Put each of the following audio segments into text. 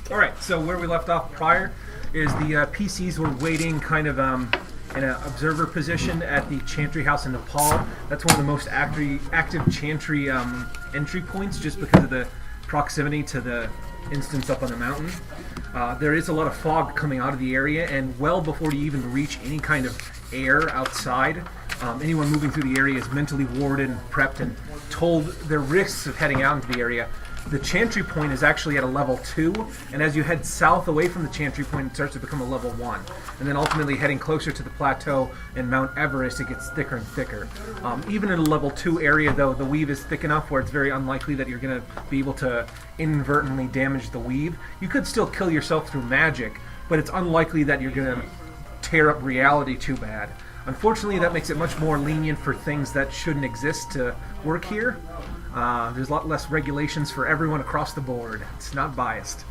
All right, so where we left off prior is the PCs were waiting kind of in an observer position at the Chantry House in Nepal. That's one of the most active Chantry entry points just because of the proximity to the instance up on the mountain. There is a lot of fog coming out of the area, and well before you even reach any kind of air outside, anyone moving through the area is mentally warded and prepped and told their risks of heading out into the area. The Chantry Point is actually at a level 2, and as you head south away from the Chantry Point, it starts to become a level 1. And then ultimately heading closer to the plateau and Mount Everest, it gets thicker and thicker. Even in a level 2 area, though, the weave is thick enough where it's very unlikely that you're going to be able to inadvertently damage the weave. You could still kill yourself through magic, but it's unlikely that you're going to tear up reality too bad. Unfortunately, that makes it much more lenient for things that shouldn't exist to work here. There's a lot less regulations for everyone across the board. It's not biased.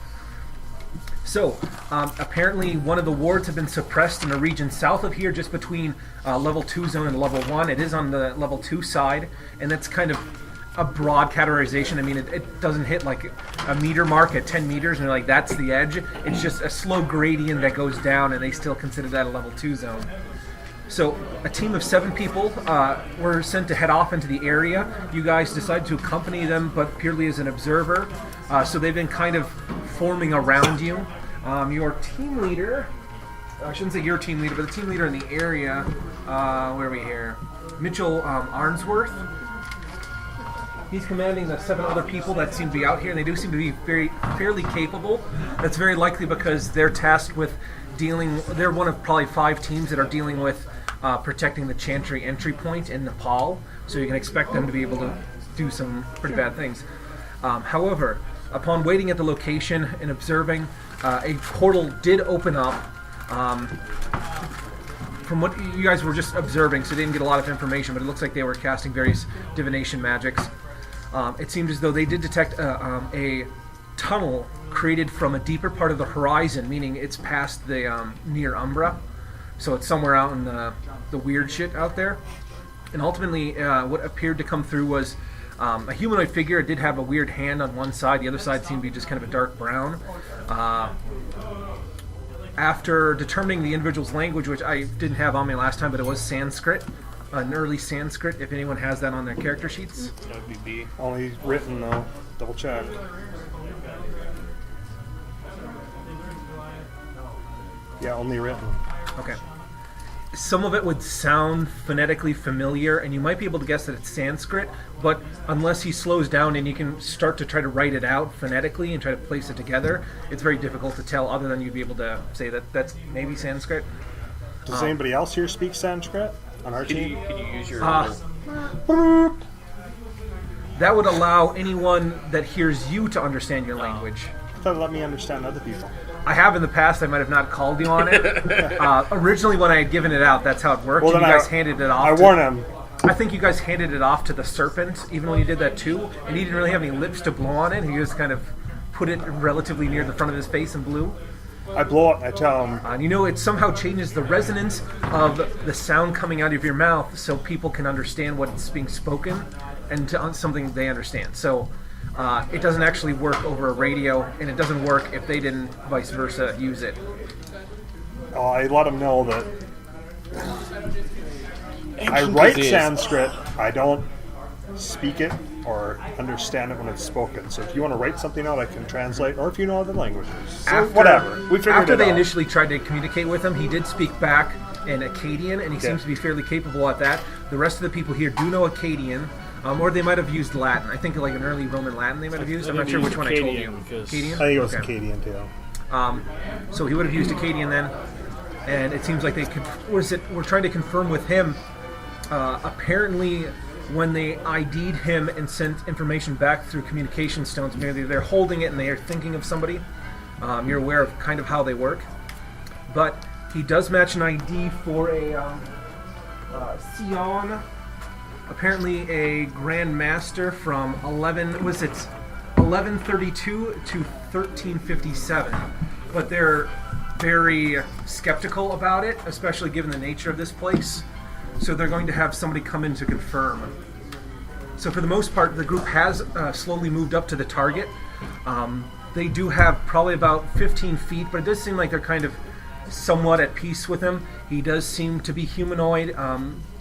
So, apparently one of the wards have been suppressed in the region south of here, just between level 2 zone and level 1. It is on the level 2 side, and that's kind of a broad categorization. I mean, it doesn't hit like a meter mark at 10 meters, and they're like, that's the edge. It's just a slow gradient that goes down, and they still consider that a level 2 zone. So a team of 7 people were sent to head off into the area. You guys decided to accompany them, but purely as an observer. So they've been kind of forming around you. Your team leader, I shouldn't say your team leader, but the team leader in the area, where are we here? Mitchell Arnsworth. He's commanding the 7 other people that seem to be out here, and they do seem to be fairly capable. That's very likely because they're tasked with they're one of probably 5 teams that are dealing with protecting the Chantry entry point in Nepal, so you can expect them to be able to do some pretty bad things. However, upon waiting at the location and observing, a portal did open up. From what you guys were just observing, so they didn't get a lot of information, but it looks like they were casting various divination magics. It seemed as though they did detect a tunnel created from a deeper part of the horizon, meaning it's past the near Umbra, so it's somewhere out in the weird shit out there. And ultimately, what appeared to come through was a humanoid figure. It did have a weird hand on one side. The other side seemed to be just kind of a dark brown. After determining the individual's language, which I didn't have on me last time, but it was Sanskrit, an early Sanskrit, if anyone has that on their character sheets. That would be B. Only written, though. Double check. Yeah, only written. Okay. Some of it would sound phonetically familiar, and you might be able to guess that it's Sanskrit, but unless he slows down and you can start to try to write it out phonetically and try to place it together, it's very difficult to tell, other than you'd be able to say that that's maybe Sanskrit. Does anybody else here speak Sanskrit on our team? Can you use your... That would allow anyone that hears you to understand your language. I thought it let me understand other people. I have in the past. I might have not called you on it. Originally, when I had given it out, that's how it worked. Well, and you guys handed it off. I warned him. I think you guys handed it off to the serpent, even when you did that too. And he didn't really have any lips to blow on it. He just kind of put it relatively near the front of his face and blew. I blow it and I tell him. And you know, it somehow changes the resonance of the sound coming out of your mouth, so people can understand what's being spoken and to something they understand. So. It doesn't actually work over a radio, and it doesn't work if they didn't, vice versa, use it. I let them know that I write Sanskrit, I don't speak it or understand it when it's spoken. So if you want to write something out, I can translate, or if you know other languages. So whatever. We figured after it they out. initially tried to communicate with him, he did speak back in Akkadian, and he seems to be fairly capable at that. The rest of the people here do know Akkadian. Or they might have used Latin. I think like an early Roman Latin they might have used. I'm not sure which one I told you. Akkadian? I think it was Akkadian too. So he would have used Akkadian then. And it seems like they could... We're trying to confirm with him. Apparently, when they ID'd him and sent information back through communication stones, maybe they're holding it and they are thinking of somebody. You're aware of kind of how they work. But he does match an ID for a SI-YON. Apparently a Grand Master from 1132 to 1357. But they're very skeptical about it, especially given the nature of this place. So they're going to have somebody come in to confirm. So for the most part, the group has slowly moved up to the target. They do have probably about 15 feet, but it does seem like they're kind of somewhat at peace with him. He does seem to be humanoid.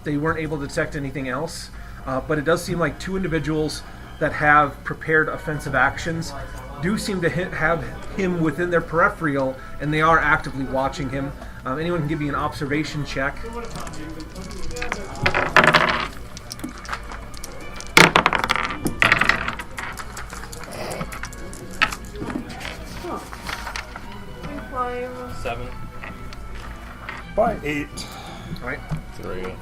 They weren't able to detect anything else, but it does seem like two individuals that have prepared offensive actions do seem to have him within their peripheral, and they are actively watching him. Anyone can give me an observation check. Seven. By 8. All right. 3.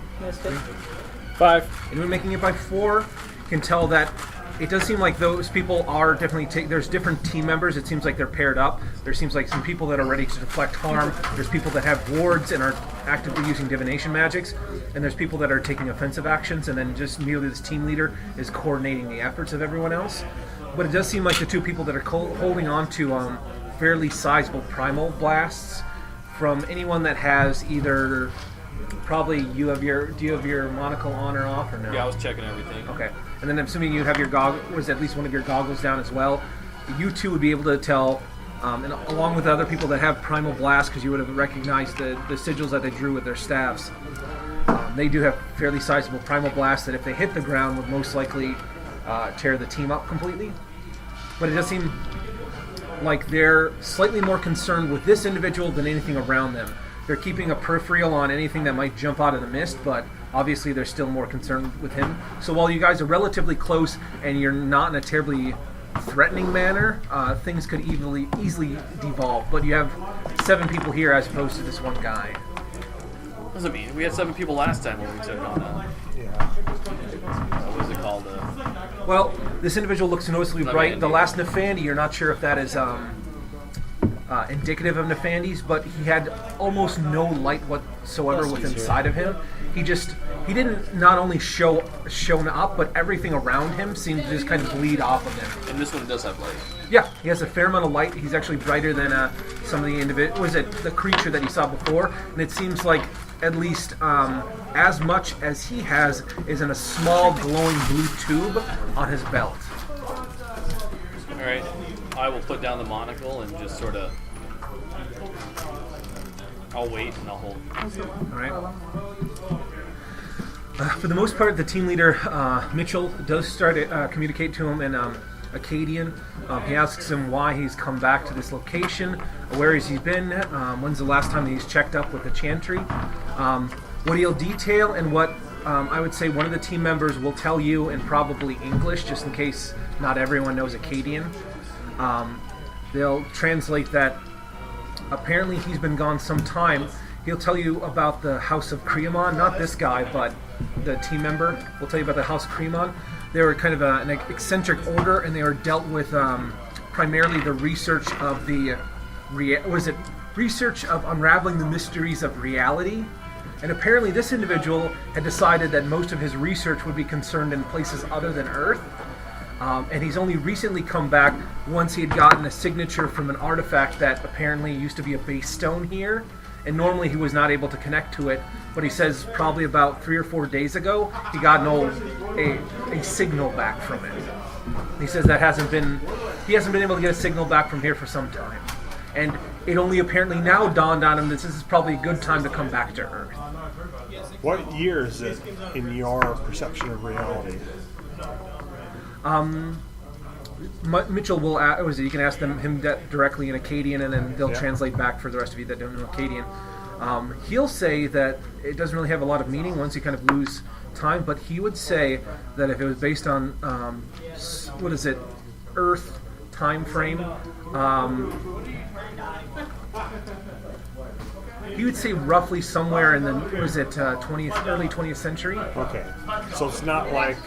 5. Anyone making it by 4 can tell that it does seem like those people are definitely there's different team members. It seems like they're paired up. There seems like some people that are ready to deflect harm. There's people that have wards and are actively using divination magics. And there's people that are taking offensive actions, and then just merely this team leader is coordinating the efforts of everyone else. But it does seem like the two people that are holding on to fairly sizable primal blasts from anyone that has either probably do you have your monocle on or off or no? Yeah, I was checking everything. Okay. And then I'm assuming you have your was at least one of your goggles down as well. You two would be able to tell, and along with other people that have primal blast, because you would have recognized the sigils that they drew with their staffs. They do have fairly sizable primal blasts that if they hit the ground would most likely tear the team up completely. But it does seem like they're slightly more concerned with this individual than anything around them. They're keeping a peripheral on anything that might jump out of the mist, but obviously they're still more concerned with him. So while you guys are relatively close and you're not in a terribly threatening manner, things could easily devolve. But you have 7 people here as opposed to this one guy. What does it mean? We had 7 people last time when we took on Yeah. what was it called? Well, this individual looks noticeably bright. The last Nefandi, you're not sure if that is indicative of Nefandi's, but he had almost no light whatsoever with inside of him. He didn't not only shown up, but everything around him seemed to just kind of bleed off of him. And this one does have light. Yeah, he has a fair amount of light. He's actually brighter than some of the the creature that you saw before, and it seems like at least as much as he has is in a small glowing blue tube on his belt. All right, I will put down the monocle and just sort of. I'll wait and I'll hold. All right. For the most part, the team leader, Mitchell, does start to communicate to him in Akkadian. He asks him why he's come back to this location, where has he been, when's the last time he's checked up with the Chantry. What he'll detail and what I would say one of the team members will tell you in probably English, just in case not everyone knows Akkadian. They'll translate that apparently he's been gone some time. He'll tell you about the House of Creamon, not this guy, but the team member will tell you about the House of Creamon. They were kind of an eccentric order, and they were dealt with primarily the research of research of unraveling the mysteries of reality. And apparently this individual had decided that most of his research would be concerned in places other than Earth. And he's only recently come back once he had gotten a signature from an artifact that apparently used to be a base stone here. And normally he was not able to connect to it, but he says probably about 3 or 4 days ago he got a signal back from it. He says he hasn't been able to get a signal back from here for some time, and it only apparently now dawned on him that this is probably a good time to come back to Earth. What year is it in your perception of reality? Mitchell will. You can ask him that directly in Akkadian, and then they'll translate back for the rest of you that don't know Akkadian. He'll say that it doesn't really have a lot of meaning once you kind of lose time, but he would say that if it was based on Earth time frame, he would say roughly somewhere in the early 20th century. Okay, so it's not like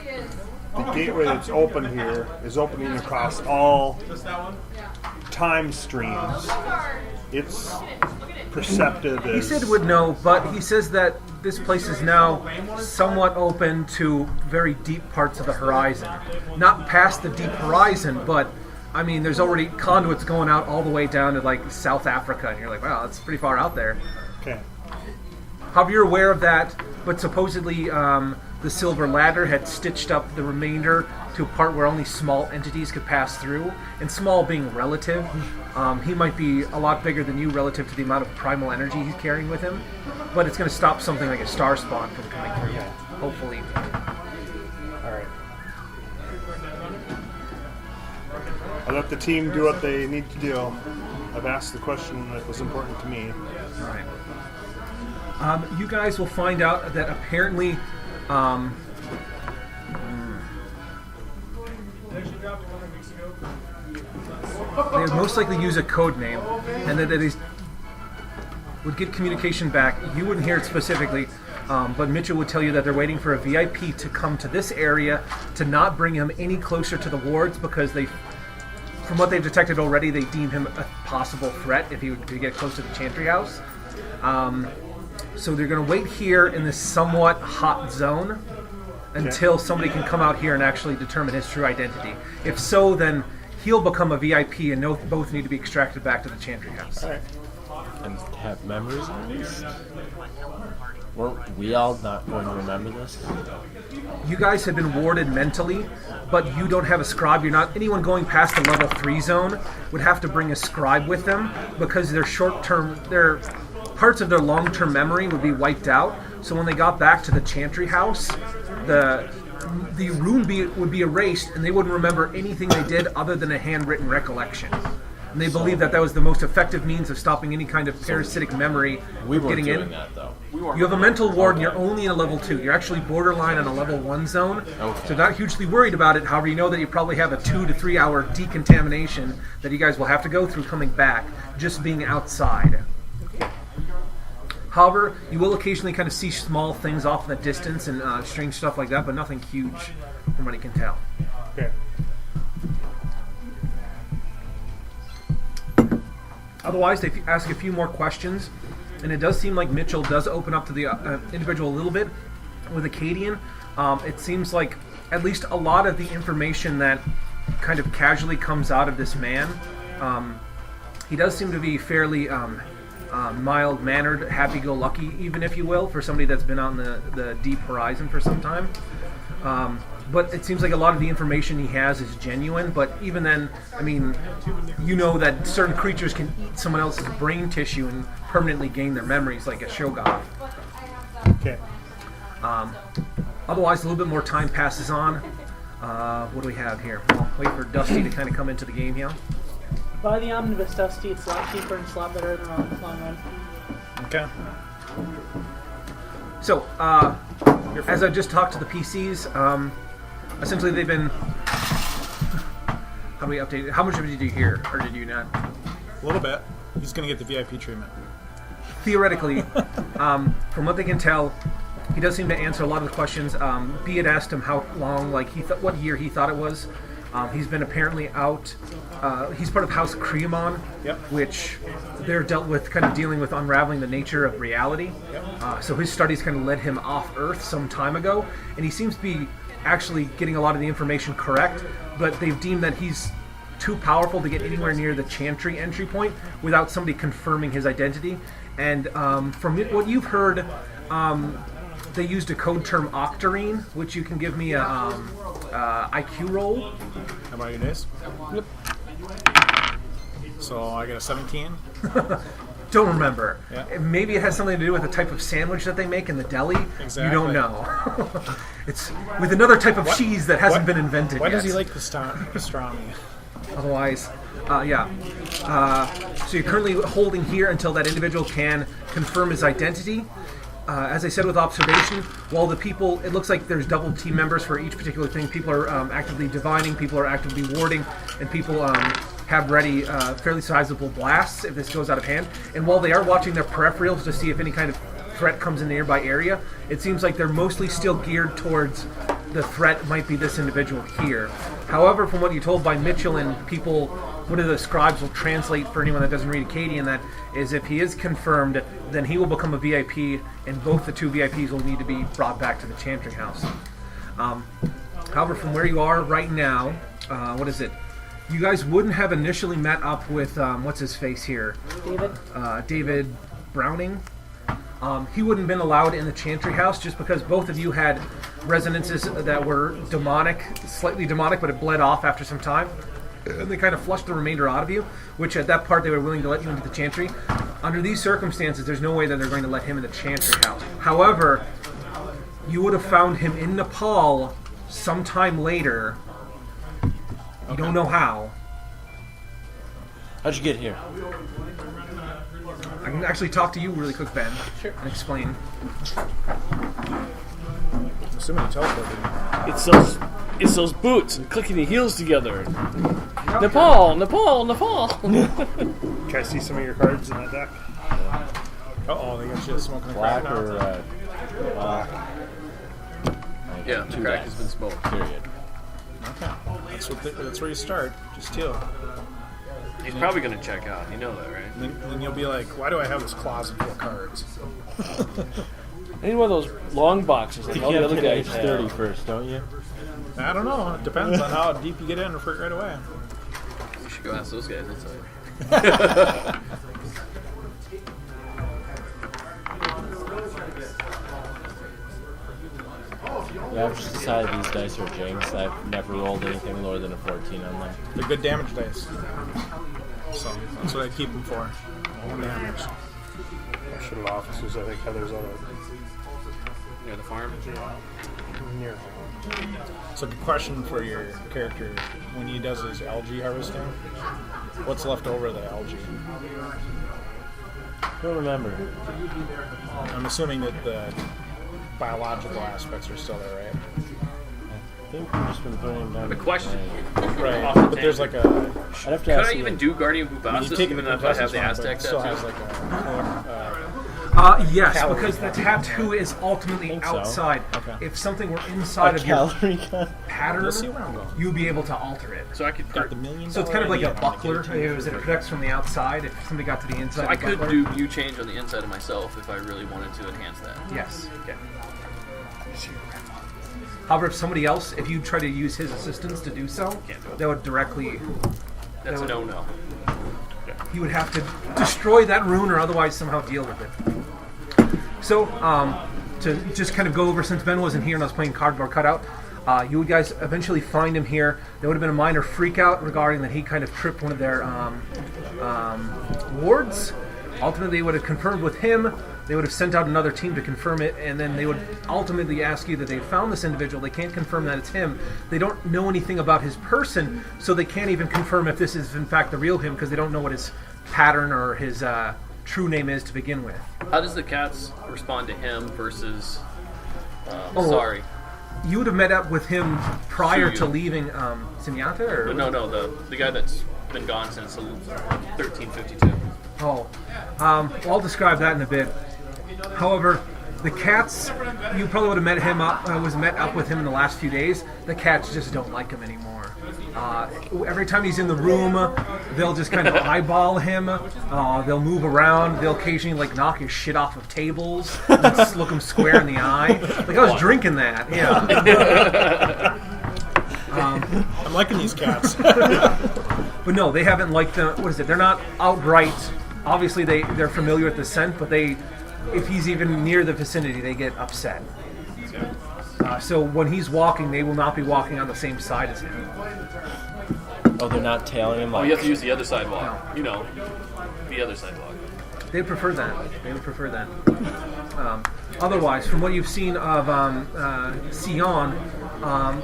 the gateway that's open here is opening across all time streams. It's perceptive. He said would know, but he says that this place is now somewhat open to very deep parts of the horizon. Not past the deep horizon, but I mean, there's already conduits going out all the way down to like South Africa, and you're like, wow, that's pretty far out there. Okay. However, you're aware of that, but supposedly the Silver Ladder had stitched up the remainder to a part where only small entities could pass through, and small being relative. He might be a lot bigger than you relative to the amount of primal energy he's carrying with him, but it's going to stop something like a star spawn from coming through, hopefully. Alright. I'll let the team do what they need to do. I've asked the question that was important to me. Alright. You guys will find out that apparently they would most likely use a code name, and that they would get communication back. You wouldn't hear it specifically, but Mitchell would tell you that they're waiting for a VIP to come to this area to not bring him any closer to the wards, because they, from what they've detected already, they deem him a possible threat if he would get close to the Chantry House. So they're going to wait here in this somewhat hot zone until somebody can come out here and actually determine his true identity. If so, then he'll become a VIP, and both need to be extracted back to the Chantry House. Alright. And have memories at least? Were we all not going to remember this? You guys have been warded mentally, but you don't have a scribe. You're not. Anyone going past the level 3 zone would have to bring a scribe with them, because their parts of their long-term memory would be wiped out. So when they got back to the Chantry House, the room would be erased, and they wouldn't remember anything they did other than a handwritten recollection. And they believe that was the most effective means of stopping any kind of parasitic memory We weren't getting doing in. that, though. You have a mental ward, and you're only in a level 2. You're actually borderline on a level 1 zone, Okay. so not hugely worried about it. However, you know that you probably have a 2 to 3 hour decontamination that you guys will have to go through coming back, just being outside. However, you will occasionally kind of see small things off in the distance and strange stuff like that, but nothing huge from what you can tell. Okay. Otherwise, they ask a few more questions, and it does seem like Mitchell does open up to the individual a little bit with Acadian. It seems like at least a lot of the information that kind of casually comes out of this man, he does seem to be fairly mild-mannered, happy-go-lucky, even if you will, for somebody that's been on the deep horizon for some time. But it seems like a lot of the information he has is genuine, but even then, I mean, you know that certain creatures can eat someone else's brain tissue and permanently gain their memories, like a Shogoth. Okay. Otherwise, a little bit more time passes on. What do we have here? I'll wait for Dusty to kind of come into the game here. Buy the Omnibus, Dusty. It's a lot cheaper and it's a lot better in the long run. Okay. So, as I just talked to the PCs, essentially they've been... How do we update it? How much of it did you hear, or did you not? A little bit. He's going to get the VIP treatment. Theoretically, from what they can tell, he does seem to answer a lot of the questions. B had asked him how long, like what year he thought it was. He's been apparently out. He's part of House Creamon, Yep. which they're dealt with, kind of dealing with unraveling the nature of reality. Yep. So his studies kind of led him off Earth some time ago, and he seems to be actually getting a lot of the information correct, but they've deemed that he's too powerful to get anywhere near the Chantry entry point without somebody confirming his identity. And from what you've heard, they used a code term Octarine, which you can give me a IQ roll. How about your days? Yep. So I got a 17. Don't remember. Yeah. Maybe it has something to do with the type of sandwich that they make in the deli. Exactly. You don't know. It's with another type of cheese that hasn't been invented Why yet. does he like pastrami? Otherwise, yeah. So you're currently holding here until that individual can confirm his identity. As I said with observation, while the people, it looks like there's double team members for each particular thing. People are actively divining, people are actively warding, and people have ready fairly sizable blasts if this goes out of hand. And while they are watching their peripherals to see if any kind of threat comes in the nearby area, it seems like they're mostly still geared towards the threat might be this individual here. However, from what you're told by Mitchell and people, one of the scribes will translate for anyone that doesn't read Acadian, that is, if he is confirmed, then he will become a VIP, and both the two VIPs will need to be brought back to the Chantry House. However, from where you are right now, what is it? You guys wouldn't have initially met up with, what's his face here? David? David Browning. He wouldn't have been allowed in the Chantry House just because both of you had resonances that were demonic, slightly demonic, but it bled off after some time. And they kind of flushed the remainder out of you, which at that part they were willing to let you into the Chantry. Under these circumstances, there's no way that they're going to let him in the Chantry House. However, you would have found him in Nepal sometime later. You don't know how. How'd you get here? I can actually talk to you really quick, Ben, and explain. I'm assuming you teleported. It's those boots and clicking the heels together. Nepal. Can I see some of your cards in that deck? Uh-oh, they got you smoking a Black crack now. or red? Black. Yeah, the crack has been smoked. Period. Okay. That's where you start. Just chill. He's probably going to check out. You know that, right? And then you'll be like, why do I have this closet full of cards? I need one of those long boxes like You all the can't other hit guys age have. 30 first, don't you? I don't know. It depends on how deep you get in right away. You should go ask those guys outside. Yeah, I've just decided these dice are jinxed. I've never rolled anything lower than a 14 on them. They're good damage dice. So that's what I keep them for. All damage. Marshal officers, I think Heather's on it. Near the farm. Near. So, good question for your character. When he does his algae harvesting, what's left over of the algae? Don't remember. I'm assuming that the biological aspects are still there, right? I think we've just been throwing them down. The question. Right. Off the But there's like a... I'd have to Could ask I you even the- do Guardian I mean, Bubastis you take even the if I have the contestants one, but Aztec it still has tattoo? like a... Yes, Calorie because the count. tattoo is ultimately think so. outside. Okay. If something were inside A of your calorie count? pattern, You'll see where I'm going. you'd be able to alter it. So I could Got the $1 million So it's kind of like a idea. buckler. It protects from the outside. If somebody got to the inside, So I the could buckler. do view change on the inside of myself if I really wanted to enhance that. Yes. Okay. However, if somebody else, if you try to use his assistance to do so, Can't do it. that would directly, That's a That would- no-no. he would have to destroy that rune or otherwise somehow deal with it. So, to just kind of go over, since Ben wasn't here and I was playing Cardboard Cutout, you would guys eventually find him here. There would have been a minor freak out regarding that he kind of tripped one of their wards. Ultimately, they would have confirmed with him. They would have sent out another team to confirm it, and then they would ultimately ask you that they found this individual. They can't confirm that it's him. They don't know anything about his person, so they can't even confirm if this is in fact the real him because they don't know what his pattern or his true name is to begin with. How does the cats respond to him versus... Oh. Sorry. You would have met up with him prior Suyu. to leaving Sunyata, or No, the guy that's been gone since 1352. Oh, well, I'll describe that in a bit. However, the cats, you probably would have met up with him in the last few days. The cats just don't like him anymore. Every time he's in the room, they'll just kind of eyeball him. They'll move around. They'll occasionally knock his shit off of tables and just look him square in the eye. Like, I was drinking that. Yeah. I'm liking these cats. But no, they haven't liked them. What is it? They're not outright. Obviously, they're familiar with the scent, but if he's even near the vicinity, they get upset. So when he's walking, they will not be walking on the same side as him. Oh, they're not tailing him Oh, like... you have to use the other sidewalk. No. You know, the other sidewalk. They would prefer that. They would prefer that. Otherwise, from what you've seen of SI-YON,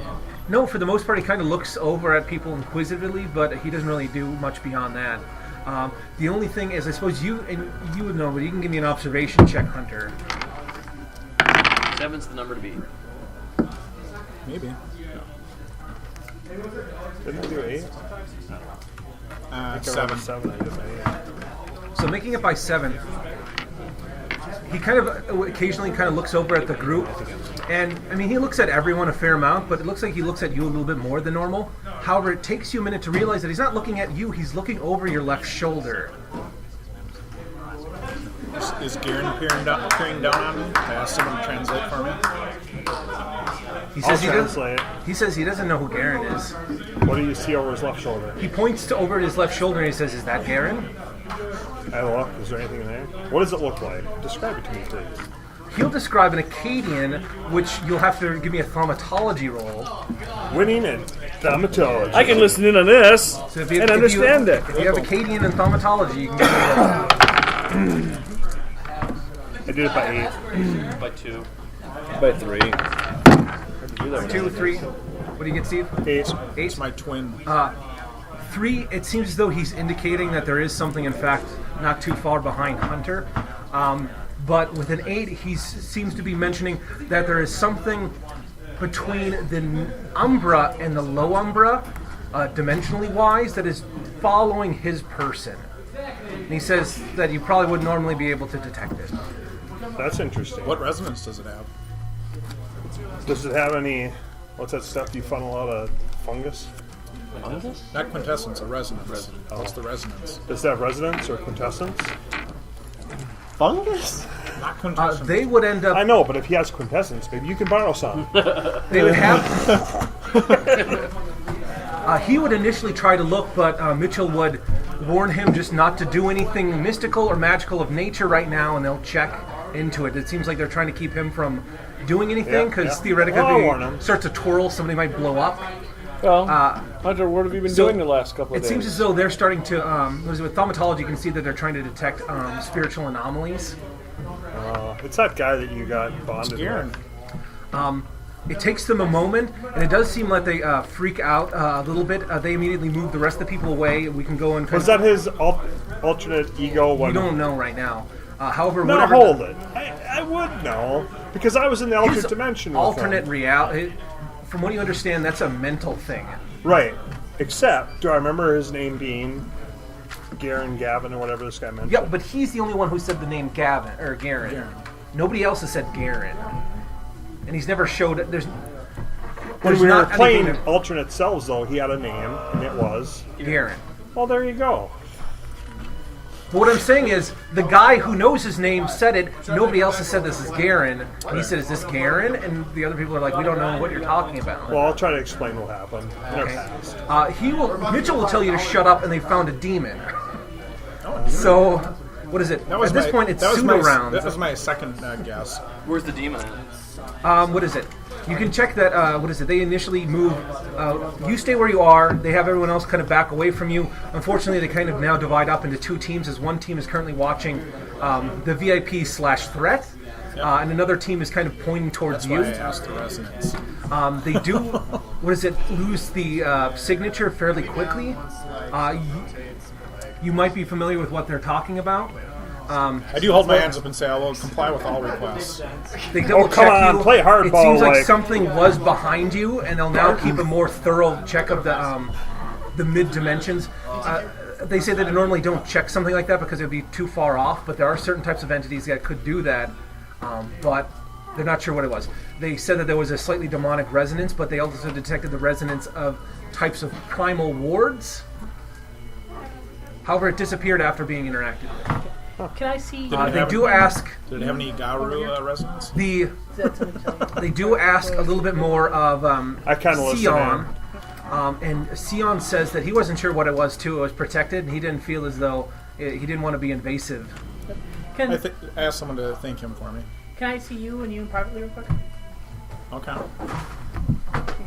no, for the most part, he kind of looks over at people inquisitively, but he doesn't really do much beyond that. The only thing is, I suppose you would know, but you can give me an observation check, Hunter. 7's the number to beat. Maybe. Didn't I do 8? 7. 7. I did my 8. So making it by 7, he kind of occasionally kind of looks over at the group, and I mean he looks at everyone a fair amount, but it looks like he looks at you a little bit more than normal. However, it takes you a minute to realize that he's not looking at you; he's looking over your left shoulder. Is Garan peering down on me? I asked someone to translate for me. He I'll says translate. He says he doesn't know who Garan is. What do you see over his left shoulder? He points to over his left shoulder and he says, "Is that Garan?" I look. Is there anything in there? What does it look like? Describe it to me, please. He'll describe an Akkadian, which you'll have to give me a thaumatology roll. Winning and thaumatology. I can listen in on this So if you, and understand it. If you have Akkadian and thaumatology, you can give me a I did it by 8. By 2. By 3. 2, 3. What do you get, Steve? 8. 8. It's my twin. 3, it seems as though he's indicating that there is something, in fact, not too far behind Hunter. But with an 8, he seems to be mentioning that there is something between the Umbra and the low Umbra, dimensionally wise, that is following his person. And he says that you probably would normally be able to detect it. That's interesting. What resonance does it have? Does it have any... What's that stuff you funnel out of fungus? Not quintessence, a resonance. What's the resonance? Does it have resonance or quintessence? Fungus? Not quintessence. They would end up... I know, but if he has quintessence, maybe you can borrow some. They would have... he would initially try to look, but Mitchell would warn him just not to do anything mystical or magical of nature right now, and they'll check into it. It seems like they're trying to keep him from doing anything, because theoretically Well, I'll if warn he him. starts to twirl, somebody might blow up. Well, Hunter, what have you been doing the last couple of It days? seems as though they're starting to, with thaumatology, you can see that they're trying to detect spiritual anomalies. It's that guy that you got bonded Garan. with. It takes them a moment, and it does seem like they freak out a little bit. They immediately move the rest of the people away. We can go and... Was that his alternate ego? We don't know right now. However, No, whatever... hold it. I would know, because I was in the alternate His dimension with alternate him. reality... From what you understand, that's a mental thing. Right. Except, do I remember his name being Gavin, or whatever this guy mentioned? Yeah, but he's the only one who said the name Gavin, or Garan. Nobody else has said Garan. And he's never showed it. When When we were playing alternate selves, though, he had a name, and it was... Garan. Well, there you go. But what I'm saying is, the guy who knows his name said it. Nobody else has said this is Garan. And he said, "Is this Garan?" And the other people are like, "We don't know what you're talking about." Well, I'll try to explain what happened in our past. Mitchell will tell you to shut up, and they found a demon. So, what is it? At this point, it's pseudo rounds. That was my second guess. Where's the demon at? What is it? You can check that, what is it? They initially move, you stay where you are, they have everyone else kind of back away from you. Unfortunately, they kind of now divide up into 2 teams, as one team is currently watching the VIP/threat, and another team is kind of pointing towards That's you. why I asked the resonance. They do, lose the signature fairly quickly. You might be familiar with what they're talking about. I do hold my hands up and say I will comply with all requests. They double come check on, you. play hardball, It seems like like- something was behind you, and they'll now keep a more thorough check of the mid dimensions. They say that they normally don't check something like that because it would be too far off, but there are certain types of entities that could do that, but they're not sure what it was. They said that there was a slightly demonic resonance, but they also detected the resonance of types of primal wards. However, it disappeared after being interacted with. Can I see? They do ask. Did it have any Garu resonance? They do ask a little bit more of I kinda listen SI-YON. And SI-YON says that he wasn't sure what it was too. It was protected, and he didn't feel as though he didn't want to be invasive. Can I asked someone to thank him for me. I see you and you privately real quick? Okay.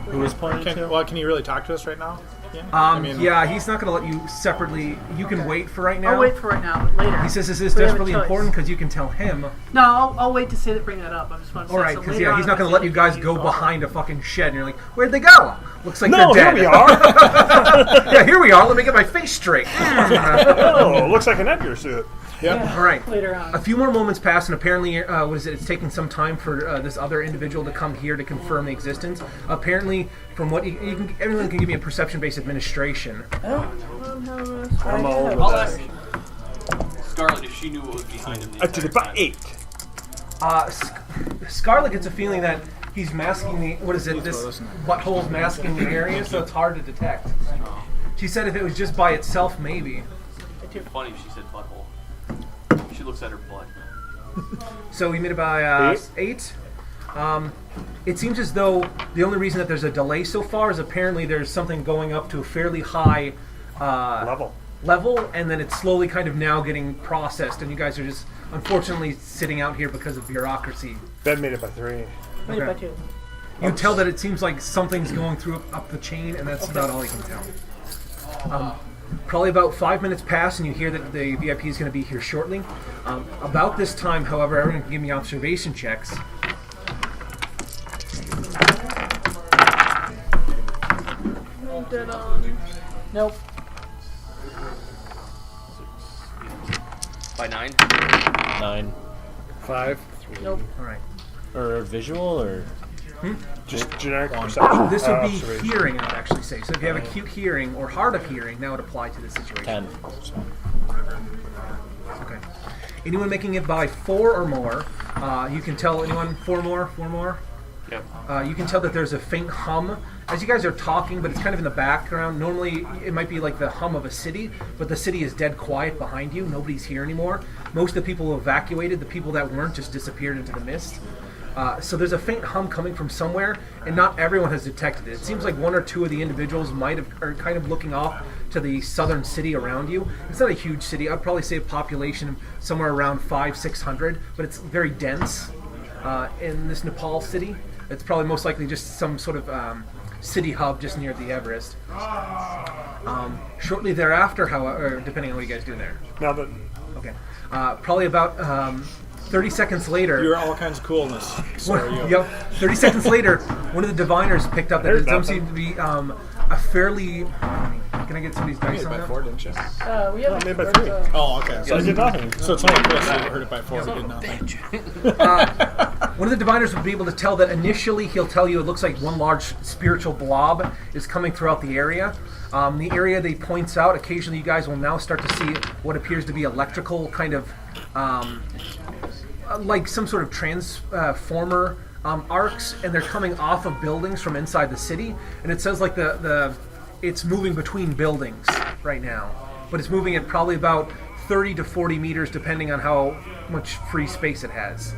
Who was pointing to? Can you really talk to us right now? Yeah. Yeah, he's not going to let you separately. You can wait for right now. I'll wait for it now, but later. He says, "Is this We have a desperately choice. important?" Because you can tell him. No, I'll wait to say that. Bring that up. I just want to say All right, so because later on he's if not I going to see let you guys anything go you follow. behind a fucking shed. And you're like, "Where'd they go? Looks like No, they're dead." here we are. Yeah, here we are. Let me get my face straight. Oh, looks like an Edgar suit. Yep. All right. Later on. A few more moments pass, and apparently, it's taking some time for this other individual to come here to confirm the existence. Apparently, from what everyone can give me a perception-based administration. I'm all over I'll that. ask Scarlet if she knew what was behind him. the I did it entire by time. 8. Scarlet gets a feeling that he's masking the this butthole's masking the area, so it's hard to detect. She said if it was just by itself, maybe. It'd be funny if she said butthole. She looks at her butt. So we made it by 8. It seems as though the only reason that there's a delay so far is apparently there's something going up to a fairly high level, and then it's slowly kind of now getting processed, and you guys are just unfortunately sitting out here because of bureaucracy. Ben made it by 3. Made it by 2. You can tell that it seems like something's going through up the chain, and that's about all you can tell. Probably about 5 minutes pass, and you hear that the VIP is going to be here shortly. About this time, however, everyone can give me observation checks. Nope. By 9? 9. 5. Nope. All right. Or visual, or Just generic perception. This would be observation. hearing, I would actually say. So if you have acute hearing or hard of hearing, that would apply to this situation. 10. Okay. Anyone making it by 4 or more, you can tell anyone 4 more? Yep. You can tell that there's a faint hum as you guys are talking, but it's kind of in the background. Normally, it might be like the hum of a city, but the city is dead quiet behind you. Nobody's here anymore. Most of the people evacuated. The people that weren't just disappeared into the mist. So there's a faint hum coming from somewhere, and not everyone has detected it. It seems like 1 or 2 of the individuals are kind of looking off to the southern city around you. It's not a huge city. I'd probably say a population of somewhere around 500-600, but it's very dense in this Nepal city. It's probably most likely just some sort of city hub just near the Everest. Shortly thereafter, however, depending on what you guys do there. Now that Okay. Probably about 30 seconds later. You're all kinds of coolness. Sorry, you. Yep. 30 seconds later, one of the diviners picked up that There's it does nothing. seem to be a fairly. Can I get somebody's You dice made on it by that? 4, didn't you? We have made by 3. Oh, okay. So I did nothing. So it's only Chris that heard it by 4. He did nothing. One of the diviners would be able to tell that initially he'll tell you it looks like one large spiritual blob is coming throughout the area. The area that he points out, occasionally you guys will now start to see what appears to be electrical kind of, like some sort of transformer arcs, and they're coming off of buildings from inside the city. And it says like it's moving between buildings right now, but it's moving at probably about 30 to 40 meters depending on how much free space it has.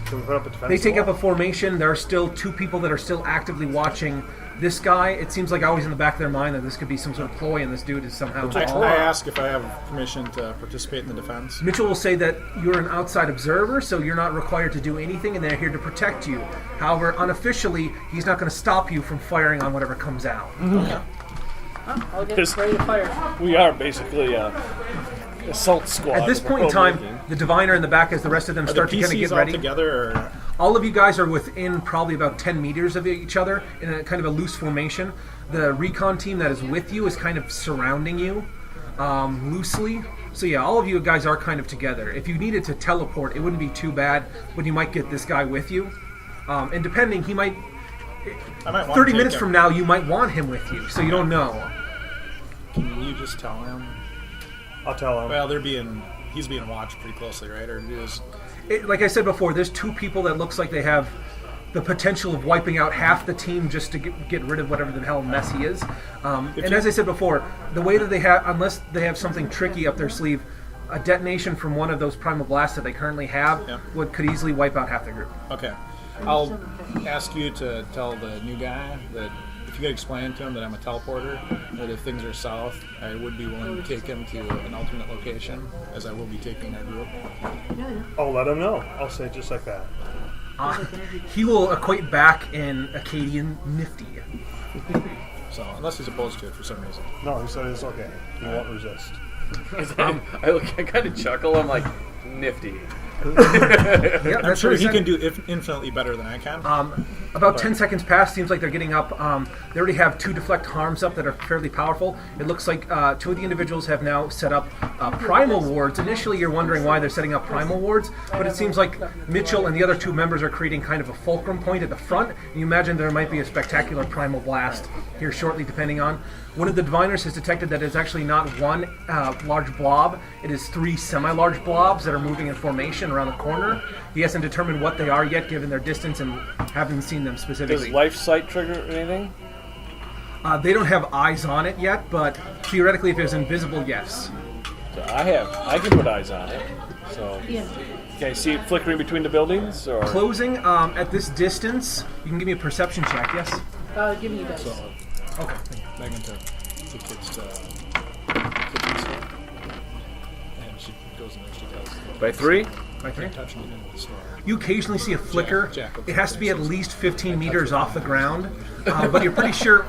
Can we put up a defense They take up wall? a formation. There are still 2 people that are still actively watching this guy. It seems like always in the back of their mind that this could be some sort of ploy and this dude is somehow I involved. ask if I have permission to participate in the defense. Mitchell will say that you're an outside observer, so you're not required to do anything, and they're here to protect you. However, unofficially, he's not going to stop you from firing on whatever comes out. I'll get This- ready to fire. We are basically a assault squad. At this point in time, the diviner in the back, as the rest of them Are start the to kind of PCs get all ready. together, or All of you guys are within probably about 10 meters of each other in a kind of a loose formation. The recon team that is with you is kind of surrounding you loosely. So yeah, all of you guys are kind of together. If you needed to teleport, it wouldn't be too bad, but you might get this guy with you. And depending, he might... I might want 30 to minutes take from him. now, you might want him with you, so you don't know. Can you just tell him? I'll tell him. Well, he's being watched pretty closely, right? Or is Like I said before, there's 2 people that looks like they have the potential of wiping out half the team just to get rid of whatever the hell mess he is. And as I said before, the way that they have, unless they have something tricky up their sleeve, a detonation from one of those primal blasts that they currently have could easily wipe out half the group. okay? I'll ask you to tell the new guy that if you could explain to him that I'm a teleporter, that if things are south, I would be willing to take him to an alternate location, as I will be taking our group. I'll let him know. I'll say it just like that. He will equate back in Acadian nifty. So unless he's opposed to it for some reason. No, he said it's okay. He won't resist. I kind of chuckle. I'm like, nifty. Yeah, I'm sure he can do infinitely better than I can. About 10 seconds pass, seems like they're getting up. They already have 2 deflect harms up that are fairly powerful. It looks like 2 of the individuals have now set up primal wards. Initially, you're wondering why they're setting up primal wards, but it seems like Mitchell and the other 2 members are creating kind of a fulcrum point at the front. And you imagine there might be a spectacular primal blast here shortly, depending on. One of the diviners has detected that it's actually not one large blob. It is 3 semi-large blobs that are moving in formation around the corner. He hasn't determined what they are yet, given their distance, and haven't seen them Does specifically. life sight trigger anything? They don't have eyes on it yet, but theoretically, if it was invisible, yes. So I can put eyes on it. So can I see it flickering between the buildings? Or Closing at this distance, you can give me a perception check, yes? Give me you guys. Okay. Megan to the kids to and she goes in there. She does. By 3? By 3. Can't touch anything with the store. You occasionally see a flicker. Jack, It has to be at least 15 meters off the ground, but you're pretty sure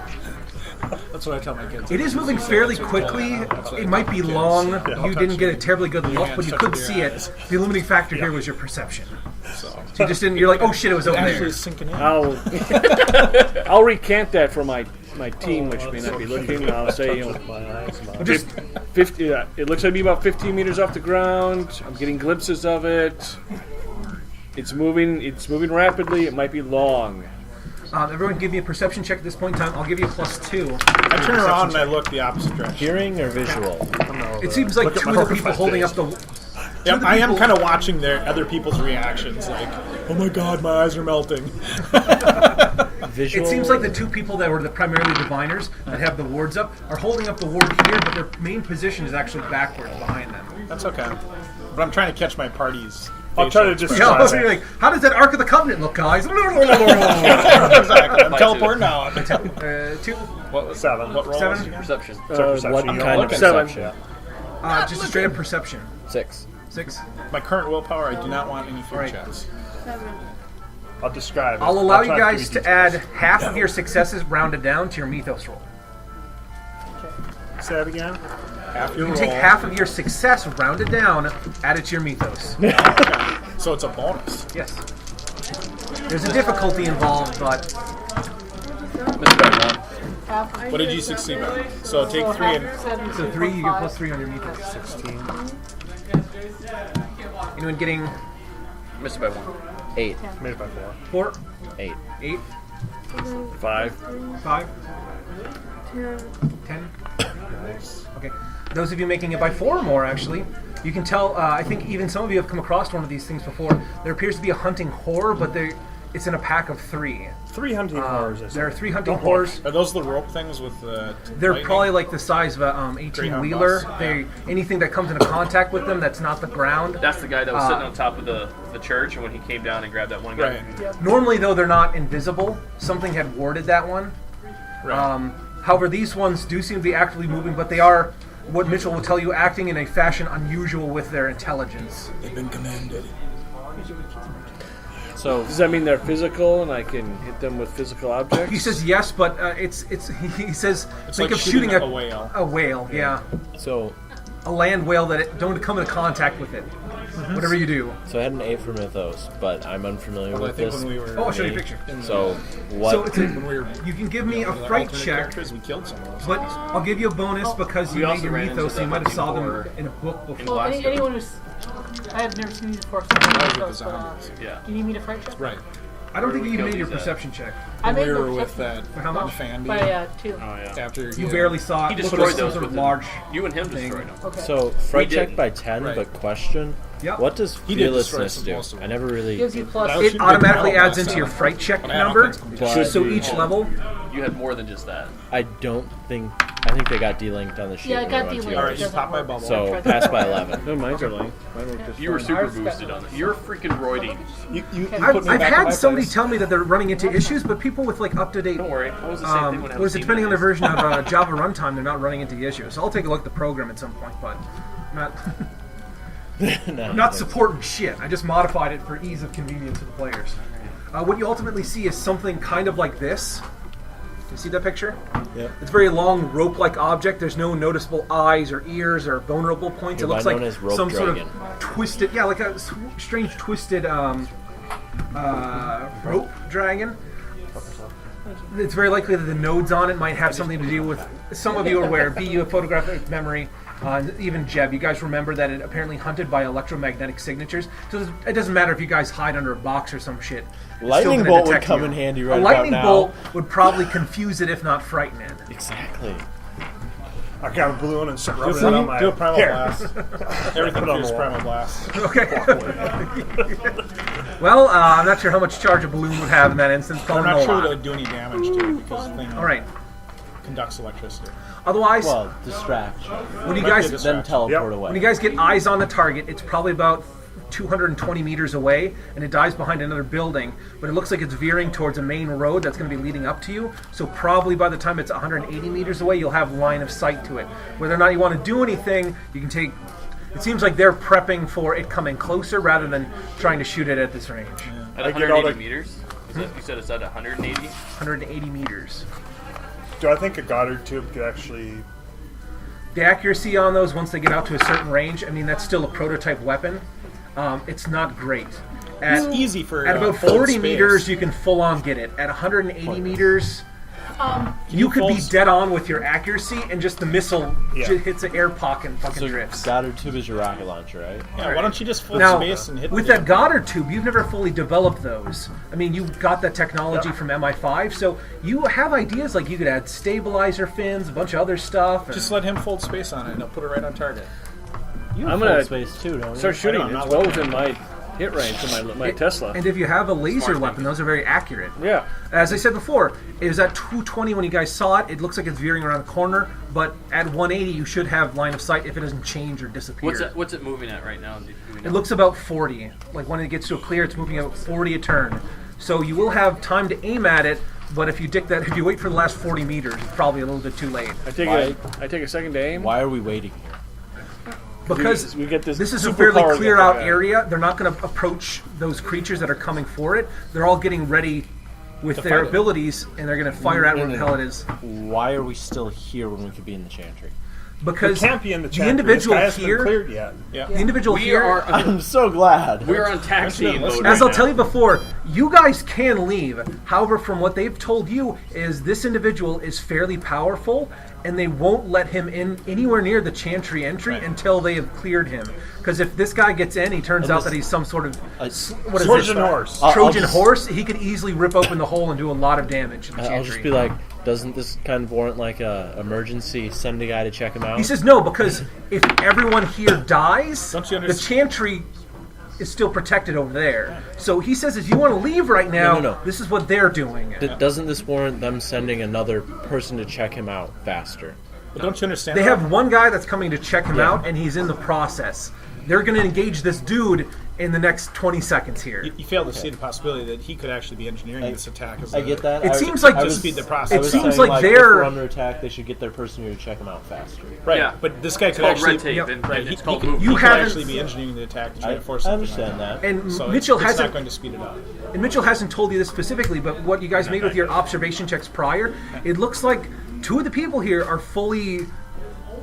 That's what I tell my kids. it is moving fairly quickly. It might be long. You didn't get a terribly good look, but you could see it. The illuminating factor here was your perception. So you just didn't. You're like, oh shit, it was over Actually there. sinking in. I'll recant that for my team, which may not be looking. I'll say, Just 50. It looks like me about 15 meters off the ground. I'm getting glimpses of it. It's moving. It's moving rapidly. It might be long. everyone, give me a perception check at this point in time. I'll give you a +2. I turn around and I look the opposite direction. Hearing or visual? It seems like two of the people holding up the. Yep, I am kind of watching their other people's reactions, like, oh my god, my eyes are melting. Visual. It seems like the two people that were the primarily diviners that have the wards up are holding up the ward here, but their main position is actually backwards behind them. That's okay. But I'm trying to catch my party's. I'll try to just Yeah, so you're like, how does that Ark of the Covenant look, guys? Exactly. I'm teleporting out. 2, What was 7. What roll? 7, Perception. What You know, kind of look at 7. perception? just a straight up perception. 6. 6. My current willpower, I do not want any food Right. checks. I'll describe it. I'll allow you try guys give to add half of your successes rounded down to your mythos roll. Say that again. Half your You roll. take half of your success rounded down, add it to your mythos. So it's a bonus. Yes. There's a difficulty involved, but Missed by 1. What did you succeed by? So take 3 and... so 3, you get +3 on your mythos. 16. Anyone getting Missed by 1. 8. Made it by 4, 4. 8. 8, 5. 5, 10? Okay. Those of you making it by 4 or more, actually, you can tell, I think even some of you have come across one of these things before. There appears to be a hunting horror, but it's in a pack of 3. 3 hunting horrors. There are 3 hunting Don't horrors. Are those the rope things with the... They're lightning? probably like the size of a 18-wheeler. Greyhound bus. Anything that comes into contact with them that's not the ground. That's the guy that was sitting on top of the church, and when he came down and grabbed that one guy. Right. Normally, though, they're not invisible. Something had warded that one. Right. However, these ones do seem to be actively moving, but they are, what Mitchell will tell you, acting in a fashion unusual with their intelligence. They've been commanded. So, Does that mean they're physical and I can hit them with physical objects? He says yes, but he says It's think like of shooting a whale. A whale, yeah. so A land whale that don't come into contact with it. Whatever you do. I had an 8 for Mythos, but I'm unfamiliar Well, I with think this. when we were... Oh, I'll show you a picture. So, what? So it's When we were... you can give me a the fright alternate check, characters, we killed some of those but things. I'll give you a bonus because We you made also your ran into mythos, so you the might have saw hunting them horror in a book before. in Glasgow. Anyone who's... I have never seen these before, so That was I with the don't know, zombies. Yeah. do you need me to fight check? Right. I don't think you even Killed made your these, perception check. I When made we the were with perception- that... how much? Fandy. By 2. Oh, yeah. After You barely saw it. He Looked destroyed like some those sort of with the- large. You and him thing. destroyed them. Okay. So, fright We check did. by 10, Right. but question. Yep. What does He did destroy fearlessness some- do? most of I them. never really. Gives you plus... That was- It automatically Well, adds into your fright check But I don't number. think it's gonna be- But So each level, You had more than just that. I don't think. I think they got delinked on the sheet. Yeah, I when got we went to delinked. Alright, yours. you pop my bubble. So, pass by 11. No, mine's are lame. Mine worked just You were fine. super Ours got- boosted on it. You're freaking roiding. You put I've me back in had my somebody place. tell me that they're running into issues, but people with like up to date. Don't worry. I was the same thing when I What was is it? Depending on the version of Java runtime, they're not running into issues. So I'll take a look at the program at some point, but not No, not supporting shit. I just modified it for ease of convenience for the players. What you ultimately see is something kind of like this. You see that picture? Yep. It's a very long rope-like object. There's no noticeable eyes or ears or vulnerable points. It Hereby looks like known as rope some sort dragon. of twisted, yeah, like a strange twisted rope dragon. It's very likely that the nodes on it might have something to do with. Some of you are aware. BU of photographic memory. Even Jeb, you guys remember that it apparently hunted by electromagnetic signatures. So it doesn't matter if you guys hide under a box or some shit. It's still Lightning gonna bolt would detect come you. in handy right A about lightning now. bolt would probably confuse it, if not frighten it. Exactly. I got a balloon and start Do rubbing it on my a primal hair. blast. Everything Put it on is the wall. primal blast. Okay. Well, I'm not sure how much charge a balloon would have in that instance. I'm Probably not a sure lot. that it would do any damage to it because the thing All right. conducts electricity. Otherwise, Well, distraction. when you might guys be a Then teleport Yep. away. when you guys get eyes on the target, it's probably about 220 meters away, and it dies behind another building, but it looks like it's veering towards a main road that's going to be leading up to you, so probably by the time it's 180 meters away, you'll have line of sight to it. Whether or not you want to do anything, you can take... It seems like they're prepping for it coming closer rather than trying to shoot it at this range. At 180 meters? You said it's at 180? 180 meters. Do I think a Goddard tube could actually... The accuracy on those, once they get out to a certain range, I mean, that's still a prototype weapon. It's not great. It's easy for At about full 40 space. meters, you can full on get it. At 180 meters, you could full be dead on with your accuracy, and just the missile Yeah. hits an air pocket and fucking So drifts. Goddard tube is your rocket launcher, right? Yeah, why don't you just full Now, space and hit with the that Goddard tube, you've never fully developed those. I mean, you got that technology from MI5, so you have ideas like you could add stabilizer fins, a bunch of other stuff. and- Just let him fold space on it, and he'll put it right on target. You I'm have gonna full space too, don't you? Start shooting. I'm It's not well looking within my hit range for my Tesla. And if you have a laser Smart weapon, thinking. those are very accurate. Yeah. As I said before, it was at 220 when you guys saw it. It looks like it's veering around the corner, but at 180 you should have line of sight if it doesn't change or disappear. What's it moving at right now? Do we know? It looks about 40. Like when it gets to a clear, it's moving about 40 a turn. So you will have time to aim at it, but if you if you wait for the last 40 meters, it's probably a little bit too late. I take a second to aim. Why are we waiting here? Because we get this is a superpower fairly we clear got out the guy. area. They're not going to approach those creatures that are coming for it. They're all getting ready with To their fight it. abilities, and they're going to fire at what the hell it is. Why are we still here when we could be in the chantry? Because It can't be in the chapter. individual this guy hasn't here- been cleared yet. the individual We here... are I'm so glad. we're on taxiing mode. As right I'll now. tell you before, you guys can leave. However, from what they've told you, is this individual is fairly powerful, and they won't let him in anywhere near the chantry entry until they have cleared him. Because if this guy gets in, he turns out that he's some sort of what is Trojan this? horse. I'll Trojan just- horse. He could easily rip open the hole and do a lot of damage to the chantry. I'll just be like, doesn't this kind of warrant like a emergency? Send a guy to check him out. He says no, because if everyone here dies, Don't you the understand- chantry is still protected over there. So he says if you want to leave right now, No. this is what they're doing. Doesn't this warrant them sending another person to check him out faster? But don't you understand? They that? have one guy that's coming to check him out, and he's in the process. They're going to engage this dude in the next 20 seconds here. You fail to see the possibility that he could actually be engineering this attack. As I get that. It I was- seems like I to was- speed the I process. was It seems saying, like if they're- we're under attack, they should get their person here to check him out faster. Right, Yeah. but this guy It's could called actually red tape, Yep. and, right, and he, it's called he, could, movement. You he could haven't- actually be engineering the attack to try I to force I something understand like that. And So Mitchell it's hasn't. not going to speed it up. And Mitchell hasn't told you this specifically, but what you guys made with your observation checks prior, it looks like two of the people here are fully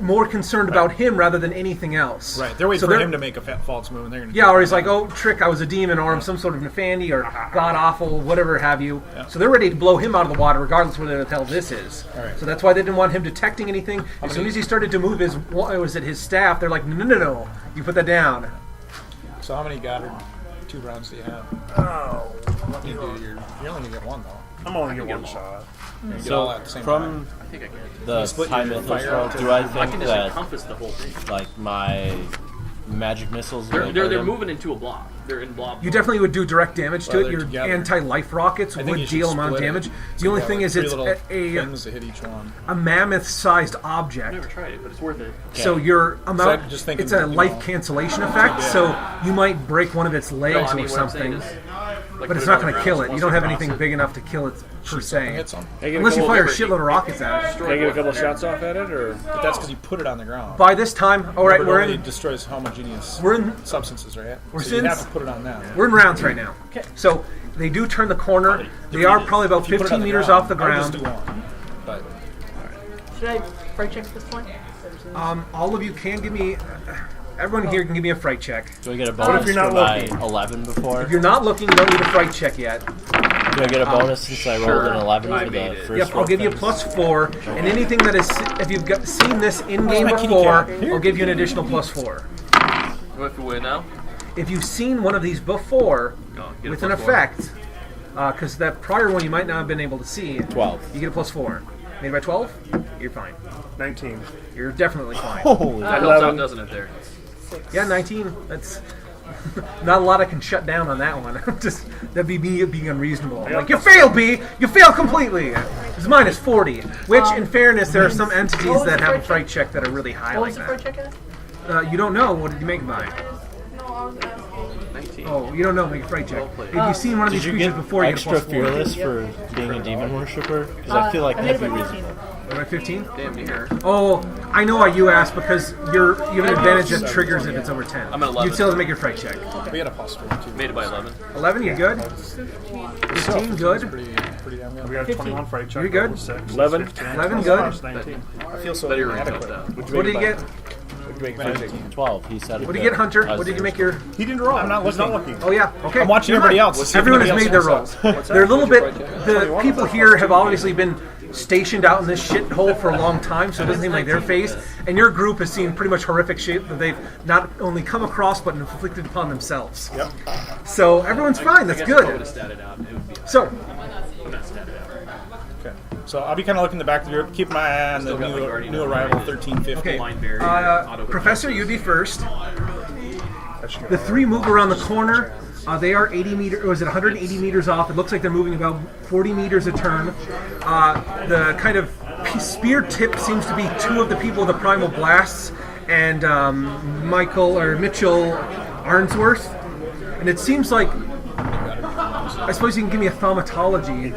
more concerned about him rather than anything else. Right, they're waiting So for him to make a false move, and they're going to. Yeah, or he's like, oh, trick, I was a demon, or I'm some sort of Nefandi, or god-awful, whatever have you. Yeah. So they're ready to blow him out of the water, regardless of whether the hell this is. Alright. So that's why they didn't want him detecting anything. As soon as he started to move his staff, they're like, no, you put that down. So how many Goddard 2 rounds do you have? Oh, You only going to get one, though. I'm only getting one shot. You get So all at the same from time. I think I can. the split time your mythos fire world, out do I I think can just that encompass the whole thing. like my magic missiles? They're, will they're, hurt they're him? moving into a blob. They're in blob. You definitely would do direct damage to Well, it. they're Your together. anti-life rockets I think you would should deal amount of split it. damage. So The only you thing got, is like, it's three little a things to hit each one. mammoth-sized I've object. never tried it, but it's worth it. So your amount, I'm just thinking, it's a you life know, cancellation effect, so you might break one of its No, legs I mean, or what I'm saying something, is, like, but it's put not on going the to kill ground it. You once don't have across anything it. big enough to kill it per se. Hit some. Can I get Unless a you couple, fire a shitload of rockets at it. Can I get a couple shots off at it, or But that's because you put it on the ground. By this time, all right, But it we're only in destroys homogeneous we're in substances, right? We're So you since- have to put it on them. we're in rounds right now. So they do turn the corner. They are probably about If you put it 15 on meters ground, off the I would just ground. do one. But Should I fright check at this point? All of you can give me. Everyone here can give me a fright check. Do I get a bonus you're not for my looking? 11 before? If you're not looking, you don't need a fright check yet. Do I get a bonus since I rolled an 11 I for made the it. first Yep, I'll give you a things? +4, and anything that is, if you've seen this in game my kitty before, cat? I'll give you an additional +4. What if we win now? If you've seen one of these before, No, get a with an +4. effect, because that prior one you might not have been able to see, 12. you get a +4. Made by 12, you're fine. 19. You're definitely fine. Holy That helps out, doesn't it, there? Yeah, 19. That's not a lot I can shut down on that one. Just that'd be me being unreasonable. Like you fail, B. You fail completely. It's minus 40. Which, in fairness, there are some entities was that the have a fright fright check that are really high What like was the fright that. check at? You don't know. What did you make it by? I was asking. 19. Oh, you don't know. Make a fright check. Well played. If you've seen one of Did these you creatures get before, you get a extra +4. fearless for being a demon worshiper? Because I feel like I made that'd it be by reasonable. 15. Am I 15? Damn near. Oh, I know why you asked because you have an advantage that triggers if it's over 10. I'm at 11. You still have to make your fright check. We got a +4 too. Made it by 11. 11, you good? 15, good. Pretty damn good. We got a 21 fright check. You're good. level 6, 11. 15, 11, plus good. 19. I feel so Better rank up inadequate. that. What did you get? 12. He said it. What did you get, Hunter? What did you make your... He didn't roll. I'm not He's looking. not looking. Oh, yeah, okay. I'm watching Never everybody mind. else. Everyone has Everybody made their else rolls. They're a little bit... The people here have obviously been stationed out in this shithole for a long time, so it doesn't seem like their face. And your group has seen pretty much horrific shit that they've not only come across, but inflicted upon themselves. Yep. So everyone's fine. That's I guess if I would good. have statted out, it would be. So, Not statted out. Okay. So I'll be kind of looking in the back of the group. Keep my eye on the Still got my guardian new on arrival, my 1350. okay. Line barrier, auto Professor, you'd be first. That should go The right. three move around the corner. They are 80 meters, or is it 180 meters off? It looks like they're moving about 40 meters a turn. The kind of spear tip seems to be two of the people with the primal blasts, and Mitchell Arnsworth. And it seems like, I suppose you can give me a thaumatology.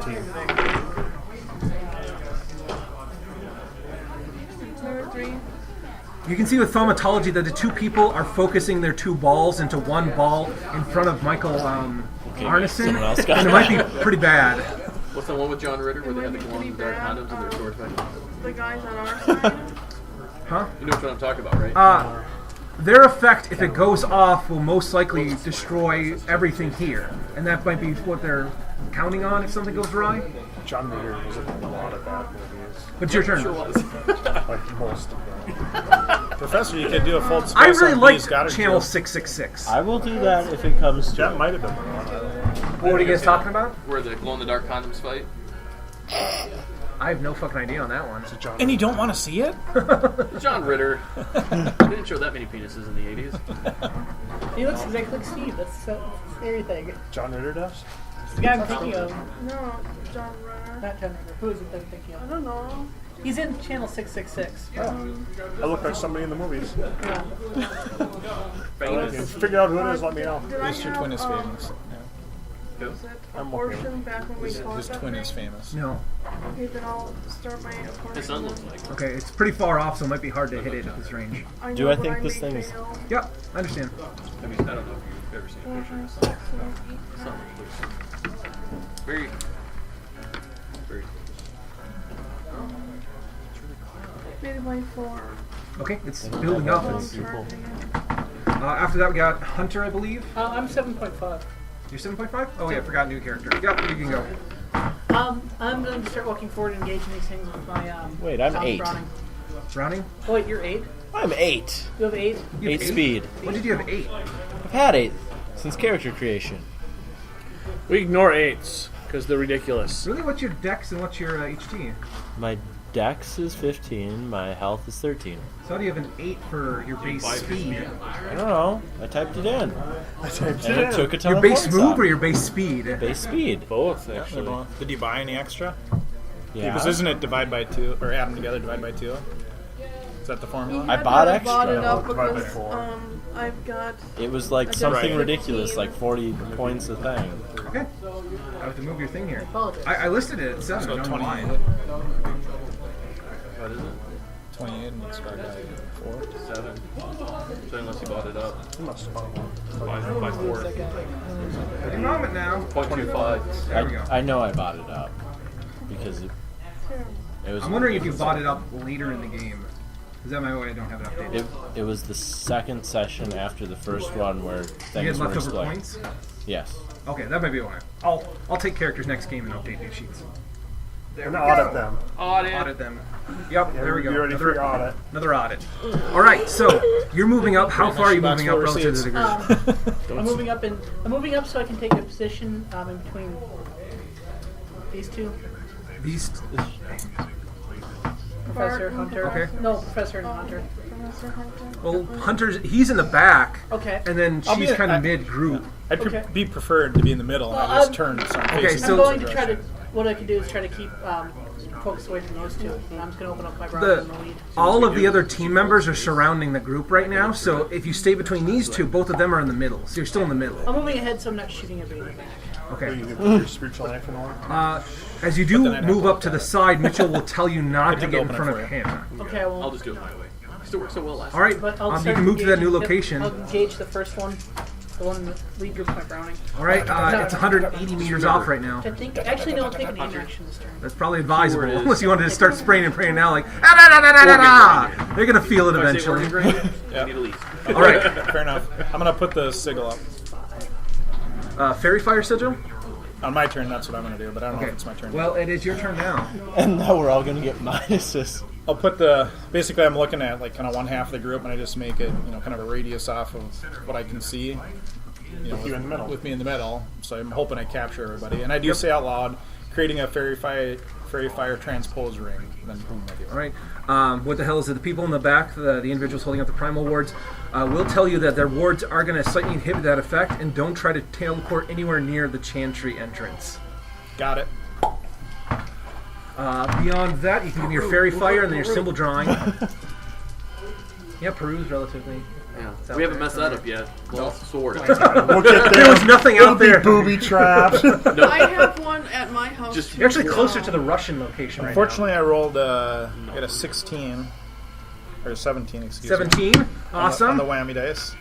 Number 3. You can see with thaumatology that the two people are focusing their two balls into one ball in front of Michael Arneson, someone else got and it might be pretty bad. What's the one with John Ritter where they had the glow in the dark Pretty condoms bad. and their sword fight? The guys on our side. Huh? You know what I'm talking about, right? Their effect, if it goes off, will most likely destroy everything here. And that might be what they're counting on if something goes awry. John Ritter was in a lot of bad movies. But it's your turn. Like most of them. Professor, you could do a full space I really on like these Goddard Channel Field. 666. I will do that if it comes to That it. might have been the one. I don't know. What are you guys talking about? Where the glow in the dark condoms fight? I have no fucking idea on that one. John And you don't want to see it? John Ritter. They didn't show that many penises in the 80s. He looks exactly like Steve. That's the scary thing. John Ritter does? The guy I'm thinking of. No, John Ritter. Not John Ritter. Who is it that I'm thinking I of? don't know. He's in Channel 666. I look like somebody in the movies. Yeah. If you figure out who it is, let me know. Did I At least your twin is have, famous. was it I'm okay. abortion back when we called His that twin thing? is famous. No. Okay, then I'll start my abortion. His son looks like. Okay, it's pretty far off, so it might be hard to hit it at this range. I Do know, I but think this may thing is- fail. Yep, I understand. I mean, I don't know if you've ever seen a 4, picture. 5, 6, 7, 8, 9. Son looks very. Very. Divided by 4. Okay, it's building up. It's, Charging. after that, we got Hunter, I believe. I'm 7.5. You're 7.5? Oh, yeah, I forgot new character. Yep, you can go. I'm going to start walking forward and engaging these things with my Wait, I'm Tom 8. Browning. Browning? Oh, wait, you're 8? I'm 8. You have 8? You have 8 speed. When did you have 8? I've had 8 since character creation. We ignore 8s because they're ridiculous. Really? What's your dex and what's your HT? My dex is 15, my health is 13. So how do you have an 8 for your base speed? I don't know. I typed it in. And it took a ton Your of base points move off. or your base speed? Base speed. Both, actually. Did you buy any extra? Yeah. Because isn't it divide by 2, or add them together, divide by 2? Is that the formula? I bought extra. bought it up Divided by because 4. I've got. It was like I did something 15. ridiculous, like 40 points a thing. Okay. I have to move your thing here. Apologize. I listed it at 7. So I don't know 28. why. What is it? 28 and it's divide by 4. 7. So unless you bought it up. He must have bought one. By 4. Take a moment now. 0.25. There we go. I know I bought it up because it was. I'm wondering if you bought it up later in the game. Is that my way? I don't have it updated. It was the second session after the first one where You had things were leftover explained. points? Yes. Okay, that might be why. I'll take characters next game and update these sheets. There And we audit go. them. Audit them. Yep, there we go. You ready for your audit? Another audit. All right, so you're moving up. How far are you moving up relative to the group? I'm moving up so I can take a position in between these two. These. Professor Hunter. Okay. No, Professor and Hunter. Professor Hunter. Well, He's in the back, Okay. and then I'll be she's kind I- of mid-group. I'd Okay. be preferred to be in the middle and Well, I just turn so I'm Okay, facing so- I'm the going to try to. direction. what I can do is try to keep focus away from those two. I'm just going to open up my browser in the lead. All of the other team members are surrounding the group right now, so if you stay between these two, both of them are in the middle. So you're still in the middle. I'm moving ahead, so I'm not shooting everybody in the back. Okay. You put your spiritual knife in order? As you do move up to the side, Mitchell will tell you not to get in front of him. Okay, I won't. I'll just do it my way. Still worked so well last All right, But I'll you start can move to that new engaging- location. I'll engage the first one. The one in the lead group by Browning. All right, it's 180 meters off right now. I think actually no, I'll take an aim action this turn. That's probably advisable, unless you wanted to start spraying and praying now, like ah-da-da-da-da-da-da. They're gonna feel it When I say eventually. organ grenade, I need a leaf. All right, Fair enough. I'm gonna put the sigil up. fairy fire sigil. On my turn, that's what I'm gonna do, but I don't know Okay. if it's my turn. Well, it is your turn now. And now we're all gonna get minuses. I'll put the, basically I'm looking at like kind of one half of the group and I just make it, kind of a radius off of what I can see. With you in the middle. With me in the middle. So I'm hoping I capture everybody. And I do say out loud, creating a fairy fire transpose ring. And then boom, I do. All right. What the hell is it? The people in the back, the individuals holding up the primal wards, will tell you that their wards are going to slightly inhibit that effect, and don't try to teleport anywhere near the chantry entrance. Got it. Beyond that, you can give me your fairy fire and then your symbol drawing. Yeah, Peru's relatively. Yeah. We haven't messed that up yet. Well, sword. We'll get There there. was nothing out there. Booby traps. I have one at my house. Just- You're actually closer to the Russian location right Unfortunately, I rolled I got a 16, or 17, excuse now. me. 17. Awesome. On the whammy dice.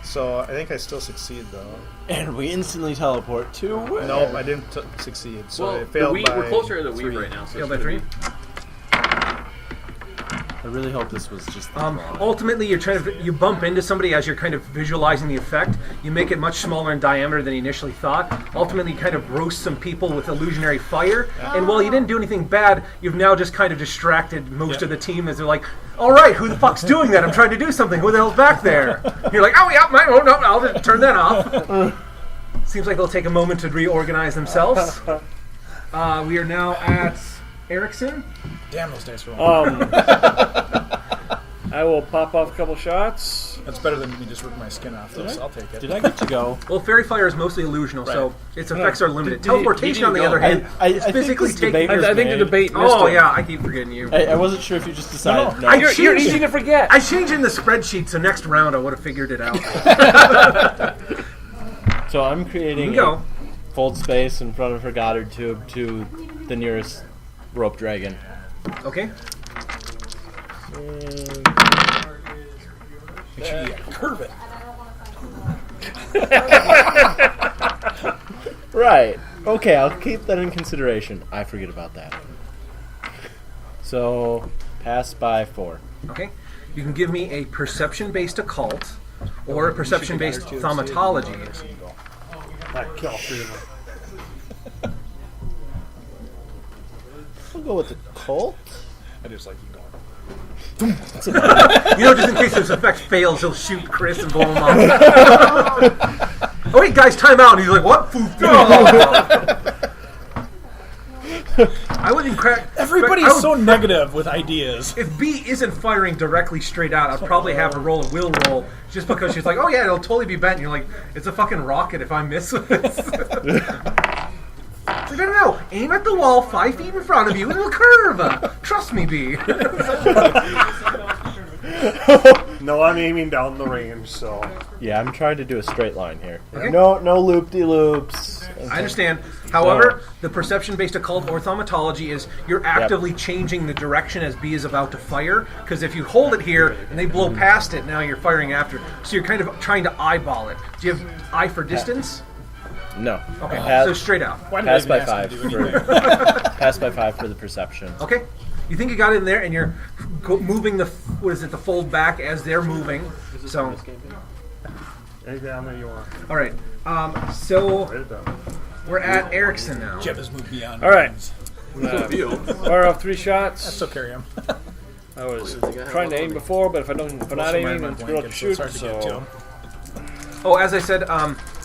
So I think I still succeed though. And we instantly teleport to where? Nope, I didn't succeed. So I Well, failed by we're closer to the weave 3. right now. So Failed it's by gonna 3. be- I really hope this was just the draw. Ultimately, you bump into somebody as you're kind of visualizing the effect. You make it much smaller in diameter than you initially thought. Ultimately, you kind of roast some people with illusionary fire. And while you didn't do anything bad, you've now just kind of distracted most of the team as they're like, all right, who the fuck's doing that? I'm trying to do something. Who the hell's back there? And you're like, oh, yeah, no, I'll just turn that off. Seems like they'll take a moment to reorganize themselves. We are now at Erickson. Damn, those dice rolling. I will pop off a couple shots. That's better than me just ripping my skin off, though, so I'll take it. Did I get to go? Well, fairy fire is mostly illusional, so its effects are limited. Did Teleportation, on the other hand, I is think physically this taking. debate was I think the made. debate missed Oh it. yeah, I keep forgetting you. I wasn't sure if you just decided. No, You're changed easy it. to forget. I changed in the spreadsheet, so next round I would have figured it out. So I'm creating You can go. a fold space in front of her Goddard tube to the nearest rope dragon. Okay. Make sure you curve it. Right. Okay, I'll keep that in consideration. I forget about that. So, pass by 4. Okay. You can give me a perception-based occult or a perception-based thaumatology. I kill 3 of them. We'll go with the cult. I just like you going. Just in case this effect fails, he'll shoot Chris and blow him up. Oh wait, guys, time out. And he's like, what? I wouldn't crack. Everybody's so negative with ideas. If B isn't firing directly straight out, I'd probably have her roll a will roll just because she's like, oh yeah, it'll totally be bent. And you're like, it's a fucking rocket if I miss with this. It's like, no, aim at the wall 5 feet in front of you and it'll curve. Trust me, B. No, I'm aiming down the range, so. Yeah, I'm trying to do a straight line here. Okay. No loop-de-loops. I understand. However, the perception-based occult or thaumatology is you're actively changing the direction as B is about to fire. Because if you hold it here and they blow past it, now you're firing after. So you're kind of trying to eyeball it. Do you have eye for distance? No. Okay, Pass- so straight out. Why did I Pass even by ask 5 you to do anything? for pass by 5 for the perception. Okay. You think you got it in there, and you're moving the the fold back as they're moving. So, Any down there you want. all right. So Write it down. we're at Erickson now. Jeff has moved beyond. All right. View. Fire off 3 shots. So carry him. I was trying to aim before, but if I'm not aiming, then it's going to shoot. Hard to get to So him. Oh, as I said,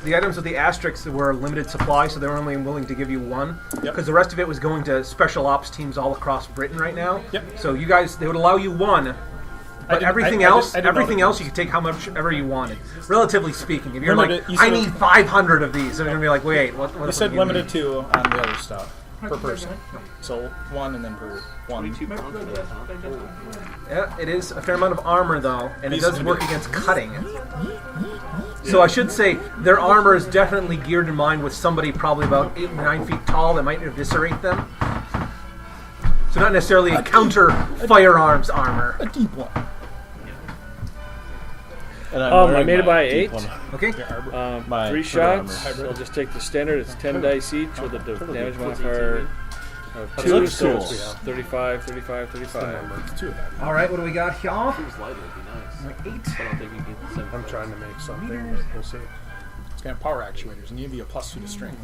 the items with the asterisks were limited supply, so they were only willing to give you 1. Yep. Because the rest of it was going to special ops teams all across Britain right now. Yep. So you guys, they would allow you 1. But didn't- everything I else, didn't know everything that. else, you could take how much ever you wanted. Relatively speaking, if you're Limited- like, you I said- need 500 of these, they're gonna be like, wait, what? You said do limited to on the other stuff. per person. So 1 and then per 1. 22 pounds for that, huh? Yeah, it is a fair amount of armor though, and it These does are work good. against cutting. So I should say their armor is definitely geared in mind with somebody probably about 8 or 9 feet tall that might eviscerate them. So not necessarily a counter firearms armor. A deep one. And I'm I wearing made it my by deep 8. one. Okay. My 3 turtle shots. armor. So I'll just take the standard. It's 10 dice each with a damage What's modifier of That 2. looks So cool. it's 35, 35, 35. 2 of that. All right, what do we got here? Who's lighter would be nice. Like 8. I don't think you get the 7. I'm trying to make something. We'll see. It's going to have power actuators and give you a +2 to strength.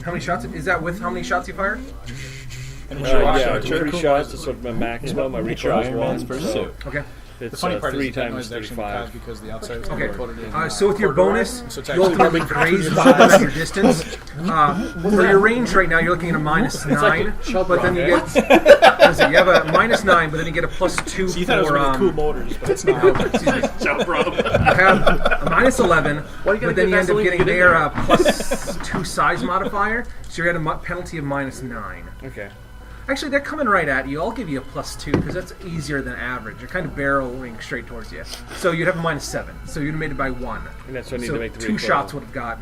How many shots? Is that with how many shots you fired? And Yeah, Sure. 3 shots is sort of my maximum. My Get your recoil is Iron 1. Man's first So suit. Okay. it's The funny part 3 is that times noise actually 35. because the outside is Okay. coated in. So with your bonus, So it's you actually ultimately rubbing raise through the your at your distance. For your range right now, you're looking at a -9, but then you get you have a -9, but then you get a +2 So you thought it was for one of the cool motors, but it's not. Jump rope. you have a -11, Why you gotta but then get you end up Vaseline to getting get in there there? a +2 size modifier, so you're at a penalty of -9. Okay. Actually, they're coming right at you. I'll give you a +2 because that's easier than average. You're kind of barreling straight towards you. So you'd have a -7. So you'd have made it by 1. And that's what I need So to make the 2 recoil. shots would have got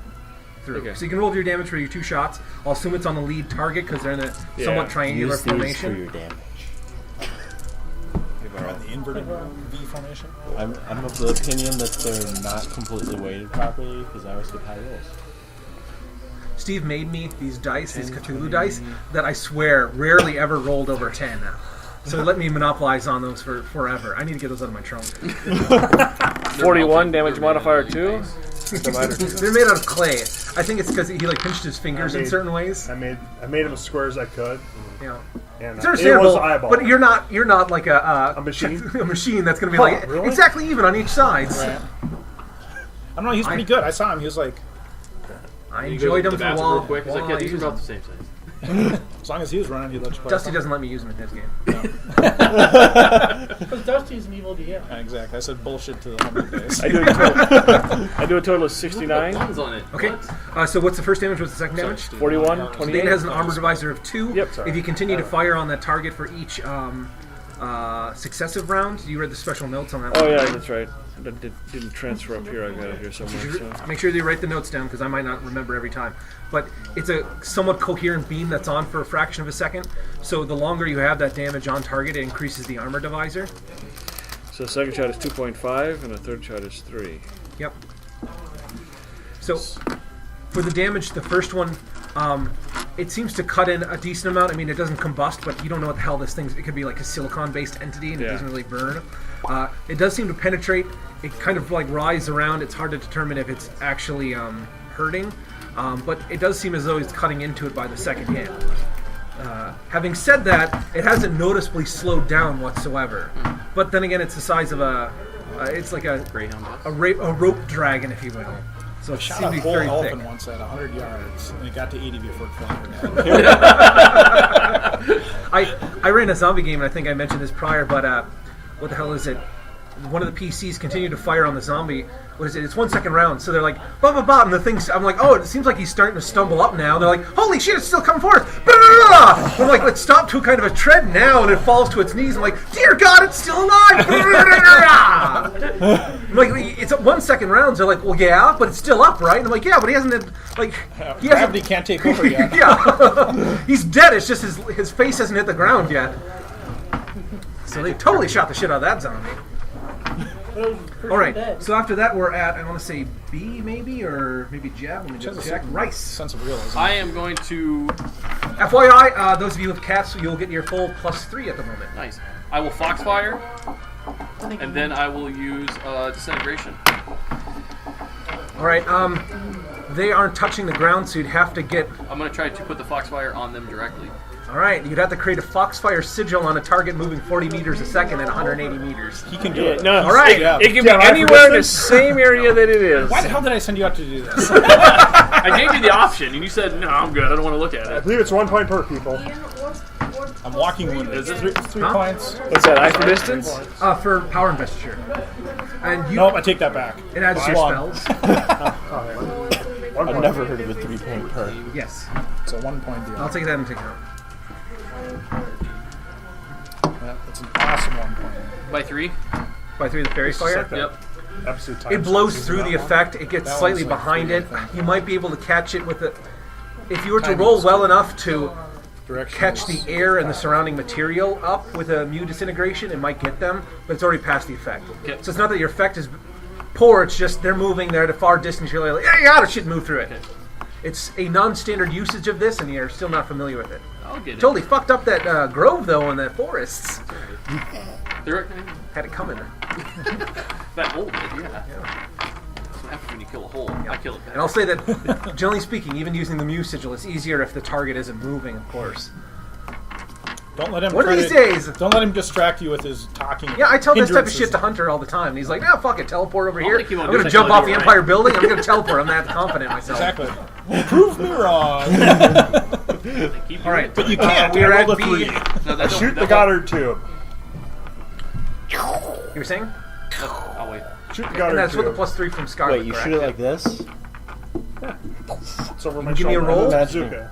through. Okay. So you can roll your damage for your 2 shots. I'll assume it's on the lead target because they're in a somewhat triangular Use these for formation. your damage. The inverted V formation. I'm of the opinion that they're not completely weighted properly because I always get high rolls. Steve made me these dice, these Cthulhu dice, that I swear rarely ever rolled over 10. So let me monopolize on those for forever. I need to get those out of my trunk. 41 damage modifier 2. They're made out of clay. I think it's because he like pinched his fingers in certain ways. I made them as square as I could. Yeah. And It's it understandable, was eyeball. but you're not like a machine? a machine that's going to be like really? exactly even on each side. Right. I don't know. He's pretty good. I saw him. He was like, I You go enjoyed to them the for a bathroom while. real quick. He's like, yeah, these are while I about the used same size. as long as he was running, he'd let you play. them. Dusty doesn't let me use them in his game. Because Dusty's an evil DM. Exactly. I said bullshit to the homie face. I do a total of 69. Buttons on it. Okay. What? So what's the first damage? What's the second damage? 41, Dane 28. has an armor divisor of 2. Yep. If you continue to fire on that target for each successive round, you read the special notes on that. Oh one, yeah, right? that's right. That didn't transfer up here. I got it here somewhere. So. Make sure you write the notes down because I might not remember every time. But it's a somewhat coherent beam that's on for a fraction of a second. So the longer you have that damage on target, it increases the armor divisor. So the second shot is 2.5, and the third shot is 3. Yep. So for the damage, the first one, it seems to cut in a decent amount. I mean, it doesn't combust, but you don't know what the hell this thing's. It could be like a silicon-based entity, and it Yeah. doesn't really burn. It does seem to penetrate. It kind of like writhes around. It's hard to determine if it's actually hurting, but it does seem as though it's cutting into it by the second hit. Having said that, it hasn't noticeably slowed down whatsoever. But then again, it's the size of it's like a Greyhound bus. rope dragon, if you will. So it Shot seems to a be whole very thick. elephant once at 100 yards, and it got to 80 before it fell over. I ran a zombie game, and I think I mentioned this prior, but what the hell is it? One of the PCs continued to fire on the zombie. What is it? It's 1 second round, so they're like, blah, blah, blah, and the thing's, I'm like, oh, it seems like he's starting to stumble up now. They're like, holy shit, it's still coming forth. Blah, blah, blah. I'm like, let's stop to a kind of a tread now, and it falls to its knees. I'm like, dear God, it's still alive. I'm like, it's at 1 second rounds. They're like, well, yeah, but it's still up, right? And I'm like, yeah, but he hasn't, he Gravity hasn't, can't take over yet. yeah. He's dead, it's just his face hasn't hit the ground yet. So they totally shot the shit out of that zombie. All right. So after that, we're at, I want to say B maybe, or maybe Jeb. Let me just check. Rice. Sense of realism. I am going to. FYI, those of you with cats, you'll get your full +3 at the moment. Nice. I will Foxfire, and then I will use Disintegration. All right. They aren't touching the ground, so you'd have to get. I'm going to try to put the Foxfire on them directly. All right. You'd have to create a Foxfire sigil on a target moving 40 meters a second at 180 meters. He can do it. No, All right. It can be anywhere in the same area that it is. Why the hell did I send you out to do this? I gave you the option, and you said, no, I'm good. I don't want to look at I it. believe it's 1 point per people. I'm walking wounded. Is it? 3 Huh? points. What's that, eye for distance? For power investiture. And you. Nope, I take that back. It adds to your One. spells. One I've point. never heard of a 3-point perk. Yes. It's So 1 point deal. I'll take that into account. That's an awesome 1 point. By 3. By 3 of the fairy It's just fire. like that Yep. absolute time It blows sense, through isn't the that effect. It gets That slightly one's like behind 3, I it. think. You might be able to catch it with the. If you were to Timing roll is well good. enough to Direction catch the is air and the fine. surrounding material up with a mu disintegration, it might get them, but it's already past the effect. Okay. So it's not that your effect is poor, it's just they're moving, they're at a far distance, you're like, yeah, you gotta shit move through it. It's a non-standard usage of this, and you're still not familiar with it. I'll get it. Totally fucked up that grove, though, in the forests. They're, Had it coming. that hole did, yeah. That's what happens when you kill a hole. I kill it back. And I'll say that, generally speaking, even using the mu sigil, it's easier if the target isn't moving, of course. Don't let him. One of these credit- days. Don't let him distract you with his talking. Yeah, I tell this type of hindrances. shit to Hunter all the time. And he's like, no, fuck it, teleport over I'll here. make you I'm a going to good jump off the idea, Empire right? building. I'm going to teleport. I'm that confident in myself. Exactly. Prove me wrong. Keep All right. But you can't. We are I at rolled a B. 3. No, that Shoot the Goddard tube. You were saying? I'll wait. Shoot the And Goddard that's with the tube. +3 from Scarlet. Wait, you correct? shoot it like this? It's over my Give me a shoulder. roll? Bazooka.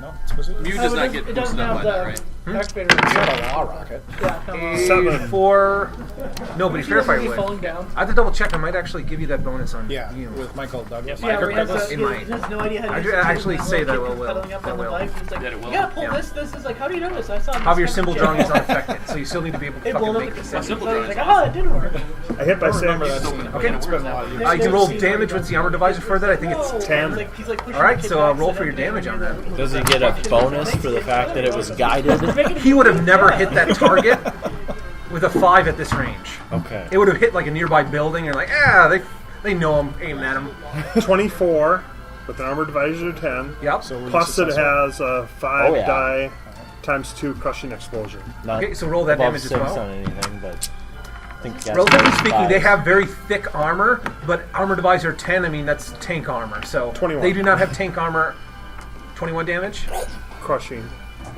No, it's supposed to be. Mew does not get it boosted doesn't up have by the that, right? activator. It's not a wall rocket. Yeah, come on. 7. 4. No, but She Fair doesn't Fire be would. falling down. I have to double check. I might actually give you that bonus on Yeah, you. with Michael Douglas. Yeah, where he has, Douglas. It he might. has no idea how to I use do the actually tools, say and that keeps it will. pedaling up It on the will. bike. He's like, That it will. you gotta pull Yeah. this. This is like, how do you know this? I saw this. However, your happen symbol to drawing you." is unaffected, so you still need to be able to It fucking blown up make at the this. second. symbol So drawing he's is like, oh, it did work. I hit by I remember 6. that scene. Okay. It's been a lot of years. You roll damage. What's the armor divisor for that? I think Whoa. it's 10. He's like pushing All right, the so, kickbacks roll and for your everything, damage on and that. then- Does he get a bonus for the fact that it was guided? He would have never hit that target with a 5 at this range. Okay. It would have hit like a nearby building. You're like, they know I'm aiming at him. 24 with an armor divisor of 10. Yep. So were you Plus it successful? has a 5 Oh, yeah. die times 2 crushing explosion. Not Okay, so roll that above damage as 6 well. on anything, but I think that's Relatively speaking, 5. they have very thick armor, but armor divisor 10, I mean, that's tank armor. So 21. they do not have tank armor. 21 damage, Crushing.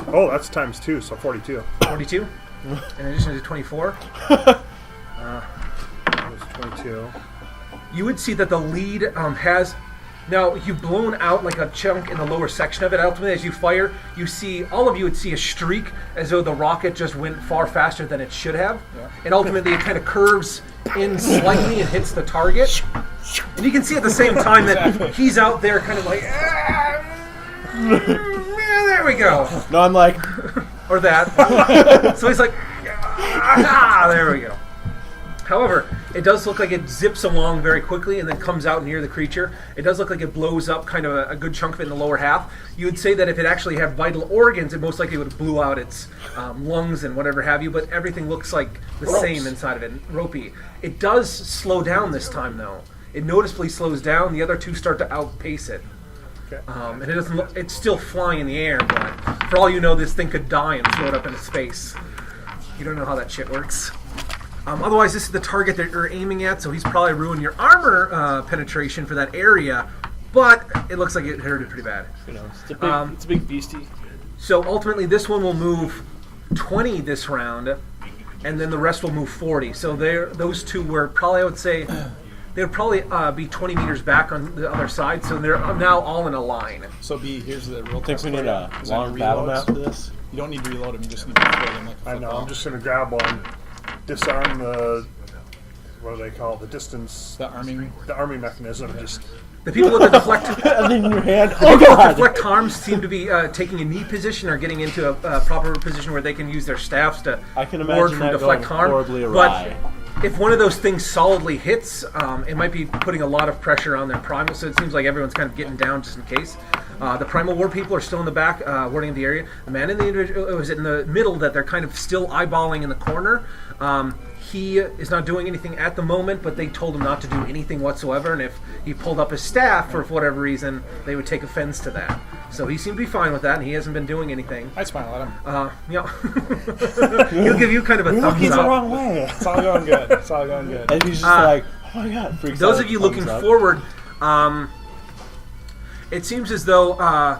Oh, that's times 2, so 42. 42, in addition to 24. That was 22. You would see that the lead has... Now, you've blown out like a chunk in the lower section of it. Ultimately, as you fire, you see... All of you would see a streak as though the rocket just went far faster than it should have. Yeah. And ultimately, it kind of curves in slightly and hits the target. And you can see at the same time that Exactly. he's out there kind of like... yeah, there we go. No, I'm like, Or that. So he's like, there we go. However, it does look like it zips along very quickly and then comes out near the creature. It does look like it blows up kind of a good chunk of it in the lower half. You would say that if it actually had vital organs, it most likely would have blew out its lungs and whatever have you, but everything looks like the same inside of it, ropey. It does slow down this time, though. It noticeably slows down. The other two start to outpace it. Okay. And it doesn't look, it's still flying in the air, but for all you know, this thing could die and float up into space. You don't know how that shit works. Otherwise, this is the target that you're aiming at, so he's probably ruined your armor penetration for that area, but it looks like it hurt it pretty bad. You know, it's a big beastie. So ultimately, this one will move 20 this round, and then the rest will move 40. So those two were probably, I would say, they would probably be 20 meters back on the other side, so they're now all in a line. So B, here's the real I think test we for need you. a Is on long battle map reloads. for this. You don't need to reload them, you just need to throw them like a I know. football. I'm just going to grab one, disarm the... What do they call it? The distance... The arming. The arming mechanism. Just... The people with the deflect And in your hand. Oh god! deflect harms seem to be taking a knee position or getting into a proper position where they can use their staffs to I can ward imagine from that deflect going harm. horribly awry. But if one of those things solidly hits, it might be putting a lot of pressure on their primal. So it seems like everyone's kind of getting down just in case. The primal war people are still in the back, warding the area. The man in the individual was in the middle that they're kind of still eyeballing in the corner. He is not doing anything at the moment, but they told him not to do anything whatsoever, and if he pulled up his staff for whatever reason, they would take offense to that. So he seemed to be fine with that, and he hasn't been doing anything. I'd smile at him. He'll give you kind of a You're thumbs looking the up. wrong way. It's all going good. It's all going good. And he's just like, oh my god. Freaks Those out, of you thumbs looking up. forward, it seems as though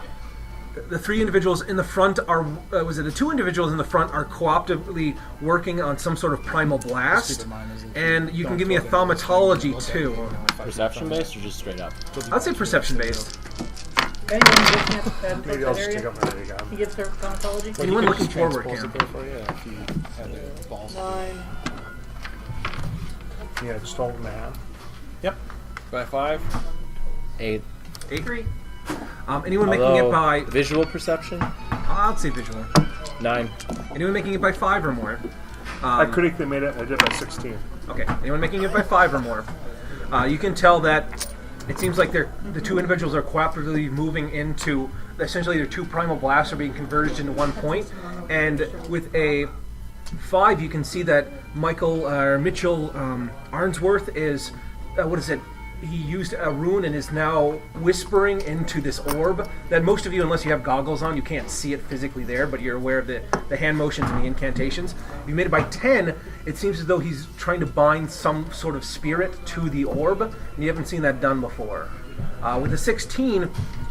the three individuals in the front are, the two individuals in the front are cooperatively working on some sort of primal blast. Stupid mind is if And you can don't give me a throw them, thaumatology they'll too. get Perception based or just straight up? I'd say perception based. Anyone who can't Maybe that I'll just area, take up my ray gun. he gets their pharmacology. But Anyone you could looking just forward transpose can. it there for you if you had the balls. 9. Yeah, just hold in the hand. Yep. By 5. 8. 3. Anyone making it by... visual perception? I'll say visual. 9. Anyone making it by 5 or more? I critically made it. I did by 16. Okay, anyone making it by 5 or more? You can tell that it seems like the two individuals are cooperatively moving into, essentially their two primal blasts are being converged into one point, and with a 5 you can see that Mitchell Arnsworth is, what is it? He used a rune and is now whispering into this orb that most of you, unless you have goggles on, you can't see it physically there, but you're aware of the hand motions and the incantations. If you made it by 10, it seems as though he's trying to bind some sort of spirit to the orb, and you haven't seen that done before. With the 16,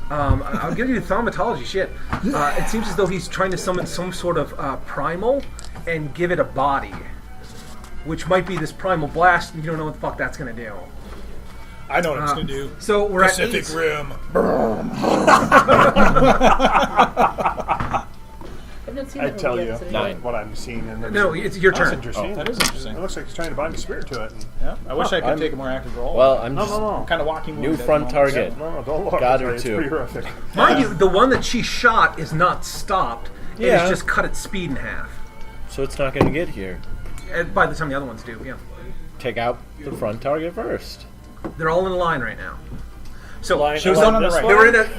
I'll give you thaumatology shit. It seems as though he's trying to summon some sort of primal and give it a body, which might be this primal blast, and you don't know what the fuck that's going to do. I know what it's going to do. So we're Pacific at 8. Rim. I've not seen I that tell movie you yet, so- 9. what I'm seeing. And No, it's your That's turn. interesting. That is interesting. It looks like he's trying to bind a spirit to it. Yeah. I wish I could I'm- take a more active role. Well, I'm No, just... no, I'm no. kind of walking New wounded at front the moment. target. No, don't look. Got her It's too. pretty horrific. Mind you, the one that she shot is not stopped. It Yeah. has just cut its speed in half. So it's not going to get here. And by the time the other ones do, yeah. Take out the front target first. They're all in a line right now. So She was on the right.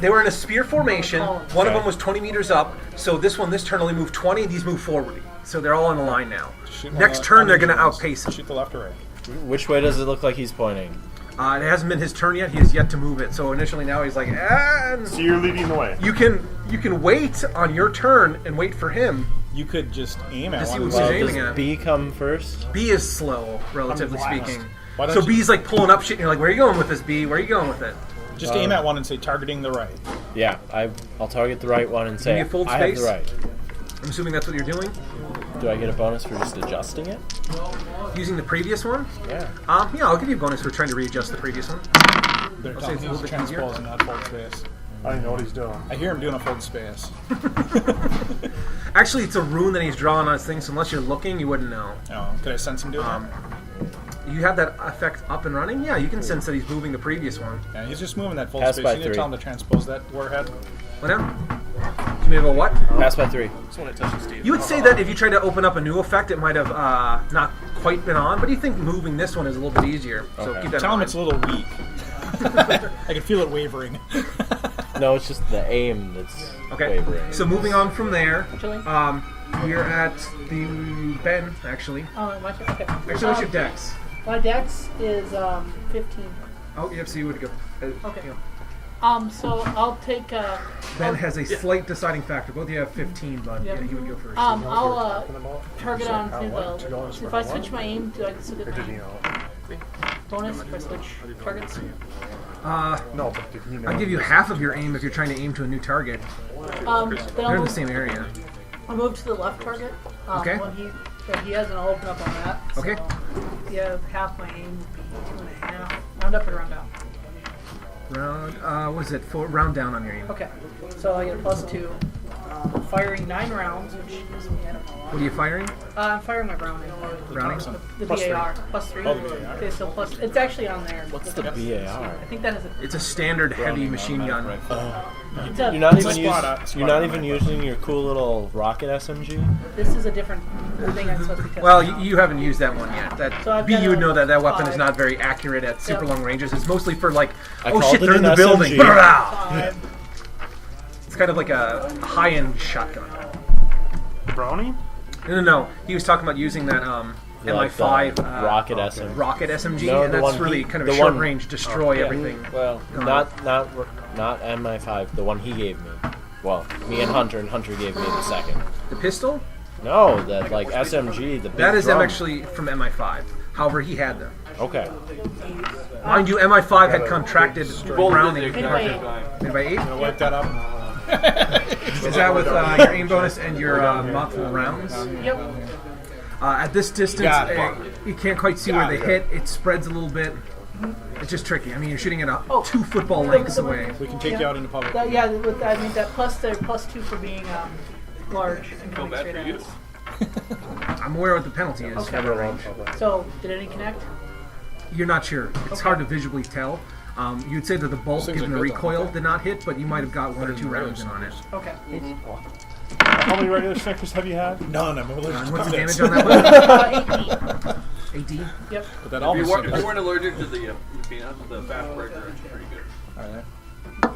they were in a spear formation. One of them was 20 meters up. So this turn only moved 20. These move forward. So they're all in a line now. Shoot Next on the- turn on they're the going to joints. outpace him. Shoot the left or right. Which way does it look like he's pointing? It hasn't been his turn yet. He has yet to move it. So initially now he's like, and So you're leading the way. you can wait on your turn and wait for him. You could just aim at To see one. what of he's them. aiming Does at. B come first? B is slow, relatively I'm last. speaking. Why don't So you- B's like pulling up shit, and you're like, where are you going with this, B? Where are you going with it? Just aim at one and say targeting the right. Yeah, I'll target the right one and say, you fold I have space? the right. I'm assuming that's what you're doing. Do I get a bonus for just adjusting it? Using the previous one? Yeah. Yeah, I'll give you a bonus for trying to readjust the previous one. They're say telling it's a me little he's bit easier. transposing, not fold space. I don't know what he's doing. I hear him doing a fold space. Actually, it's a rune that he's drawing on his thing, so unless you're looking, you wouldn't know. Oh, could I sense him doing that? You have that effect up and running? Yeah, you can sense that he's moving the previous one. Yeah, he's just moving that fold Pass space. by You need to 3. tell him to transpose that warhead. What now? You may have a what? Pass by 3. That's when it touches Steve. You would say that if you tried to open up a new effect, it might have not quite been on, but you think moving this one is a little bit easier. So Okay. keep that Tell in him mind. it's a little weak. I can feel it wavering. No, it's just the aim that's Okay, wavering. so moving on from there, Chilling? we're at the Ben, actually. Oh, my turn? Okay. Actually, what's your dex? My dex is 15. Oh, yep, so you would go. Okay. Yeah. So I'll take. Ben has a slight deciding factor. Both of you have 15, but Yep. yeah, he would go first. I'll target on to the. If I switch my aim, do I still get Or did he my know? bonus if I switch targets? No, but did he know? I'll give you half of your aim if you're trying to aim to a new target. Then They're I'll in the move, same area. I'll move to the left target. Okay. When he has, and I'll open up on that. So Okay. yeah, half my aim would be 2.5. Round up or round down? What is it? Round down on your aim. Okay. So I get a +2. Firing 9 rounds, which gives me, I don't know. What are you firing? I'm firing my Browning. Browning? The Plus BAR. +3. Oh, the BAR. Okay, so plus. It's actually on there. What's the BAR? I think that is a. It's a standard heavy machine gun. It's a You're not It's a even squad using your cool little rocket SMG? this is a different thing I'm supposed to be testing. Well, you haven't used that one yet. That So I've B, got you would a know that weapon is 5. not very accurate at super Yep. long ranges. It's mostly for like, I oh called shit, it they're in an the building. SMG. Brrrah! 5. It's kind of like a high-end shotgun. Brownie? No. He was talking about using that Like MI5 the rocket SMG. rocket SMG, No, and the that's one really he- kind of the short one- range, destroy everything. Well, not MI5, the one he gave me. Well, me and Hunter gave me the second. The pistol? No, that like SMG, the big That is drum. actually from MI5. However, he had them. Okay. Mind you, MI5 had contracted Browning. Made by 8. Made by 8? Gonna wipe that up. Is that with your aim bonus and your multiple rounds? Yep. At this distance, Got it. you can't quite see where they hit. It spreads a little bit. It's just tricky. I mean, you're shooting at a Oh. 2 football lengths away. We can take you out into public. That, yeah, with, I mean that plus the +2 for being large and Feel coming bad straight for at you. us. I'm aware what the penalty is. Okay. Never allowed public. So, did any connect? You're not sure. It's hard to visually tell. You'd say that the bolt, Things given the are good, though. recoil, did not hit, but you might have got 1 or 2 rounds in on it. Okay. How many regular snickers have you had? None. I'm allergic What's to the this. damage on that one? 18. 18? Yep. But that If almost you weren't allergic to the peanut, the fast breaker, it's pretty good. All right.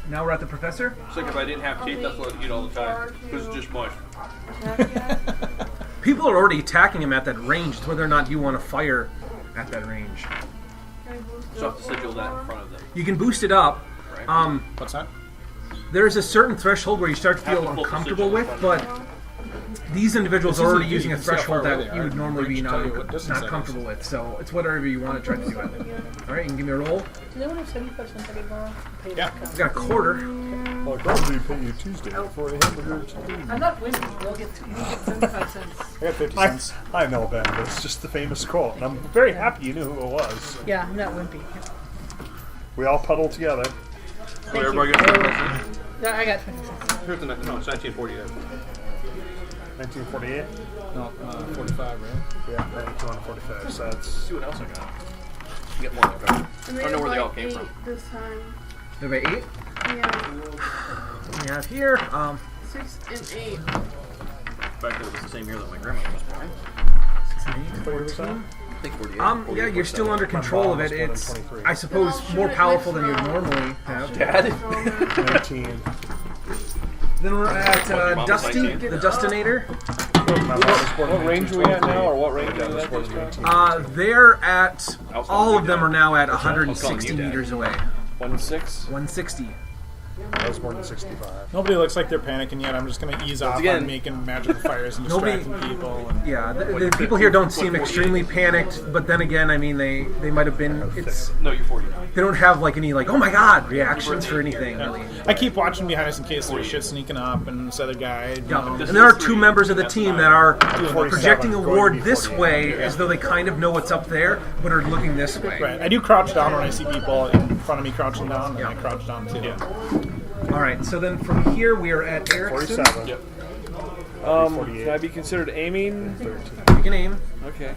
Now we're at the professor. It's like if I didn't have teeth, that's what I'd eat all the time. Because it's just mush. People are already attacking him at that range. It's whether or not you want to fire at that range. So I have to sigil that in front of them. You can boost it up. Right. What's that? There's a certain threshold where you start to Have feel to pull uncomfortable the with, sigil but these individuals are already using a You can see how far threshold away that they you are. would normally be Range tell you what distance not that comfortable is. with. So it's whatever you want to try to do with it. All right, you can give me a roll. Does anyone have 75 cents I could borrow? Pay Yeah. I've got a quarter. Well, probably pay you Tuesday for a hamburger. I'm not winning. You'll get 75 cents. I got 50 cents. I know, Ben, but it's just the famous quote, and I'm very happy you knew who it was. Yeah, I'm not wimpy. We all puddle together. So everybody gets the Yeah, I got 20 cents. Here's the next. No, it's 1948. 1948? No, 45, right? Yeah, 1945. So that's. See what else I got. You get more like that. And I don't know where they all came 8 from. this time. Number 8. Yeah. We have here. 6 and 8. The fact that it was the same year that my grandmother was born. 6 and 8, 14. I think 48. Yeah, you're still under control of it. born in It's, 23. I suppose, more powerful than you would normally have. Dad? 19. Then we're at Your mom was Dusty, 19? the Dustinator. My mom was born in What range are we at now, or what range are we at this time? They're at, I was all calling of you them Dad. are now at I was calling 160 you Dad. meters away. 1-6. 160. I was born in 65. Nobody looks like they're panicking yet. I'm just going to ease off again- on making magical fires and Nobody- distracting people. And Yeah, the people here don't seem extremely panicked, but then again, I mean, they might have been, No, you're 49. they don't have like any like, oh my god, reactions for anything, really. I keep watching behind us in case there's shit sneaking up and this other guy. You Yeah. know, And there are 2 members of the team that are 47, projecting a going to ward be this 48. way as though they kind of know what's up there, but are looking this way. Right. I do crouch down when I see people in front of me crouching down, and Yeah. I crouch down too. Alright, so then from here we are at Erickson. 47. Yep. Can I be considered aiming? You can aim. Okay.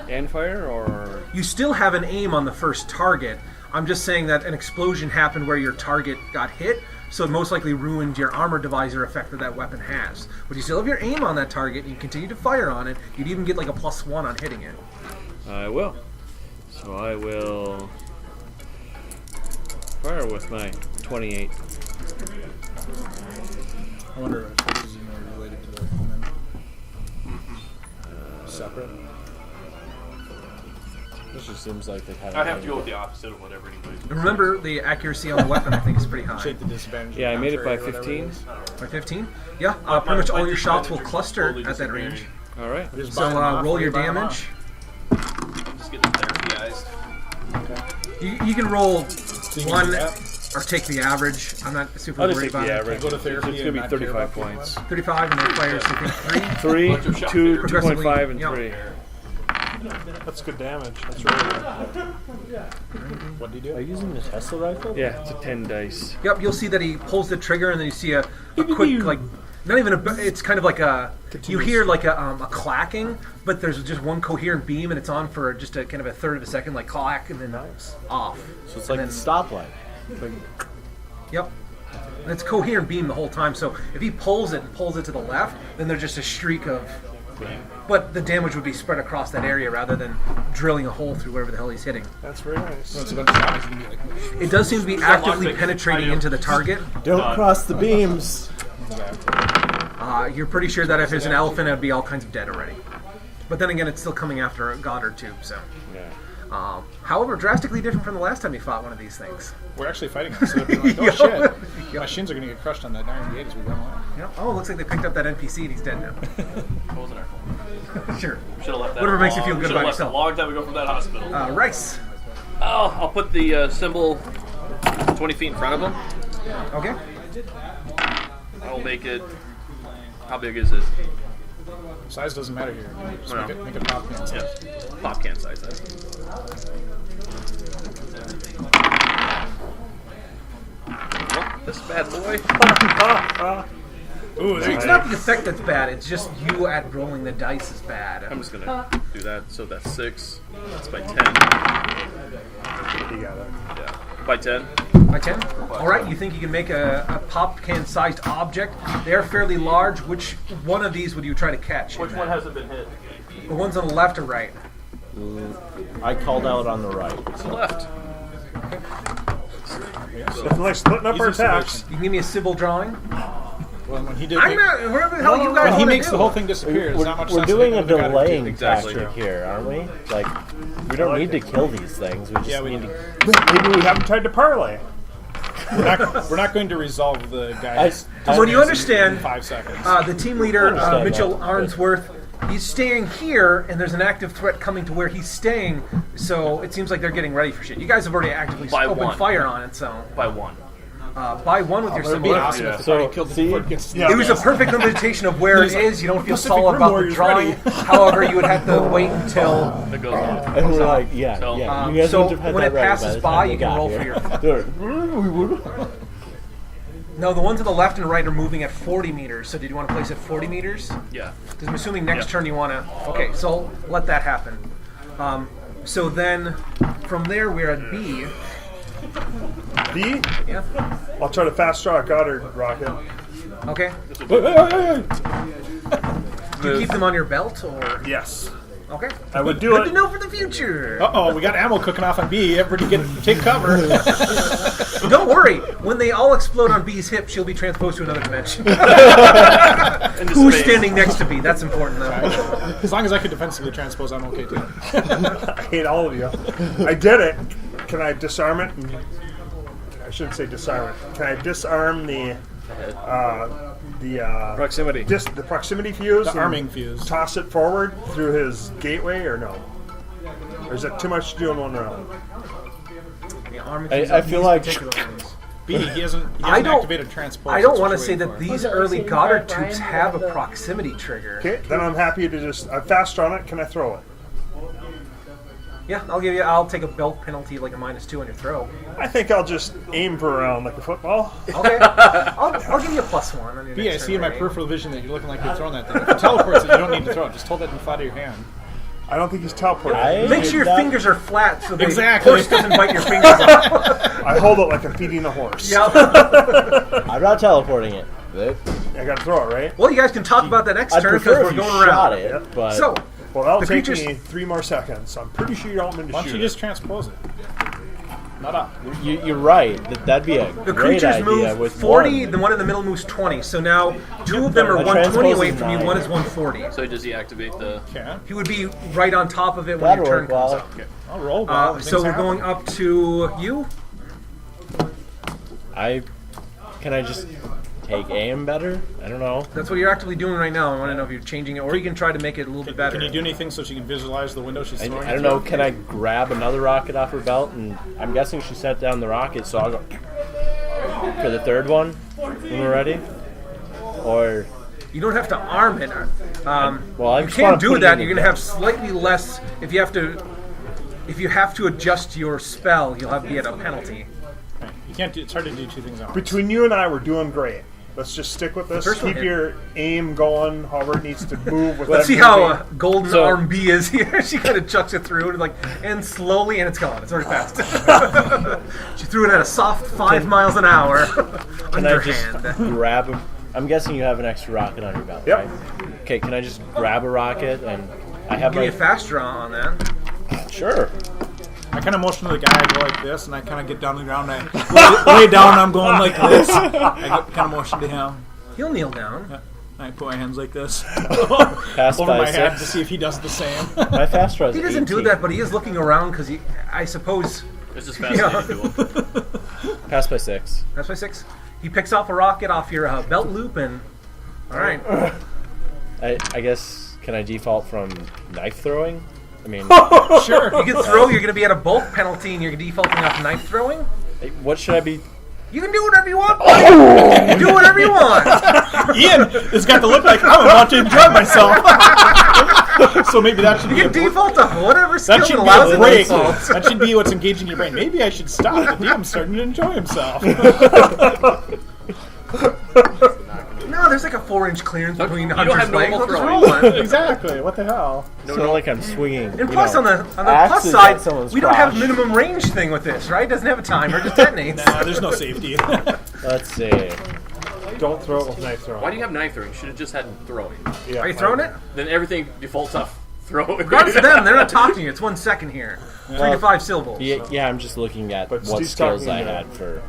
And fire, or You still have an aim on the first target. I'm just saying that an explosion happened where your target got hit, so it most likely ruined your armor divisor effect that that weapon has. But you still have your aim on that target, and you continue to fire on it. You'd even get like a +1 on hitting it. I will. So I will fire with my 28. I wonder if this is related to the human. Separate. This just seems like they've had. I'd have to go with the opposite of whatever anybody's. And remember, the accuracy on the weapon I think is pretty high. Shake the disadvantage. Yeah, I made it by contrary, whatever it 15. is. By 15? Yeah, pretty much all your shots will cluster at that range. All right. Just So buy them off, roll your buy them damage. Just get the therapy eyes. You can roll off. You can one do that. or take the average. I'm not super I'll just worried take about the it. average. Go to therapy It's gonna be and not care 35 about points. 35 and that players I think 3. 3, Bunch of shot 2, figures. 2.5, and Yeah. 3. That's good damage. That's really good. What do you Are do? you using the Tesla rifle? Yeah, it's a 10 dice. Yep, you'll see that he pulls the trigger and then you see a quick like, not even a. It's kind of like a. You hear like a clacking, but there's just one coherent beam and it's on for just a kind of a third of a second, like clack and then off. So it's like And the then- stoplight. Yep. And it's coherent beam the whole time. So if he pulls it and pulls it to the left, then there's just a streak of. But the damage would be spread across that area rather than drilling a hole through wherever the hell he's hitting. That's very nice. It's a bunch of zombies. You can be like, It does seem to be actively penetrating into the target. Don't cross the beams. You're pretty sure that if there's an elephant, it'd be all kinds of dead already. But then again, it's still coming after a god or two. So, however, drastically different from the last time you fought one of these things. we're actually fighting them. So they're being like, oh Yep. shit. Yep. My shins are going to get crushed on that darn gate as we run away. Yeah. Oh, looks like they picked up that NPC and he's dead now. That wasn't our fault. Sure. Should have left that. Whatever makes you feel good Should've about left yourself. A long time ago from that hospital. Rice. Oh, I'll put the symbol 20 feet in front of him. Okay. I will make it. How big is it? Size doesn't matter here. Just Well. make it pop can size. Yeah. Pop can size. Well, this bad boy. Ooh, there you It's go. not the effect that's bad. It's just you at rolling the dice is bad. I'm just gonna do that. So that's 6. That's by 10. You got it. Yeah. By 10. By 10? All right, you think you can make a pop can-sized object? They're fairly large. Which one of these would you try to catch? Which one hasn't been hit? The ones on the left or right? I called out on the right. It's the left. Nothing like splitting up our Easy attacks. solution. You can give me a civil drawing? Well, when he did, I'm not. Whatever the hell you guys when he want makes to the do. whole thing disappear, there's not much We're sense in doing it a for the guy to do. delaying Exactly. tactic here, aren't we? Like, we don't need to kill these things. We just Yeah, we need do. to. Maybe we haven't tried to parlay. We're not going to resolve the guy's. I- When you in understand, 5 seconds. The team leader, understand Mitchell that. Arnsworth, he's staying here, and there's an active threat coming to where he's staying, so it seems like they're getting ready for shit. You guys have already actively By opened one. fire on it, so By 1. by one with your It'd be symbol. awesome if the So, party killed the see? before it gets Yeah. It was a perfect limitation of where it He's like, is. You don't feel Pacific solid Rim about the Warriors drawing. ready. However, you would have to wait until. That goes on. And we're like, yeah, So, yeah. You guys so would have had when that it ready passes the by, time you we can got roll here. for No, the ones on the left and right are moving at 40 meters. So did you want to place at 40 meters? Yeah. Because I'm assuming next Yeah. turn you want to. Okay, so let that happen. So then, from there we're at B. B? Yeah. I'll try to fast draw a Goddard rocket. Okay. Hey, hey, hey, hey. Do you keep them on your belt or? Yes. Okay. I would do Good to it. know for the future. Uh-oh, we got ammo cooking off on B. Everybody take cover. Don't worry. When they all explode on B's hip, she'll be transposed to another dimension. Into Who's space. standing next to B? That's important, though. As long as I can defensively transpose, I'm okay too. I hate all of you. I did it. Can I disarm it? I shouldn't say disarm it. Can I disarm the Proximity. just the proximity fuse? The and arming fuse. Toss it forward through his gateway, or no? Or is it too much to do in one round? The arm I feel like- B, he hasn't I don't- activated transpose. I don't That's what want to you're say waiting that for. these Was it early like Goddard Brian tubes had have a the- proximity trigger. Okay, then I'm happy to just. I'm fast drawn it. Can I throw it? Yeah, I'll take a belt penalty like a -2 on your throw. I think I'll just aim for a round like a football. Okay. I'll give you a +1 on your B, I next see in turn my rating. peripheral vision that you're looking like you're throwing that thing. If it teleports it, you don't need to throw it. Just hold it in the flat of your hand. I don't think he's teleported. I- Make sure your That- fingers are flat so the Exactly. horse doesn't bite your fingers off. I hold it like I'm feeding a horse. Yeah. I'm not teleporting it. I gotta throw it, right? Well, you guys can talk about that next I'd turn because prefer we're if you going shot around. it, but So, Well, that'll The take creatures- me 3 more seconds. I'm pretty sure you don't mean to Why don't shoot you just transpose it? Not up. you're right. That'd be a the great creatures idea move with 40, one. the one in the middle moves 20. So now 2 of them are The 120 away transpose is from you, 9. one is 140. So does he activate the? Okay. He would be right on top of it when That'll your turn work comes well. up. I'll roll. Well, So we're going up to you. Can I just take aim better? I don't know. That's what you're actively doing right now. I want to know if you're changing it, or you can try to make it a little bit better. Can you do anything so she can visualize the window she's I throwing? don't know. Can I grab another rocket off her belt? And I'm guessing she set down the rocket, so I'll go for the third one when we're ready. Or You don't have to arm it. well, I You just can't wanna do put it that. in the You're gonna have belt. slightly less if you have to. If you have to adjust your spell, you'll have to be at a penalty. You can't do. It's hard to do 2 things at once. Between you and I, we're doing great. Let's just stick with this. First one Keep hit. your aim going, however it needs to move. With Let's see every how moving. golden So- arm B is here. She kind of chucks it through and and slowly, and it's gone. It's already passed. She threw it at a soft 5 miles an hour. Can I just Underhand. grab a... I'm guessing you have an extra rocket on your belt, Yep. right? Okay, can I just grab a rocket and I have Give me my... a fast draw on that. Sure. I kind of motion to the guy. I go like this, and I kind of get down to the ground. And I lay down. And I'm going like this. I kind of motion to him. He'll kneel down. I put my hands like this Pass over by my head 6. to see if he does the same. My fast draw is He doesn't do 18. that, but he is looking around because I suppose. It's just fascinating to him. Pass by 6. That's by 6. He picks off a rocket off your belt loop and. Alright. I guess, can I default from knife throwing? I mean, Sure. You can throw, you're going to be at a bulk penalty and you're defaulting off knife throwing. what should I be... You can do whatever you want, buddy. Do whatever you want. Ian has got to look like I'm about to enjoy myself. So maybe that should be You can default to whatever skill that should be allows a it break. to default. That should be what's engaging your brain. Maybe I should stop. The DM's starting to enjoy himself. No, there's like a 4-inch clearance between you don't Hunter's have legs. normal What's throwing. wrong with it? Exactly. What the hell? It's not like I'm swinging. And plus, on the plus axes side, at someone's we don't have a crotch. minimum range thing with this, right? It doesn't have a timer, it just detonates. Nah, there's no safety. Let's see. Don't throw it with knife throwing. Why do you have knife throwing? You should have just had throwing. Yeah, Are you throwing it? Then everything defaults off throwing. Regardless of them, they're not talking to you. It's 1 second here. 3 to 5 syllables. Yeah, I'm just looking at But what Steve's skills talking I to had for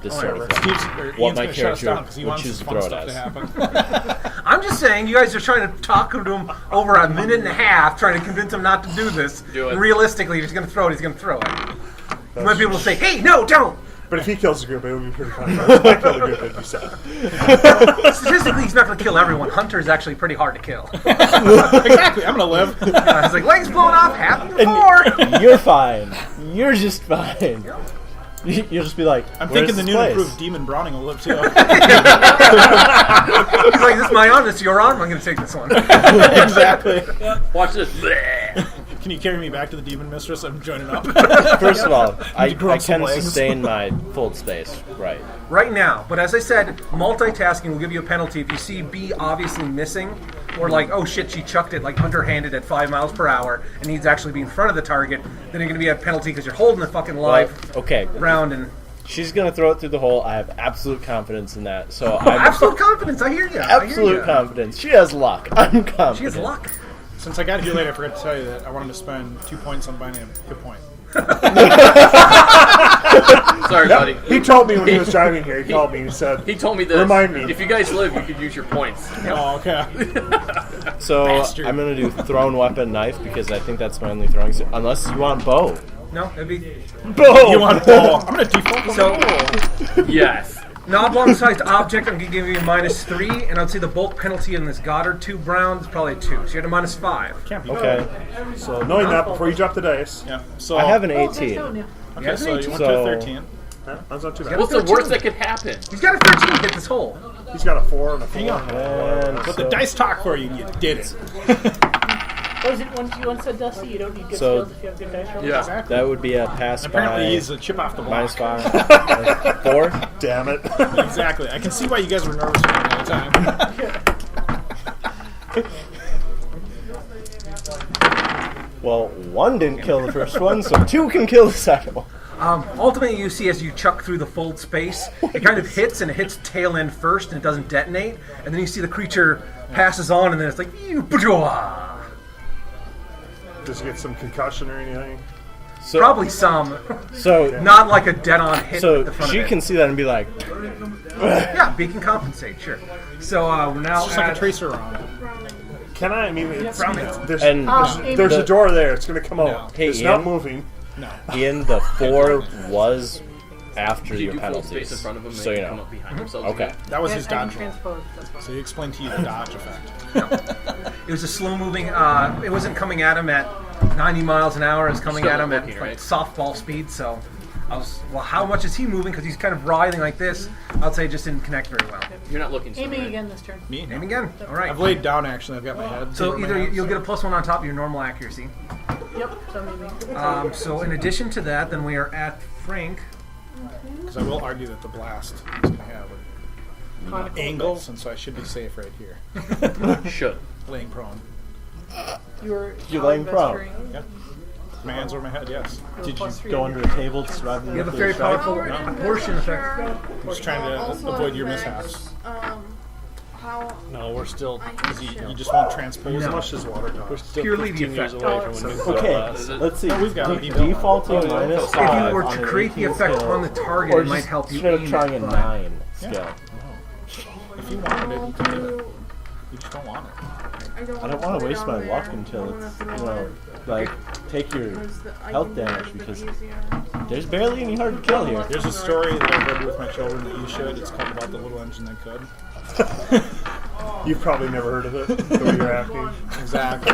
this Oh, sort yeah, of thing. What Ian's my gonna shut us character down because he would wants choose some to fun throw it stuff as. to happen. I'm just saying, you guys are trying to talk to him over a minute and a half, trying to convince him not to do this. Do it. And realistically, if he's going to throw it, he's going to throw it. You might be able to say, hey, no, don't! But if he kills the group, it would be pretty fun. If I kill the group, it'd be sad. Statistically, he's not going to kill everyone. Hunter is actually pretty hard to kill. Exactly. I'm gonna live. He's like, legs blown off, happened before. You're fine. You're just fine. You'll just be like, I'm "Where's thinking the this new place?" improved Demon Browning will live too. He's like, this is my arm, this is your arm, I'm going to take this one. Exactly. Watch this. Can you carry me back to the Demon Mistress? I'm joining up. First of all, I grow some can legs. sustain my full space, right? Right now, but as I said, multitasking will give you a penalty if you see B obviously missing, or like, oh shit, she chucked it like underhanded at 5 miles per hour and needs to actually be in front of the target, then you're going to be a penalty because you're holding the fucking live Okay. round and... She's gonna throw it through the hole. I have absolute confidence in that. So I'm Absolute confidence, I hear you. absolute confidence. She has luck. I'm confident. She has luck. Since I got here late, I forgot to tell you that I wanted to spend 2 points on buying a hit point. Sorry, buddy. He told me when he was driving here, he called me and he said, He told me this. Remind me. If you guys live, you could use your points. Oh, okay. So Bastard. I'm gonna do thrown weapon knife because I think that's my only throwing. Unless you want bow. No, it'd be... Bow. You want bow? I'm gonna default to So, Oh. Yes. an oblong-sized object, I'm going to give you a -3, and I'd say the bulk penalty in this Goddard 2 Brown is probably a 2, so you're at a -5. Can't be Okay. so knowing that before you drop the dice, Yeah. So I have an Oh, there's 18. no new. Okay, so you went So- to a 13. yeah, that's not too bad. What's the worst that could happen? He's got a 13 hit this hole. He's got a 4 and a 4. And But so- the dice talk for you, and you did it. What is it once you once said, Dusty, you don't need good So- skills if you have good dice rolls? Yeah. Exactly. that would be a pass Apparently, by he's a chip off the block. -5. 4. Damn it. Exactly. I can see why you guys were nervous for all the time. Well, 1 didn't kill the first one, so 2 can kill the second one. Ultimately, you see as you chuck through the fold space, it kind of hits, and it hits tail end first, and it doesn't detonate. And then you see the creature passes on, and then it's like, Does he get some concussion or anything? So, probably some, So, not like a dead-on hit so at the front she of it. can see that and be like, Yeah, B can compensate, sure. So we're now It's just like a at- tracer round. Can I? I mean, there's, and there's a door there. It's going to come No. out. Hey, it's not Ian? moving. No. Ian, the 4 was after If you your do full space in penalties. front of them, So they you can come know. up behind themselves. Okay. again. That was Yeah, his I can dodge roll. transpose, that's fine. So he explained to you the dodge effect. It was a slow-moving. It wasn't coming at him at 90 miles an hour. It was coming Still at him at looking, like right? softball speed. So I was, well, how much is he moving? Because he's kind of writhing like this. I'd say it just didn't connect very well. You're not looking. Aiming right? again this turn. Me? No. Aim again. All right. I've laid down, actually. I've got my head. So over my either hands. you'll get a +1 on top of your normal accuracy. Yep, so maybe. So in addition to that, then we are at Frank. Because I will argue that the blast is going to have an angle, and so I should be safe right here. Should. Laying prone. You're laying prone. Yep. My hands over my head, yes. Did you go under a table to survive the You have a nuclear very strike? powerful portion effect. I'm just trying to avoid your mishaps. How No, we're still You just won't transpose No. it. Much as water we're does. still Purely the 15 years effect. away from when nuclear Okay, blast. let's see. we've got it. Defaulting Oh, yeah. minus If 5 If you were on to an create the 18 effect skill, on the target, or it might just help you straight up aim trying it, a but- 9 Yeah. skill. If you wanted it, you could do it. You just don't want it. I don't want to waste my luck until it's, you know, like, take your health damage because there's barely any hard to kill here. There's a story that I read with my children that you should. It's called About the Little Engine That Could. You've probably never heard of it, the way you're acting. Exactly.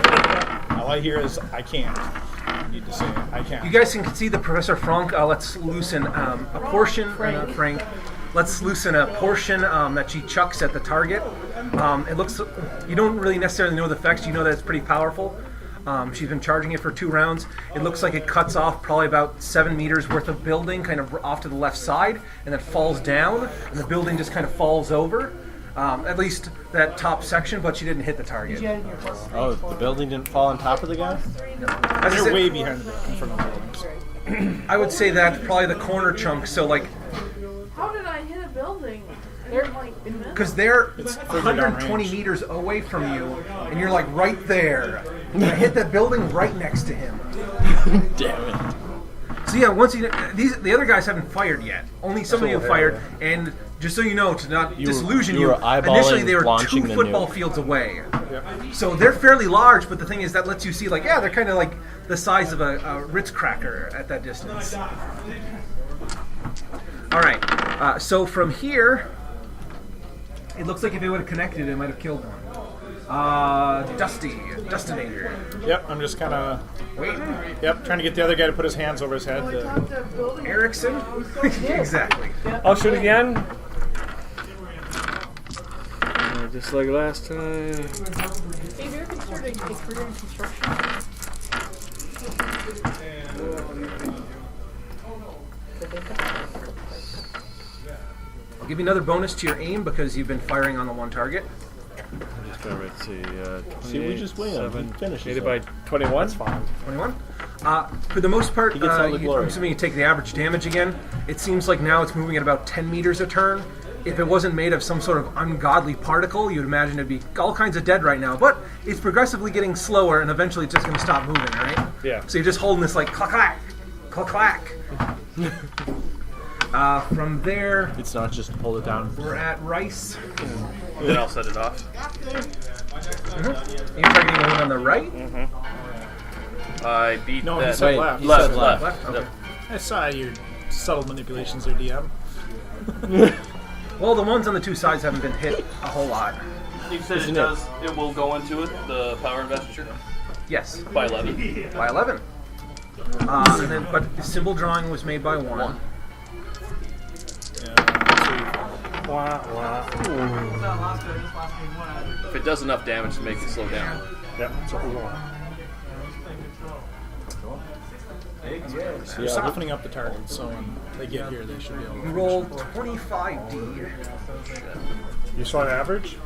All I hear is, I can't. I need to say it. I can't. You guys can see the Professor Frank lets loose a portion, Frank, lets loose in a portion that she chucks at the target. It looks, you don't really necessarily know the effects. You know that it's pretty powerful. She's been charging it for 2 rounds. It looks like it cuts off probably about 7 meters worth of building, kind of off to the left side, and then falls down, and the building just kind of falls over. At least that top section, but she didn't hit the target. Oh, the building didn't fall on top of the guy? As I They're said, way behind the in front of the buildings. I would say that's probably the corner chunk. So like, How did I hit a building? They're like in this. because they're further down 120 range. meters away from you, and you're like right there. And I hit that building right next to him. Damn it. So yeah, once the other guys haven't fired yet. Only some of you have fired, and just so you know, to not disillusion you you, were eyeballing initially they were launching 2 the football nuke. fields away. So they're fairly large, but the thing is that lets you see, like, yeah, they're kind of like the size of a Ritz cracker at that distance. All right, so from here, it looks like if it would have connected, it might have killed one. Dustinator. Yep, I'm just kind of Waiting. trying to get the other guy to put his hands over his head. Talk to a building. Erickson. Exactly. I'll shoot again. Just like last time. Hey, have you ever considered a career in construction? I'll give you another bonus to your aim because you've been firing on the one target. Just gotta let's see. See, we just win. 7, We finish Made it this by 21. 21. For the most part, He gets all the glory. I'm assuming you take the average damage again. It seems like now it's moving at about 10 meters a turn. If it wasn't made of some sort of ungodly particle, you'd imagine it'd be all kinds of dead right now. But it's progressively getting slower, and eventually it's just going to stop moving, right? Yeah. So you're just holding this like clack, clack, clack. From there, It's not just to pull it down. we're at Rice. Then I'll set it off. You're targeting the one on the right? I beat No, he that. said Wait, left. he said Left. Left? Okay. I saw your subtle manipulations there, DM. Well, the ones on the 2 sides haven't been hit a whole lot. You said Isn't it it? does. It will go into it. The power investiture Yes, by 11. by 11. And then, but the symbol drawing was made by 1. If it does enough damage to make it slow down. Yep, that's what we want. You're softening up the target, so when they get here, they should be able to Roll 25D. You saw an average?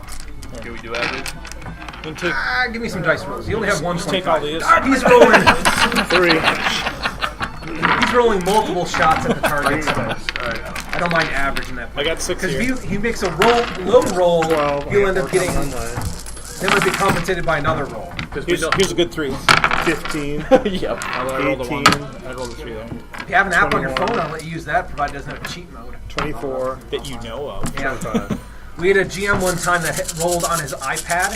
Can we do average? And take, Give me some dice rolls. You only have one. just take all these. He's rolling. 3. He's rolling multiple shots at the target. So I don't mind averaging that. I got 6 Because here. if he makes a low roll, 12. he'll end up getting. on mine. Then would be compensated by another roll. Here's a good 3. 15. Yep. Although I rolled a 1. 18. I rolled a 3 there. If you have an app on your 21. phone, I'll let you use that, provided it doesn't have a cheat mode. 24. That you know of. Yeah. We had a GM one time that rolled on his iPad,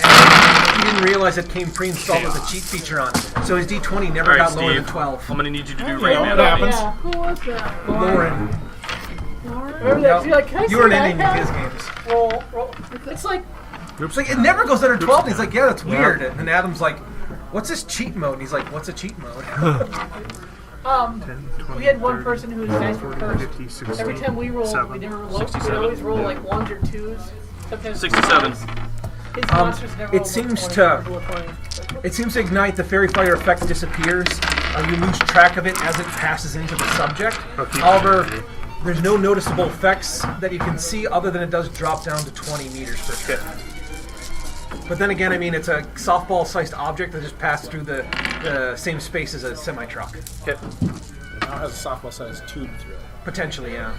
and he didn't realize it came pre-installed with a cheat feature on it. So his D20 never All right, got lower than Steve. 12. I'm gonna need you to do You right know, now. it happens. Yeah. Who was that? Lauren, Remember that? You're like, can I you see weren't that in any of his iPad? games. Roll. It's like, It's like, it never goes under 12. And he's like, yeah, that's weird. And then Adam's like, what's this cheat mode? And he's like, what's a cheat mode? we had one person who was nice for 40, first. 50, 60, Every time we rolled, 7. we never rolled. We'd 67. always roll like 1s or 2s. Sometimes 67. His monsters never it rolled seems 20, to- rolled 20. It seems to ignite, the fairy fire effect disappears. You lose track of it as it passes into the subject. However, there's no noticeable effects that you can see other than it does drop down to 20 meters per turn. But then again, I mean, it's a softball-sized object that just passed through the same space as a semi-truck. Now it has a softball-sized tube through it. Potentially, yeah.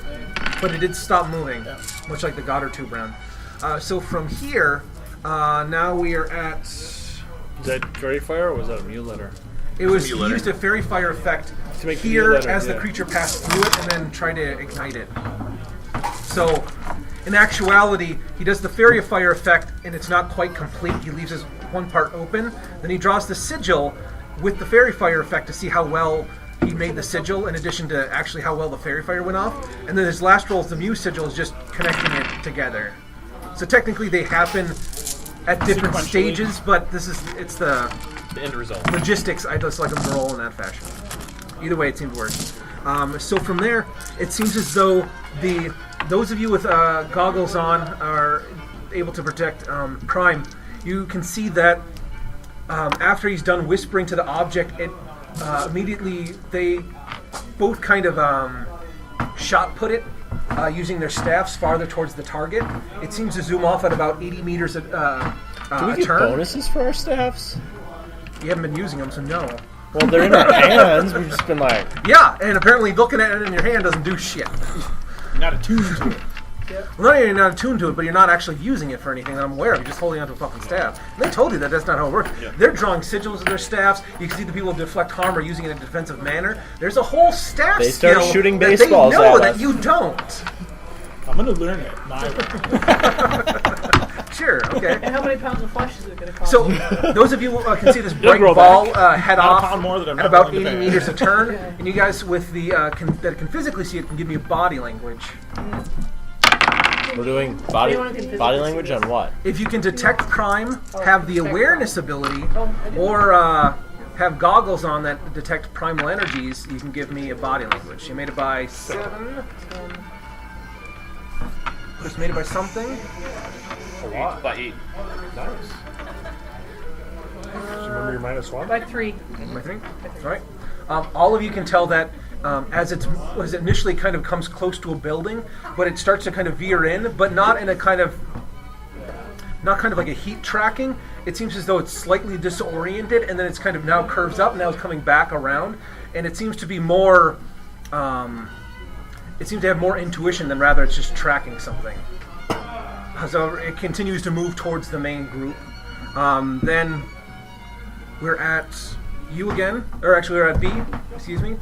But it did stop moving, much like the Goddard tube round. So from here, now we are at... Is that fairy fire or was that a mule letter? It was he Mule-letter. used a fairy fire effect To make the here mule-letter, as the yeah. creature passed through it and then try to ignite it. So, in actuality, he does the fairy fire effect and it's not quite complete. He leaves his one part open. Then he draws the sigil with the fairy fire effect to see how well he made the sigil in addition to actually how well the fairy fire went off. And then his last roll is the Muse sigil is just connecting it together. So technically they happen at different Sequentially. stages, but it's the The end result. logistics. I just like them to roll in that fashion. Either way, it seemed to work. So from there, it seems as though those of you with goggles on are able to protect Prime. You can see that after he's done whispering to the object, it immediately they both kind of shot put it using their staffs farther towards the target. It seems to zoom off at about 80 meters Do we a get turn. bonuses for our staffs? You haven't been using them, so no. Well, they're in our hands. We've just been like, Yeah, and apparently looking at it in your hand doesn't do shit. You're not attuned to it. Well, not only are you not attuned to it, but you're not actually using it for anything that I'm aware of. You're just holding onto a fucking staff. And they told you that that's not how it works. Yeah. They're drawing sigils of their staffs. You can see the people deflect harm or using it in a defensive manner. There's a whole staff They start skill shooting that baseballs they know at that us. you don't. I'm going to learn it. My Sure, okay. And how many pounds of flesh is it going to cost? So, those of you can see this bright grow ball head Not a off pound more that I'm at not about willing to 80 pay. meters a turn. And you guys with the that can physically see it can give me body language. we're doing body Anyone can physically body see language this. on what? If you can detect crime, have the detect awareness ability, Oh, I didn't or have goggles on that detect primal energies, you can give me a body language. You made it by 7. Just made it by something. By 8. Nice. Remember your -1? By 3. I think. All right. All of you can tell that as it initially kind of comes close to a building, but it starts to kind of veer in, but not in a kind of like a heat tracking. It seems as though it's slightly disoriented, and then it's kind of now curves up. Now it's coming back around, and it seems to be more. It seems to have more intuition than rather it's just tracking something. So it continues to move towards the main group. Then we're at you again, or actually we're at B. Excuse me.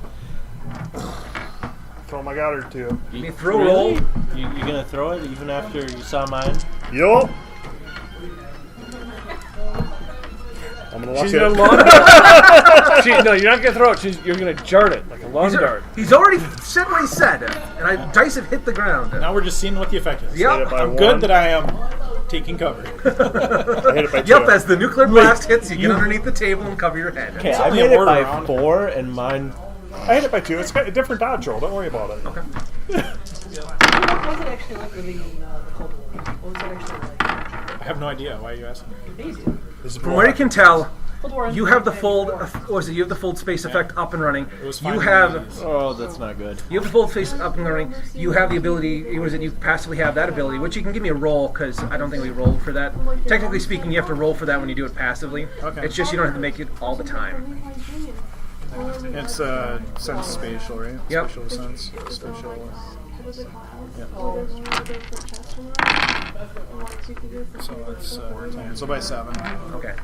Throw my got her too. You throw roll. You gonna throw it even after you saw mine? Yup. I'm gonna watch She's it. gonna lawn dart. No, you're not gonna throw it. You're gonna jart it like a lawn dart. He's already said what he said, and dice have hit the ground. Now we're just seeing what the effect is. Hit it Yep. by I'm one. good that I am taking cover. I hit it by 2. Yep, as the nuclear blast hits, you get underneath the table and cover your head. Okay, I only a made it word by around. 4, and mine. I hit it by 2. It's got a different dodge roll. Don't worry about it. Okay. What was it actually like living in the Cold War? What was it actually like? I have no idea. Why are you asking me? Easy. This is From where you can tell, Cold War. you have the fold. You have the fold space effect up and running. It was You fine have. with these. Oh, that's not good. You have the fold face up and running. You have the ability. You passively have that ability, which you can give me a roll because I don't think we rolled for that. Technically speaking, you have to roll for that when you do it passively. Okay. It's just you don't have to make it all the time. It's sense spatial, right? Yep. Spatial sense. Spatial. So it's 10. So by 7. Okay.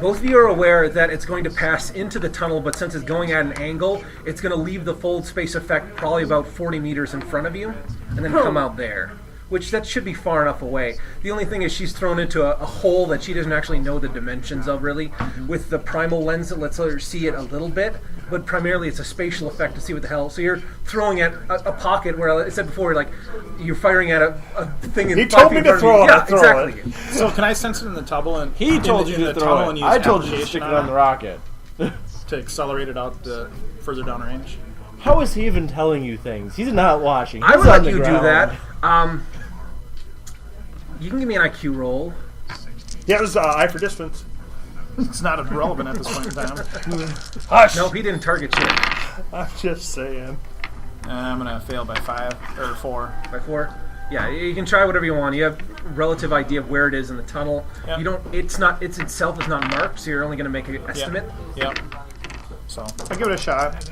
Both of you are aware that it's going to pass into the tunnel, but since it's going at an angle, it's going to leave the fold space effect probably about 40 meters in front of you, and then come out there. Which that should be far enough away. The only thing is she's thrown into a hole that she doesn't actually know the dimensions of, really. With the primal lens that lets her see it a little bit, but primarily it's a spatial effect to see what the hell. So you're throwing at a pocket where I said before, like you're firing at a thing in He 5 told feet me in to front of throw you. it, Yeah, I throw exactly. So can I sense it in the tunnel and He told you in to the throw tunnel it. and use I told you to application stick it on the rocket. to accelerate it out further down range? How is he even telling you things? He's not watching. He's I would on let the you do ground. that. You can give me an IQ roll. Yeah, it was eye for distance. It's not relevant at this point in time. Hush! Nope, he didn't target shit. I'm just saying. I'm gonna fail by 5 or 4. By 4. Yeah, you can try whatever you want. You have relative idea of where it is in the tunnel. Yeah. You don't. It's not. It's itself is not marked, so you're only going to make an estimate. Yep. So I give it a shot.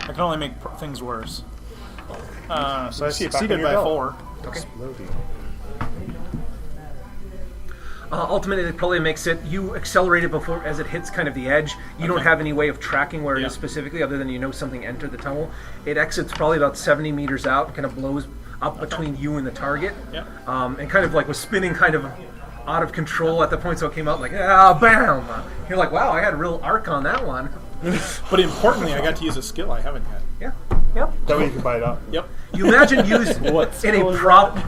I can only make things worse. So I see it back on succeeded your by belt. 4. Okay. Ultimately, it probably makes it. You accelerate it before as it hits kind of the edge. You don't Okay. have any way of tracking where it Yeah. is specifically, other than you know something entered the tunnel. It exits probably about 70 meters out, and kind of blows up between you and the target. Yep. And kind of like was spinning kind of out of control at the point, so it came out like bam. You're like, wow, I had a real arc on that one. But importantly, I got to use a skill I haven't yet. Yeah. Yep. That way you can bite up. Yep. You imagine use What in skill a is prop.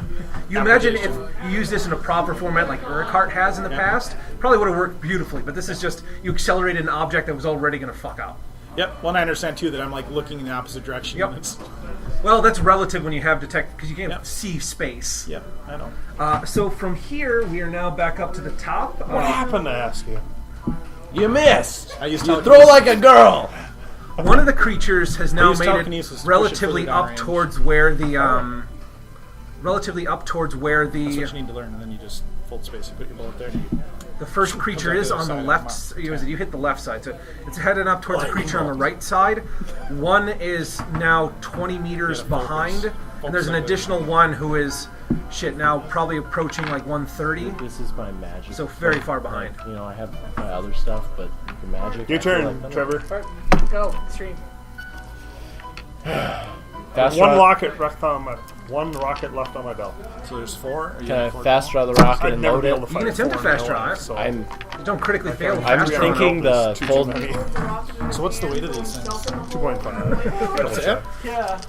You imagine if Application. you use this in a proper format like Urquhart has in the past, probably would have worked beautifully. But this is just you accelerated an object that was already going to fuck up. Yep. Well, and I understand too that I'm like looking in the opposite direction. Yep. And it's, Well, that's relative when you have detect because you can't Yep. see space. yep. I know. So from here, we are now back up to the top. What happened to ask you? You missed. I use You telekinesis. throw like a girl. One of the creatures has now use made it telekinesis to push it relatively further down up range. towards where the relatively up towards where That's what the you need to learn, and then you just fold space and put your bullet there. first creature is on the left. You hit the left side, so it's headed up towards the creature on the right side. One is now 20 meters Yeah, behind, and there's an Focus. additional one who is now probably approaching like 130. This is my magic. So very far behind. You know, I have my other stuff, but the magic. Your I feel turn, like I'm- Trevor. Go, stream. Fast One draw. rocket left on my belt. So there's 4. Or you Can I have 4 fast now? draw the rocket I'd and never load be it? able to You can fight attempt to four in fast a draw row, it. so I'm You don't critically fail. I'm fast draw on thinking it. the Too fold. many. So what's the weight of these things? 2.5. That's it? Yeah.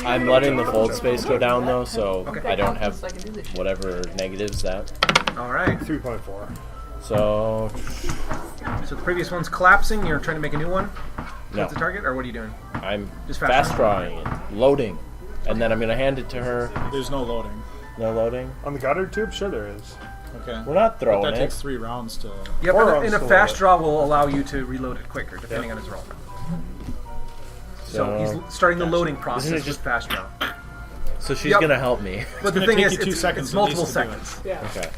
I'm letting the fold space go down though, so Okay. I don't have I can do this shit. whatever negatives that. All right. 3.4. So So the previous one's collapsing. You're trying to make a new one. no, That's the target, or what are you doing? I'm Just fast fast drawing it, loading, and then I'm gonna hand it to her. There's no loading. No loading. On the gutter tube? Sure there is. Okay. We're not But throwing that it. takes 3 rounds to. Yep. Or And a on fast solo. draw will allow you to reload it quicker, depending on his roll. So he's starting the loading process Isn't it with just- fast draw. So she's Yep. gonna help me. But the gonna thing take is, you 2 it's, seconds it's at multiple least to do it. seconds, Yeah. Okay.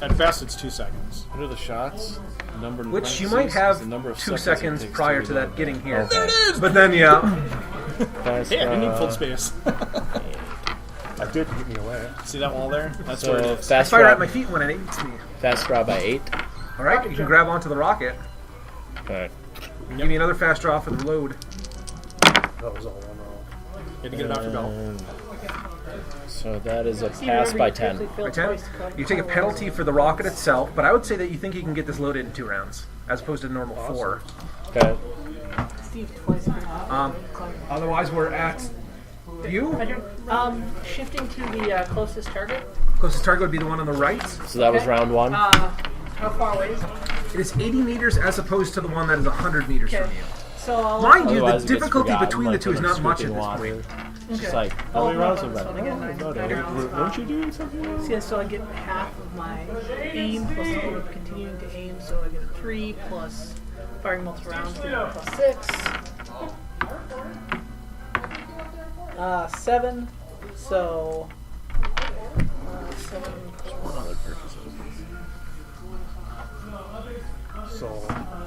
At best, it's 2 seconds. What are the shots? Number in which you parentheses might have is the number of 2 seconds it seconds takes prior to to that reload getting that. here. Okay. But then, yeah. Fast Hey, I didn't need draw. fold space. I did get me away. See that wall there? That's So where it is. fast Fire draw. at my feet when it eats me. Fast draw by 8. All right, you can grab onto the rocket. Okay. Give me another fast draw for the load. That was all one roll. You had to get it off your belt. And so that is a See, pass remember by you 10. quickly failed By 10, twice to come- you take a penalty for the rocket itself, but I would say that you think you can get this loaded in 2 rounds, as opposed to the normal 4. Okay. Steve twice. Otherwise, we're at you. Shifting to the closest target. Closest target would be the one on the right. So that was Okay. round 1. How far away is it? It is 80 meters as opposed to the one that is 100 meters Okay. from you. So I'll Mind you, the Otherwise it gets difficulty forgotten, between the like two is when I'm not much at scooping this water. point. It's just Okay. like, how many rounds have So I get nine rounds. Don't you do something? Yeah, so I get half of my aim plus a little of continuing to aim, so I get a 3 plus firing multiple rounds, plus 6. 7. So 7 So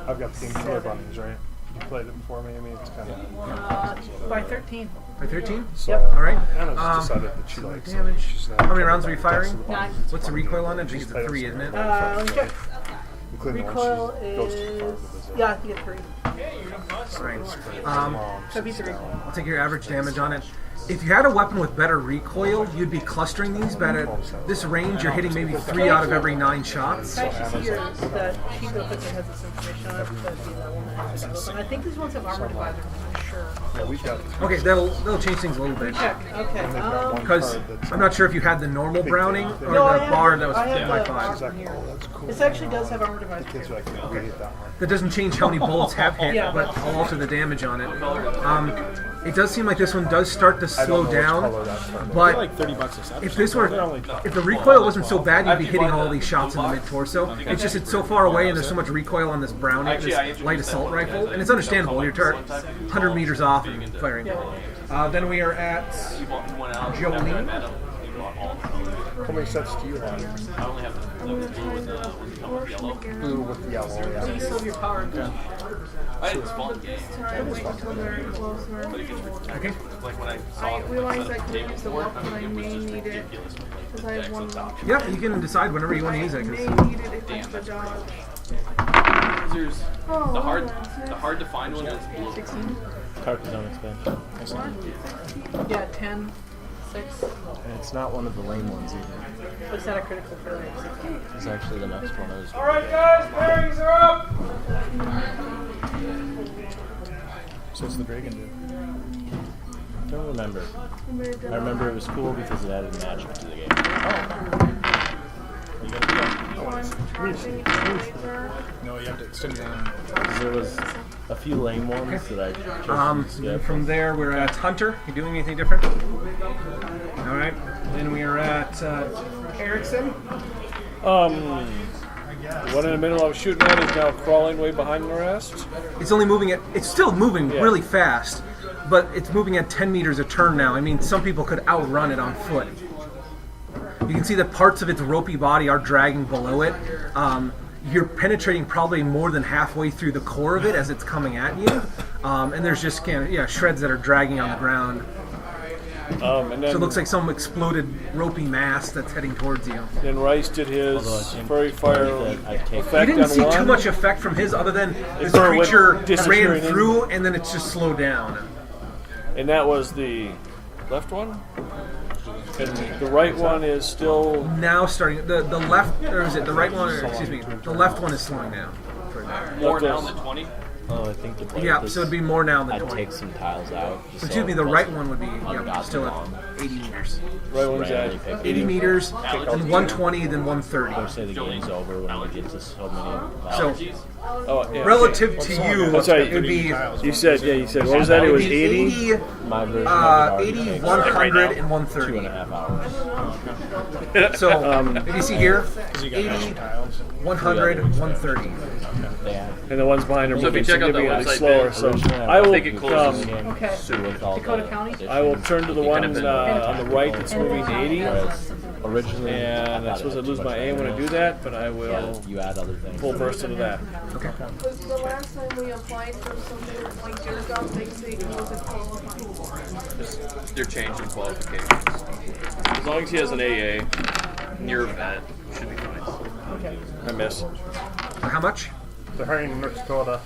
I've got the game killer buttons, right? You played it before me. I mean, it's kind of. by 13. By 13? So Yep. All right. Anna's decided that she likes it. damage. She's not How many rounds are you firing? testing the buttons. 9. What's the recoil on it? I think it's a 3, isn't it? Let me check. Including the one Recoil she goes too far is. with it. Yeah, I think it's 3. Right. So it'd be 3. I'll take your average damage on it. If you had a weapon with better recoil, you'd be clustering these, but at this range, you're hitting maybe 3 out of every 9 shots. Actually, here, that sheet real quick that has this information on it. That'd be that one that has it. And I think these ones have armor divisors, I'm not sure. Yeah, we've got. Okay, that'll change things a little bit. Check. Okay. Because I'm not sure if you had the normal Browning or No, I the have- bar that was I have the 5.5. armor here. That's cool. This actually does have armor divisors. Kids are like, we hate that one. That doesn't change how many bullets have hit, Yeah. but I'll alter the damage on it. It does seem like this one does start to I don't slow know which down, color that's from. They're but like $30 a set. if this were, if the recoil wasn't so bad, you'd be hitting all these shots in the mid torso. It's just it's so far away, and there's so much recoil on this Browning, this light assault rifle, and it's understandable. You're 100 meters off and firing. Then we are at Jolene. How many sets do you have? Blue with yellow, yeah. So you still have your power. Time, wait until they're closer. Okay. I realize I can use the weapon, I may need it. Because I have one weapon. Yeah, you can decide whenever you want to use it. May 'Cause need it if it's the dodge. There's Oh, the hard, hold on. the hard to find one is blue. 16. Carcassonne expansion. Yeah, 10. 6. And it's not one of the lame ones either. But it's not a critical failure. 16. It's actually the next one. Alright, guys, bearings are up! So what's the dragon do? I don't remember. I remember it was cool because it added magic to the game. You gotta do that. One, charging, laser. No, you have to extend your arm. Because it was a few lame ones that I chose to skip. From there, we're at Hunter. You doing anything different? All right. Then we are at Erickson. One in the middle I was shooting at is now crawling way behind the rest. It's only moving at. It's still moving really fast, but it's moving at 10 meters a turn now. I mean, some people could outrun it on foot. You can see that parts of its ropey body are dragging below it. You're penetrating probably more than halfway through the core of it as it's coming at you, and there's just shreds that are dragging on the ground. And then, So it looks like some exploded ropey mass that's heading towards you. then Rice did his furry fire effect You didn't on see one. too much effect from his other than this sort of went creature ran disappearing in. through and then it's just slowed down. And that was the left one? And the right one is still... Now starting, the left, or is it the right one, or excuse me, the left one is slowing down. More now than 20. Oh, I think to play Yeah, this, so it'd be more now than I'd 20. take some tiles out. just Excuse so me, it the right wasn't one would be ungodly still long. at 80 meters. Right one's Randomly at... pick 80 meters, then 120, then I 130. would say the game's over when we get to so many So, values. Oh, yeah. relative to you, That's right. it would be You said, what was that? It was 80? 80, My version of it 80, already 100, and 2.5 130. hours. So, if you see here, You got 80, extra tiles. 100, 130. Yeah. And the ones behind are So if you moving check out that significantly website, slower. Ben, So Originally, I will think it closes. Okay. with all Dakota the County? additions. I will turn to the one on the right that's moving to 80. Whereas originally, And I'm supposed to lose my aim when I do that, but I will you add other things. full burst into that. Because the last time we applied for something like your job, they say it wasn't qualifying for it. They're changing qualifications. As long as he has an AA, near vet, should be fine. Okay. I miss. How much? They're hiring in North Dakota.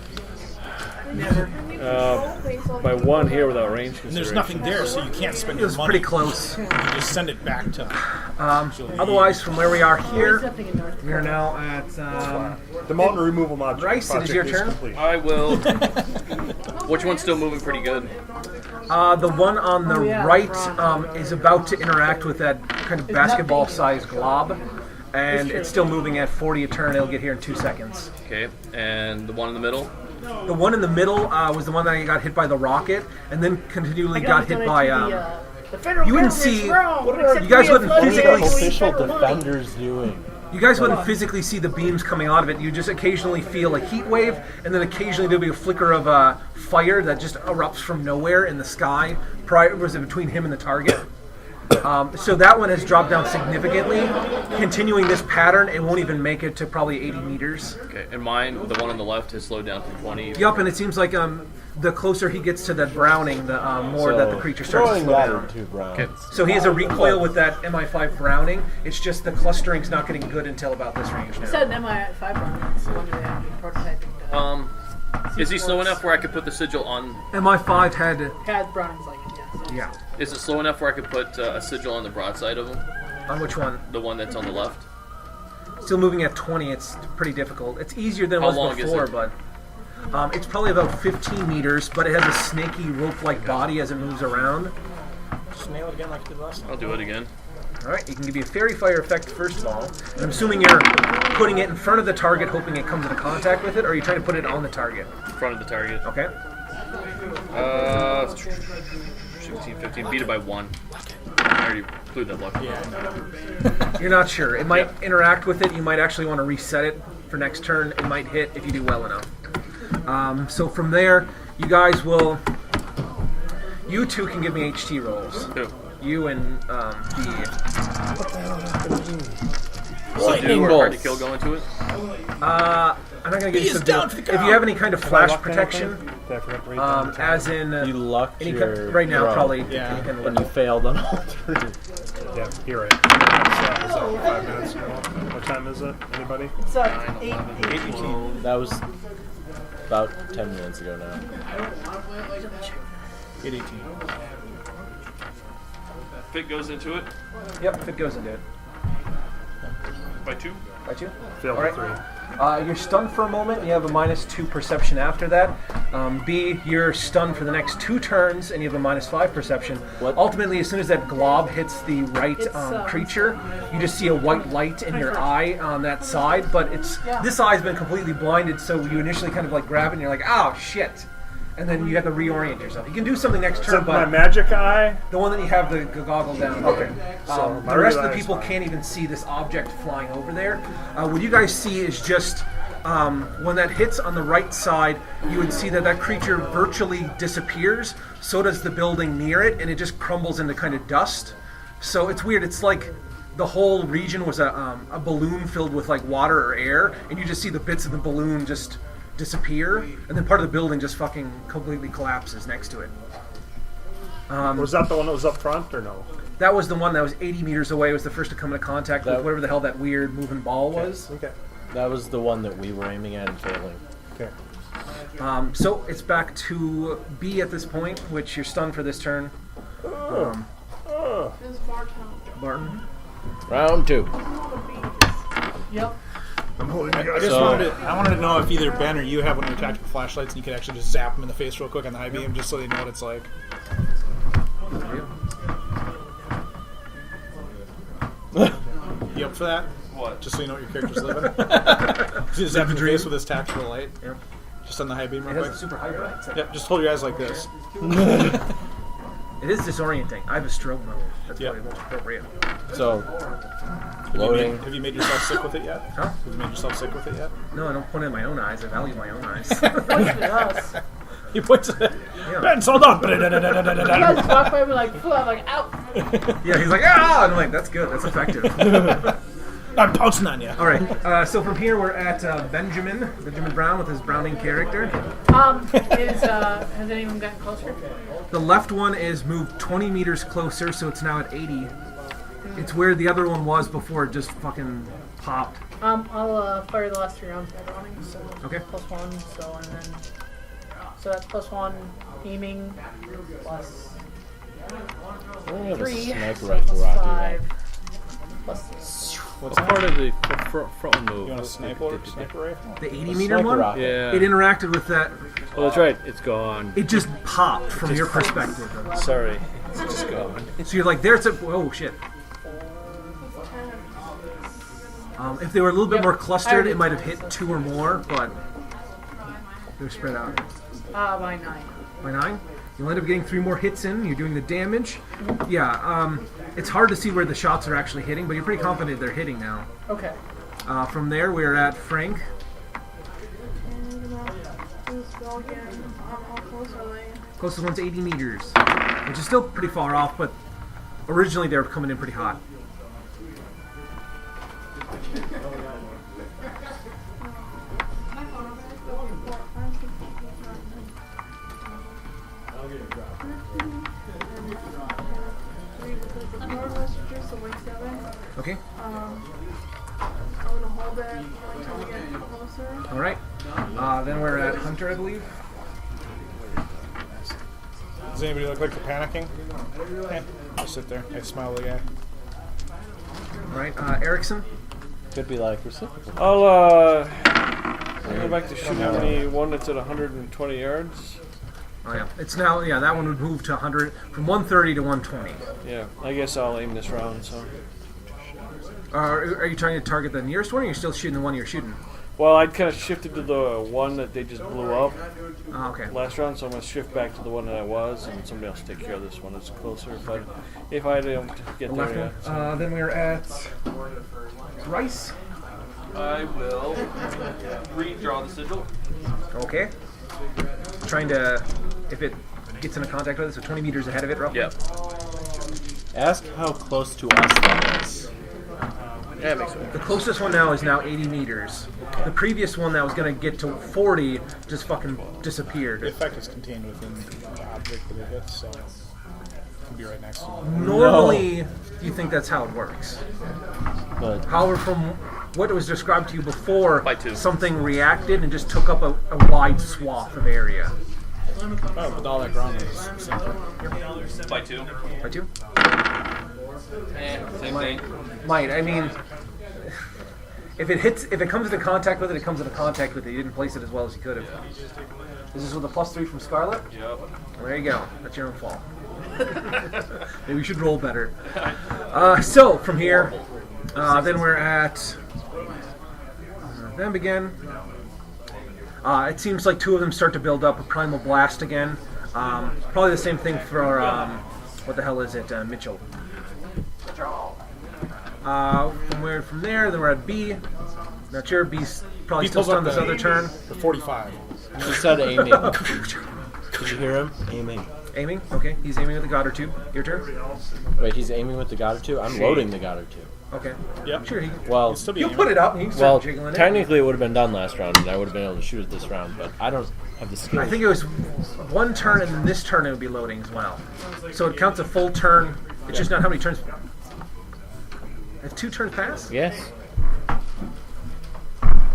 By one here without range And there's consideration. nothing there, so you can't spend It your was money. pretty close. You can just send it back to Otherwise, from where we are Where's here, that thing in North we are Dakota? now at The mountain removal module Rice, it is your turn? complete. I will. Which one's still moving pretty good? the one on the Oh, yeah, right wrong. is about to interact with that kind of basketball-sized glob, and it's still moving at 40 a turn. It'll get here in 2 seconds. Okay, and the one in the middle? The one in the middle was the one that got hit by the rocket, and then continually got hit by. The federal You wouldn't government's see- wrong. what Except you guys we have wouldn't flooded physically it, we Official spent the money. defenders doing. You guys wouldn't physically see the beams coming out of it. You just occasionally feel a heat wave, and then occasionally there'll be a flicker of fire that just erupts from nowhere in the sky. Was it between him and the target? So that one has dropped down significantly. Continuing this pattern, it won't even make it to probably 80 meters. Okay, and mine, the one on the left, has slowed down from 20. Yup, and it seems like the closer he gets to that browning, the more that the creature starts to throwing slow that down. into Browns. Okay. So he has a recoil with that MI5 browning. It's just the clustering's not getting good until about this range I now. said an MI5 round. It's the one they have been prototyping. Is he slow enough where I could put the sigil on? MI5 had, Had Brownings like it, yes. yeah. Is it slow enough where I could put a sigil on the broadside of him? On which one? The one that's on the left? Still moving at 20. It's pretty difficult. It's easier than it How was long is before, it? but it's probably about 15 meters. But it has a snaky rope-like body as it moves around. Just nail it again like you did last time. I'll do it again. All right, you can give me a fairy fire effect first of all. And I'm assuming you're putting it in front of the target, hoping it comes into contact with it, or are you trying to put it on the target? In front of the target. Okay. 16, 15, beat it by 1. I already blew that luck. You're not sure. It might interact with it. You might actually want to reset it for next turn. It might hit if you do well enough. So from there, you guys will. You two can give me HT rolls. Who? You and Lightning hard to kill go into it? I'm not going to give you some down deal. for If the you count. have any kind of flash protection, Did I forget to write down the time? as in You lucked any your right now throw, probably. Yeah. any kind of and you failed on all three. Yeah, you're right. Is that 5 minutes ago? What time is it? Anybody? It's 8, 12. That was about 10 minutes ago now. 8:18. Fit goes into it Yep, if it goes into it. by 2. By 2? Failed All with right. 3. You're stunned for a moment, and you have a -2 perception after that. B, you're stunned for the next 2 turns, and you have a -5 perception. What? Ultimately, as soon as that glob hits the right It's, creature, you just see a white light in your eye on that side, but this eye's been completely blinded, so you initially kind of like grab it, and you're like, oh, shit. And then you have to reorient yourself. You can do something next turn, So my but magic eye. the one that you have the goggle down. Okay. So my the rest of red the eye people is fine. can't even see this object flying over there. What you guys see is just when that hits on the right side, you would see that creature virtually disappears. So does the building near it, and it just crumbles into kind of dust. So it's weird. It's like the whole region was a balloon filled with like water or air, and you just see the bits of the balloon just disappear, and then part of the building just fucking completely collapses next to it. Was that the one that was up front or no? That was the one that was 80 meters away. It was the first to come into contact with That- whatever the hell that weird moving ball was. Okay. That was the one that we were aiming at and failing. Okay. So it's back to B at this point, which you're stunned for this turn. It's Bartown. Barton. Round 2. Yep. I'm holding you I guys. just So- wanted to know if either Ben or you have one of your tactical flashlights and you can actually just zap them in the face real quick on the high beam, just so they know what it's like. You up for that? What? Just so you know what your character's living. Just zap in the face with this tactical light. Yep. Just on the high beam It real has a quick. super high bright. Yep, just hold your eyes like this. It is disorienting. I have a strobe mode. That's Yep. probably most appropriate. So, Have you, loading. have you made yourself sick with it yet? Huh? Have you made yourself sick with it yet? No, I don't point it in my own eyes. I value my own eyes. Points at us. He points at it. Yeah. Ben, hold on. You guys walk by me like, "Phew," I'm like, ow. Yeah, he's like, ah! And I'm like, that's good. That's effective. I'm pouncing on you. All right. So from here, we're at Benjamin Brown with his Browning character. Has anyone gotten closer? The left one is moved 20 meters closer, so it's now at 80. It's where the other one was before it just fucking popped. I'll fire the last 3 rounds by running, so Okay. +1, so that's +1 aiming, plus I don't have a 3, sniper so rifle plus rocket 5, yet. plus 6. What's That's part of the front move. You want a sniper rifle? The 80 A meter sniper one? rocket. Yeah. It interacted with that. Oh, that's right. It's gone. It just popped from your perspective. Sorry. It's just gone. So you're like, there's a. Oh, shit. If they were a little bit Yep. more clustered, it might have hit 2 or more, but they're spread out. By 9. By 9? You'll end up getting 3 more hits in. You're doing the damage. Yeah, it's hard to see where the shots are actually hitting, but you're pretty confident they're hitting now. Okay. From there, we're at Frank. How close are they? Closest one's 80 meters, which is still pretty far off, but originally they were coming in pretty hot. Okay. I'm gonna hold it until we get closer. All right. Then we're at Hunter, I believe. Does anybody look like they're panicking? Just sit there. I smile at the guy. All right. Erickson. Could be like reciprocal. I'll go back to shooting the one that's at 120 yards. Oh yeah. It's now. Yeah, that one would move to 100 from 130 to 120. Yeah, I guess I'll aim this round. So, Are you trying to target the nearest one, or are you still shooting the one you're shooting? well, I kind of shifted to the one that they just blew up Oh, okay. last round, so I'm gonna shift back to the one that I was, and somebody else take care of this one that's closer. If I don't get The there left yet. one. Then we're at Rice. I will redraw the sigil. Okay. Trying to, if it gets into contact with it, so 20 meters ahead of it, roughly. Yep. Ask how close to us that is. Yeah, it makes sense. The closest one now is now 80 meters. The previous one that was going to get to 40 just fucking disappeared. The effect is contained within the object that it hits, so it can be right next to it. Normally, you think that's how it works. But However, from what was described to you before, By 2. something reacted and just took up a wide swath of area. Oh, but all that ground is simple. By 2. By 2? Same thing. Might. I mean, If it comes into contact with it, it comes into contact with it. You didn't place it as well as you could have. Is this with a +3 from Scarlet? Yep. Well, there you go. That's your own fault. Maybe we should roll better. So from here, then we're at them again. It seems like 2 of them start to build up a primal blast again. Probably the same thing for what the hell is it, Mitchell? From there, then we're at B. Now, sure, B's probably He still pulls up stunned this the- other turn. The 45. He said aiming. Did you hear him? Aiming. Aiming? Okay, he's aiming with the Goddard tube. Your turn? Wait, he's aiming with the Goddard 2? I'm loading the Goddard 2. Okay. Yep. Sure, Well, Still be you aiming. put it up and you can well, start jiggling it. technically it would have been done last round, and I would have been able to shoot it this round, but I don't have the skill. I think it was 1 turn, and then this turn it would be loading as well. So it counts a full turn. It's just not how many turns. Have 2 turns passed? Yes. I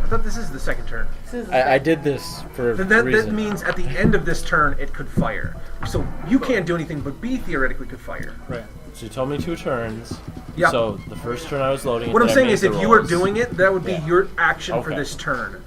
thought this is the second turn. I did this for a Then that reason. means at the end of this turn it could fire. So you can't do anything, but B theoretically could fire. Right. So you told me 2 turns. Yeah. So the first turn I was loading it, What I'm then I saying made is, the if you were rolls. doing it, that would be Yeah. your action for Okay. this turn.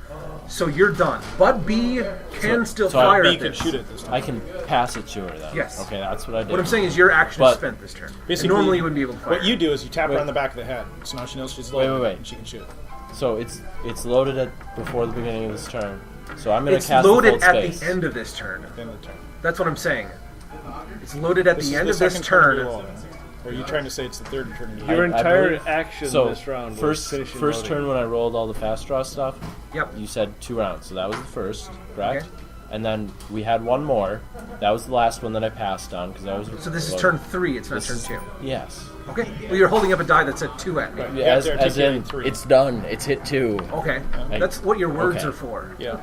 So you're done. But B can still so I- fire B at can this. shoot it this time. I can pass it to her then. Yes. Okay, that's what I did. What I'm saying is your action But- is spent this turn. And Basically, normally you wouldn't be able to fire. What you do is you tap her Wait. on the back of the head, so now she knows she's Wait, loaded wait. and she can shoot. So it's loaded at before the beginning of this turn. So I'm gonna It's cast loaded the at full space. the end of this turn. End of the turn. That's what I'm saying. It's loaded at This the is end the of this second turn. turn. You're loading. Or are you trying to say it's the third turn? Your I entire believe- action So this round was first finishing first loading. turn when I rolled all the fast draw stuff, Yep. you said 2 rounds. So that was the first, correct? Okay. And then we had one more. That was the last one that I passed on because I was. So this is loaded. turn 3. It's not This turn is- 2. Yes. Okay. Well, you're holding up a die that said 2 at me. Right. Yeah, You have as, to as articulate in, 3. it's done. It's hit 2. Okay. I- That's what your words okay. are for. Yeah.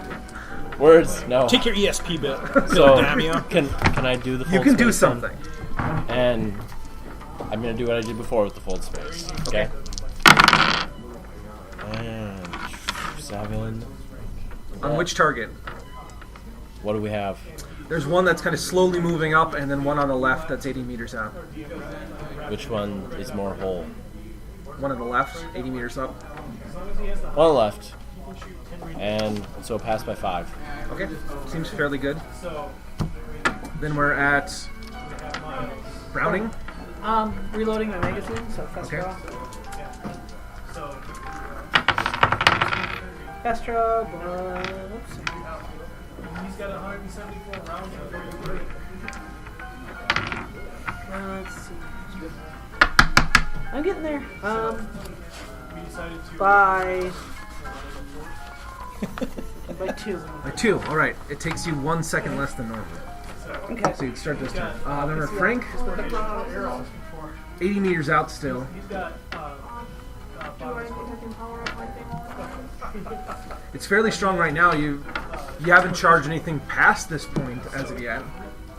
Words, no. Take your ESP bit. So Damn you. can I do the? You fold can do space then? something. And I'm gonna do what I did before with the fold space. Okay. And 7. On which target? What do we have? There's one that's kind of slowly moving up, and then one on the left that's 80 meters out. Which one is more whole? One on the left, 80 meters up. On the left. And so pass by 5. Okay, seems fairly good. Then we're at Browning. Reloading my magazine, so fast Okay. draw. Fast draw, oops. He's got 174 rounds of very Let's see. I'm getting there. We decided to. By 2. By 2, alright. It takes you 1 second less than normal. Okay. So you can start this turn. Then we're Frank. 80 meters out still. He's got. Do I think I can power up my thing? It's fairly strong right now. You haven't charged anything past this point as of yet.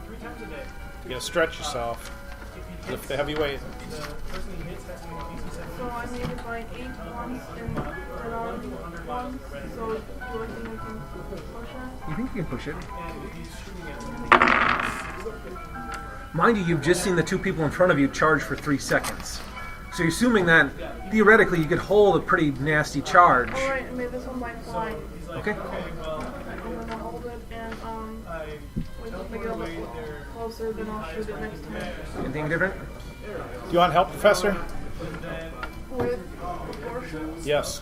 3 times a day. You gotta stretch yourself. Lift the heavy weight. The person he hits has to make a DC 7. So I made it by 8 once and around once. So do I think I can push it? You think you can push it? And he's shooting at. Mind you, you've just seen the 2 people in front of you charge for 3 seconds. So you're assuming that, theoretically, you could hold a pretty nasty charge. Alright, I made this one by flying. Okay. I'm gonna hold it and wait till I get a little closer, then I'll shoot it next time. Anything different? Do you want help, Professor? With proportions. Yes.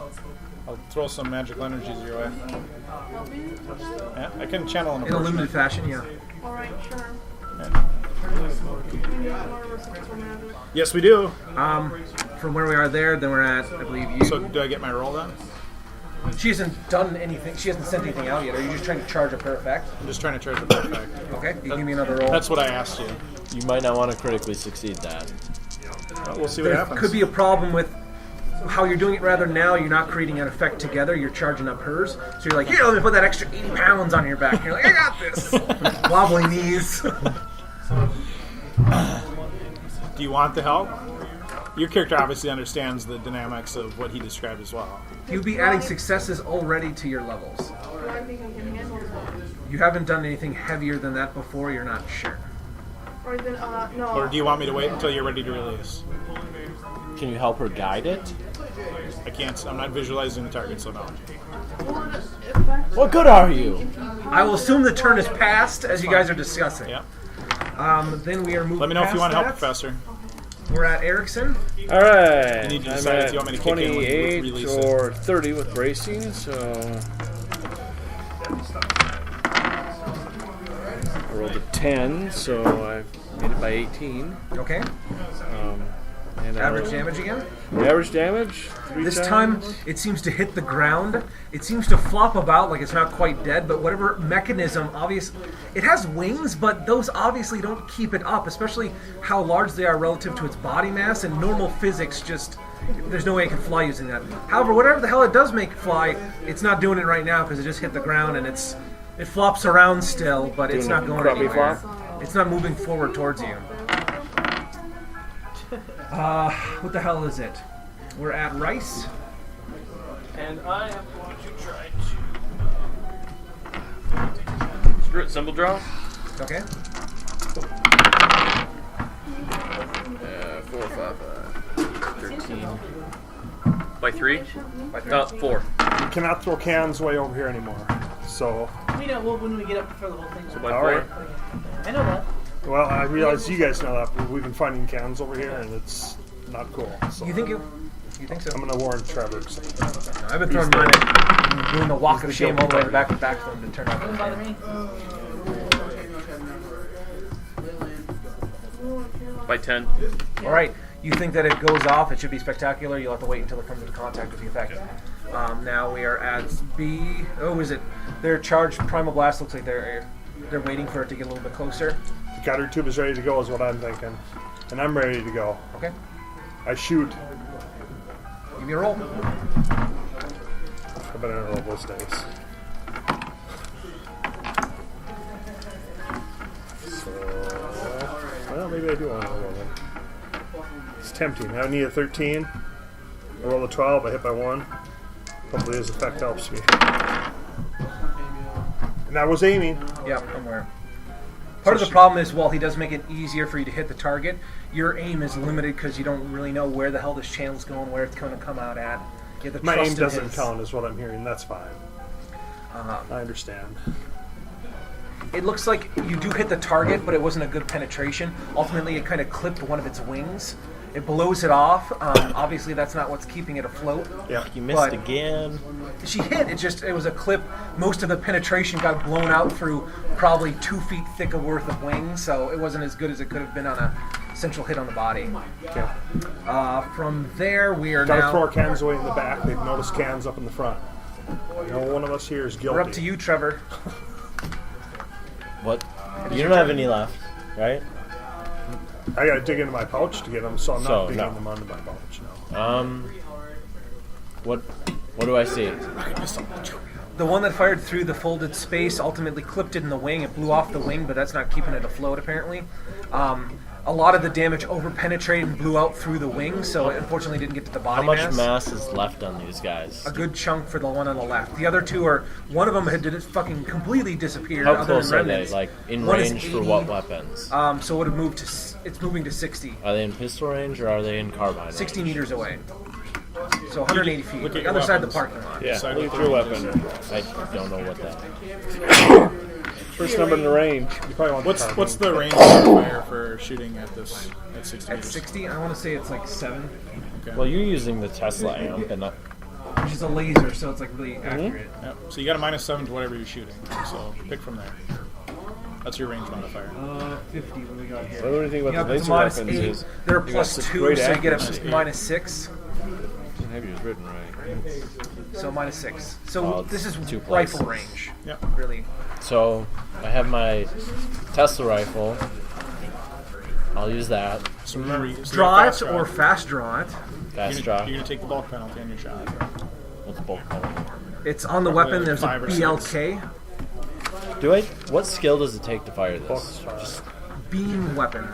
I'll throw some magical energies your way. Help me with that? Yeah, I can channel an In a limited fashion, yeah. Alright, sure. Yeah. We need more reciprocal magic. Yes, we do. From where we are there, then we're at, I believe, you. So do I get my roll then? She hasn't done anything. She hasn't sent anything out yet. Are you just trying to charge up her effect? I'm just trying to charge the back. Okay, you give me another roll. That's what I asked you. You might not want to critically succeed that. Well, we'll see what There happens. could be a problem with how you're doing it. Rather now, you're not creating an effect together. You're charging up hers. So you're like, here, let me put that extra 80 pounds on your back. And you're like, I got this. Wobbly knees. Do you want the help? Your character obviously understands the dynamics of what he described as well. You'd be adding successes already to your levels. Do I think I can handle it? You haven't done anything heavier than that before. You're not sure. Or then, no. Or do you want me to wait until you're ready to release? Can you help her guide it? I can't. I'm not visualizing the target, so no. What good are you? I will assume the turn is passed as you guys are discussing. Yeah. Then we are moving. Let me know if you want to help, past that. Professor. We're at Erickson. All right. You need to I'm decide if at you want me to kick in when you 28 release it. or 30 with bracing, so I rolled a 10, so I made it by 18. Okay. And Average damage again. Average damage. 3 This times. time, it seems to hit the ground. It seems to flop about like it's not quite dead, but whatever mechanism, it has wings, but those obviously don't keep it up, especially how large they are relative to its body mass, and normal physics just, there's no way it can fly using that. However, whatever the hell it does make fly, it's not doing it right now because it just hit the ground, and it flops around still, but it's Doing not a going crappy anywhere. flop? It's not moving forward towards you. What the hell is it? We're at Rice. And I am going to try to screw it, symbol draw. Okay. 4, 5, 13. By 3? By 4. You cannot throw cans way over here anymore. So, We know when we get up for the whole thing. So by all 4. right. I know that. Well, I realize you guys know that. But we've been finding cans over here, and it's not cool. So You think so? I'm gonna warn Trevor. So. I've been throwing mine at doing the walk of shame all the way back to back for them to turn Doesn't out. bother me. By 10. All right, you think that it goes off? It should be spectacular. You'll have to wait until it comes into contact with the effect. Now we are at B. Oh, is it? Their charged primal blast looks like they're waiting for it to get a little bit closer. The gutter tube is ready to go, is what I'm thinking, and I'm ready to go. Okay, I shoot. give me a roll. I've been in a roll those days. So, well, maybe I do want to roll then. It's tempting. I need a 13. I roll a 12. I hit by 1. Hopefully his effect helps me. And I was aiming. Yeah, I'm aware. Part of the problem is, while he does make it easier for you to hit the target, your aim is limited because you don't really know where the hell this channel's going, where it's going to come out at. You have to My trust aim in doesn't his- count, is what I'm hearing. That's fine. I understand. It looks like you do hit the target, but it wasn't a good penetration. Ultimately, it kind of clipped one of its wings. It blows it off. Obviously, that's not what's keeping it afloat. Yeah. You missed But- again. She hit. It was a clip. Most of the penetration got blown out through probably 2 feet thick of worth of wings, so it wasn't as good as it could have been on a central hit on the body. Okay. From there, we are Gotta throw our now. cans away in the back. They've noticed cans up in the front. No one of us here is guilty. We're up to you, Trevor. What? You don't have any left, right? I gotta dig into my pouch to get them, so I'm not So, digging no. them onto my pouch now. What do I see? The one that fired through the folded space ultimately clipped it in the wing. It blew off the wing, but that's not keeping it afloat, apparently. A lot of the damage over-penetrated and blew out through the wing, so it unfortunately didn't get to the How body much mass is left on these guys? A good chunk for the one on the left. The other two are, one of them had fucking completely disappeared. How other close than are they? remnants. Like in One is range for 80. what weapons? So it would have moved to, it's moving to 60. Are they in pistol range or are they in carbine 60 range? meters away. So 180 feet. look at The your other side of the weapons. parking lot. Yeah, Decide look what at your the weapon. range I don't know what that. First number in the range. You probably want the What's carbine. the range of your fire for shooting at this at 60 At meters? 60, I want to say it's like 7, Okay. Well, you're using the Tesla amp, and not. which is a laser, so it's like really accurate. Yep. So you got a -7 to whatever you're shooting. So pick from there. That's your range modifier. 50, what do we got here? The only thing about Yeah, the it's laser minus weapons 8. is They're you got plus such 2, great so you get accuracy. a minus 6. Maybe it was written right. So minus 6. So Well, it's this is 2 rifle places. range, Yep. really. So I have my Tesla rifle. I'll use that. So remember, you Draw fast it or fast draw it. Fast draw. You're gonna take the bulk penalty on your shot. What's bolt penalty? It's on the weapon. There's a 5 or 6. BLK. Do I? What skill does it take to fire this? Just, Beam weapon.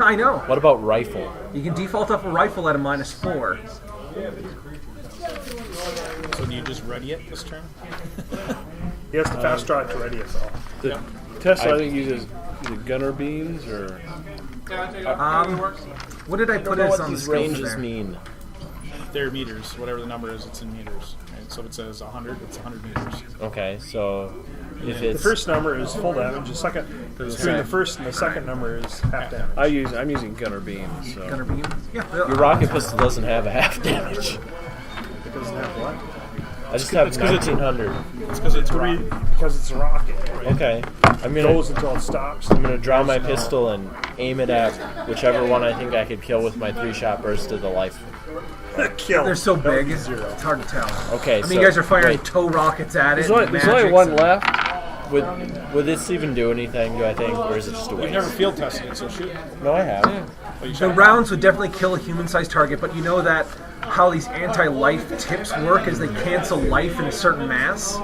I know. what about rifle? You can default off a rifle at a minus 4. So do you just ready it this turn? He has to fast draw it to ready it, though. The Tesla, I think, uses either gunner beams or What did I I don't put know as what on the these scale for ranges there? mean. They're meters. Whatever the number is, it's in meters. Right? So if it says 100, it's 100 meters. Okay, so if The it's first number is full damage. The second, between the first and the second number is half damage. I'm using gunner beam. So Gunner beam? Yeah. your rocket pistol doesn't have a half damage. It doesn't have what? I just have it's 'cause it's- 1900. It's because it's Because it's a rocket. Okay, I'm It gonna goes until it stops. I'm gonna draw my pistol and aim it at whichever one I think I could kill with my 3-shot burst of the life. Kill. They're so That would big, be it's 0. hard to tell. Okay, I mean, so you guys are firing wait, tow rockets at it. there's only magics one and- left. would this even do anything? Do I think, or is it just a You've waste? never field tested it, so shoot. No, I have. Oh, you The shot it. rounds would definitely kill a human-sized target, but you know that how these anti-life tips work is they cancel life in a certain mass.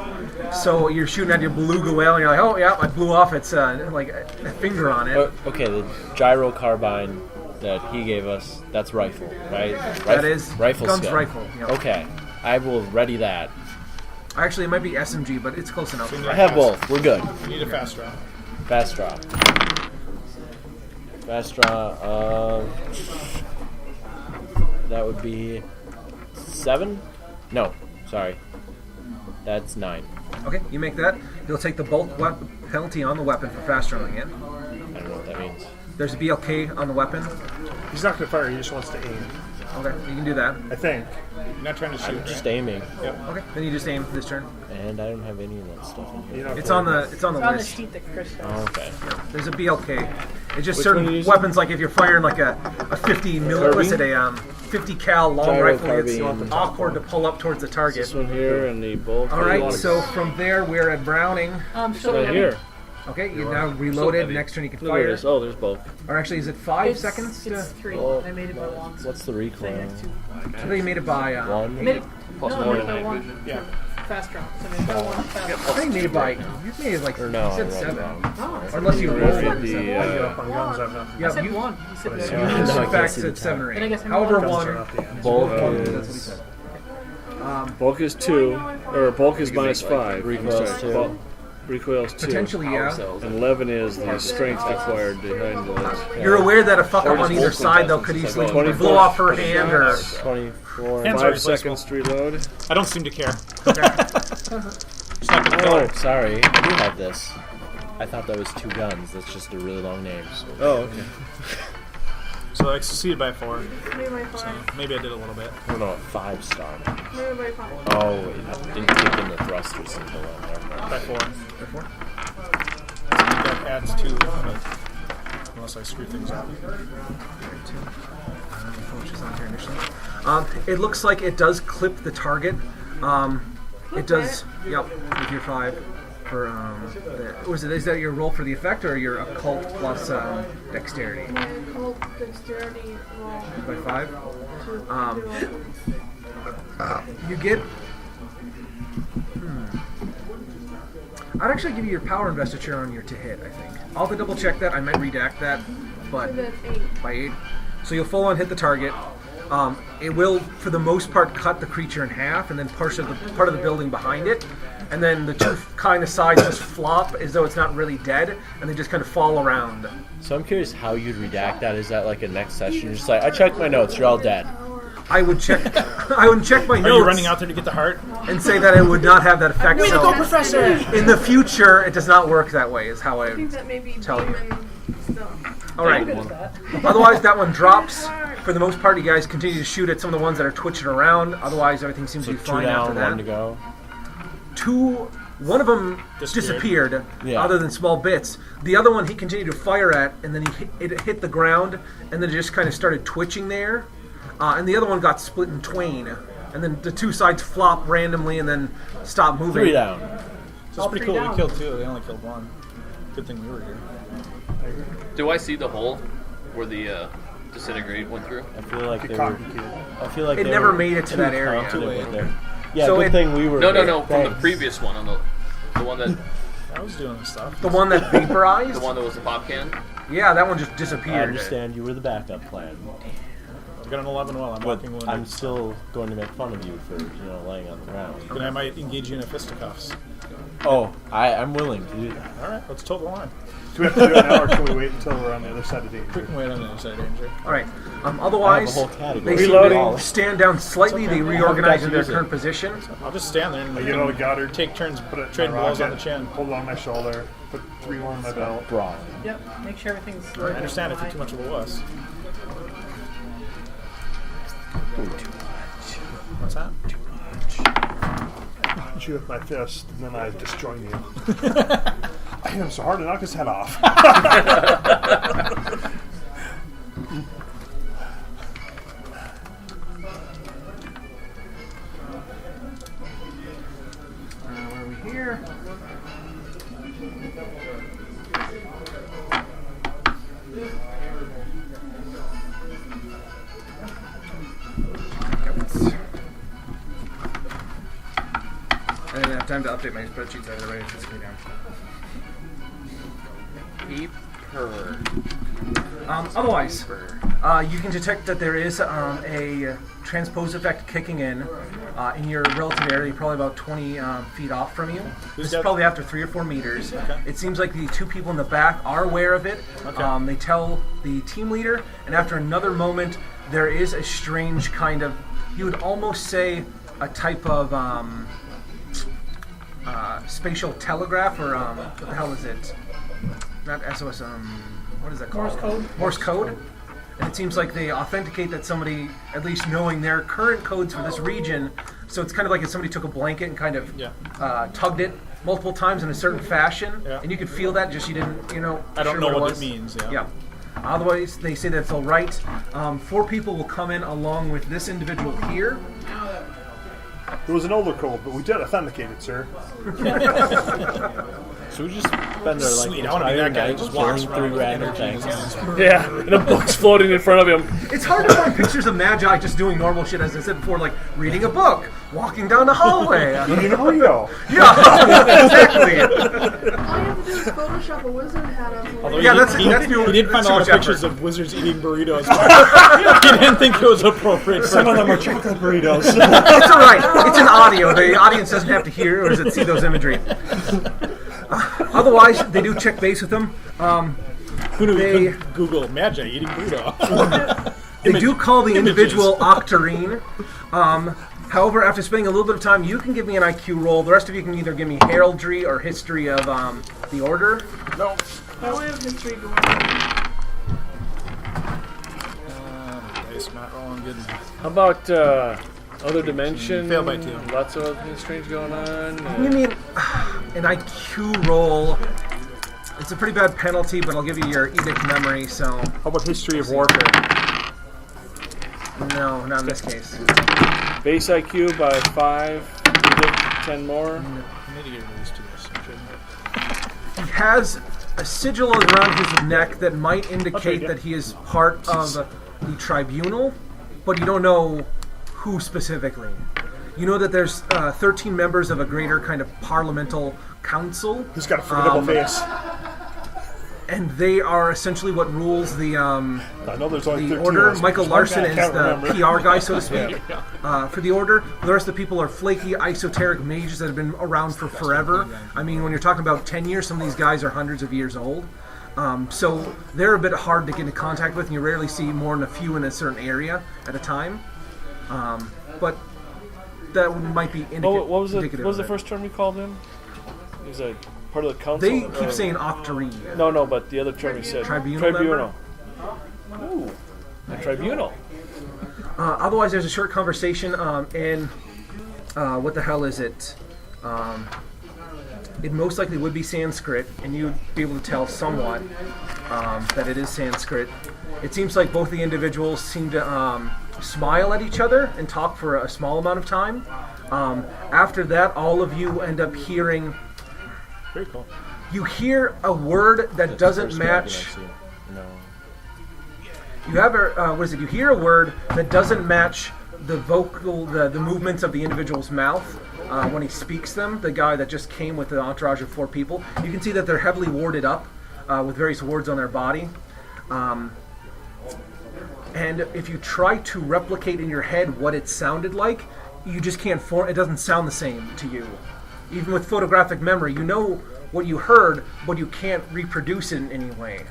So you're shooting at your beluga whale, and you're like, oh yeah, I blew off its like a finger on it. Okay, the gyro carbine that he gave us, that's rifle, right? That is rifle gun's skill. rifle. Yeah. Okay, I will ready that. Actually, it might be SMG, but it's close enough. I have both. We're good. You need a fast draw. Fast draw. Fast draw. That would be 7? No, sorry. That's 9. Okay, you make that. You'll take the bulk penalty on the weapon for fast drawing it. I don't know what that means. There's a BLK on the weapon. He's not going to fire. He just wants to aim. Okay, you can do that. I think. You're not trying to shoot. I'm just right? aiming, Okay, then you just aim this turn. and I don't have any of that stuff in here. You know, It's on the It's on the list. sheet that Chris does. Oh, okay. There's a BLK. It's just Which one are you certain using? weapons, like if you're firing like a 50 mil, what's it, a 50 cal long Gyro rifle, it's carbine. awkward to pull up towards the target. This one here and the bolt. All right, so from there we're at Browning. So right here. Okay, you now reloaded. Next turn you can Look at fire. this. Oh, there's both. Or actually, is it 5 it's, seconds? It's To, 3. Oh. I made it by 1. So What's the recoil? next 2. I thought you made it by. I 1? Made it, Plus no, I more made it than by night 1. vision. Yeah. Fast draw. So I made it by 1. Fast draw. think you made it by. You made it like. Or no, You said I 7. wrong. Oh, Or unless you Or rolled it'd it. be, I get up on guns. I've nothing. I Yeah, said you. 1. You said You that. No, I in can't fact see the said 7 or Then I 8. guess I'm However, wrong. Guns are 1. not the end. Bulk That's what he is said. Bulk is 2, or bulk is minus 5. Recoil's 2. Recoil's 2. Potentially, yeah. And 11 is the strength required behind the. You're aware that a fuck Or up on just either both side, though, contestants. could It's easily like blow off her hand or. 24. Hands 5 are seconds to reload. I don't seem to care. Oh, sorry. I do have this. I thought that was 2 guns. That's just a really long name. Oh, okay. So I succeeded by 4. Maybe by 5. Maybe I did a little bit. Oh no, 5-star. Maybe by 5. Oh, wait, I didn't kick in the thrusters until then. Never mind. By 4. By 4? That adds 2. But unless I screw things up. It looks like it does clip the target. It does. Yep, with your 5. For is that your roll for the effect or your occult plus dexterity? My occult dexterity roll By 5. to do it. You get. I'd actually give you your power investiture on your to hit. I think I'll have to double check that. I might redact that, but And then 8. by 8. So you'll full on hit the target. It will, for the most part, cut the creature in half, and then part of the building behind it, and then the 2 kind of sides just flop as though it's not really dead, and they just kind of fall around. So I'm curious how you'd redact that. Is that like a next session? You're just like, I checked my notes. You're all dead. I would check. I would check my Are notes you running out there to get the heart? and say that it would not have that effect. Way to So go, Professor! in the future, it does not work that way. Is how I I think that may be tell you. demon stuff. All right. Otherwise, that one drops. For the most part, you guys continue to shoot at some of the ones that are twitching around. Otherwise, everything seems So to be 2 fine after down, 1 that. to go. 2. One of them disappeared, other than small bits. The other one he continued to fire at, and then it hit the ground, and then it just kind of started twitching there. And the other one got split in twain, and then the 2 sides flopped randomly, and then stopped moving. 3 down. So it's pretty cool. We killed 2. They only killed 1. Good thing we were here. Do I see the hole where the disintegrate went through? I feel like they were. Cocky kid. I feel like It they never were made it to too that area. confident with their- Yeah, So good it- thing we were. No, there. from the Thanks. previous one on the one that I was doing stuff. The one that vaporized? the one that was the pop can. Yeah, that one just I disappeared. understand you were the backup plan. We got an 11 while I'm But walking wounded. I'm still going to make fun of you for laying on the ground. Then I might engage you in a fisticuffs. Oh, I'm willing to do that. All right, let's toe the line. Do we have to do it now, or can we wait until we're on the other side of We danger? can wait on the other side of danger. All right. I have a Otherwise, whole category. they seem Reloading. to stand down slightly. They reorganize in their current position. I'll just stand there and I get out of the gutter, take turns, put it in trading my blows on rocket, the chin. hold it on my shoulder, put 3 more in my belt. Brawl. Yep. Make sure everything's. I understand if you're too much of a wuss. What's that? Punch you with my fist, and then I disjoin you. I hit him so hard to knock his head off. Where are we here? I didn't have time to update my spreadsheets. I had already just go down. Otherwise, you can detect that there is a transpose effect kicking in your relative area, probably about 20 feet off from you. This is probably after 3 or 4 meters. Okay. It seems like the 2 people in the back are aware of it. Okay. They tell the team leader, and after another moment, there is a strange kind of, you would almost say, a type of spatial telegraph, or what the hell is it? Not SOS. What is that called? Morse code. Morse code. And it seems like they authenticate that somebody, at least knowing their current codes for this region. So it's kind of like if somebody took a blanket and kind of tugged it multiple times in a certain fashion, and you could feel that. Just you didn't, I don't sure know what was. it means. Yeah. Otherwise, they say that's all right. 4 people will come in along with this individual here. It was an older code, but we did authenticate it, sir. So we just spend our Sweet, I wanna be entire that guy who night just walks killing around through with random energy. things. Yeah, and a book's floating in front of him. It's hard to find pictures of Magi just doing normal shit, as I said before, like reading a book, walking down the hallway. Eating a burrito. Yeah, exactly. All you have to do is Photoshop a wizard hat onto Although it. Yeah, he that's he did find that's a lot too of much pictures effort. of wizards eating burritos. He didn't think it was appropriate. Some of them are chocolate burritos. It's all right. It's an audio. The audience doesn't have to hear or see those imagery. Otherwise, they do check base with them. Who do They- we Google Magi eating burrito? They do call the individual Octarine. However, after spending a little bit of time, you can give me an IQ roll. The rest of you can either give me heraldry or history of the order. No. I don't have history going. Dice not rolling good. How about other dimension? Failed by 2. Lots of things strange going on. You mean an IQ roll? It's a pretty bad penalty, but I'll give you your edict memory. So How about history of warfare? no, not in this case. Base IQ by 5. You get 10 more. I need to get released to this. He has a sigil around his neck that might indicate it. that he is part of the tribunal, but you don't know who specifically. You know that there's 13 members of a greater kind of parliamental council, He's got a formidable face. and they are essentially what rules the I know there's only the 13 order. of us, Michael but one Larson guy I is can't the remember. PR guy, so to speak, for the order. The rest of the people are flaky, esoteric mages that have been around for forever. I mean, when you're talking about 10 years, some of these guys are hundreds of years old. So they're a bit hard to get into contact with, and you rarely see more than a few in a certain area at a time. But that might be What was indicative the of it. first term you called him? He was a part of the council. They keep or- saying Octarine. No, but the other term you said. Tribunal Ooh, a tribunal. Otherwise, there's a short conversation in what the hell is it? It most likely would be Sanskrit, and you'd be able to tell somewhat that it is Sanskrit. It seems like both the individuals seem to smile at each other and talk for a small amount of time. After that, all of you end up hearing. Very cool. You hear a word that doesn't First dragon match. I've seen. No. You have a what is it? You hear a word that doesn't match the the movements of the individual's mouth when he speaks them. The guy that just came with the entourage of 4 people. You can see that they're heavily warded up with various wards on their body. and if you try to replicate in your head what it sounded like, you just can't form. It doesn't sound the same to you. Even with photographic memory, you know what you heard, but you can't reproduce it in any way.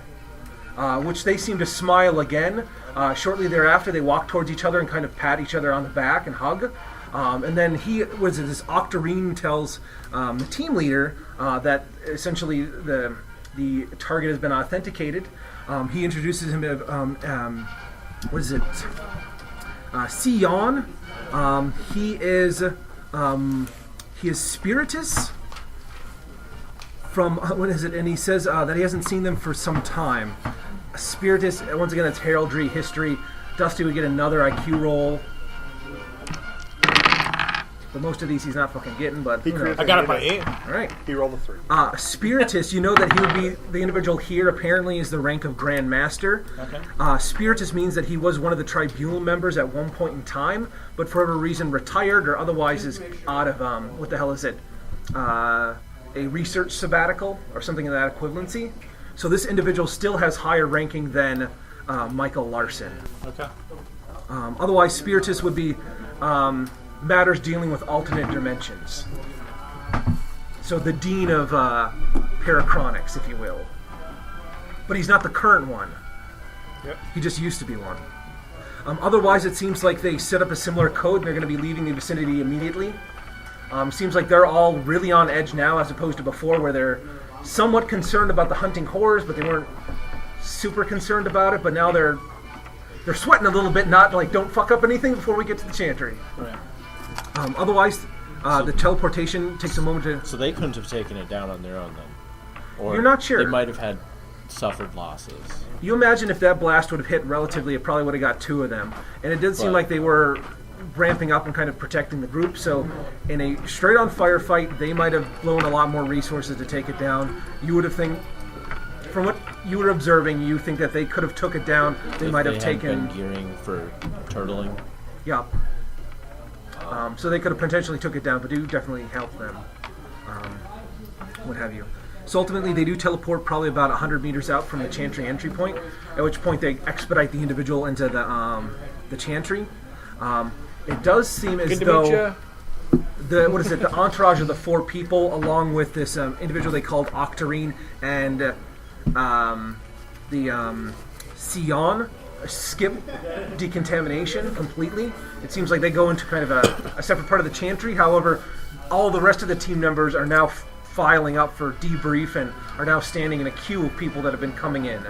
Which they seem to smile again. Shortly thereafter, they walk towards each other and kind of pat each other on the back and hug. And then this Octarine tells the team leader that essentially the target has been authenticated. He introduces him to, SI-YON. He is Spiritus from, what is it? And he says that he hasn't seen them for some time. Spiritus, once again, it's heraldry, history. Dusty would get another IQ roll. But most of these he's not fucking getting, but I got it by 8. All right. He rolled a 3. Spiritus, you know that he would be the individual here. Apparently, is the rank of Grand Master. Okay. Spiritus means that he was one of the tribunal members at one point in time, but for whatever reason retired or otherwise is out of what the hell is it? A research sabbatical or something of that equivalency. So this individual still has higher ranking than Michael Larson. Okay. Otherwise, Spiritus would be matters dealing with alternate dimensions. So the dean of Parachronics, if you will. But he's not the current one. Yep. He just used to be one. Otherwise, it seems like they set up a similar code and they're going to be leaving the vicinity immediately. Seems like they're all really on edge now as opposed to before where they're somewhat concerned about the hunting horrors, but they weren't super concerned about it. But now they're sweating a little bit, not like don't fuck up anything before we get to the chantry. Right. Otherwise, the teleportation takes a moment to... So they couldn't have taken it down on their own then? Or You're not sure. They might have had suffered losses. You imagine if that blast would have hit relatively, it probably would have got 2 of them. And it did seem like they were ramping up and kind of protecting the group, so in a straight-on firefight, they might have blown a lot more resources to take it down. You would have from what you were observing, you think that they could have took it down. They might have taken... been gearing for turtling. Yeah. So they could have potentially took it down, but do definitely help them. What have you. So ultimately, they do teleport probably about 100 meters out from the chantry entry point, at which point they expedite the individual into the chantry. It does seem as though the entourage of the 4 people, along with this individual they called Octarine and the SI-YON, skip decontamination completely. It seems like they go into kind of a separate part of the chantry. However, all the rest of the team members are now filing up for debrief and are now standing in a queue of people that have been coming in.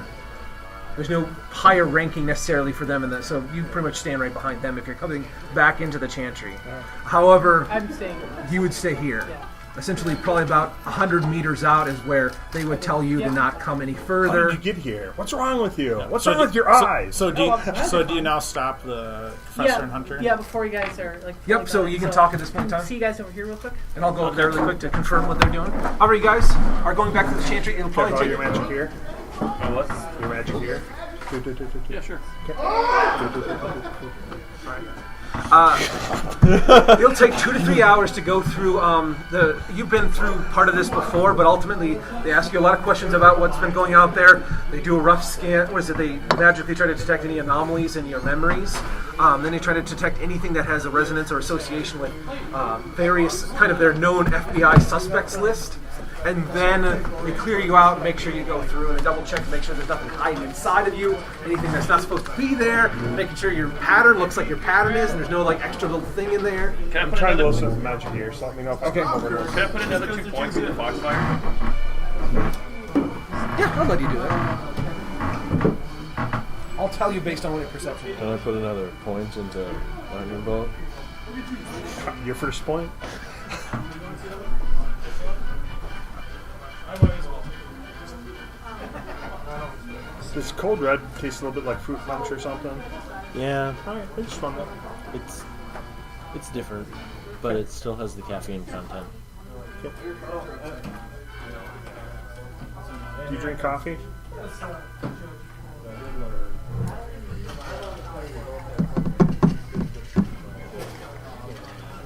There's no higher ranking necessarily for them, so you pretty much stand right behind them if you're coming back into the chantry. However, I'm staying. you would stay here. Yeah. Essentially, probably about 100 meters out is where they would tell you to not come any further. How did you get here? What's wrong with you? What's wrong with your eyes? So do you now stop the professor and Hunter? Yeah, before you guys are like. Yep, so you can talk at this point in time. See you guys over here real quick. And I'll go over there really quick to confirm what they're doing. However, you guys are going back to the chantry. It'll probably take... your magic here. What? Your magic here. Yeah, sure. It'll take 2 to 3 hours to go through you've been through part of this before, but ultimately they ask you a lot of questions about what's been going out there. They do a rough scan. They magically try to detect any anomalies in your memories. Then they try to detect anything that has a resonance or association with various kind of their known FBI suspects list. And then they clear you out and make sure you go through and they double check to make sure there's nothing hiding inside of you, anything that's not supposed to be there, making sure your pattern looks like your pattern is and there's no like extra little thing in there. Can I I'm put trying to another? listen to magic here, so let me know if Okay. Can I put another 2 points in the Foxfire? Yeah, I'll let you do that. I'll tell you based on what your perception is. Can I put another point into lightning bolt? your first point. Does Cold Red taste a little bit like fruit punch or something? Yeah, Alright, I just wonder. it's different, but it still has the caffeine content. Okay. Do you drink coffee?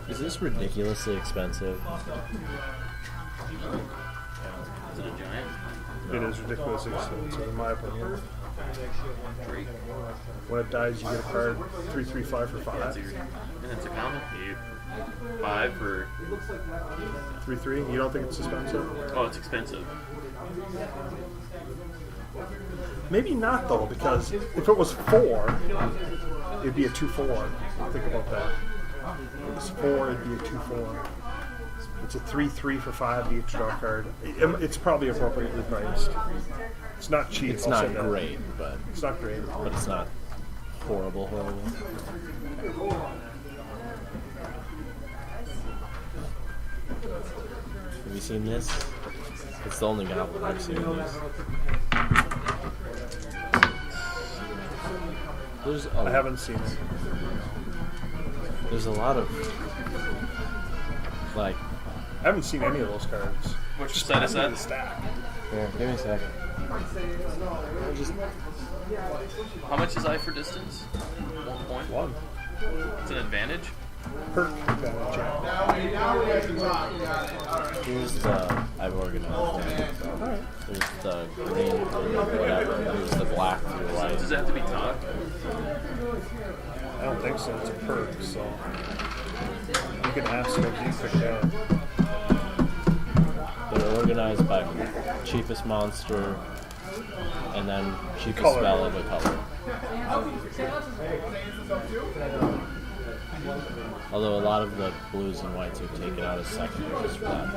Is this ridiculously expensive? Is it a giant? It is ridiculously expensive, in my opinion. Drake. When it dies, you get a card 3/3/5 for 5. And it's a common. 5 for. 3/3. You don't think it's expensive? Oh, it's expensive. Maybe not though, because if it was 4, it'd be a 2/4. Think about that. If it was 4, it'd be a 2/4. It's a 3/3 for 5. You get to draw a card. It's probably appropriately priced. It's not cheap. It's I'll not say that. great, but It's not great. it's not horrible. Have you seen this? It's the only goblin I've seen in this. I haven't seen it. There's a lot of like. I haven't seen any of those cards. Which set is that? Stack. Here, give me a second. How much is eye for distance? 1 point. 1. It's an advantage. Perk advantage. Here's the I've organized it. There's the green through whatever. There's the black through white. Does it have to be taught? I don't think so. It's a perk, so you can ask what you pick out. They're organized by cheapest monster and then cheapest Color. spell of a color. Although a lot of the blues and whites are taken out as secondaries for that.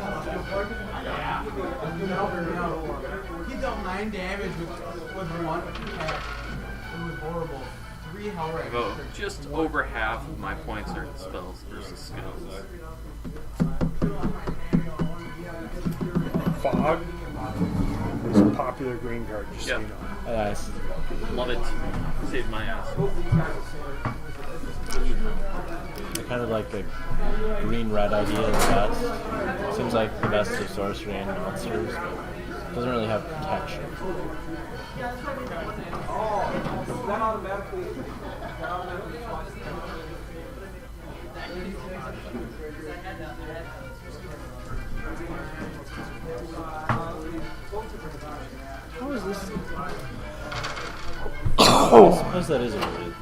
He dealt 9 damage with 1 attack. It was horrible. 3 hell right. Well, just over half of my points are spells versus skills. Fog is a popular green card, just so you know. Nice. Love it. Saved my ass. I kind of like the green-red idea the best. Seems like the best of sorcery and monsters, but doesn't really have protection. How is this? I suppose that is a weird.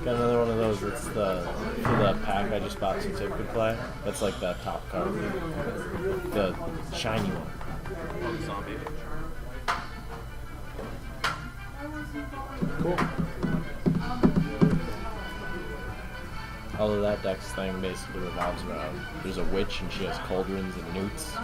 Got another one of those. It's for the pack I just bought some Tip could play. That's like that top card. The shiny one. Zombie. Cool. Although that deck's thing basically revolves around there's a witch and she has cauldrons and newts.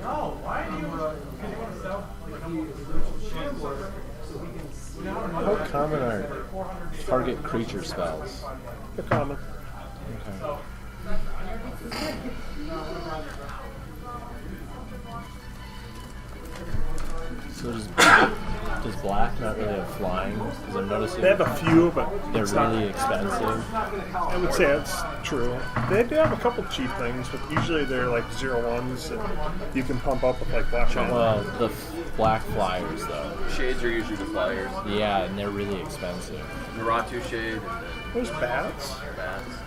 No, why do you want to sell How common are target creature spells? They're common. Okay. So does black not really have flying? Because I'm noticing They have a few, but they're it's not- really expensive. I would say that's true. They do have a couple cheap things, but usually they're like 0/1s that you can pump up with like black mana. Well, the black flyers though. Shades are usually the flyers. Yeah, and they're really expensive. Naratu shade and There's bats. then bats.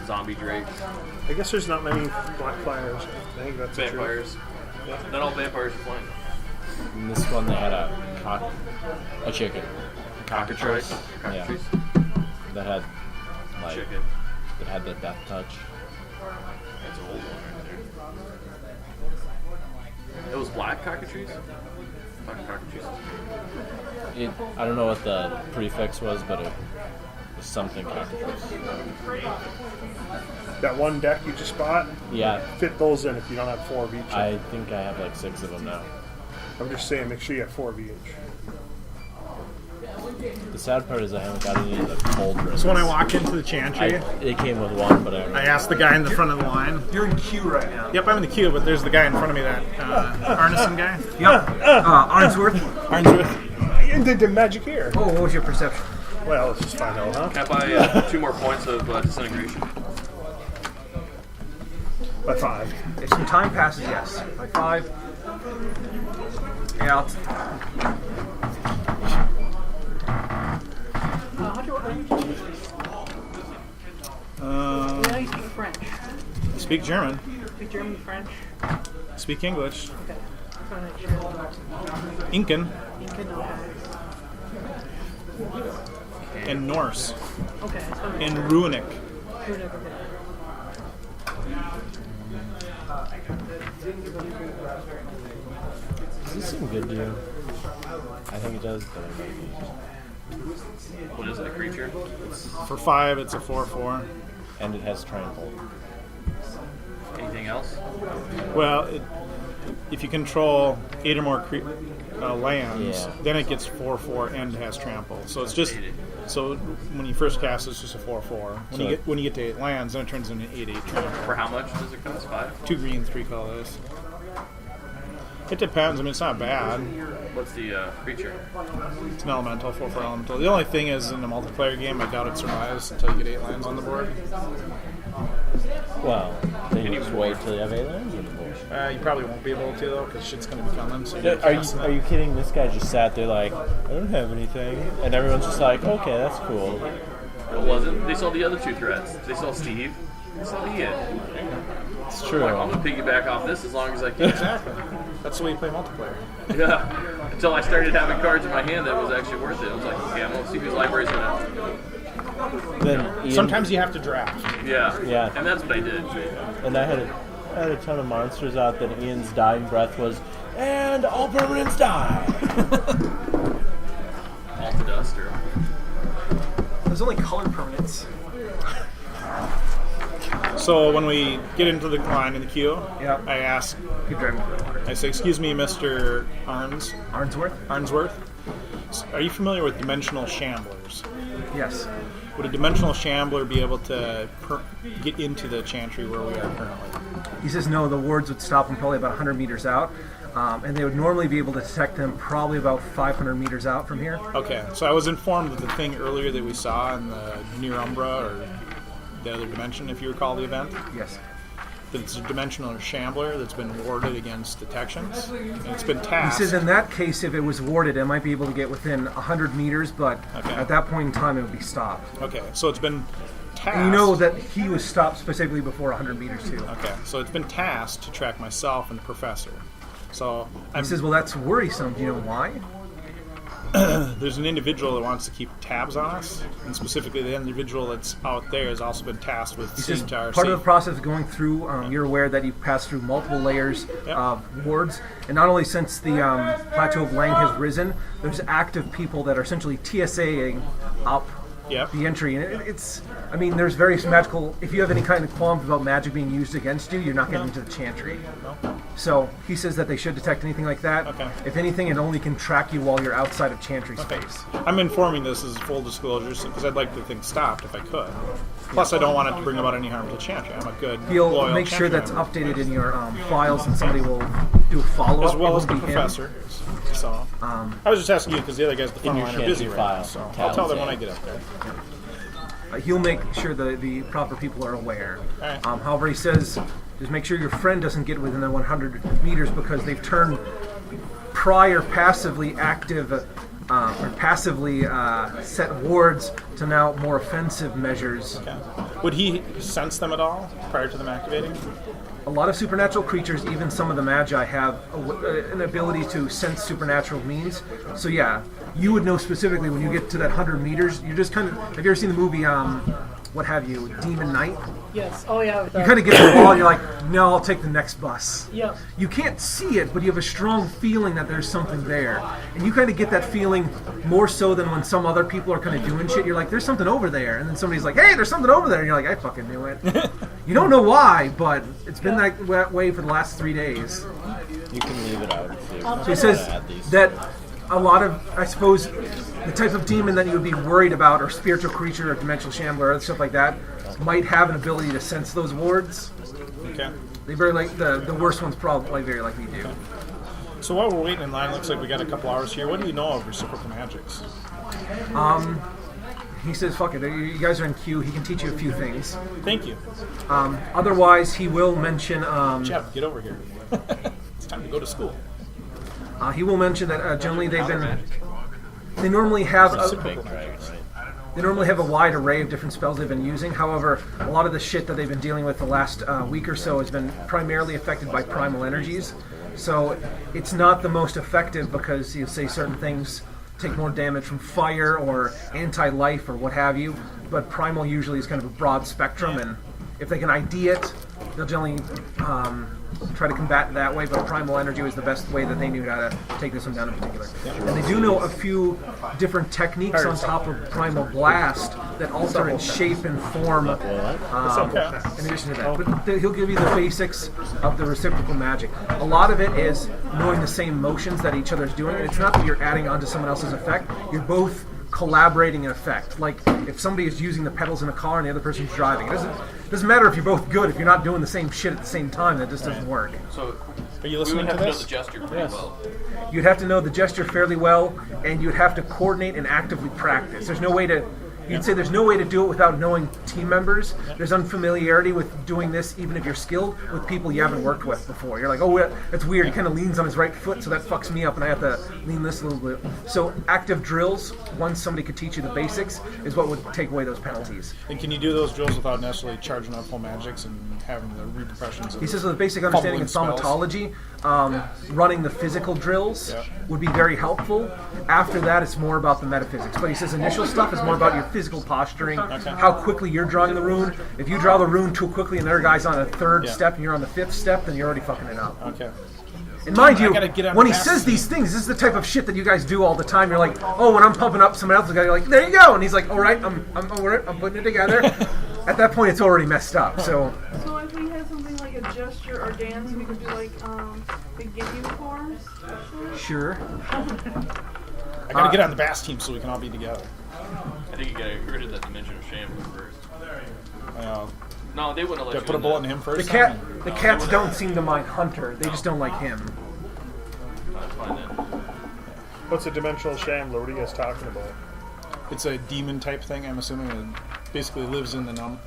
Zombie drakes. I guess there's not many black flyers. I think that's true. Vampires. Not all vampires are flying. In this one they had a chicken. Cockatrice. Yeah. That had like Chicken. that had the death touch. That's an old one right there. It was black cockatrice? Black cockatrice. I don't know what the prefix was, but it was something cockatrice. That one deck you just bought, Yeah, fit those in if you don't have 4 of each. I think I have like 6 of them now. I'm just saying, make sure you have 4 of each. The sad part is I haven't got any of the cold ribbons. So when I walk into the chantry, It came with one, but I asked the guy in the front of the line. You're in queue right now. Yep, I'm in the queue, but there's the guy in front of me, that Arneson guy. Yep. Arnsworth. You did the magic here. Oh, what was your perception? Well, let's just find out, huh? Can I buy 2 more points of disintegration? By 5. If some time passes, yes. By 5. Yeah, Hunter, what language? Yeah, you speak French. I speak German. Speak German, French. Speak English. Okay. I'm trying to make sure. Incan Incan, okay. and Norse Okay. So and Runic. does this seem good to you? I think it does. But What is it, a creature? For 5, it's a 4/4. and it has trample. Anything else? Well, if you control 8 or more lands, Yeah. then it gets 4/4 and has trample. So it's just when you first cast, it's just a 4/4. When you get to 8 lands, then it turns into an 8/8 trample. For how much does it cost? 5? 2 green, 3 colors. It depends. I mean, it's not bad. What's the creature? It's an elemental, 4/4 elemental. The only thing is, in a multiplayer game, I doubt it survives until you get 8 lands on the board. Well, then you just wait till you have 8 lands on the board. You probably won't be able to, though, because shit's going to be coming. So Are you kidding? This guy just sat there like, I don't have anything. And everyone's just like, okay, that's cool. It wasn't. They saw the other 2 threats. They saw Steve. They saw Ian. It's true. I'm going to piggyback off this as long as I can. Exactly. That's the way you play multiplayer. Yeah. Until I started having cards in my hand that was actually worth it. I was like, okay, I'm going to see whose library's going to. Then Ian, Sometimes you have to draft. Yeah. Yeah. And that's what I did. And I had a ton of monsters out that Ian's dying breath was, and all permanents die. All to dust, or... there's only color permanents. So when we get into the line in the queue, Yeah. I ask, Keep driving. I say, excuse me, Mr. Arnsworth? Arnsworth, are you familiar with dimensional shamblers? Yes. Would a dimensional shambler be able to get into the chantry where we are currently? He says no, the wards would stop them probably about 100 meters out. And they would normally be able to detect them probably about 500 meters out from here. Okay, so I was informed that the thing earlier that we saw in the near Umbra, or the other dimension, if you recall the event, Yes. that it's a dimensional shambler that's been warded against detections, and it's been He tasked. says in that case, if it was warded, it might be able to get within 100 meters, but Okay. at that point in time, it would be stopped. Okay, so it's been tasked. And you know that he was stopped specifically before 100 meters, too. Okay, so it's been tasked to track myself and the professor. So He says, well, that's worrisome. Do you know why? there's an individual that wants to keep tabs on us, and specifically the individual that's out there has also been tasked with He seeing says to our part of the safety. process of going through, you're aware that you've passed through multiple layers Yep. of wards. And not only since the plateau of Leng has risen, there's active people that are essentially TSAing up Yep. the entry. And it's, I mean, there's various magical, if you have any kind of qualms about magic being used against you, you're not getting into the chantry. No? So he says that they should detect anything like that. Okay. If anything, it only can track you while you're outside of chantry space. I'm informing this as full disclosure because I'd like the thing stopped if I could. Plus, I don't want it to bring about any harm to Chantry. I'm a good, He'll loyal make sure Chantry that's member. updated in your files, and somebody will do a follow-up. As well It as the will be him. professor. So I was just asking you because the other guys at the front your line are busy Chantry right now. file, So I'll tells tell them you. when I get up there. He'll make sure the proper people are aware. Alright. However, he says, just make sure your friend doesn't get within the 100 meters because they've turned prior passively active or passively set wards to now more offensive measures. Okay. Would he sense them at all prior to them activating? A lot of supernatural creatures, even some of the magi, have an ability to sense supernatural means. So yeah, you would know specifically when you get to that 100 meters. You're just kind of. Have you ever seen the movie? What have you? Demon Knight. Yes. Oh yeah. You kind of get the ball. And you're like, no, I'll take the next bus. Yeah. You can't see it, but you have a strong feeling that there's something there, and you kind of get that feeling more so than when some other people are kind of doing shit. You're like, there's something over there, and then somebody's like, hey, there's something over there, and you're like, I fucking knew it. You don't know why, but it's been that way for the last 3 days. You can leave it out. If you So he says add these. that a lot of, I suppose, the type of demon that you would be worried about, or spiritual creature, or dimensional shambler, or stuff like that, might have an ability to sense those wards. Okay. They very like the worst ones probably very likely do. So while we're waiting in line, looks like we got a couple hours here. What do you know of reciprocal magics? He says, "Fuck it, you guys are in queue. He can teach you a few things. Thank you. Otherwise, he will mention. Jeff, get over here. It's time to go to school. He will mention that generally they normally have they normally have a wide array of different spells they've been using. However, a lot of the shit that they've been dealing with the last week or so has been primarily affected by primal energies. So it's not the most effective because you say certain things take more damage from fire or anti-life or what have you. But primal usually is kind of a broad spectrum, and if they can ID it, they'll generally try to combat it that way. But primal energy was the best way that they knew how to take this one down in particular. And they do know a few different techniques on top of primal blast that alter in shape and form. In addition to that, but he'll give you the basics of the reciprocal magic. A lot of it is knowing the same motions that each other's doing, and it's not that you're adding onto someone else's effect. You're both collaborating an effect. Like if somebody is using the pedals in a car and the other person's driving, it doesn't matter if you're both good. If you're not doing the same shit at the same time, that just doesn't work. So Are you we listening would have to to know this? the gesture pretty well. You'd have to know the gesture fairly well, and you'd have to coordinate and actively practice. There's no way to. You'd say there's no way to do it without knowing team members. There's unfamiliarity with doing this, even if you're skilled, with people you haven't worked with before. You're like, oh, that's weird. He kind of leans on his right foot, so that fucks me up, and I have to lean this a little bit. So active drills, once somebody could teach you the basics, is what would take away those penalties. And can you do those drills without necessarily charging up full magics and having the repercussions? He says with a basic understanding in thaumatology, running the physical drills would be very helpful. After that, it's more about the metaphysics. But he says initial stuff is more about your physical posturing, how quickly you're drawing the rune. If you draw the rune too quickly and the other guy's on a third step and you're on the fifth step, then you're already fucking it up. Okay. And mind you, when he says these things, this is the type of shit that you guys do all the time. You're like, oh, when I'm pumping up someone else's guy, you're like, there you go. And he's like, all right, I'm putting it together. At that point, it's already messed up. So if we had something like a gesture or dance, we could do like the give-you-forms? sure. I gotta get on the bass team so we can all be together. I think you gotta get rid of that dimensional shambler first. No, they wouldn't Do let I you put a in bullet in that. him first? The cats don't seem to mind Hunter. They just don't like him. That's fine then. What's a dimensional shambler? What are you guys talking about? It's a demon type thing, I'm assuming. It basically lives in the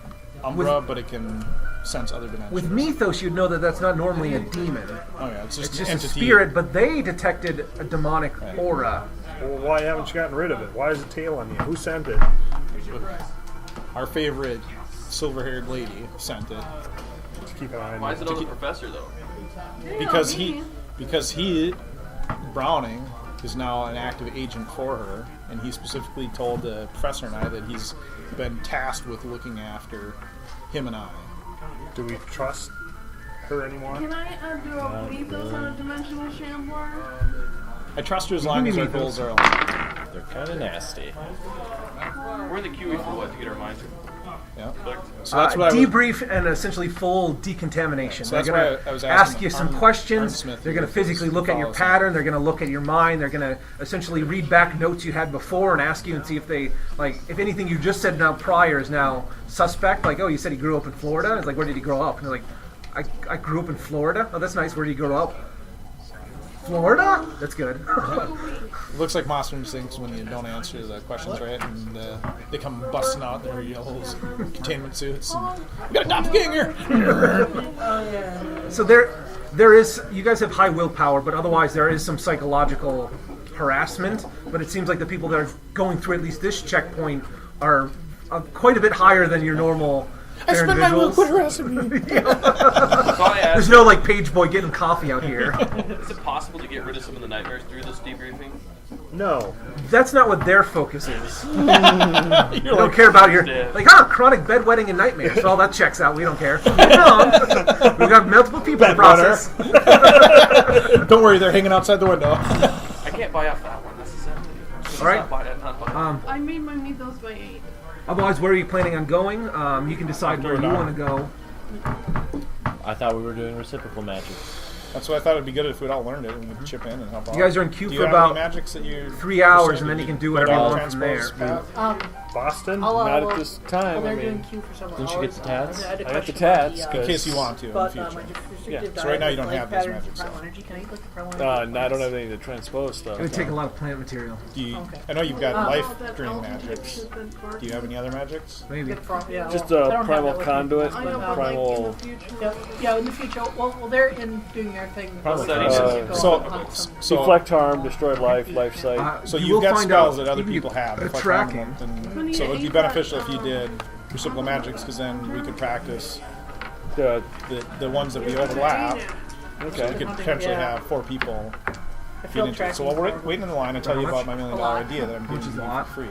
Umbra, but it can sense other dimensions. With Mythos, you'd know that that's not normally a demon. Oh yeah, it's just It's an just a entity. spirit, but they detected a demonic aura. Well, why haven't you gotten rid of it? Why is it tail on you? Who sent it? Our favorite silver-haired lady sent it Let's keep an eye on Why it. is it on the professor though? because he Browning is now an active agent for her, and he specifically told the professor and I that he's been tasked with looking after him and I. Do we trust her anymore? Can I do a Mythos on a dimensional shambler? I trust her as long as our goals are aligned. They're kind of nasty. We're in the QE for what? To get our minds Yeah. cooked? So that's what Debrief and essentially full decontamination. So that's they're going why I was to asking ask you some Arn questions. Smith They're going to if physically this look at your follows pattern. They're going to look at your mind. They're going to essentially read back notes you had before and ask you and see if they, like, if anything you just said now prior is now suspect. Like, oh, you said he grew up in Florida. It's like, where did he grow up? And they're like, I grew up in Florida. Oh, that's nice. Where did he grow up? Florida? That's good. It looks like Monster Instincts when you don't answer the questions right, and they come busting out their yellows, containment suits, and we got a doppelganger! So there is, you guys have high willpower, but otherwise there is some psychological harassment. But it seems like the people that are going through at least this checkpoint are quite a bit higher than your normal. I spent my will, quit harassing me! So I There's asked, no like page boy getting coffee out here. is it possible to get rid of some of the nightmares through this debriefing? No. That's not what their focus is. They don't care about your chronic bedwetting and nightmares. Well, that checks out. We don't care. We've got multiple people in the process. Don't worry, they're hanging outside the window. I can't buy off that one necessarily. All right. I made my Mythos by 8. Otherwise, where are you planning on going? You can decide where you want to go. I thought we were doing reciprocal magic. That's why I thought it'd be good if we'd all learned it and we could chip in and help out. You guys are in queue Do for you have about any magics that you 3 hours, and then you can do whatever you I'll want from there. transpose, Pat? Boston? Not at this time. Well, they're I doing mean, queue for several Didn't you hours. get the tats? I had a I got the question about tats, the, In case you want to in the but, future. my restrictive Yeah. diet So right now you with don't have life those patterns magics, and primal so. energy. Can I eat like the primal no, energy? I don't have any to transpose stuff. It would take a lot of plant material. Do you, Okay. I know you've got Oh, life that drain altitude magics. has been Do you have any other magics? Maybe. Yeah, Just well, I a don't have primal that with me. conduit, I know, but primal. like in the future. Yeah, in the future. Well, they're in doing their thing. Primal Studies. Go So- hunt some- So, Deflect harm, destroy life, life sight. so you you've will got find spells out that other even people have. a If I tracking. find them, When then- you so it'd be ate beneficial that, if you did reciprocal magics, because then we could practice The, the ones that we overlap. So okay. we could potentially Yeah. have 4 people I feed feel into it. So while we're waiting in the line, I tell you How about much? my $1 million A lot. idea that I'm Which giving is you a for lot. free.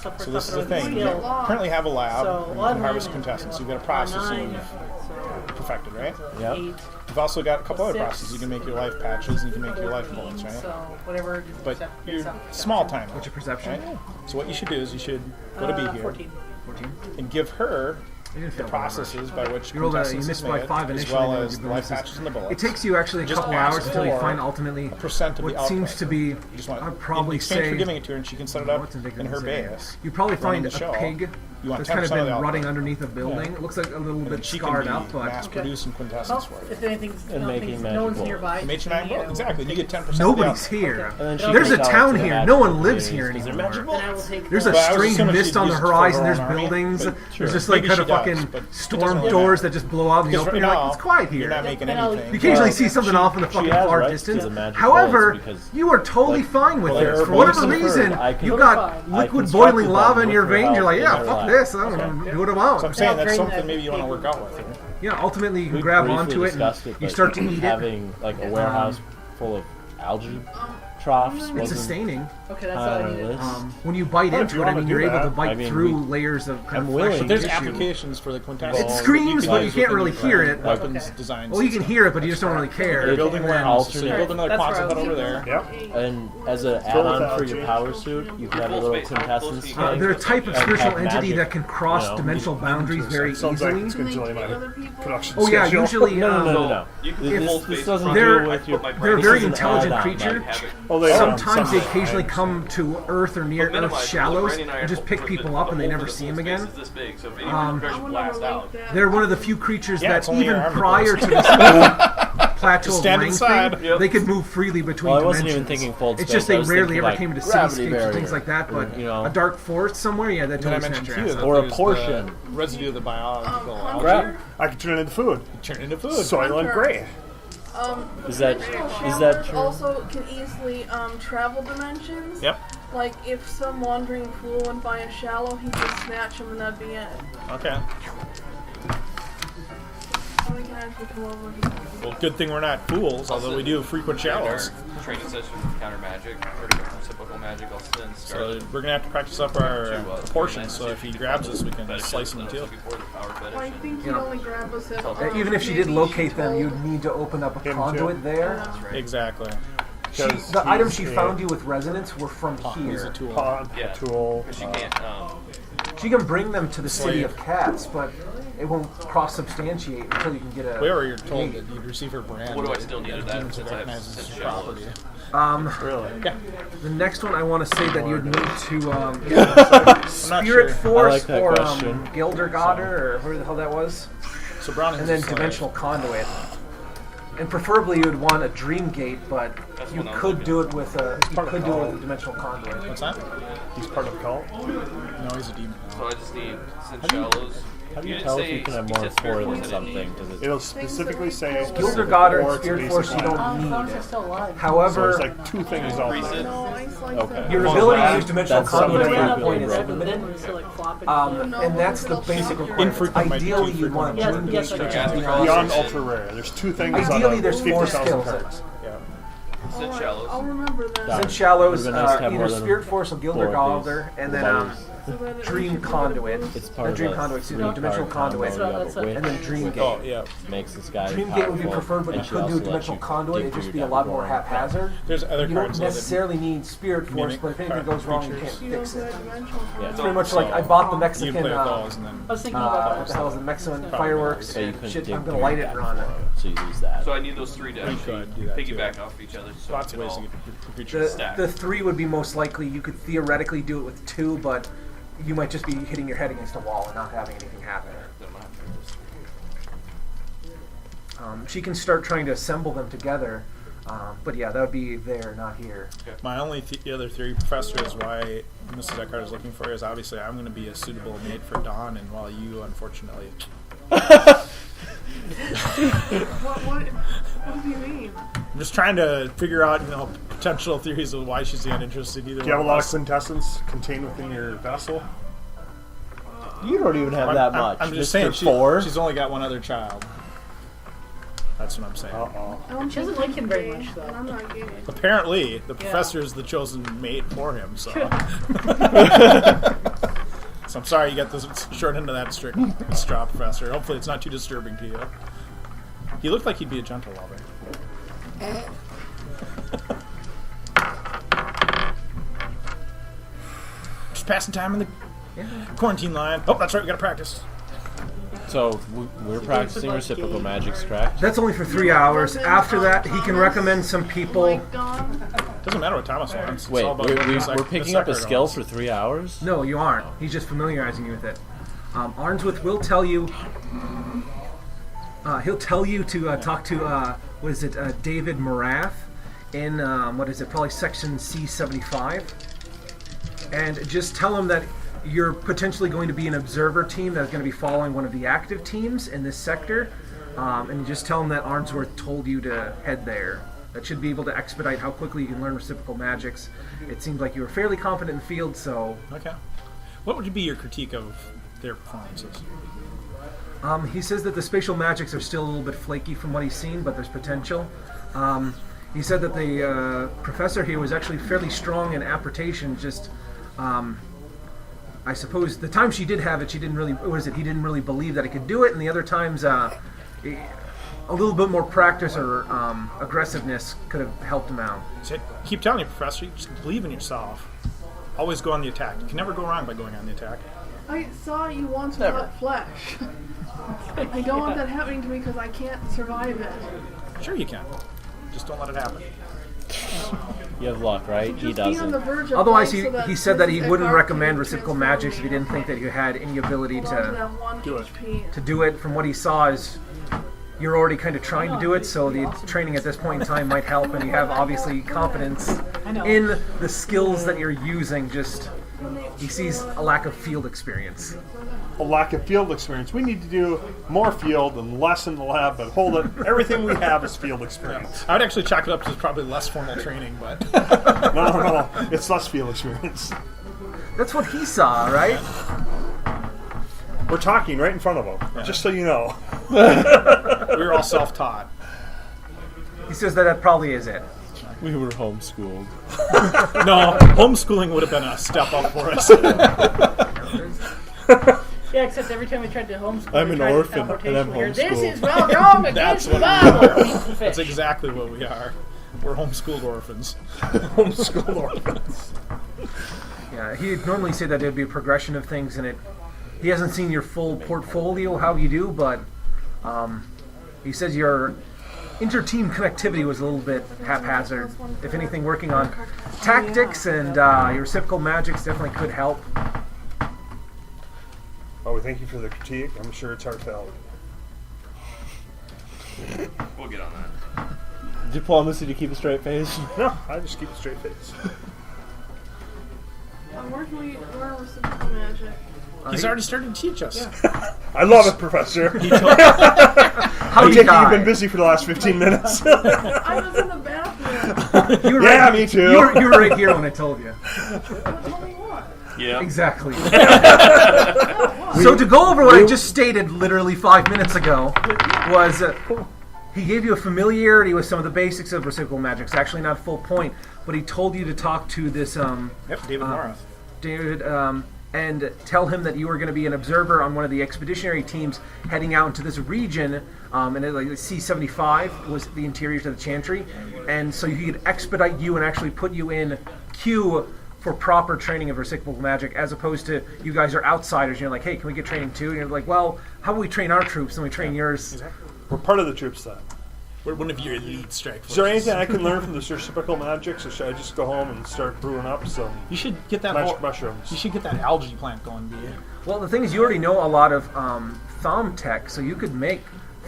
So So this is the thing. You Skill. currently have a lab So, where you one can harvest line contestants. is You've got a process that 9, you've perfected, right? Yep. 8, You've also got a couple other 6, processes. You can make your life patches and you can make your life bullets, right? So whatever. But you're small time. What's your perception? Right? So what you should do is you should go to be here 14. 14. and give her You didn't the fail processes by which You rolled you contestants missed is by made, 5 as initially. well then as your the life bonuses. patches and the bullets. It takes you actually a Just couple ask hours until you for find ultimately a percent of what the seems output. to be. You just want, I'd probably in exchange say for giving it to her, and she can set it up what's in her base. You probably running find the show. a pig You want that's kind of 10% of been the output. rotting underneath a building. Yeah. It looks like a little And then bit she scarred can up, be but mass producing quintessence Well, for you. if anything's And making no one's magic nearby. Mage and Magic, well, exactly. And you get 10%. nobody's of the here. And then she There's can a sell it town to the here. magical No one lives here communities, 'cause they're anymore. magical. Then I will take There's the- a Well, I was strange assuming mist she'd on the use it for her horizon. own There's army, buildings. but There's just maybe like kind she of does, fucking but it storm doesn't really doors matter. that just blow out in the Because open. right You're like, now, it's quiet you're here. not making Then I'll- anything. You occasionally Well, see something off in the fucking has far rights distance. to the magic However, bullets because, you are totally like, fine with well, this. they're For whatever both reason, I can- you've got I liquid constructed boiling them lava in with your her veins. You're like, help yeah, in her fuck lab. this. I don't know, do what I So I'm want. saying that's Upgrade something that maybe you want to work out with her. Yeah, ultimately you We can grab briefly onto it and discussed you but start to eat it. having like a warehouse full of algae troughs It's wasn't sustaining. Okay, that's all I on the needed. list. When you bite Well, if into you it, I wanna mean, do you're able that, to bite I mean, through we- layers of kind I'm of willing. flesh But and there's tissue. applications for the quintessence. It that screams, you but can you use can't within really your hear it. Weapons Okay. design. Well, you can system. hear it, but you just don't really care. You're building An warehouses, so alternate- you build another That's where I quonset was hut over there. Yep. And as an Fill with add-on for your algae. power suit, you can have a little quintessence tank. They're a type of and spiritual have entity magic, that can cross you know, dimensional boundaries very Sounds like easily. it's going to delay my Other people. production Oh yeah, schedule. usually No. You can If full This space doesn't They're- deal with your. they're a this very is an intelligent add-on, creature. like, Oh, they are. sometimes they Sometimes. occasionally come to Earth or near But Earth minimize it. shallows Randy and I and are just pick both people the up and they whole never of the see them full again. space is this big, so if any Um, crash I wanna blast relate out. that. They're one of the few creatures Yeah, it's that only even your army prior bullets. to this plateau of stand length inside. thing, Yep. they could move freely between Well, I wasn't dimensions. even thinking full It's space, just I they was rarely thinking, ever like, came into gravity cityscapes and things barrier, like that, but you know. a dark forest somewhere, yeah, that And then I totally mentioned stands to your you ass that up. Or a there's portion. the residue of the biological algae. Grab. I can turn it into food. Turn into food. Soylent Grey. Is that Channelers true? also can easily travel dimensions. Yep. Like if some wandering fool went by a shallow, he could snatch him and that'd be it. Okay. So we can actually come over here. Well, good thing we're not fools, although we do frequent shallows. Training session with counter magic, or reciprocal magic. I'll send So Scarlet we're gonna have to practice up our portions. So if he grabs us, we can slice him too. before the power fetish. I think he'd Yeah. only grab us if Even if she did maybe locate she them, told- you'd need to open up a Him conduit too. there. Exactly. The items she found you with resonance were from He's a here. tool. Pawn, Yeah. tool. Because you can't. She can bring them to the city Slave. of cats, but it won't cross-substantiate until you can get a... Where you're told that you'd receive her brand. What do I still need of that Demons since I have recognize as 10 his shallows? property. Really? Yeah. The next one I want to say that you'd need to I'm not Spirit sure. Force I like that or question. Gildergotter or whoever the hell that was, So Brown and then Dimensional Conduit. And preferably you would want a Dream Gate, but That's you what I was could looking do it with a part of Call. Dimensional Conduit. What's that? He's part of cult. No, he's a demon. So I just need send shallows. How do you didn't tell if say- you can have you more said Spirit for Force, than I didn't something? need- Does it? It'll specifically say Gildergotter or and it's Spirit basic Force you line. don't As long as need. it's still alive. So However, there's like two things all Increase it. No, I sliced Okay. it. your Well, ability to that- use Dimensional that's Conduit at something that really point is broken. infinite. Then it's like flopping. And that's the basic requirement. Infrequent might be Ideally, too you want a frequent. Dream Yes, Gate I or can. something Beyond else. Beyond ultra rare. There's two things. Ideally, out there's of 4 50,000 skills. cards. Yeah. Sit shallows. I'll remember that. Darn. Send Shallows, Would've been nice to have more either than Spirit Force or Gilder 4 of these. Galder, and then Letters. So that it Dream should be Conduit. what it It's was. part of Dream the Conduit, excuse me, three Dimensional card combo. Conduit. You have a That's a- witch, And then Dream Gate. Oh, yeah. makes this guy Dream Gate would be powerful, preferred, but you and she could also do lets Dimensional you Conduit. dig It'd through just your be a lot deck more board. haphazard. There's other You cards don't that necessarily need Spirit Force, mimic but if anything goes wrong, you can't You know, fix who it. had dimensional Yeah. It's conduit. pretty much like I bought the you Mexican, can play with those and then I was thinking what about the hell is that. it, Mexican fireworks. So you couldn't Shit, dig I'm through gonna light your it and deck run it. board, so you use that. So I need those 3 decks. You could do that, Piggyback too. off each other. So lots of we ways can to all- get your creatures. The, the 3 would be most likely, you could theoretically do it with 2, but you might just be hitting your head against a wall and not having anything happen. She can start trying to assemble them together, but yeah, that would be there, not here. My only other theory, Professor, is why Mrs. Eckhart is looking for you is obviously I'm going to be a suitable mate for Dawn, and while you, unfortunately... What do you mean? I'm just trying to figure out, potential theories of why she's not interested either. Do you have a one lot of of us. quintessence contained within your vessel? You don't even have that much. I'm just Mr. saying, 4. she's only got one other child. That's what I'm saying. Uh-oh. I don't She doesn't think like him very gay, much, though. And I'm not gay. Apparently, the professor is the chosen mate for him, so... So I'm sorry you got this short end of that straw, Professor. Hopefully it's not too disturbing to you. He looked like he'd be a gentle lover. Just passing time in the quarantine line. Oh, that's right, we gotta practice. So we're practicing reciprocal magics, correct? That's only for 3 hours. After that, he can recommend some people. Like Dawn. Doesn't matter what Thomas wants. It's Wait, all about we're, what we're picking up a Eckhart skill wants. for 3 hours? No, you aren't. He's just familiarizing you with it. Arnsworth will tell you. He'll tell you to talk to David Morath in probably section C75, and just tell him that you're potentially going to be an observer team that's going to be following one of the active teams in this sector, and just tell him that Arnsworth told you to head there. That should be able to expedite how quickly you can learn reciprocal magics. It seems like you were fairly confident in the field, so Okay. What would be your critique of their performances? he says that the spatial magics are still a little bit flaky from what he's seen, but there's potential. He said that the professor here was actually fairly strong in apportation, just I suppose the time she did have it, she didn't really, he didn't really believe that it could do it, and the other times a little bit more practice or aggressiveness could have helped him out. Keep telling you, Professor, you just believe in yourself. Always go on the attack. You can never go wrong by going on the attack. I saw you once without flesh. I don't want that happening to me because I can't survive it. Sure you can. Just don't let it happen. You have luck, right? He Just be on the doesn't. verge of Otherwise, life so he said that he Mrs. wouldn't Eckhart recommend can reciprocal transfer magics if he me didn't think that you had any ability onto that to one do it. HP. do it. From what he saw is you're already kind of trying to do it, so the training at this point in time might help, and you have obviously confidence in the skills that you're using. Just he sees a lack of field experience. A lack of field experience. We need to do more field and less in the lab, but hold it. Everything we have is field experience. I would actually chalk it up to probably less formal training, but No. It's less field experience. That's what he saw, right? We're talking right in front of him, just so you know. we were all self-taught. He says that probably is it. We were homeschooled. No, homeschooling would have been a step up for us. Yeah, except every time we tried to homeschool, I'm we an tried orphan, teleportation, and I'm we heard, This homeschooled." is wrong That's against the what Bible. That's exactly what we are. We're homeschooled orphans. Homeschool orphans. Yeah, he'd normally say that there'd be a progression of things in it. He hasn't seen your full portfolio, how you do, but he says your inter-team connectivity was a little bit haphazard. If anything, working on tactics and your reciprocal magics definitely could help. Oh, we thank you for the critique. I'm sure it's heartfelt. We'll get on that. Diplomacy to keep a straight face. No, I just keep a straight face. Where can we learn reciprocal magic? He's already started to teach us. I love it, Professor. How I you take it die? you've been busy for the last 15 minutes. I was in the bathroom. You were Yeah, right, me too. You were right here when I told you. Tell me what? Yeah. Exactly. So to go over what I just stated literally 5 minutes ago was he gave you a familiarity with some of the basics of reciprocal magic. It's actually not a full point, but he told you to talk to this David Morris. David, and tell him that you were going to be an observer on one of the expeditionary teams heading out into this region, and it, like C-75 was the interior to the Chantry, and so he could expedite you and actually put you in queue for proper training of reciprocal magic, as opposed to you guys are outsiders and you're like, hey, can we get training too? And you're like, well, how about we train our troops and we train yours? Exactly. We're part of the troops then. We're one of your elite strike forces. Is there anything I can learn from this reciprocal magic, or should I just go home and start brewing up some You should get that magic whole- mushrooms? You should get that algae plant going, B. Well, the thing is, you already know a lot of thumb tech, so you could make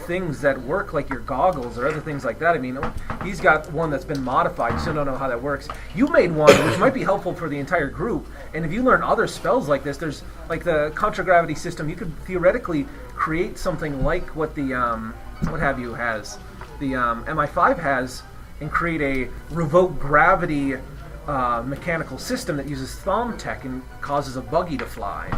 things that work like your goggles or other things like that. I mean, he's got one that's been modified. You still don't know how that works. You made one, which might be helpful for the entire group. And if you learn other spells like this, there's like the contragravity system. You could theoretically create something like what the what have you has, the MI5 has, and create a revoke gravity mechanical system that uses thumb tech and causes a buggy to fly.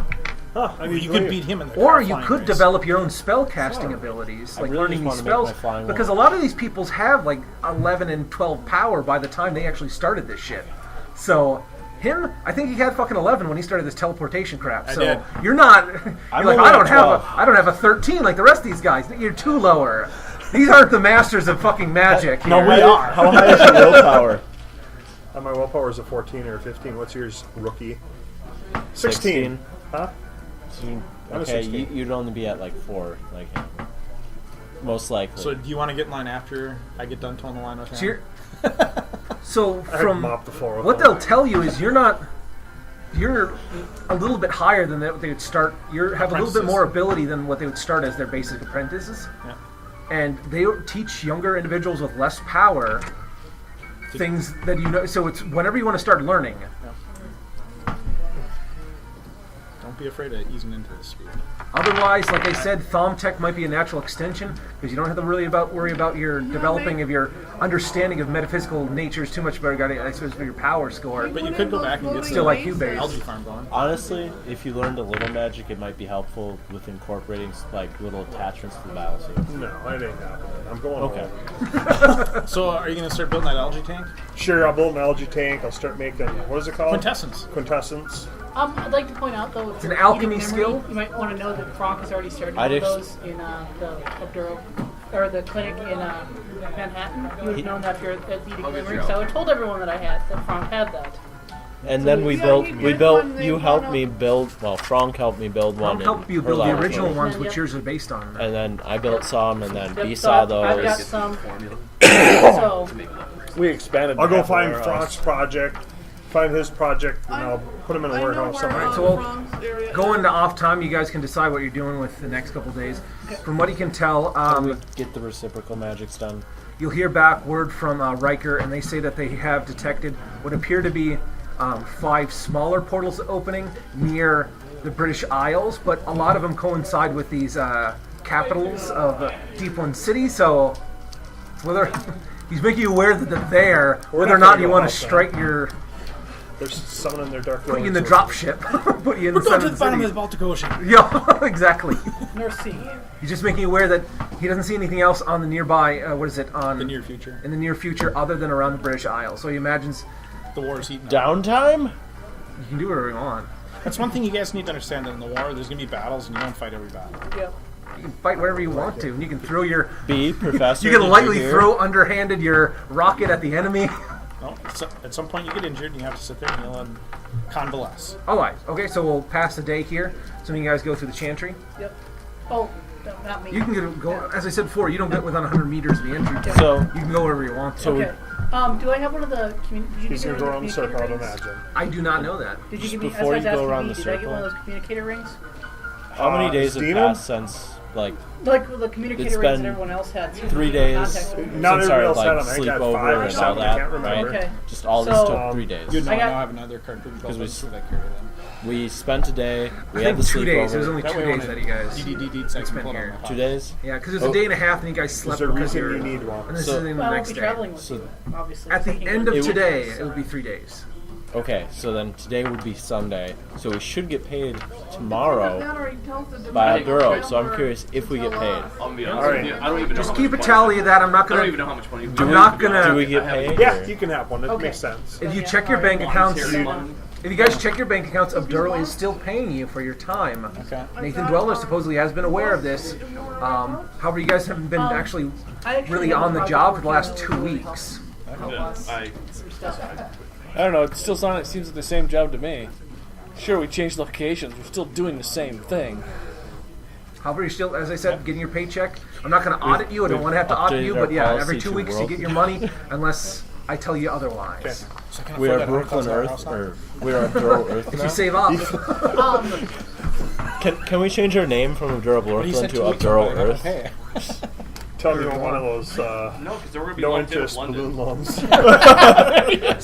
Huh, I mean, You could beat him in the Or car you flying could race. develop your own spell casting abilities, like really learning just these wanna make spells, my flying because a lot of these peoples have like 11 and 12 power by the time they actually started this shit. So him, I think he had fucking 11 when he started this teleportation crap. So did. you're not. You're I'm like, only at I don't have a 13 like the rest of these guys. You're too lower. These aren't the masters of fucking magic. No, here. we are. How high is your willpower? My willpower is a 14 or a 15. What's yours, rookie? 16. Huh? I'm a Okay, 16. you'd only be at like 4, like him. Most likely. So do you want to get in line after I get done towing the line with him? So, so I from mop the floor with what them. they'll tell you is you're a little bit higher than they would start. You have a little bit Apprentices. more ability than what they would start as their basic apprentices. Yeah. And they teach younger individuals with less power things that you know. So it's whenever you want to start learning. Don't be afraid of easing into this speed. Otherwise, like I said, thumb tech might be a natural extension because you don't have to really worry about your developing of your understanding of metaphysical natures too much better, I suppose, for your power score. But you could go back and get Still like you, base. algae farm going. Honestly, if you learned a little magic, it might be helpful with incorporating like little attachments to the battlefield. No, it ain't happening. I'm going Okay. home. So are you going to start building that algae tank? Sure, I'll build an algae tank. I'll start making, what is it called? Quintessence. Quintessence. I'd like to point out, though, it's an alchemy eating skill. memory. You might want to know that Frank has already started I'd with ex- those in the Obduro, or the clinic in Manhattan. You would have known that if you're at Eating Memory. So I told everyone that Frank had that. And then we Yeah, built. you We get built. one, they You helped wanna- me build. Well, Frank helped me build one. I'll help you in build the her original laboratory. ones, which Yep. yours are based on. And then I built some, and then Yep, B so saw I've got those. some. Formula. So We expanded. I'll go that find warehouse. Frank's project, find his project, and I'll put him in a warehouse somewhere. So going to off time, you guys can decide what you're doing with the next couple days. From what he can tell, we get the reciprocal magics done. you'll hear back word from Riker, and they say that they have detected what appear to be 5 smaller portals opening near the British Isles, but a lot of them coincide with these capitals of Deep One City, so whether he's making you aware that they're there, whether or not not gonna you go want out to there. strike your... There's someone in their dark put you in the lords. drop ship. Put you in We're the going center to of the the bottom of city. the Baltic Ocean. Yeah, exactly. North Sea. He's just making you aware that he doesn't see anything else on the nearby, on The near future. in the near future other than around the British Isles. So he imagines The war is heating up. Downtime? you can do whatever you want. That's one thing you guys need to understand, that in the war, there's going to be battles, and you don't fight every battle. Yep. You can fight wherever you want to, and you can throw your... B, Professor. You can did lightly hear? throw underhanded your rocket at the enemy. Well, at some point you get injured, and you have to sit there and heal and convalesce. Alright, okay, so we'll pass the day here. Some of you guys go through the Chantry. Yep. Oh, no, not me. You can go, as I said before, you don't get within 100 meters of the entry point. So- you can go wherever you want to. So Okay. Do I have one of the? Did you He's give gonna me go one around of the circle, I'd communicator rings? imagine. I do not know that. Did you give me? Before as you I was go asking around me, the did I get one of circle? those communicator rings? How many days have Dina? passed since, like, Like the communicator It's rings been that everyone else had. so 3 you can days contact them. Not since everybody our else had like them. I think I had 5 sleepover or and all something, I that, can't remember. right? Okay. Just all this So- took 3 days. You'd know I I got- now have another cartridge Because we that carry them. We spent a day. We I had think the 2 days. It was sleepover. only That 2 way days when that it- you guys... DDD, I can spent pull it here. on my 2 pocket. days. Yeah, because it was a day and a half, and you guys slept There's a because reason you're... you need one. And this So- is in the Well, I won't next be day. traveling with So- you, obviously. At the so I can end go of It would- today, so- it would be 3 days. Okay, so then today would be Sunday, so we should get paid tomorrow That already tells the by demand Obduro. So I'm for- curious if we get paid. I'm gonna be honest Alright. with you. I don't even know. Just how keep a much tally of that. I'm not money- I don't gonna. even know how much money. I'm not gonna. Do we get paid? Yeah, or- you can have one. It Okay. makes sense. If you check your bank accounts, Money. if you guys check your bank accounts, Obduro is still paying you for your time. Okay. Nathan Dweller supposedly has been aware of this. However, you guys haven't been actually I actually really have a on the project job for the working last on 2 weeks. I some stuff. I don't know. It still seems like the same job to me. Sure, we changed locations. We're still doing the same thing. However, you're still, as I said, getting your paycheck. I'm not going to audit you. I don't we've want to have to audit updated you, our but yeah, policy every 2 to weeks you world. get your money, unless I tell you otherwise. So can I We throw are that Brooklyn house on our Earth, house now? or we are Obduro Earth If you now. save up. Can we change our name from Obduro But you Brooklyn said to 2 weeks Obduro ago, Earth? hey. Tell me on one of those no, because they're gonna be no locked in with interest London. balloon loans.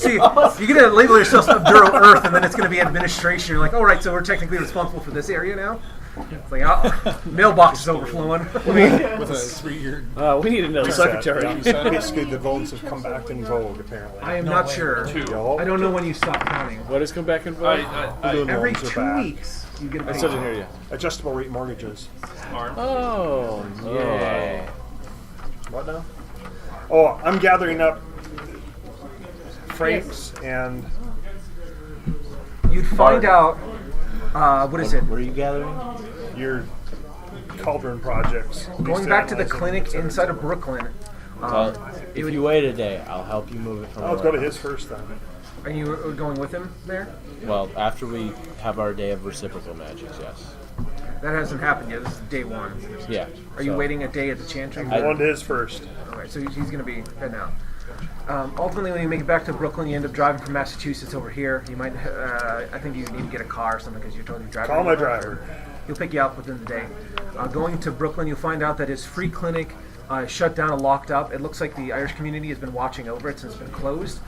See, you're going to label yourself Obduro Earth, and then it's going to be administration. You're like, all right, so we're technically responsible for this area now? It's like, oh, mailbox is overflowing. With a 3-year. We need another secretary. Yeah, basically, the votes have come back in vogue, apparently. I am not sure. Yo, I don't know when you stop counting. What has come back in vogue? balloon Every loans are 2 back. weeks, you get a I still didn't paycheck. hear you. Adjustable rate mortgages. Oh, yeah. What now? Oh, I'm gathering up frames and You'd find out, what is it? What are you gathering? your cauldron projects. Going back to the clinic inside of Brooklyn. If you wait a day, I'll help you move it from. Let's go to his first then. Are you going with him there? Well, after we have our day of reciprocal magics, yes. That hasn't happened yet. This is day 1. Yeah. Are you so- waiting a day at the Chantry? Going to his first. Alright, so he's going to be heading out. Ultimately, when you make it back to Brooklyn, you end up driving from Massachusetts over here. You might, I think you need to get a car or something because you're totally driving. Call my driver. He'll pick you up within the day. Going to Brooklyn, you'll find out that his free clinic is shut down and locked up. It looks like the Irish community has been watching over it since it's been closed.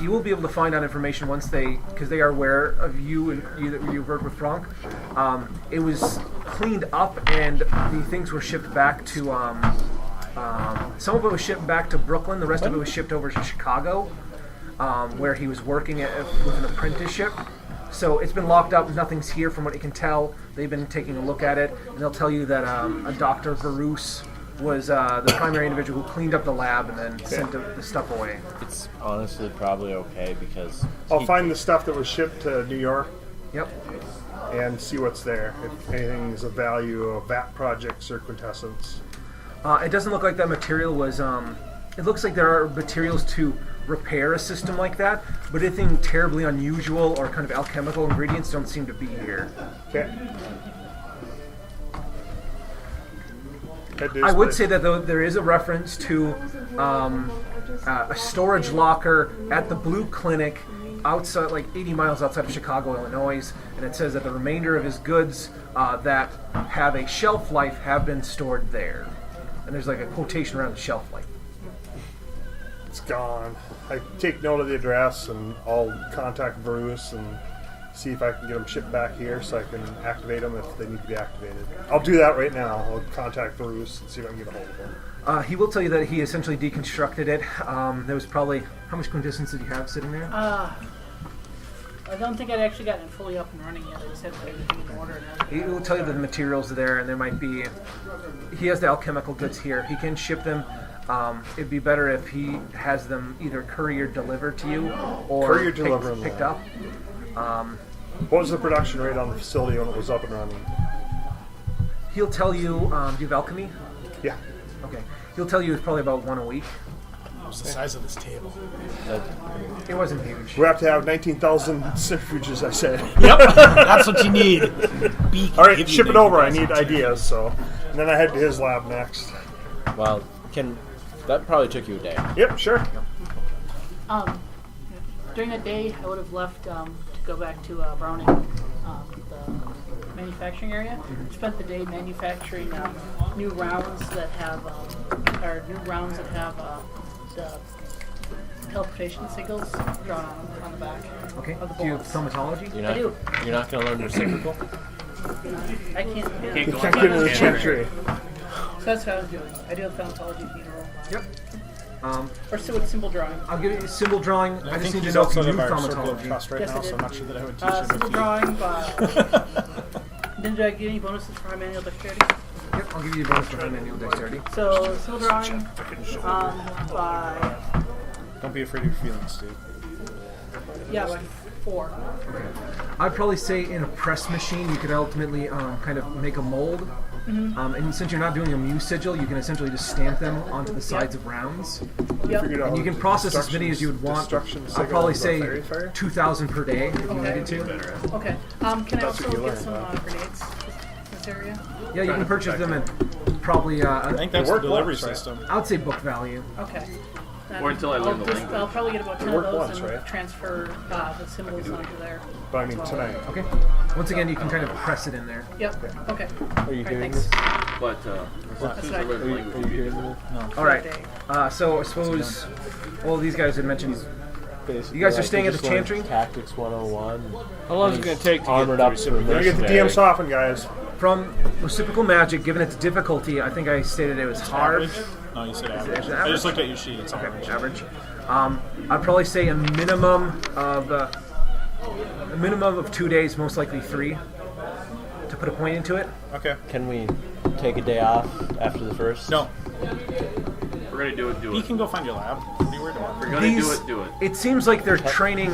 You will be able to find out information once because they are aware of you and you've worked with Frank. It was cleaned up and the things were shipped back to. Some of it was shipped back to Brooklyn. The rest of it was shipped over to Chicago, where he was working with an apprenticeship. So it's been locked up. Nothing's here from what you can tell. They've been taking a look at it, and they'll tell you that a Dr. Varus was the primary individual who cleaned up the lab and then sent the stuff away. It's honestly probably okay because I'll find the stuff that was shipped to New York Yep. and see what's there. If anything is of value of VAT projects or quintessence. It doesn't look like that material was. It looks like there are materials to repair a system like that, but anything terribly unusual or kind of alchemical ingredients don't seem to be here. Okay. I would say that though there is a reference to a storage locker at the Blue Clinic outside, like 80 miles outside of Chicago, Illinois, and it says that the remainder of his goods that have a shelf life have been stored there. And there's like a quotation around the shelf life. It's gone. I take note of the address and I'll contact Bruce and see if I can get them shipped back here so I can activate them if they need to be activated. I'll do that right now. I'll contact Bruce and see if I can get a hold of him. He will tell you that he essentially deconstructed it. There was probably, how much quintessence did you have sitting there? I don't think I'd actually gotten it fully up and running yet. I just had to put everything in order and He everything. will tell you that the materials are there, and there might be. He has the alchemical goods here. He can ship them. It'd be better if he has them either courier delivered to you or Courier delivered, picked up. What was the production rate on the facility when it was up and running? He'll tell you. Do you have alchemy? Yeah. Okay. He'll tell you it's probably about 1 a week. What's the size of this table? It wasn't huge. We have to have 19,000 centrifuges, I said. Yep, that's what you need. All right, ship it over. I need ideas. So, and then I head to his lab next. well, that probably took you a day. Yep, sure. During the day, I would have left to go back to Browning, the manufacturing area. Spent the day manufacturing new rounds that have the teleportation signals drawn on the back. Okay. Of the Do you have bullets. thaumatology? I do. You're not going to learn reciprocal? I can't. Can't go Can't on get into the the chantry. So that's what I was doing. I do a pharmacology funeral. Yep. Or so with simple drawing. I'll give you a symbol drawing. I just think need to he's know if you outside knew of our circle of thaumatology. trust right Yes, now, I so did. I'm not sure that I would teach him Simple if drawing, but did I get any bonuses for my manual dexterity? Yep, I'll give you a bonus for manual dexterity. So simple drawing by Don't be afraid of your feelings, dude. by 4. I'd probably say in a press machine you could ultimately kind of make a mold. And since you're not doing a muse sigil, you can essentially just stamp them onto the sides of rounds. Yep. Figured out And you can process as many as you would want. I'd probably say 2,000 per day if you needed to. Okay. Can I also get some grenades in this area? Yeah, you can purchase them at probably, I think that's the delivery system. I would say book value. Okay. Or until I learn the language. I'll probably get about 10 of worked those once, and right? transfer the symbols onto there. But I mean, tonight. Okay. Once again, you can kind of press it in there. Yep. Okay. Are you Alright, hearing thanks. this? But That's what I learn the did. language. Are you hearing this? All right. So I suppose, well, these guys had mentioned. Basically, You guys are like, staying we at the just learned Chantry? Tactics 101. How long is it going to take to Armored get up through for Gotta get the DM mercenary. softened, guys. From reciprocal magic, given its difficulty, I think I stated it was hard. Average? No, you said average. Is it I average? just looked at your sheet. It's Okay, average. average. I'd probably say a minimum of 2 days, most likely 3, to put a point into it. Okay. Can we take a day off after the first? No. If we're gonna do it, do You it. can go find your lab. What are you worried If about? we're gonna do it, do it. It seems like they're training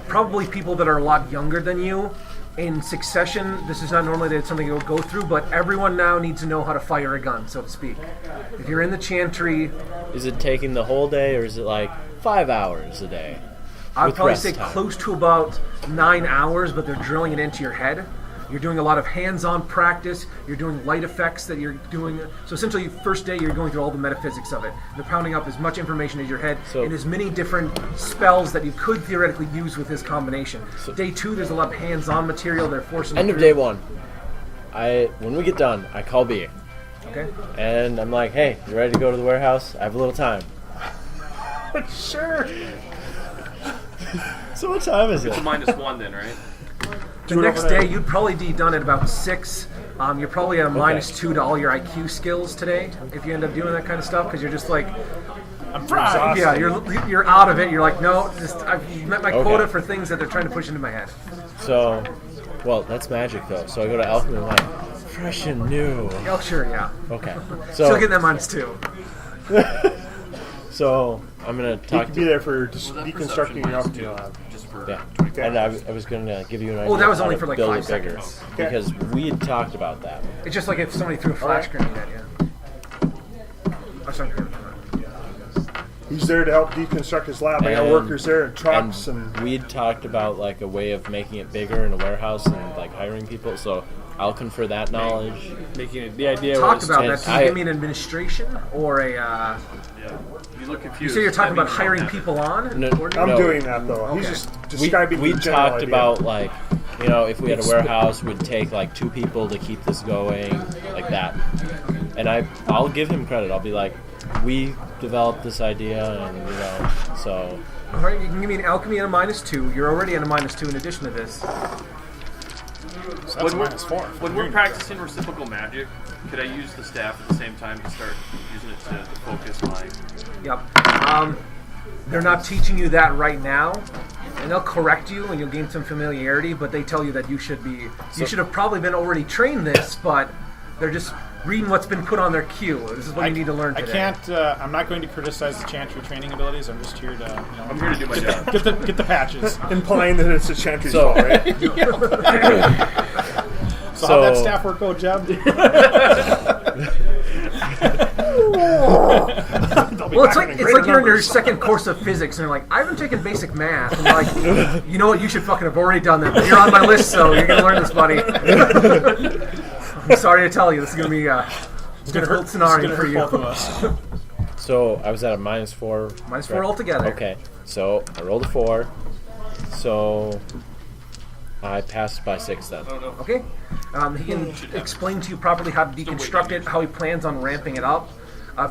probably people that are a lot younger than you in succession. This is not normally that it's something you'll go through, but everyone now needs to know how to fire a gun, so to speak. If you're in the Chantry, Is it taking the whole day, or is it like 5 hours a day? I'd With probably rest say time. close to about 9 hours, but they're drilling it into your head. You're doing a lot of hands-on practice. You're doing light effects that you're doing. So essentially, first day you're going through all the metaphysics of it. They're pounding up as much information as your head So- and as many different spells that you could theoretically use with this combination. Day 2, there's a lot of hands-on material. They're forcing End you of through. day 1. When we get done, I call B. Okay. And I'm like, hey, you ready to go to the warehouse? I have a little time. Sure. So what time is it? It's a -1 then, right? The next day, you'd probably be done at about 6. You're probably at a -2 to all your IQ skills today if you end up doing that kind of stuff, because you're just like, I'm fried. yeah, you're out of it. You're like, no, I've met my Okay. quota for things that they're trying to push into my head. So, well, that's magic though. So I go to alchemy and I'm like, fresh and new. Oh, sure, yeah. Okay. Still So, getting that -2. so I'm gonna You talk could be there for just deconstructing your alchemy lab. Just for Yeah. And I was gonna give you an idea. Oh, that was how only to for like build 5 it bigger, seconds. because we had talked about that. It's just like if somebody threw a flash grenade at you. Oh, sorry. He's there to help deconstruct his lab. I got And- workers there and trucks and we'd talked about like a way of making it bigger in a warehouse and like hiring people. So I'll confer that knowledge. Making it, the idea Talk was about and that. Can you give me an administration or a? You look confused. You say you're talking That about means hiring you don't have people on? No, I'm no. doing that though. He's Okay. just We describing the general talked idea. about like, you know, if we had a warehouse, we'd take like 2 people to keep this going, like that. And I'll give him credit. I'll be like, we developed this idea, and you know, so All right, you can give me an alchemy and a -2. You're already at a -2 in addition to this. So that's -4. When we're practicing reciprocal magic, could I use the staff at the same time to start using it to focus my... Yep. They're not teaching you that right now, and they'll correct you, and you'll gain some familiarity. But they tell you that you should be, you should have probably been already trained this, but they're just reading what's been put on their cue. This is what you need to learn I today. can't. I'm not going to criticize the Chantry training abilities. I'm just here to, you know, I'm here to do my job. get the patches. implying that it's a Chantry's So- fault, right? So how'd that staff work go, Jeb? Well, it's like you're in your second course of physics, and you're like, I haven't taken basic math. And you're like, you know what? You should fucking have already done that. But you're on my list, so you're gonna learn this, buddy. I'm sorry to tell you, this is gonna be a difficult scenario for you. Both of us. So I was at a -4. -4 altogether. Okay, so I rolled a 4. So I passed by 6 then. Okay. He can explain to you properly how to deconstruct it, how he plans on ramping it up.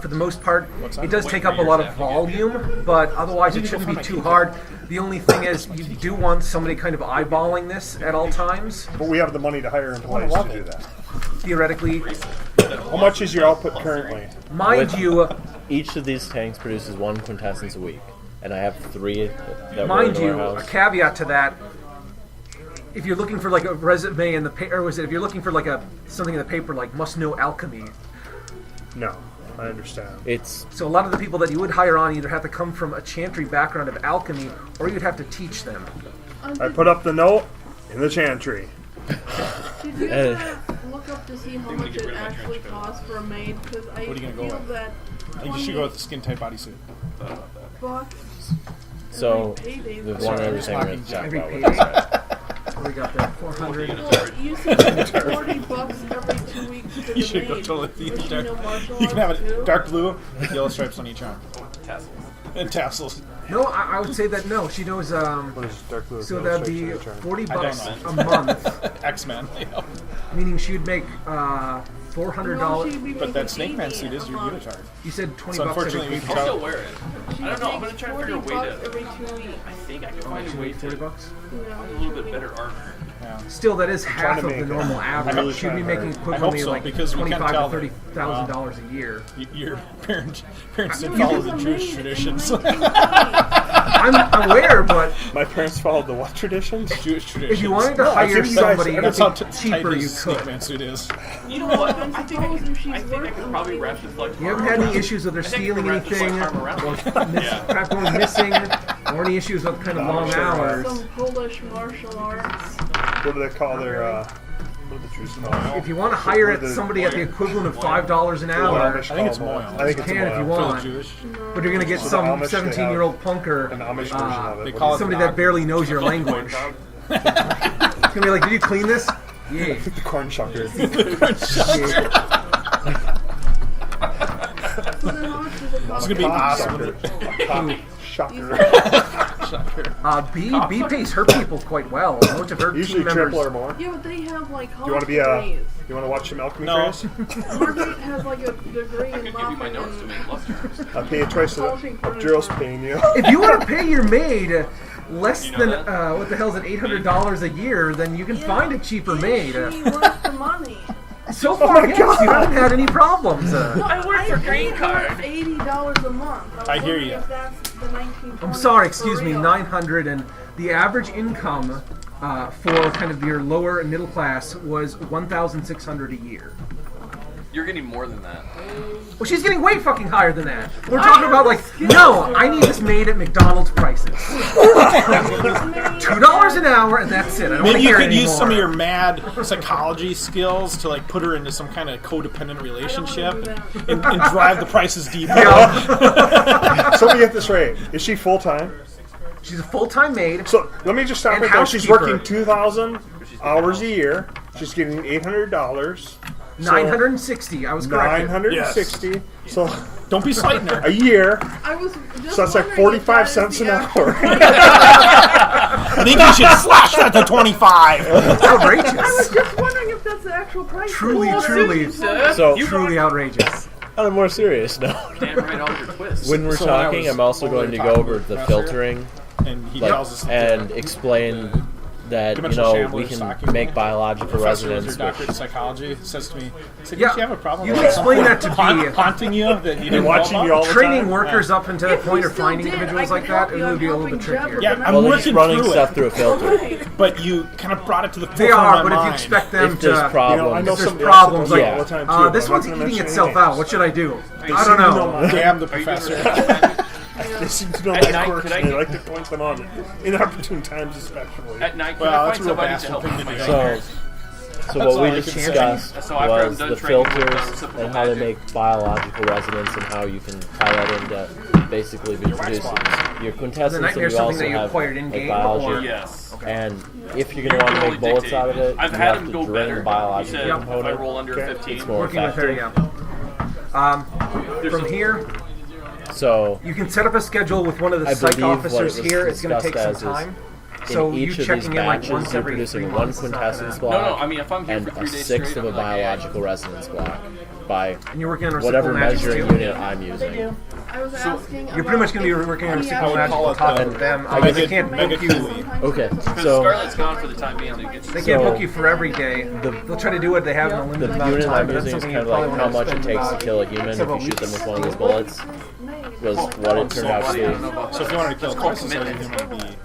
For the most part, it does take up a lot of volume, but otherwise it shouldn't be too hard. The only thing is, you do want somebody kind of eyeballing this at all times. But we have the money to hire employees to do that. Theoretically, How much is your output currently? Mind you, Each of these tanks produces 1 quintessence a week, and I have 3 that were mind in the you, a warehouse. caveat to that. If you're looking for like a resume in the paper, or was it if you're looking for like something in the paper like must know alchemy? No, I understand. It's So a lot of the people that you would hire on either have to come from a chantry background of alchemy, or you'd have to teach them. I put up the note in the chantry. Did you ever look up to see how much it actually costs for a maid? Because I What are you gonna go feel with? that I think you should go with the skin tight bodysuit. $20 so every payday. the one other thing Talking we're talking every about. payday. What do we got there? 400. Well, you said $40 every 2 weeks for the You should go maid. totally Does she know martial You can have arts it too? dark blue with yellow stripes on each arm. Tassels. And tassels. No, I would say that no. She knows. What is dark blue? So that'd be $40 I a month, X-Men. meaning she'd make No, $400. she'd be But that making Snake Man 80 suit is a your month. unitard. You said 20 So bucks unfortunately, every we week. can I'll tell. still wear it. She I don't know. I'm gonna makes try to figure a way $40 to. every 2 weeks. I think I can find a way to 40 bucks. You know, a little bit better armor. Still, that is half to of the make it. normal average. really She'd be trying making hard. I hope equivalently so, like because we can't $25,000 tell to them. $30,000 a year. Your parents didn't follow the Jewish traditions. I'm aware, but My parents followed the what traditions? Jewish traditions. if you wanted to No, I hire think you guys- somebody That's how cheaper, tight you his Snake could. Man suit is. You know what? I I think I suppose if she's I think I worth could the probably money, wrap this like. You haven't had any issues with her I think I stealing could wrap this anything, like arm around or it. crap going missing, or any issues with kind of long hours. some Polish martial arts. What do they call their, what do the Jews call it? If you want to hire What do the- somebody at the equivalent of $5 an hour, Amish I think it's call them. Moyle. I think it's can if you Moyle. want. Jewish. But you're going to get So the some Amish, they 17-year-old punker, An Amish version of it. They What call do it somebody the that barely knows your language. It's going to be like, did you clean this? Yeah. the corn shucker. So then how much does it cost? It's gonna be awesome. Shucker. B pays her people quite well. Most of her Usually team members. triple or more. Yeah, but they have like You want to be a? degrees. You want to watch some alchemy No. craze? Margaret has like a degree I in could give you my mopping notes to and make luster. I'll pay you twice of Obduro's paying you. If you want to pay your maid less You know than that? what the hell's it, $800 a year, then you can find a cheaper maid. she worth the money. So far, yes, you haven't had any problems. I work for Green Card. $80 a month. I hear wondering you. If that's the 1920s I'm sorry, for excuse me, real. 900, and the average income for kind of your lower and middle class was $1,600 a year. You're getting more than that. Well, she's getting way fucking higher than that. We're talking about like, no, I need this made at McDonald's prices. $2 an hour, and that's it. I don't want Maybe to you hear could anymore. use some of your mad psychology skills to like put her into some kind of codependent relationship and drive the prices deeper. So let me get this right. Is she full time? She's a full-time maid. So let me just stop And right there. She's housekeeper. working 2,000 hours a year. She's getting $800. 960. I was correct. 960. So Don't be slighting her. a year. I was just So that's like wondering if 45 that is cents the an actual hour. price. I think you should slash that to 25. It's I was outrageous. just wondering if that's the actual price. Truly, truly, So truly outrageous. on a more serious note, Damn right, all your twists. when we're So when I talking, was I'm also over going to there go talking over with the the professor, filtering, And he like, tells us and explain that dimensional we shambler can stocking. make biological professor with resonance your with doctorate in psychology says to me, said, Yeah, "Did you have a problem? you with can explain something that to be- haunting you that you didn't know watching you about?" all the Training time. workers up until the If point you of still finding did, individuals I like could that, help it you would on be a little bit helping Jeb trickier. with Yeah, the I'm well, they're working just running through stuff it. through a filter. But you kind of brought it to the They forefront are, of but my if you mind. expect them If there's to, problems, I know if there's somebody problems, else like, that does it all the time, too, but this I'm one's not gonna eating mention itself any out. names. What should I do? They I seem don't to know. my- Damn the Are you doing professor. They seem to know At my night, quirks could I and they get- like to point them out in inopportune times, especially. At night, can Well, I that's find a real somebody to bastard help thing with to my do. hair? So what all we I can say. discussed So after I'm was done the training with filters reciprocal and how they magic. make biological resonance and how you can tie that into basically be producing your The quintessence, nightmare and you something also that you have acquired in like game, biology. or Yes. And if you're going to want to Totally make bullets dictate. out of it, I've you had have them to go drain better. the You biological said if I component. roll under 15, It's more Working with her, effective. yeah. there's From some- here, So you can set up a schedule with one of the I psych believe what officers it was here. It's going to take some discussed as is time. So in you each of these checking in like batches, once you're every 3 producing one months. is not quintessence gonna- No, block no. I mean, if I'm here and for 3 a days sixth straight, of a I'm like, yeah, biological resonance block. by And you're working on whatever reciprocal magic measuring too. unit I'm using. I was asking. You're pretty much going to be working on reciprocal magic call on it top the- of them. Mega- They can't book Mega you. Cthulhu. Okay, Because so Scarlet's gone for the time being. To get They can't So- book you for every day. They'll try to do what they have in a the limited amount of unit time. I'm But that's using is something kind you of like probably how want much to it spend takes to about kill a human if several you shoot them weeks with one of those doing. bullets. Was what it turned out to be. So if you wanted to kill twice as many human beings,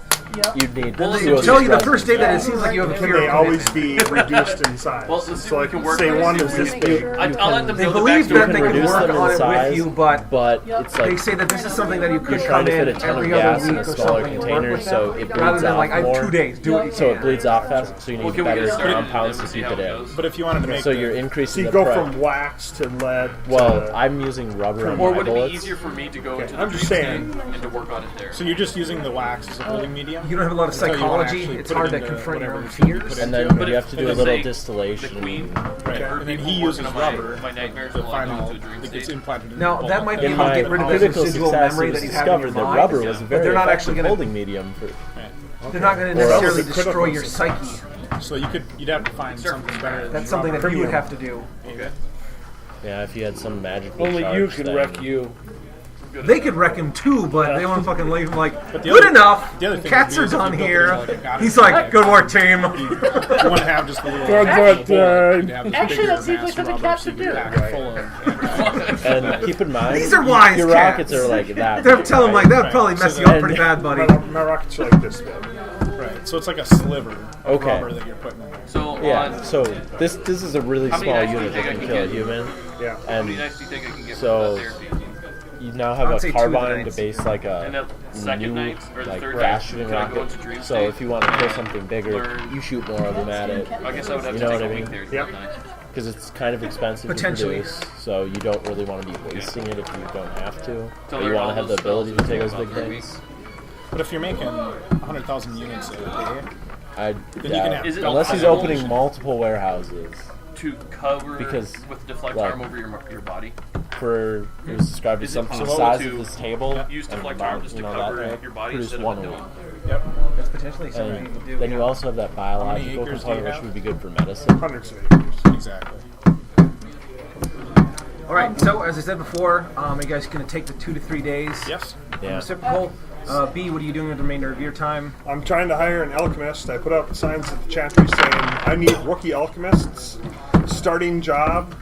You'd need They two tell you the of first day that it seems like you have a Can fear they of always commitment. be reduced in size? Well, let's see so if we like, can work say on it. one See is if we this can- big. I'll let them They know the believe backstory. that they can reduce work them in on it size, with you, but but it's they like say that this is something that you could you're come trying to in fit a ton of every gas other in week a or smaller something and work container, with so them, it rather bleeds than off like I have more. 2 days, do what you So can. it bleeds off fast, so you Well, need can we better get started compounds and to see keep how it it in. goes? but if you wanted to make So the- you're So increasing you the go price. from wax to lead. Well, to, I'm using rubber on Or my would it be bullets. easier for me to go into the I'm dream just saying. state and to work on it there? so you're just using the wax as a holding medium. You don't have a lot of Until you wanna psychology. actually It's put it hard to into confront your whatever own it's gonna be fears. put And then into. But you if- have to do but a if little they- distillation. The queen, Right, and then he uses rubber. My nightmares The will like final go into a dream that gets state. implanted in Now, the that bullet. might be In able to my get rid of the critical residual success, memory it was that you have in your discovered that mind. rubber was a But very they're not actually effective going to. holding medium for. They're not going to Or else necessarily the critical destroy your success. psyche. So you'd have to find something better. than That's something rubber. that you would have to do. Okay. Yeah, if you had some magical Only charge, you can then- wreck you. They could wreck him too, but they want to fucking leave him like, the good other- enough. the other thing Cats would are be is if done you built it here. into like a goddess He's like, effect. good work, team. You want to have just the little. Good bullet, work, you'd have this Actually, bigger that seems like mass something rubber cats so you would could do. pack it full of. And keep in mind, These are wise your cats. rockets are like that. They're big, telling him right? like, that'd Right. probably So mess you then- up pretty bad, buddy. my rockets are like this big. Right. So it's like a sliver of Okay. rubber that you're putting in there. So Yeah. on, So this is a really How many small knives do you unit that think I can can kill a get? human, Yeah. how and many nights do you think I can get so- with that therapy? you now I have would a say 2 carbine to nights. base like And a the second new night or the like third fast night, shooting can I go rocket. into dream So state if you want to kill and something bigger, learn- you shoot more of them at it I guess I would have You to know take what a I week mean? there. Yep. because it's kind of expensive to Potentially. produce. So you don't really want to be wasting it if you don't have to. To But learn you all want to have the those spells ability to take and those big about things. But if you're making 100,000 units a day, I you can doubt. have- Is it Unless he's possible opening multiple warehouses. to cover Because, with deflect like- arm over your body? For it was described as Is it something the possible size to of this table. use and deflect about, arm just to that cover big, your body produce instead of one a a dome? week. That's potentially something you And can do. then you yeah. also have that many biological acres do you component, which have? would be good for medicine. Hundreds of acres. exactly. All right. So as I said before, are you guys going to take the 2 to 3 days? Yes. Yeah. Reciprocal. B, what are you doing with the remainder of your time? I'm trying to hire an alchemist. I put up signs at the chantry saying I need rookie alchemists. Starting job.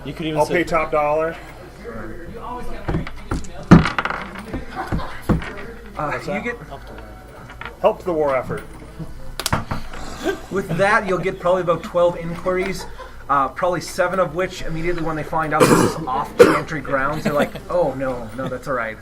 You could even I'll say pay top dollar. You get Help the war effort. with that, you'll get probably about 12 inquiries. Probably 7 of which immediately when they find out this is off chantry grounds, they're like, "Oh no, that's all right."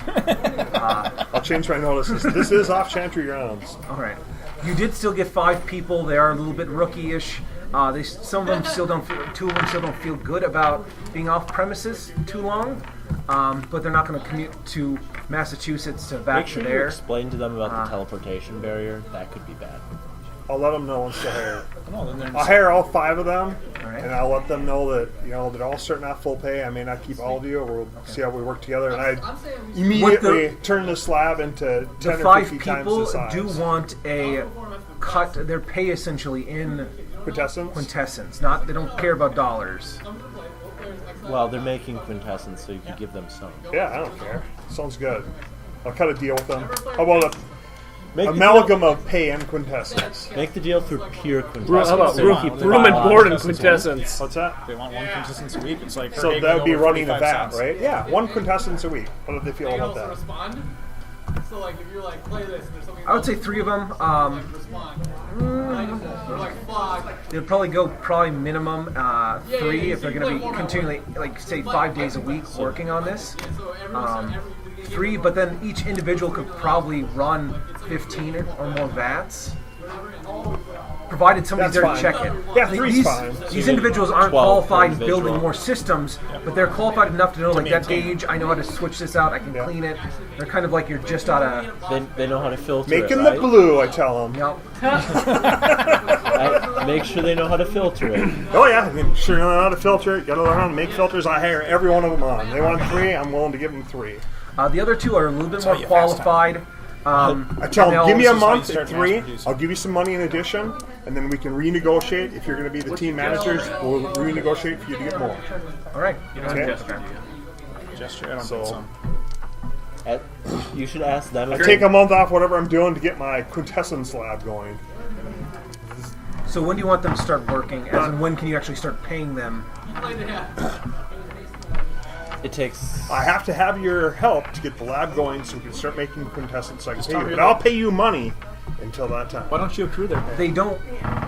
I'll change my notices. This is off chantry grounds. All right. You did still get 5 people. They are a little bit rookie-ish. Some of them still don't feel. 2 of them still don't feel good about being off premises too long. But they're not going to commute to Massachusetts to make back sure to you there. explain to them about the teleportation barrier. That could be bad. I'll let them know once to hire. No, then they're I'll hire all 5 of them, right. and I'll let them know that they're all starting off full pay. I may not keep all of you. We'll see how we work together. And I immediately turn this lab into 10 The or 5 50 times people the size. do want a cut. Their pay essentially in Quintessence. quintessence. Not they don't care about dollars. Well, they're making quintessence, so you could give them some. Yeah, I don't care. Sounds good. I'll cut a deal with them. How about Make an the deal- amalgam of pay and quintessence? Make the deal through pure quintessence. How about so you room, keep the room and board and biological quintessence? What's that? They want one quintessence a week. It's like her So egg that would be over running a 45 vat, cents. right? Yeah, 1 quintessence a week. How do they feel about that? Respond. So like if you're like play this and there's something I would say 3 of them. respond. They're like fuck. They'll probably go minimum 3 if they're going to be continually, like say 5 days a week working on this. So every 3, but then each individual could probably run 15 or more vats, provided somebody's That's there to fine. check it. Yeah, 3's fine. These individuals aren't 12 qualified in individual. building more systems, but they're qualified enough to know like that maintain. gauge. I know how to switch this out. I can clean it. They're kind of like you're just out of. They know how to filter Making it, the right? glue, I tell them. Make sure they know how to filter it. Oh yeah, I mean, sure you know how to filter it. Gotta learn how to make filters. I hire every one of them on. They want 3, I'm willing to give them 3. The other 2 are a little bit more how you fast qualified. I tell them, give me a This is how you month start at mass 3. producing. I'll give you some money in addition, and then we can renegotiate. If you're going to be the team managers, we'll renegotiate for you to get more. All right. Okay? Gesture? I don't So- think so. You should ask them. I if take a month off whatever I'm doing to get my quintessence lab going. So when do you want them to start working? As in, when can you actually start paying them? it takes. I have to have your help to get the lab going so we can start making quintessence so I can pay tell you. me But about- I'll pay you money until that time. Why don't you accrue their pay? They don't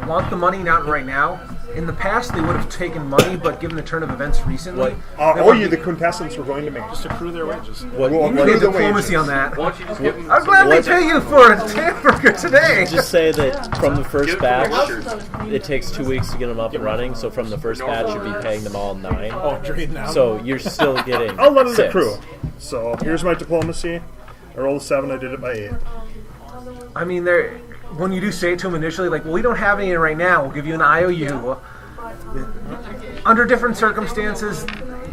want the money, not right now. In the past, they would have taken money, but given the turn of events recently, I'll they owe want you to- the quintessence we're going to make. Just accrue their wages. What, We'll You accrue need the diplomacy wages. on that. Why don't you just give them I'll gladly What- pay you for a hamburger today. just say that from the first Give them batch, extras. it takes 2 weeks to get them up and running. So from the first batch, you'd be paying them all 9. Oh, during now? So you're still getting. I'll let it 6. accrue. So here's my diplomacy. I rolled a 7, I did it by 8. I mean, when you do say it to them initially, like, well, we don't have any right now. We'll give you an IOU. Under different circumstances,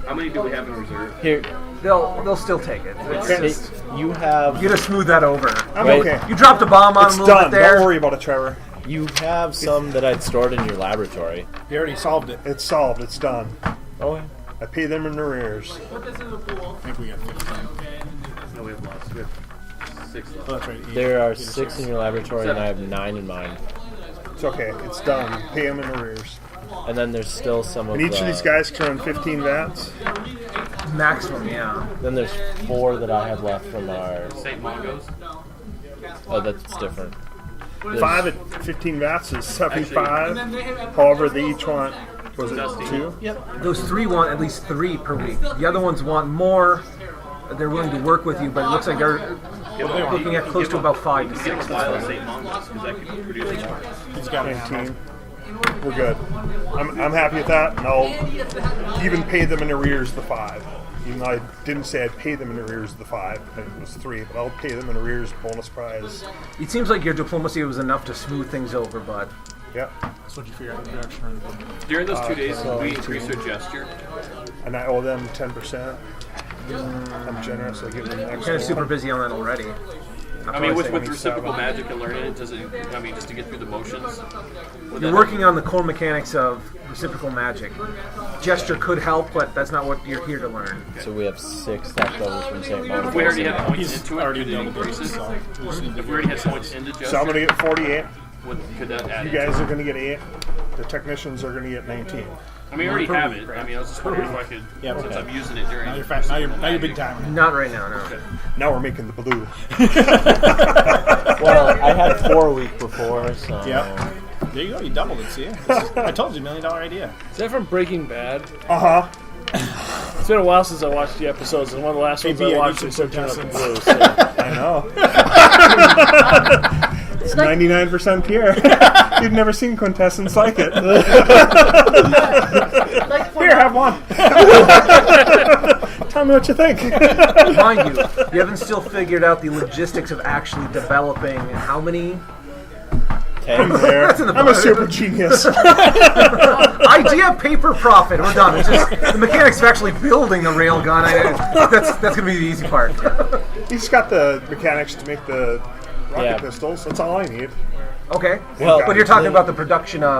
How many do we have in reserve? Here, they'll still take it. It's just, you have you gotta smooth that over. I'm Wait. okay. You dropped a bomb on It's them a little done. bit there. Don't worry about it, Trevor. you have some that I'd stored in your laboratory. You already solved it. It's solved. It's done. Oh, I pay them in arrears. I think we got 15. No, we have lost. We have 6 left. Oh, that's right. there are 6 in your laboratory, and I have 9 in mine. It's okay. It's done. Pay them in arrears. And then there's still some of. And each of these guys can run 15 vats. Maximum, yeah. Then there's 4 that I have left from our. St. Mongos. Oh, that's different. There's- 5 at 15 vats is 75. However, they each want, was it 2? Those 3 want at least 3 per week. The other ones want more. They're willing to work with you, but it looks like they're looking at close to about 5 to Get 6. a vial of St. Mongos because that could produce more. He's got 19. We're good. I'm happy with that, and I'll even pay them in arrears the 5. Even though I didn't say I'd pay them in arrears the 5. I think it was 3, but I'll pay them in arrears bonus prize. It seems like your diplomacy was enough to smooth things over, but Yep. That's what you figure out the direction. During those 2 days, we increased our gesture. And I owe them 10%. I'm generous. I give them I'm extra. kind of super busy on that already. I mean, with reciprocal magic and learning it, does it? I mean, just to get through the motions. You're working on the core mechanics of reciprocal magic. Gesture could help, but that's not what you're here to learn. So we have 6 left over from St. Martin's. If we already had points He's into it, already could it done increase it? so we just need to If we already had points into gesture, So I'm going to get 48. could that add? You guys are going to get 8. The technicians are going to get 19. I mean, we already have it. I mean, I was just wondering if I could, Yeah, since okay. I'm using it during. Now you're fat. Now you're big time. Not right now, no. Now we're making the blue. Well, I had 4 a week before, so. Yep. There you go. You doubled it. See? I told you, $1 million idea. Is that from Breaking Bad? Uh-huh. It's been a while since I watched the episodes, and one of the last ones Maybe I I watched need was some Turn Up the quintessence. Blues. So. I know. It's 99% pure. You've never seen quintessence like it. Here, have one. Tell me what you think. Mind you, you haven't still figured out the logistics of actually developing how many I'm there. in the I'm a super genius. idea, paper, profit. We're done. It's just the mechanics of actually building a railgun. That's gonna be the easy part. He's got the mechanics to make the rocket Yeah. pistols. That's all I need. Okay. Well, But you're talking about the production of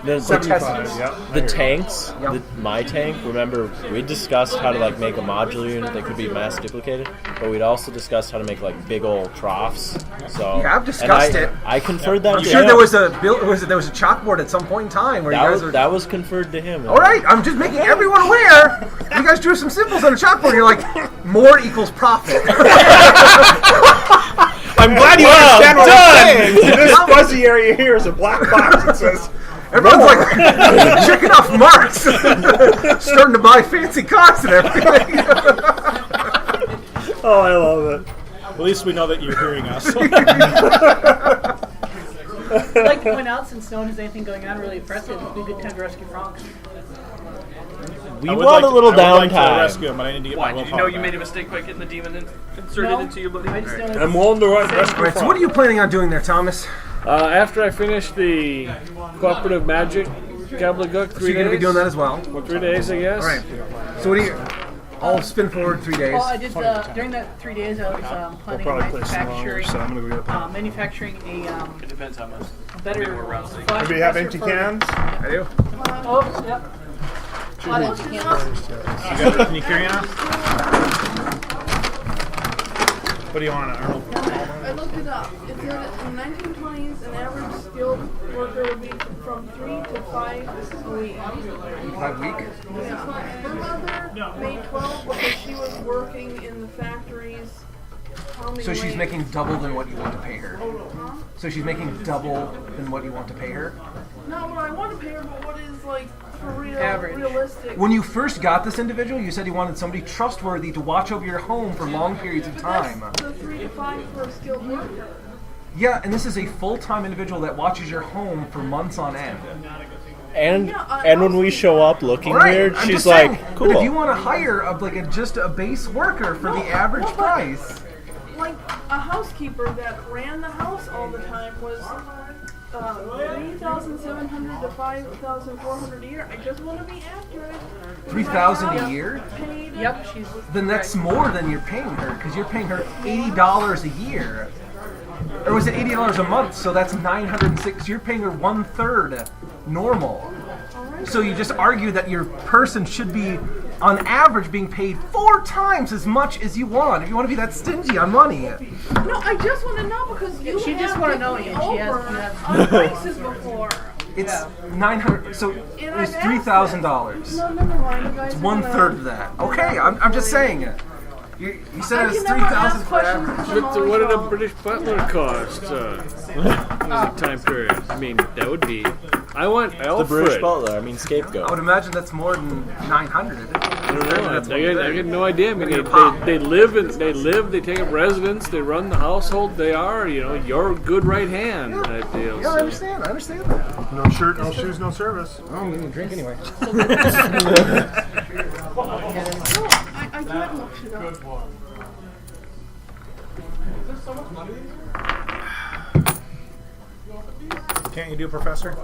The, 75, yeah. the tanks, Yep. my tank, remember, we discussed how to like make a modular unit that could be mass duplicated, but we'd also discussed how to make like big old troughs. So Yeah, I've discussed and it. I conferred that I'm to sure him. there was a chalkboard at some point in time where you guys were. that was conferred to him. All right, I'm just making everyone aware. You guys drew some symbols on a chalkboard. And you're like, more equals profit. I'm glad you understand what I'm saying. This fuzzy area here is a black box that says Everyone's like checking off marks, starting to buy fancy cars and everything. Oh, I love it. At least we know that you're hearing us. I'd like to point out, since no one has anything going on really impressive, it'd be a good time to rescue Franks. We I would want like a little I would like to downtime. rescue him, but I need to get Why? my Did you willpower know you made a back. mistake by getting the demon inserted No, into your body? I just know I'm willing to rescue All right, so what are you planning on doing there, Thomas? After I finish the cooperative magic gobbledygook, So 3 you're going to days. be doing that as well. Well, 3 days, I guess. All right. So what do you? I'll spin forward 3 days. Well, I did during that 3 days. I was planning on probably play some longer, so I'm gonna go get that. manufacturing It depends how much. a better more rounds they flash Do you have compressor empty for- cans? I do. Oh, yep. A lot of empty cans. Can you carry on? What do you want, Arnold? I looked it up. It said in the 1920s, an average skilled worker would be from 3 to 5 a week. 5 week. Her mother made 12 because she was working in the factories. So she's making double than what you want to pay her. Huh? So she's making double than what you want to pay her. Not what I want to pay her, but what is like for real, Average. realistic. When you first got this individual, you said you wanted somebody trustworthy to watch over your home for long periods of time. That's the 3 to 5 for a skilled worker. Yeah, and this is a full-time individual that watches your home for months on end. And when we show up looking weird, I'm she's just saying, like, but if cool. you want to hire just a base worker for the average price, Like a housekeeper that ran the house all the time was 3,700 to 5,400 a year. I just want to be accurate. $3,000 a year. Paid. Yep, she's. Then that's more than you're paying her because you're paying her $80 a year, or was it $80 a month? So that's $906. You're paying her 1/3 normal. So you just argue that your person should be, on average, being paid 4 times as much as you want. If you want to be that stingy on money. No, I just want to know because you She just have wanna know given you. me She has- over you have- on prices before. It's 900. So And it I've was asked $3,000. No, never mind. You guys It's are 1/3 of gonna- that. Okay, I'm just saying. You said it was I can never 3,000 ask for questions average. if I'm But always what did a wrong. British butler cost in the time period? I mean, that would be. I want The Alfred. British butler, I mean I would scapegoat. imagine that's more than 900. I don't know. That's I get no idea. I mean, You're gonna pop. they live. They take up residence. They run the household. They are, your good right hand type deal. Yeah, I so. understand. I understand that. No shirt, no shoes, no service. Oh, I'm gonna drink anyway. No, I can't look it up. Can't you do, Professor?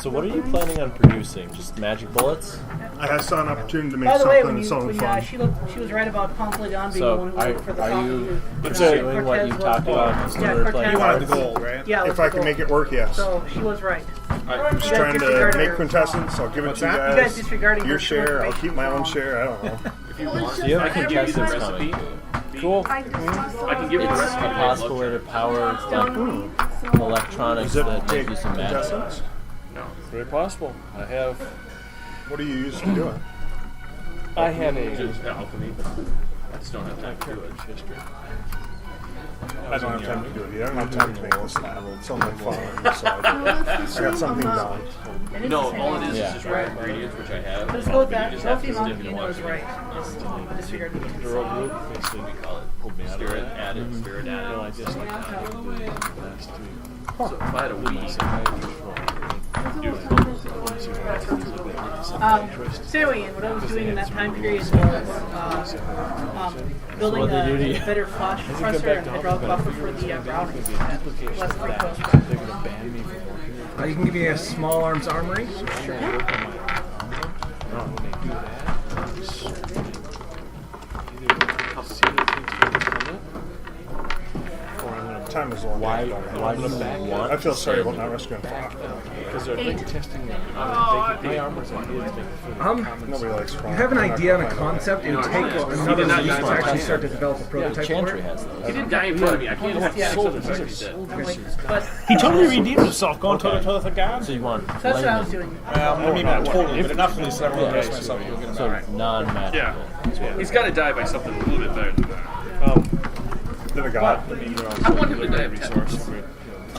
So what are you planning on producing? Just magic bullets? I saw an opportunity to make By the way, something when that's something fun. she was right about Pomplegon being the So one who are, worked for the are top. you Cortez pursuing what you was talked the- about? Yeah, Consumer Cortez playing You wanted cards? the gold, right? Yeah, If I can make it work, yes. So she was right. I'm just trying to make quintessence. I'll give it to you You guys guys. disregarding Your her share. I'll information. keep my own share. I don't know. Well, it's Do you have just a every contestants time coming? Cool. I discuss I can give you the It's recipe. a possible way to power like electronics Is it that make big you some magic. contestants? Very possible. I have What do you use to do it? a Just alchemy. I just don't have time to do it. History. I don't have time to do it yet. I don't have time to make this lab. It's on my phone on the side. I got something done. And it's No, the same. all it is Yeah. just raw ingredients, which I have. Let's go with But you that. just have Both to the stick amount it you know is in right. I disregard the Obduro group, basically we call it spirit added, spirit added. I just like So if I had a week, So Ian, what I was doing in that time period was building what they do to a you. better flash compressor and hydraulic buffer for the browning. Less pre-coast. You can give me a small arms armory. Time is a long. Why do you want I feel sorry to about not rescuing Frank. because they're like testing my armor's ideas make Nobody likes Frank. You have an idea and a concept. It would take another week to actually start to develop a prototype for Chantry it. has those. he didn't die in front of me. I can't just Yeah. sold it. Like he said. But He totally redeemed himself, going toe to toe with a god. So you want that's what I was doing. Maybe not totally, but enough for me so I don't embarrass myself. You'll get him so out. non-magical. Yeah. He's got to die by something a little bit better than that. Did a god. I want him to die of resource.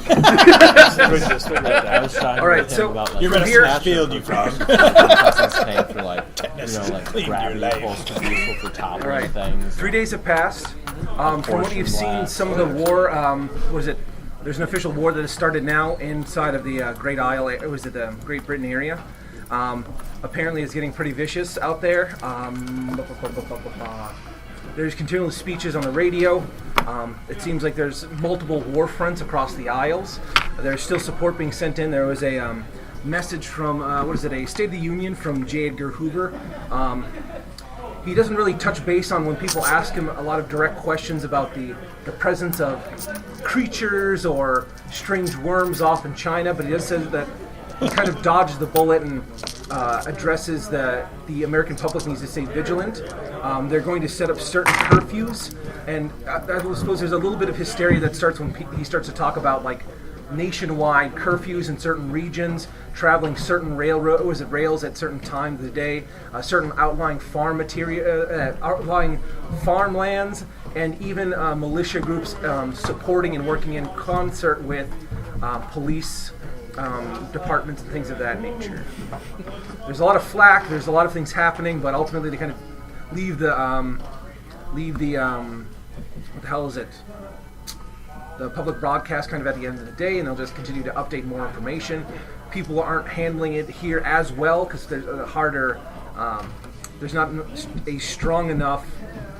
I was trying All right, to think so about like You're gonna here- smash field, you frog. contestants paying for like Clean your gravity life. pulse to be useful for toppling All right. things. 3 days have passed. From what you've seen, blast. some of the war, was it? There's an official war that has started now inside of the Great Isle. Was it the Great Britain area? Apparently, it's getting pretty vicious out there. There's continual speeches on the radio. It seems like there's multiple war fronts across the Isles. There's still support being sent in. There was a message from, a State of the Union from J. Edgar Hoover. he doesn't really touch base on when people ask him a lot of direct questions about the presence of creatures or strange worms off in China, but he does say that he kind of dodges the bullet and addresses the American public needs to stay vigilant. They're going to set up certain curfews, and I suppose there's a little bit of hysteria that starts when he starts to talk about like nationwide curfews in certain regions, traveling certain rails at certain times of the day, certain outlying outlying farmlands, and even militia groups supporting and working in concert with police departments and things of that nature. There's a lot of flack. There's a lot of things happening, but ultimately they kind of leave the what the hell is it? The public broadcast kind of at the end of the day, and they'll just continue to update more information. People aren't handling it here as well because there's a harder, there's not a strong enough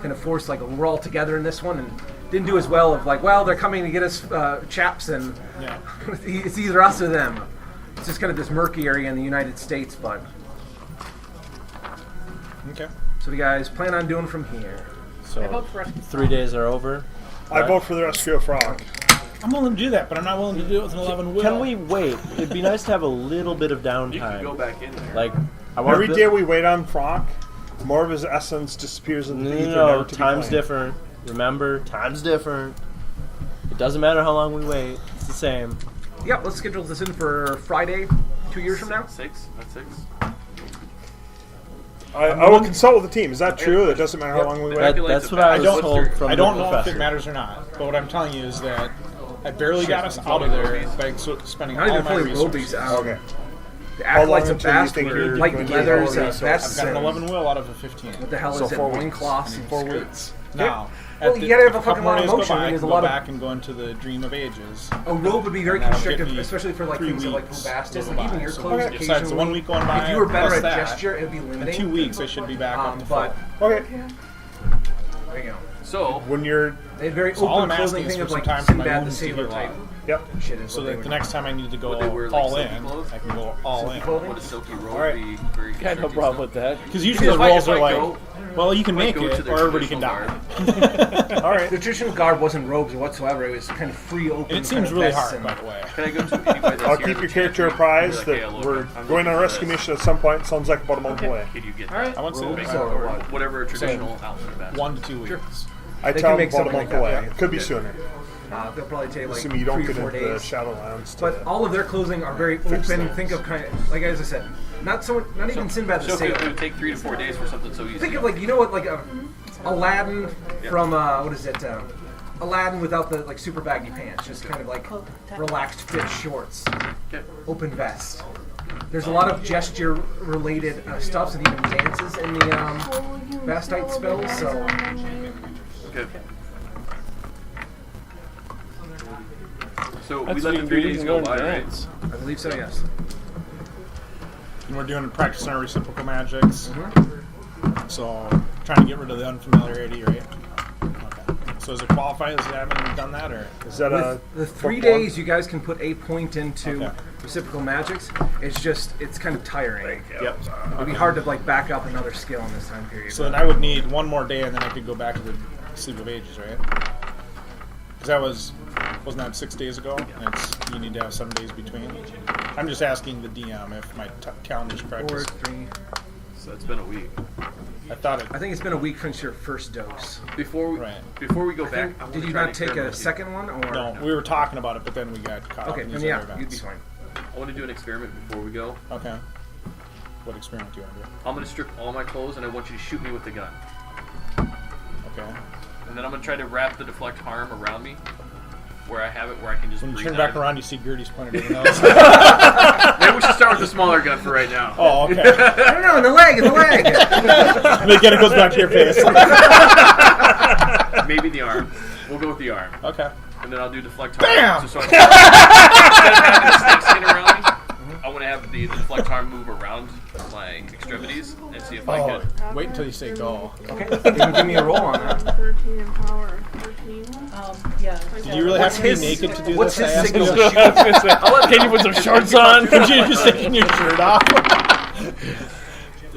kind of force like we're all together in this one, and didn't do as well of like, well, they're coming to get us chaps, and it's either us or them. It's just kind of this murky area in the United States, but Okay. so you guys plan on doing from here? So 3 days are over. I vote for the rescue of Frog. I'm willing to do that, but I'm not willing to do it with an 11 will. Can we wait? It'd be nice to have a little bit of You downtime. can go back in there. Like, I want Every day we wait on Frog, more of his essence disappears in the ether. No, never to be time's claimed. different. Remember, time's different. It doesn't matter how long we wait. It's the same. Yep, let's schedule this in for Friday, 2 years from now. 6? That's 6. I will consult with the team. Is that true? It doesn't matter how long we wait. That's what I was told from I don't the know professor. if it matters or not, but what I'm telling you is that I barely got us out of there by spending Not all even my fully resources. Roby's out. Okay. The How long acolytes of until you Bast think were you're light going to leathers, get all the vests, I've got an and 11 will out of a 15. what the hell So is it? 4 weeks. Loincloths and 4 weeks. Now, Well, you gotta have a fucking lot of motion, I there's can a go lot of- back and go into the Dream of Ages. A robe would be very And that'll constrictive, get me especially for like 3 things like weeks Bast is, to and go even by. your So clothes besides the 1 week going by, If you were better plus at that, gesture, it'd be in limiting. 2 weeks I should be back up to but full. Okay. there you go. So, When you're... They had very So all open I'm clothing asking is thing for of some like time for my Sinbad the wounds to Sailor heal type up. Yep. shit is So what they that would the next time I need to go Would they wear, like, all silky in, clothes? I can go all in. clothing? would a silky robe Alright. be very I had no problem with that. Because usually If the I- rolls if are I like, go- well, you can if I make go to it, their or everybody can die. traditional All right. The traditional garb wasn't robes whatsoever. It was kind of free, open. And it kind seems of really vests hard, and- by the way. Can I go to anybody that's I'll here keep in your the character chapter? apprised Be like, that hey, look, we're I'm going on a looking rescue for this. mission at some point. Sounds like about a month away. Can you get All right. that? I want to Robes say or Or what? whatever a traditional outfit best. 1 to 2 weeks. I They tell can them make about a something month like that, away. yeah. It could be sooner. They'll probably take like Assuming you don't 3 get or 4 into the days. Shadowlands. But all of their clothing are very open. things. Think of kind of like as I said, not even Sinbad the So it Sailor. would take 3 to 4 days for something so easy. Think of like like Aladdin from what is it? Aladdin without the like super baggy pants, just kind of like relaxed fit shorts, Okay. open vest. There's a lot of gesture related stuffs and even dances in the Bastite spells. So Okay. So we That's let the the 3 days ingredients go go by, in right? dance. I believe so. Yes. And we're doing practice on our reciprocal magics. Mm-hmm. So trying to get rid of the unfamiliarity, right? Okay. So does it qualify as having done that, or Is that With the 3 book days, you guys can put a point into Okay. reciprocal magics. It's kind of tiring. Yep. It'd be hard to like back up another skill in this time period. so then I would need 1 more day, and then I could go back to the Sleep of Ages, right? Because that wasn't that 6 days ago? And you need to have 7 days between. I'm just asking the DM if my calendar's correct. 4, 3. So it's been a week. I thought it. I think it's been a week since your first dose. Before we go back, I wanna Did you try to not take experiment a with you. second one, or No, we were talking about it, but then we got caught up Okay, in then these yeah, other you'd be events. fine. I want to do an experiment before we go. Okay. What experiment do you want to do? I'm going to strip all my clothes and I want you to shoot me with the gun. Okay. And then I'm going to try to wrap the deflect harm around me, where I have it, where I can just When you breathe turn out back of it. around, you see Gertie's pointed at your nose. Maybe we should start with the smaller gun for right now. Oh, okay. I don't know, in the leg. And again, it goes back to your face. Maybe the arm. We'll go with the arm. Okay. And then I'll do deflect Bam! harm. So instead of having the snake skin around me, I want to have the deflect harm move around my extremities and see if I Oh, can. wait until you say go. Okay, you can give me a roll on that. 13 in power. 13. Yeah. Did you really have What's to be his- naked to do what's this? his I asked signal you. to shoot? Can you put some shorts on? Could you just taking your shirt off?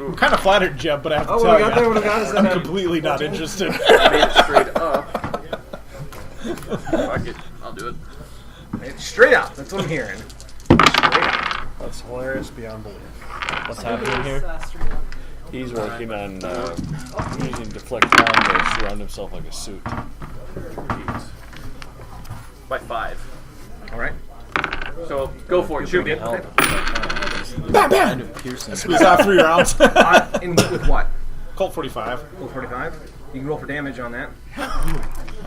I'm kind of flattered, Jeb, but I have to Oh, tell what we got there? you, What we got is I'm completely not interested. I made it straight up. Fuck it. I'll do it. It's straight up. That's what I'm hearing. Straight up. That's hilarious beyond belief. What's happening here? He's working on using deflect harm to surround himself like a suit. By 5. All right. So go for it. Shoot me. Bam, bam! Squeeze out 3 rounds. With what? Colt 45. Full 45. You can roll for damage on that.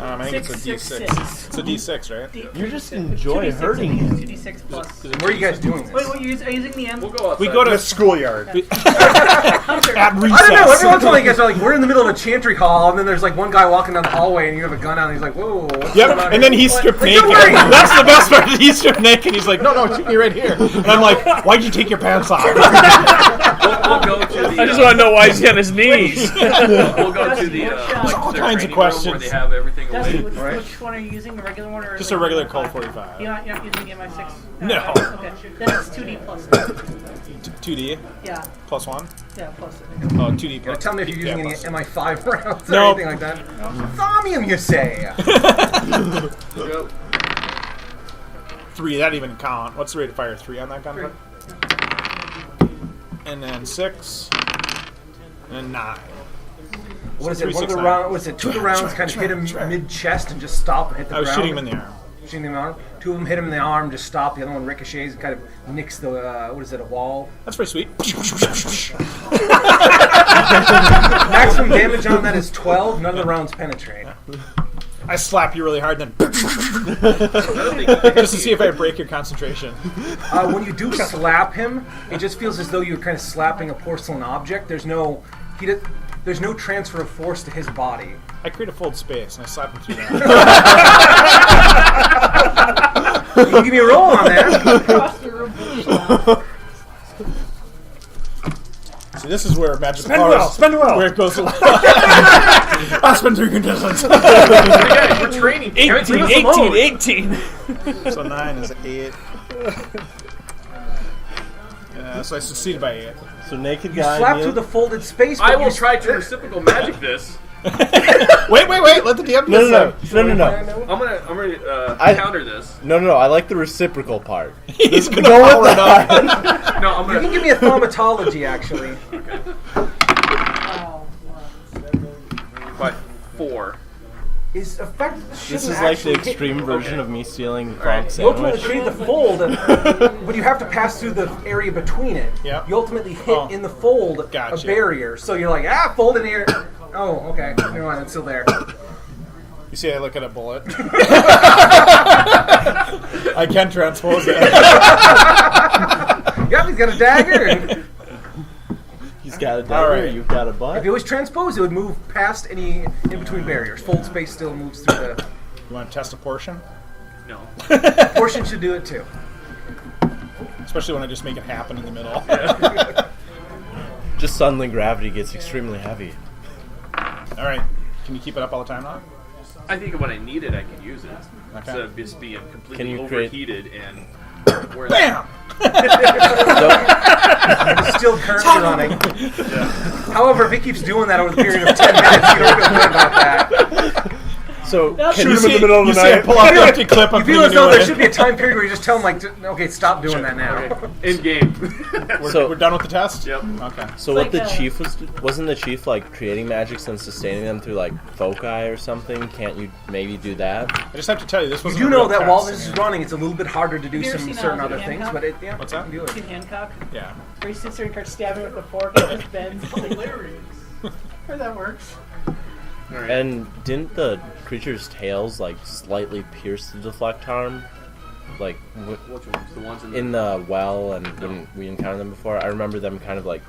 I think it's a D6. It's a D6, right? You just enjoy hurting him. 2d6 plus. Where are you guys doing this? Wait, are you using the M? We'll go outside. We go to The schoolyard. Hunter. at recess. I don't know. Every once in a while, you guys are like, we're in the middle of a chantry hall, and then there's like one guy walking down the hallway, and you have a gun out, and he's like, whoa. What's Yep, going on and here? then he's stripped What naked. you wearing? That's the best part. He's stripped naked. He's like, no, shoot me right here. And I'm like, why'd you take your pants off? We'll go to the. I just want to know why he's on his knees. We'll go to the. all their kinds of training room questions. Where they have everything Dusty, away. which one are you using? The regular one or Just a regular Colt 45. You're not using the MI6? No. Okay. Then it's 2D plus. 2D Yeah. plus 1? Yeah, plus. Oh, 2D plus. Tell me if you're using any plus. MI5 rounds or Nope. anything like that. Thaumium, you say? Go. 3, that didn't even count. What's the rate of fire? 3 on that gun? And then 6. And then 9. What is So it? One of the 369. rounds? Was it 2 of the rounds kind of hit him mid-chest and just stop and hit the I was ground? shooting him in the arm. Shooting him in the arm. 2 of them hit him in the arm, just stop. The other one ricochets, kind of nicks the what is it? A wall. That's pretty sweet. Maximum damage on that is 12. None of the rounds penetrate. I slap you really hard, then just to see if I break your concentration. When you do slap him, it just feels as though you're kind of slapping a porcelain object. There's no transfer of force to his body. I create a fold space and I slap him through that. You can give me a roll on that. Across the room. See, this is where magic Spend powers, well, spend well. where it goes. I spend 3 contestants. Guys, we're training. 18. So 9 is 8. So I succeeded by 8. So naked You guy. slap Neil- through the folded space. I but will you try to reciprocal magic this. Wait. Let the DM No. I'm gonna I- counter this. No. I like the reciprocal part. He's gonna Go power with it up. No, I'm You can gonna. give me a thaumatology, actually. Oh, By 4. Is effect This shouldn't is like the actually hit- extreme version of me stealing right. Frank's You ultimately sandwich. create the fold, but you have to pass through the area between it. Yep. You ultimately hit Oh. in the fold Gotcha. a barrier. So you're like, fold in here. Oh, okay. Never mind, it's still there. You see, I look at a bullet. I can transpose it. Yep, he's got a dagger. He's got a dagger. All right. You've got a If butt. it was transposed, it would move past any in-between barriers. Fold space still moves through the... You want to test a portion? No. Portion should do it too. Especially when I just make it happen in the middle. Just suddenly gravity gets extremely heavy. All right. Can you keep it up all the time now? I think when I need it, I can use it. Okay. Instead of just being completely Can you create- overheated and. Bam! It's still currently running. However, if he keeps doing that over the period of 10 minutes, you don't feel good about that. So That's can You you see, in the middle of you the see I night. pull out the empty clip. I'm You feel putting as a though new there one should be a time period where you just tell him, like, okay, stop doing that now. In game. We're done with the test? Yep. Okay. So It's what the like, chief wasn't the chief like creating magics and sustaining them through like foci or something? Can't you maybe do that? I just have to tell you, this You wasn't do a know real that test. while this is running, it's a little bit harder to do Have you ever some seen, certain the other things, Hancock? but it, yeah, What's that? you can do Seen it. Hancock? Yeah. Where he sits there and starts stabbing with the fork and it bends. Hilarious. Where that works. And didn't the creature's tails like slightly pierce the deflect harm? Like Which ones? The ones in the well, and when we encountered them before, I remember them kind of like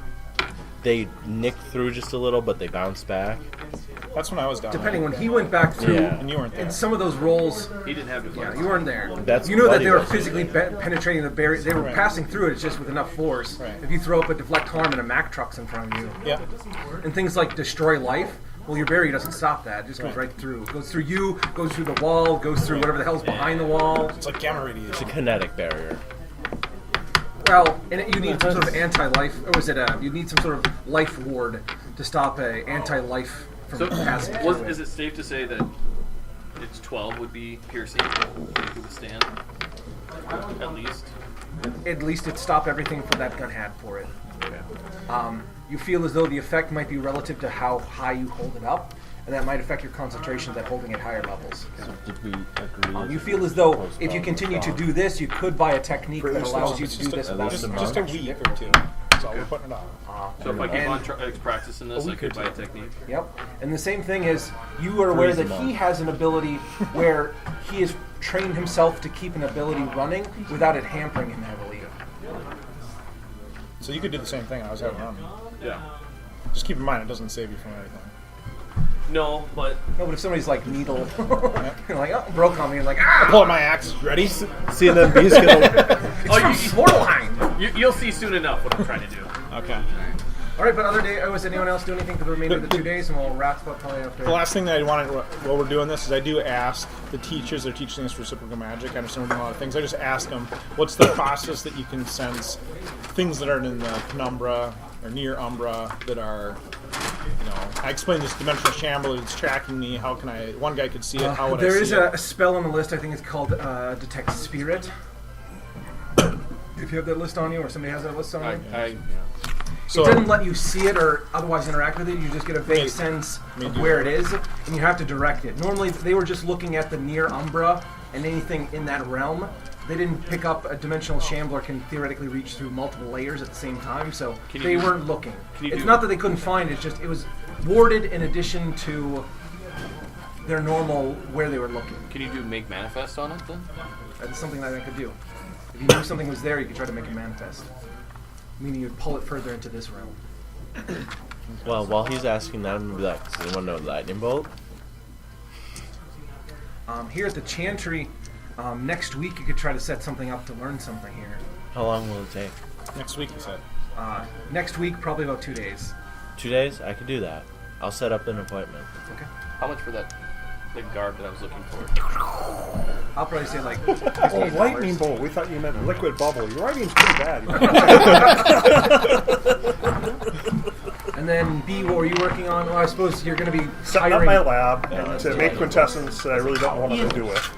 they nicked through just a little, but they bounced back. That's when I was down Depending there. when he went back through, Yeah. And you weren't there. in some of those rolls, He didn't have yeah, deflect. you weren't there. That's you know that bloody they were was. physically penetrating the barrier. They were Right. passing through it just with enough force. Right. If you throw up a deflect harm and a Mack truck's in front of you, Yeah. and things like destroy life, well, your barrier doesn't stop that. It just goes right through. It goes through you, goes through the wall, goes through whatever the hell's behind the wall. It's like gamma It's a radiation. kinetic barrier. Well, and you need some sort of anti-life, or was it you need some sort of life ward to stop a anti-life from passing through it. Is it safe to say that its 12 would be piercing to withstand? At least? At least it stopped everything for that gun had for it. You feel as though the effect might be relative to how high you hold it up, and that might affect your concentrations at holding at higher levels. So did we agree? You feel as though if you continue to do this, you could buy a technique that allows you to do this without Just a week or two. That's all we're putting it on. So if I keep on practicing this, I could buy a technique. Yep. And the same thing is, you are aware that he has an ability where he has trained himself to keep an ability running without it hampering him heavily. So you could do the same thing I was having on me. Yeah. Just keep in mind it doesn't save you from anything. No, but No, but if somebody's like needle, you're like, oh, broke on me, and like, ah, Pull out my axe. Ready? CNNB's gonna. it's from Borderline. you'll see soon enough what I'm trying to do. Okay. All right, but other day, was anyone else do anything for the remainder of the 2 days, and we'll wrap up probably after. The last thing that I wanted while we're doing this is I do ask the teachers that are teaching us reciprocal magic. I understand we're doing a lot of things. I just ask them, what's the process that you can sense things that are in the penumbra or near umbra that are, I explained this dimensional shambler that's tracking me. How can I? One guy could see it. How would I see it? There is a spell on the list. I think it's called Detect Spirit. If you have that list on you, or somebody has that list on you. So, it doesn't let you see it or otherwise interact with it. You just get a vague sense of where it is, and you have to direct it. Normally, they were just looking at the near umbra and anything in that realm. They didn't pick up a dimensional shambler can theoretically reach through multiple layers at the same time, so they weren't looking. It's not that they couldn't find it, it's just it was warded in addition to their normal where they were looking. Can you do make manifest on it then? That's something that I could do. If you knew something was there, you could try to make it manifest. Meaning you'd pull it further into this realm. Well, while he's asking that, I'm gonna be like, does anyone know lightning bolt? Here at the Chantry, next week you could try to set something up to learn something here. How long will it take? next week, you said. Next week, probably about 2 days. 2 days? I could do that. I'll set up an appointment. Okay. How much for that big garb that I was looking for? I'll probably say like Oh, lightning bolt. We thought you meant liquid bubble. Your writing's pretty bad. And then B, what were you working on? Well, I suppose you're going to be Setting up hiring. my lab to make quintessence that I really don't know what I'm going to do with.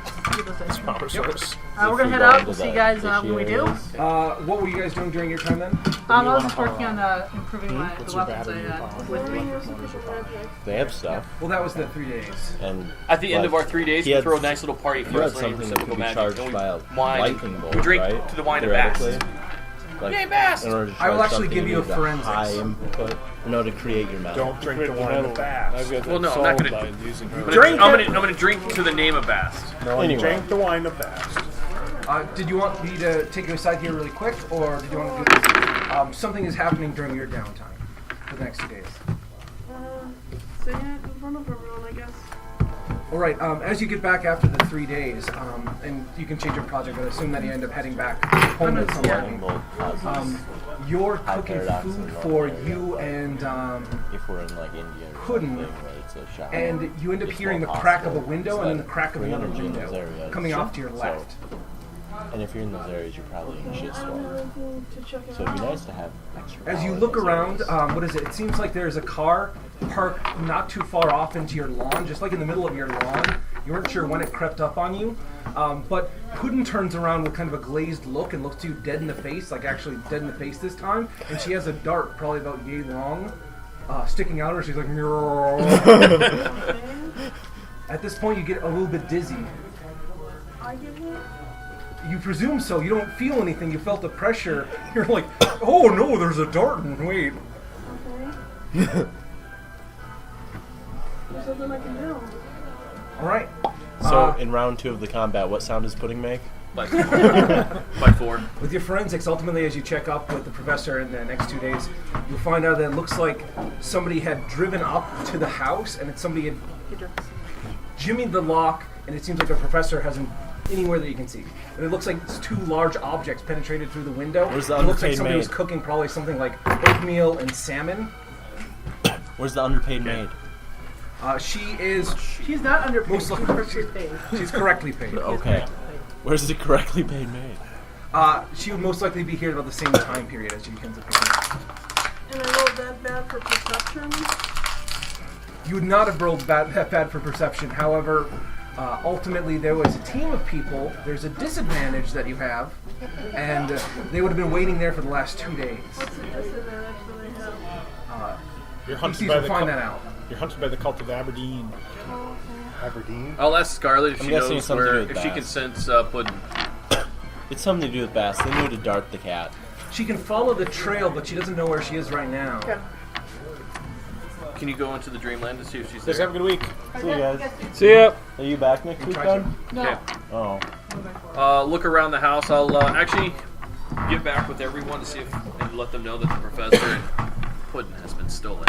Power source. We're gonna head out. We'll see you guys when we do. What were you guys doing during your time then? I was just working on improving the weapons I had with me. They have stuff. Well, that was the 3 days. And At the end of our 3 days, he we had- throw a nice little party you for had us learning something that could reciprocal be magic. charged And we by a wine, lightning bolt, we drink right? to the wine of Bass. Theoretically. Like, Yay, Bass! in order to I will charge actually something, give you a need forensics. high input. No, to create your metal. Don't drink the wine of Bass. Well, no, I'm not gonna. I'm gonna drink to the name of Bass. No, Anyway. drink the wine of Bass. Did you want me to take you aside here really quick, or did you want to do this? Something is happening during your downtime for the next 2 days. Say it in front of everyone, I guess. All right. As you get back after the 3 days, and you can change your project, but I assume that you end up heading back home at some Lightning point. bolt causes, You're High cooking paradox food in the for area. you and if we're in like India or Puddin', something where it's a shop. and you end up It's hearing the more crack of a possible. window It's and then the like crack of free another energy in those window areas. coming off to your So- left. And if you're in those areas, you're probably in a shitstorm. To check it So it'd be out. nice to have extra As power you in look those around, areas. what is it? It seems like there's a car parked not too far off into your lawn, just like in the middle of your lawn. You weren't sure when it crept up on you, but Puddin turns around with kind of a glazed look and looks to you dead in the face, like actually dead in the face this time, and she has a dart probably about yay long, sticking out of her. She's like, "Meow." At this point, you get a little bit dizzy. I give it. You presume so. You don't feel anything. You felt the pressure. You're like, oh no, there's a dart. And wait. Okay. There's something I can do. All right. So in round 2 of the combat, what sound does Pudding make? By 4. With your forensics, ultimately, as you check up with the professor in the next 2 days, you'll find out that it looks like somebody had driven up to the house, and somebody had jimmied the lock, and it seems like the professor hasn't anywhere that you can see. And it looks like it's 2 large objects penetrated through the window. Where's the It looks like underpaid somebody was maid? cooking probably something like oatmeal and salmon. Where's the underpaid maid? She is. She's not underpaid. Most She's likely- perfectly paid. She's correctly paid. Okay. Where's the correctly paid maid? She would most likely be here about the same time period as you begins to pick up. And I rolled that bad for perception. You would not have rolled that bad for perception. However, ultimately there was a team of people. There's a disadvantage that you have, and they would have been waiting there for the last 2 days. What's the disadvantage that I have? You're hunted PCs by will the find cult- that out. You're hunted by the cult of Aberdeen. Aberdeen. I'll ask Scarlet if I'm she guessing knows it's something to do where, with if she can bats. sense pudding. It's something to do with Bass. They knew to dart the cat. She can follow the trail, but she doesn't know where she is right now. Okay. Can you go into the dreamland to see if she's Guys, there? have a good week. See you guys. See ya. Are you back next week, try then? Okay. Oh. Look around the house. I'll actually get back with everyone to see if and let them know that the professor and pudding has been stolen.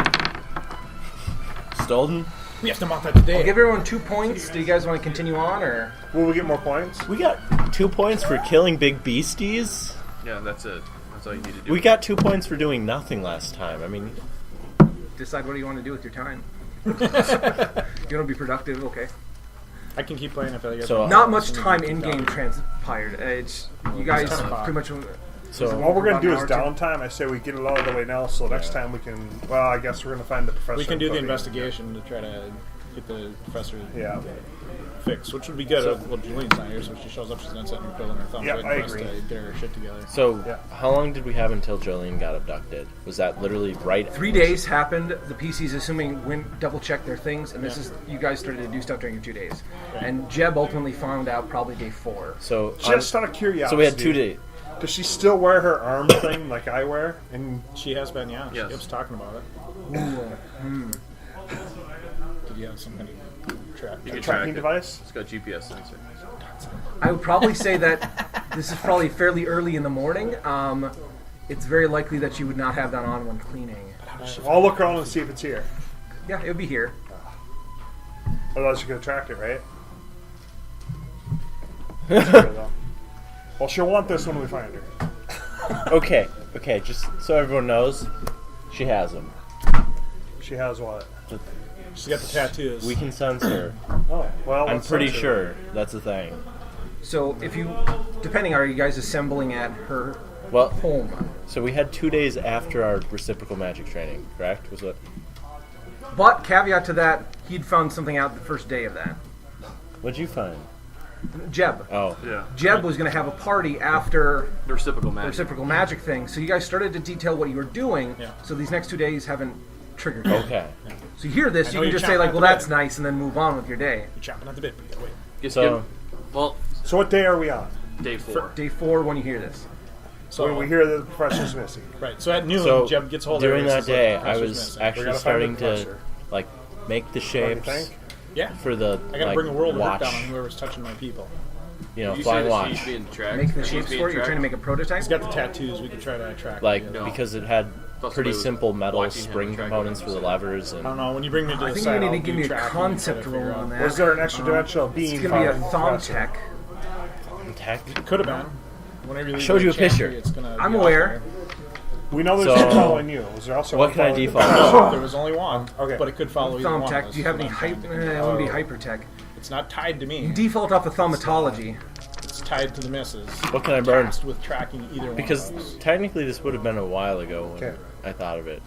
Stolen? We have to mount that today. I'll give everyone 2 points. Do you guys want to continue on, or? Will we get more points? We got 2 points for killing big beasties. Yeah, that's it. That's all you need to do. We got 2 points for doing nothing last time. I mean, Decide what you want to do with your time. You want to be productive? Okay. I can keep playing if I get. So, Not much time in-game transpired. It's you guys it's 10 o'clock. pretty much. so All we're going About to do an is hour or two. downtime. I say we get it out of the way now, so next time we can. Well, I guess we're going to find the professor. we can do the and put it- investigation to try to get the professor Yeah. fixed, which would be good. Well, Julian's not here, so if she shows up, she's not sitting twiddling her thumbs Yeah, waiting I for us agree. to get her shit together. So, Yeah. how long did we have until Jillian got abducted? Was that literally right? 3 days happened. The PCs, assuming, went double-checked their things, and this is you guys started to do stuff during your 2 days. And Jeb ultimately found out probably day 4. So, Just out of curiosity. so we had 2 days. Does she still wear her arm thing like I wear? And She has been, yeah. Yes. She keeps talking about it. Did you have some kind of track? You can tracking track it. device? It's got GPS sensor. I would probably say that this is probably fairly early in the morning. It's very likely that you would not have that on when cleaning. I'll look around and see if it's here. Yeah, it would be here. Otherwise, you could track it, right? That's good, though. Well, she'll want this when we find her. Okay, just so everyone knows, she has them. She has what? She's got the tattoos. We can sense her. Oh, well, I'm let's pretty censor sure that's the thing. So if you, depending, are you guys assembling at her Well, home? so we had 2 days after our reciprocal magic training, correct? Was what? But caveat to that, he'd found something out the first day of that. What'd you find? Jeb. Oh, Yeah. Jeb was going to have a party after The reciprocal the magic. reciprocal magic thing, so you guys started to detail what you were doing. Yeah. So these next 2 days haven't triggered. yet. okay. So you hear this, I you know can you're just say chomping like, at "Well, the that's bit." nice," and then move on with your day. You're chopping at the bit, but you gotta wait. Just So- well, it. So what day are we on? day 4. Day 4 when you hear this. So when we hear that the professor's missing. Right. So at noon, So Jeb gets hold of her. during and that says, "Look, day, the I professor's was missing." We actually gotta find starting the to professor. like make the Don't you shapes think? Yeah. for the I gotta like bring a world of hurt watch, down on whoever's touching my people. You flying say that watch. she's being tracked. Make the She's shapes being for it. You're tracked? trying to make a prototype. He's got the tattoos. We could try to track. Like the, because it had Thought pretty somebody was simple metal watching him spring and tracking components him. for the levers I and don't know. When you bring me to the I think side, you need I'll to give do me a tracking concept and try to roll figure on out- that. Was there an extra dimensional being It's going to be a found in the thumb professor? tech. tech. Could have been. Whenever you leave showed you a the chantry, picture. It's gonna I'm be out aware. We know there's So- one following you. Was there also What one can I following default? there. There was only one. Okay. But it could follow either Thumb one. tech. of Do you us, have any is what hyper? I'm trying to do. It wouldn't be hyper tech. It's not tied to me. Default off of thaumatology. It's tied to the missus. What can I burn? Tasked with tracking either one Because of us. technically this would have been a while ago when Okay. I thought of it.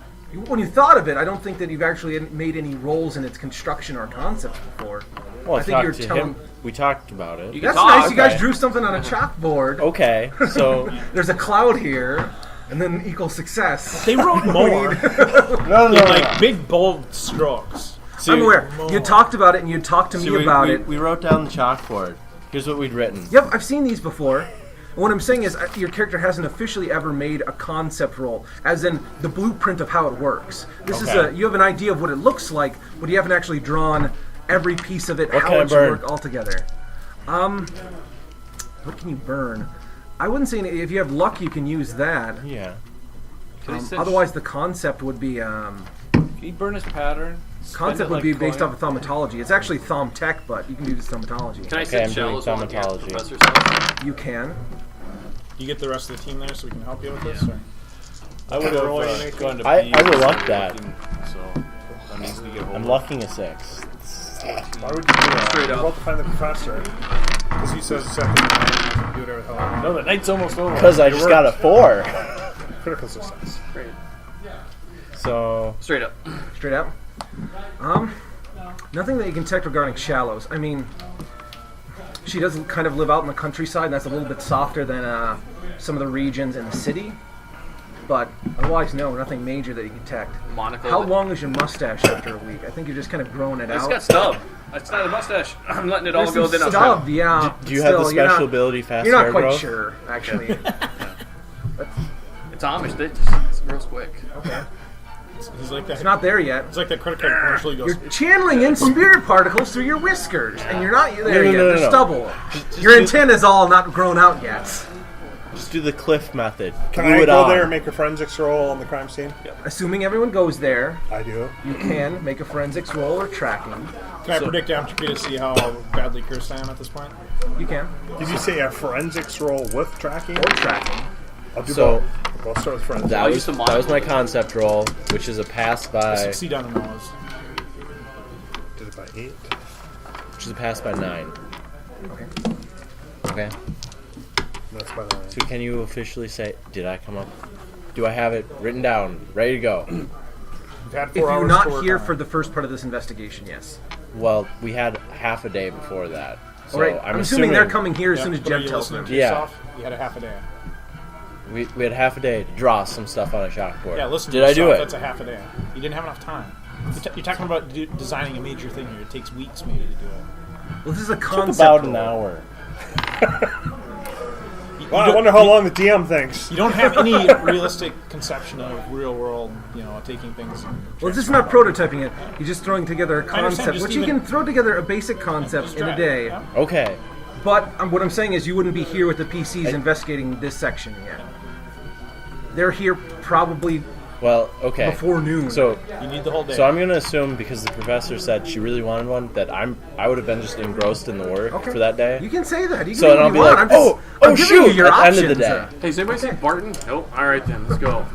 When you thought of it, I don't think that you've actually made any roles in its construction or concepts before. Well, I think you're talked to telling. him. We talked about it. You That's can nice. talk. You guys Okay. drew something on a chalkboard. Okay, so There's a cloud here, and then equals success. They wrote more. No, in like big bold strokes. I'm aware. You talked about it, and you talked to me about it. We wrote down the chalkboard. Here's what we'd written. Yep, I've seen these before. And what I'm saying is, your character hasn't officially ever made a concept roll, as in the blueprint of how it works. This is Okay. you have an idea of what it looks like, but you haven't actually drawn every piece of it, What how can I it should burn? work all together. What can you burn? I wouldn't say if you have luck, you can use that. Yeah. Otherwise, the concept would be Can he burn his pattern? concept would be based off of thaumatology. It's actually thaumatech, tech, but you can do this thaumatology. Can I Okay, send I'm doing shallows on the thaumatology. professor's house? You can. You get the rest of the team there so we can help you with this? Or? I would Roll have anything. gone to I B. will luck that. So I'm easy to get hold I'm of. lucking a 6. Why would you do that? Straight We're up. about to find the professor. Because he says it's after the night, do whatever the hell. No, the night's almost over. Because I just got a 4. Critical success. Great. So Straight up. Straight up. Nothing that you can detect regarding shallows. I mean, she does kind of live out in the countryside, and that's a little bit softer than some of the regions in the city. But otherwise, no, nothing major that you can detect. Monocle. How long is your mustache after a week? I think you're just kind of growing it It's out. got stub. It's not a mustache. I'm letting it all There's go. some Then I'll stub, try. yeah. do you have the Still, you're special not- ability fast You're not hair quite growth? sure, actually. It's Amish. It's grows quick. He's like that. It's not there yet. It's like that credit card commercial. He goes, You're channeling in spirit particles through your whiskers, and you're not there yet. no, There's no. stubble. Just Your do- antenna's all not grown out yet. Just do the cliff method. Can Glue I it go on. there and make a forensics roll on the crime scene? Assuming everyone goes there, I do. you can make a forensics roll or tracking. can I predict entropy to see how badly cursed I am at this point? You can. Did you say a forensics roll with tracking? Or tracking. I'll do So- both. I'll start with forensics. That I'll was use the that was my monocle. concept roll, which is a pass by, Succeed on the nose. Did it by 8. which is a pass by 9. Okay. Okay. That's by 9. So can you officially say, did I come up? Do I have it written down, ready to go? We've had If 4 you're hours to not work here on for it. the first part of this investigation, yes. Well, we had half a day before that. So All right. I'm assuming they're coming here as Yep, soon as but are Jeb you tells listening them. to Yeah. yourself? You had a half a day. We had half a day to draw some stuff on a chalkboard. Yeah, listen Did to I yourself. do it? That's a half a day. You didn't have enough time. You're talking about designing a major thing here. It takes weeks maybe to do it. Well, this is a Took concept about an roll. hour. Well, I wonder how long the DM thinks. You don't have any realistic conception of real world, taking things. And Well, this is not prototyping it. You're just throwing together a I understand, concept, just which you even- can throw together a basic concept in a Right. day. Yeah. Okay. But what I'm saying is you wouldn't be here with the PCs investigating this section yet. They're here probably Well, okay. before noon. So You need the whole day. So I'm gonna assume, because the professor said she really wanted one, that I would have been just engrossed in the work Okay. for that day. You can say that. You can So do then what I'll you be want. like, I'm just, I'm giving shoot, you your at the end of the options. day. Hey, has anybody seen Barton? Nope. All right then, let's go.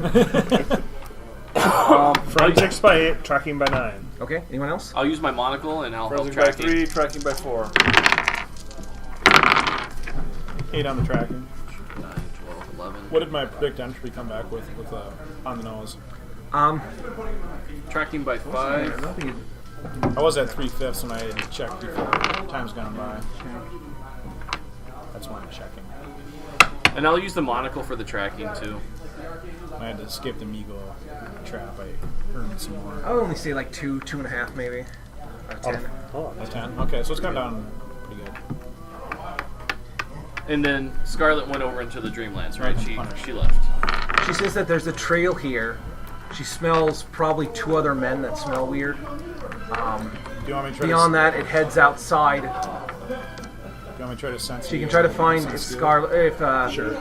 Forensics by 8, tracking by 9. Okay. Anyone else? I'll use my monocle and I'll help Forensics by tracking. 3, tracking by 4. 8 on the tracking. 9, 12, 11. What did my predict entropy come back with on the nose? Tracking by 5. Nothing. I was at 3/5 when I had checked before. Time's gone by. That's why I'm checking. And I'll use the monocle for the tracking too. I had to escape the Migo trap. I earned some more. I would only say like 2, 2.5 maybe. Out of 10. A 10. Okay, so it's gone down pretty good. And then Scarlet went over into the Dreamlands, right? She left. She says that there's a trail here. She smells probably 2 other men that smell weird. Do you want me to try Beyond to, that, it heads outside. Do you want me to try to sense? She can try to find if Scarlet. Scarlet. If Sure.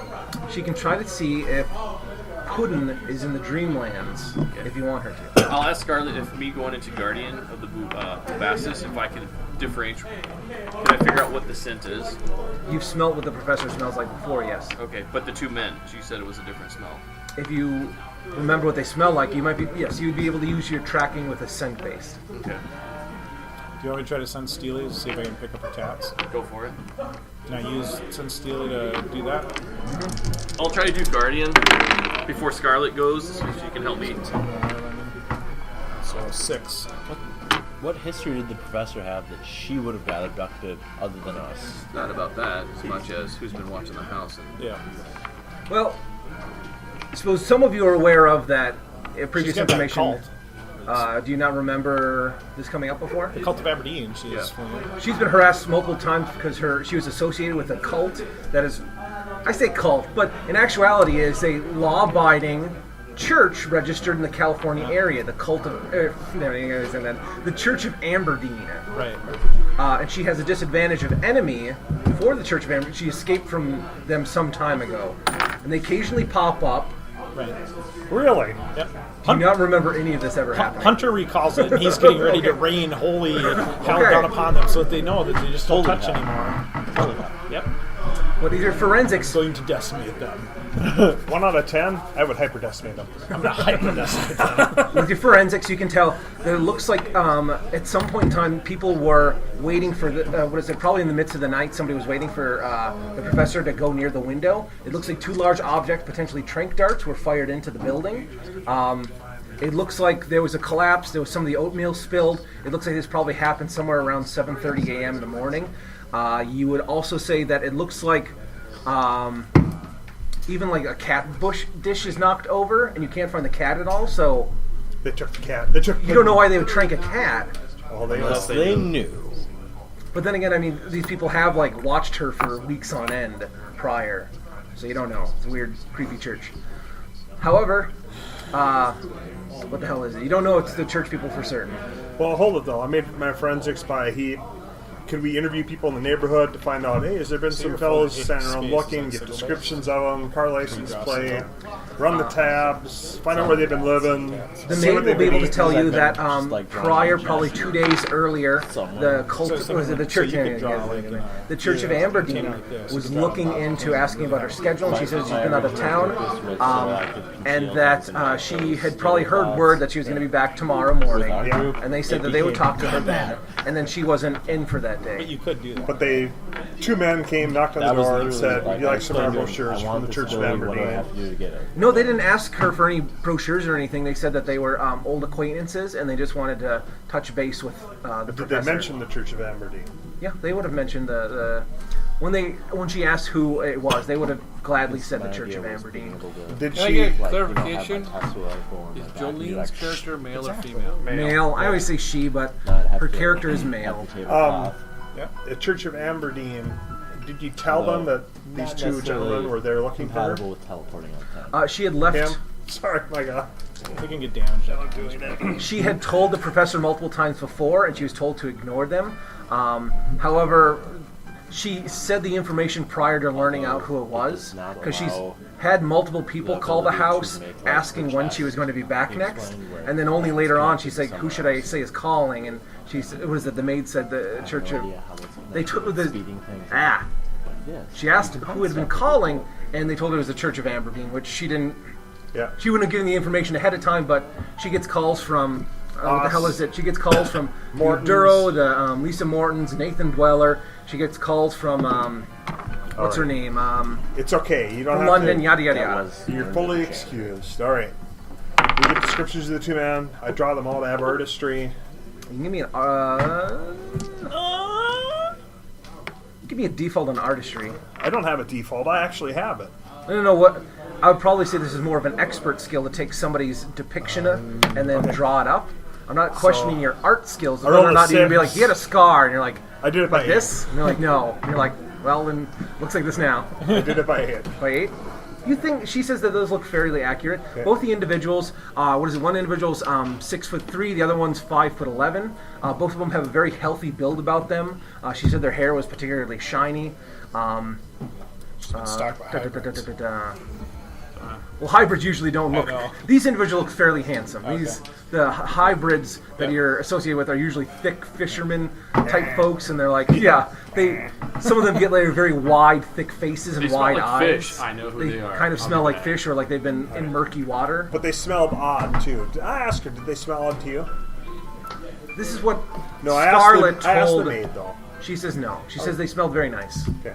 she can try to see if Puddin is in the Dreamlands. If you want her to. I'll ask Scarlet if me going into Guardian of the Bubastis, if I can differentiate. Can I figure out what the scent is? You've smelt what the professor smells like before, yes. Okay, but the 2 men, she said it was a different smell. If you remember what they smell like, you might be you'd be able to use your tracking with a scent based. Okay, Do you want me to try to sense Steely to see if I can pick up her tats? go for it. Can I use sense Steely to do that? I'll try to do Guardian before Scarlet goes, if she can help me. So 6. What history did the professor have that she would have got abducted other than us? Not about that as much as who's been watching the house. And Yeah. Well, I suppose some of you are aware of that previous She's got that information. cult. Do you not remember this coming up before? The Cult of Aberdeen. She is. She's been harassed multiple times because she was associated with a cult that is, I say cult, but in actuality is a law-abiding church registered in the California area, the cult of, the Church of Aberdeen. Right. And she has a disadvantage of enemy for the Church of Aberdeen. She escaped from them some time ago. And they occasionally pop up. Right. Really? Yep. Do not remember any of this ever happening. Hunter recalls it, and he's getting ready to rain holy hell down upon them so that they know that they just don't touch anymore. Yep. With your forensics, Going to decimate them. 1 out of 10, I would hyperdecimate them. I'm not hyper-decimate them. with your forensics, you can tell that it looks like at some point in time people were waiting for the probably in the midst of the night somebody was waiting for the professor to go near the window. It looks like 2 large objects, potentially tranq darts, were fired into the building. It looks like there was a collapse. There was some of the oatmeal spilled. It looks like this probably happened somewhere around 7:30 a.m. in the morning. You would also say that it looks like even like a cat dish is knocked over, and you can't find the cat at all. So They took the cat. They took. you don't know why they would trank a cat. Well, they Unless must. they knew. But then again, I mean, these people have like watched her for weeks on end prior, so you don't know. It's a weird, creepy church. However, what the hell is it? You don't know it's the church people for certain. Well, hold it though. I made my forensics by heat. Could we interview people in the neighborhood to find out, hey, has there been some fellows standing around looking, get descriptions of them, car license plate, run the tabs, find out where they've been living. The see maid what will they've be been able to eating. tell you that like prior, drawing probably 2 days earlier, the cult, So was it the church? you could draw like the Church of Aberdeen was looking into asking about her schedule, and she says she's been out of town, and that she had probably heard word that she was going to be back tomorrow morning, Yeah. and they said that they would talk to her then, and then she wasn't in for that But day. you could do that. But 2 men came, knocked on the That was door, and literally said, would you like some of our brochures from the Church of What do I Aberdeen? have to do to get it? No, they didn't ask her for any brochures or anything. They said that they were old acquaintances, and they just wanted to touch base with the Did professor. they mention the Church of Aberdeen? Yeah, they would have mentioned the when she asked who it was, they would have gladly said the My Church idea of was being Aberdeen. able to, Did Can I she? get like, clarification? have my Tesla rifle in Is my back and be Jolene's like, character male or female? Male. I always say she, but no, I'd have her to character is have male. the tablecloth. The Church of Aberdeen, did you tell them that these Not 2 necessarily gentlemen were there looking for her? compatible with teleporting on time. She had left. Him? Sorry, my God. We can get damaged. She had told the professor multiple times before, and she was told to ignore them. However, she said the information prior to learning out who it was, because she's had multiple people call the house asking when she was going to be back next, and then only later on she's like, "Who should I say is calling?" And she said, "What is it?" The maid said the Church of. They took the speeding things. She asked who had been calling, and they told her it was the Church of Aberdeen, which she didn't. Yeah. She wouldn't have given the information ahead of time, but she gets calls from. What the hell is it? She gets calls from Obduro, the Lisa Mortons, Nathan Dweller. She gets calls from what's her name? It's okay. You don't From have London. to. Yada yada That yada. was You're fully excused. All right. We get descriptions of the 2 men. I draw them all to have artistry. You can give me an give me a default on artistry. I don't have a default. I actually have it. I don't know what. I would probably say this is more of an expert skill to take somebody's depiction and then draw it up. I'm not questioning your art skills, I whether or rolled a not you can be 6. like, he had a scar, and you're like, I did it by like this? And you're like, no. And you're like, well, then looks like this now. 8. I did it by 8. By 8? You think she says that those look fairly accurate? Okay. Both the individuals, what is it? One individual's 6'3", the other one's 5'11". Both of them have a very healthy build about them. She said their hair was particularly shiny. Stock by hybrids. Well, hybrids usually don't look. know. These individuals look fairly handsome. The hybrids that you're associated with are usually thick fisherman type folks, and they're like, some of them get like very wide, thick faces and They smell wide like eyes. fish. I know who they are. Kind of I'll smell be like back. fish, or like they've been in murky water. But they smelled odd, too. Did I ask her, did they smell odd to you? This is what No, I Scarlett asked the, I asked the told. maid, though. She says no. She says they smelled very nice. Okay.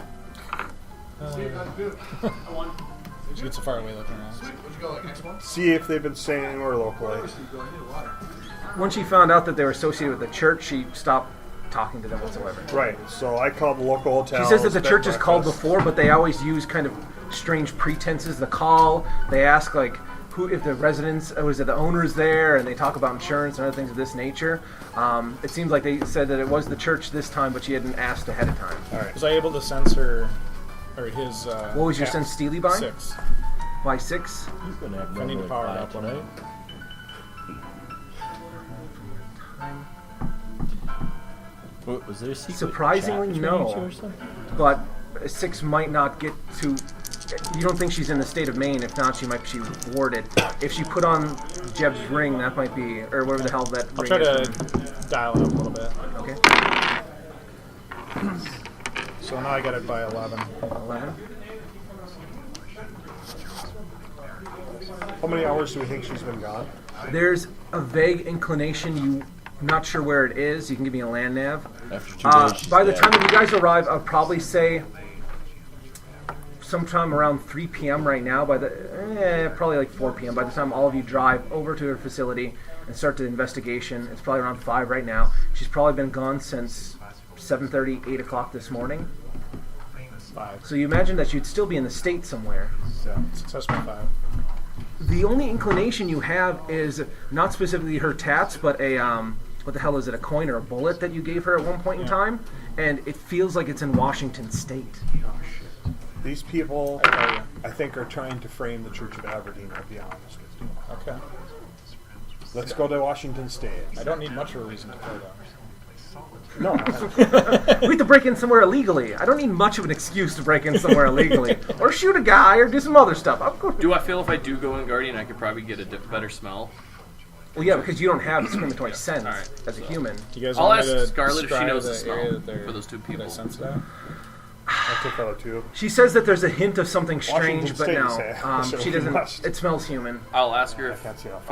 She gets a far away looking around. See if they've been staying anywhere locally. When she found out that they were associated with the church, she stopped talking to them whatsoever. Right, so I called the local hotel. She says that the bed church has called breakfast. before, but they always use kind of strange pretenses. The call, they ask like who, if the residents, was it the owners there, and they talk about insurance and other things of this nature. It seems like they said that it was the church this time, but she hadn't asked ahead of time. All right. Was I able to sense her, or his? What was your sense Steely by? 6. By 6? He's gonna have I need to another power it fight up tonight. What, was there a secret Surprisingly, chat no. between you two or something? But a 6 might not get to. You don't think she's in the state of Maine? If not, she might be warded. If she put on Jeb's ring, that might be, or whatever the hell that I'll ring try is. to dial it up a little bit. Okay. So now I got it by 11. 11. How many hours do we think she's been gone? There's a vague inclination. You're not sure where it is. You can give me a land nav. After 2 days, she's By the dead. time that you guys arrive, I'll probably say sometime around 3 p.m. right now. Probably like 4 p.m. By the time all of you drive over to her facility and start the investigation, it's probably around 5 right now. She's probably been gone since 7:30, 8 o'clock this morning. 5. So you imagine that she'd still be in the state somewhere. So, successful 5. The only inclination you have is not specifically her tats, but a what the hell is it? A coin or a bullet that you gave her at one point in time, and it feels like it's in Washington State. These people, I think, are trying to frame the Church of Aberdeen, I'll be honest with you. Okay. Let's go to Washington State. I don't need much of a reason to play that. No, We have to break in somewhere illegally. I don't need much of an excuse to break in somewhere illegally. Or shoot a guy, or do some other stuff. Do I feel if I do go in Guardian, I could probably get a better smell? Well, yeah, because you don't have discriminatory sense Alright, as a human. Do you guys I'll want ask me to Scarlett if she describe knows the area smell that they're- for those two that people. I sensed that? I'll take that too. She says that there's a hint of something strange, Washington but State, no, you say. So she you doesn't. must. It smells human. I'll ask her can't see how if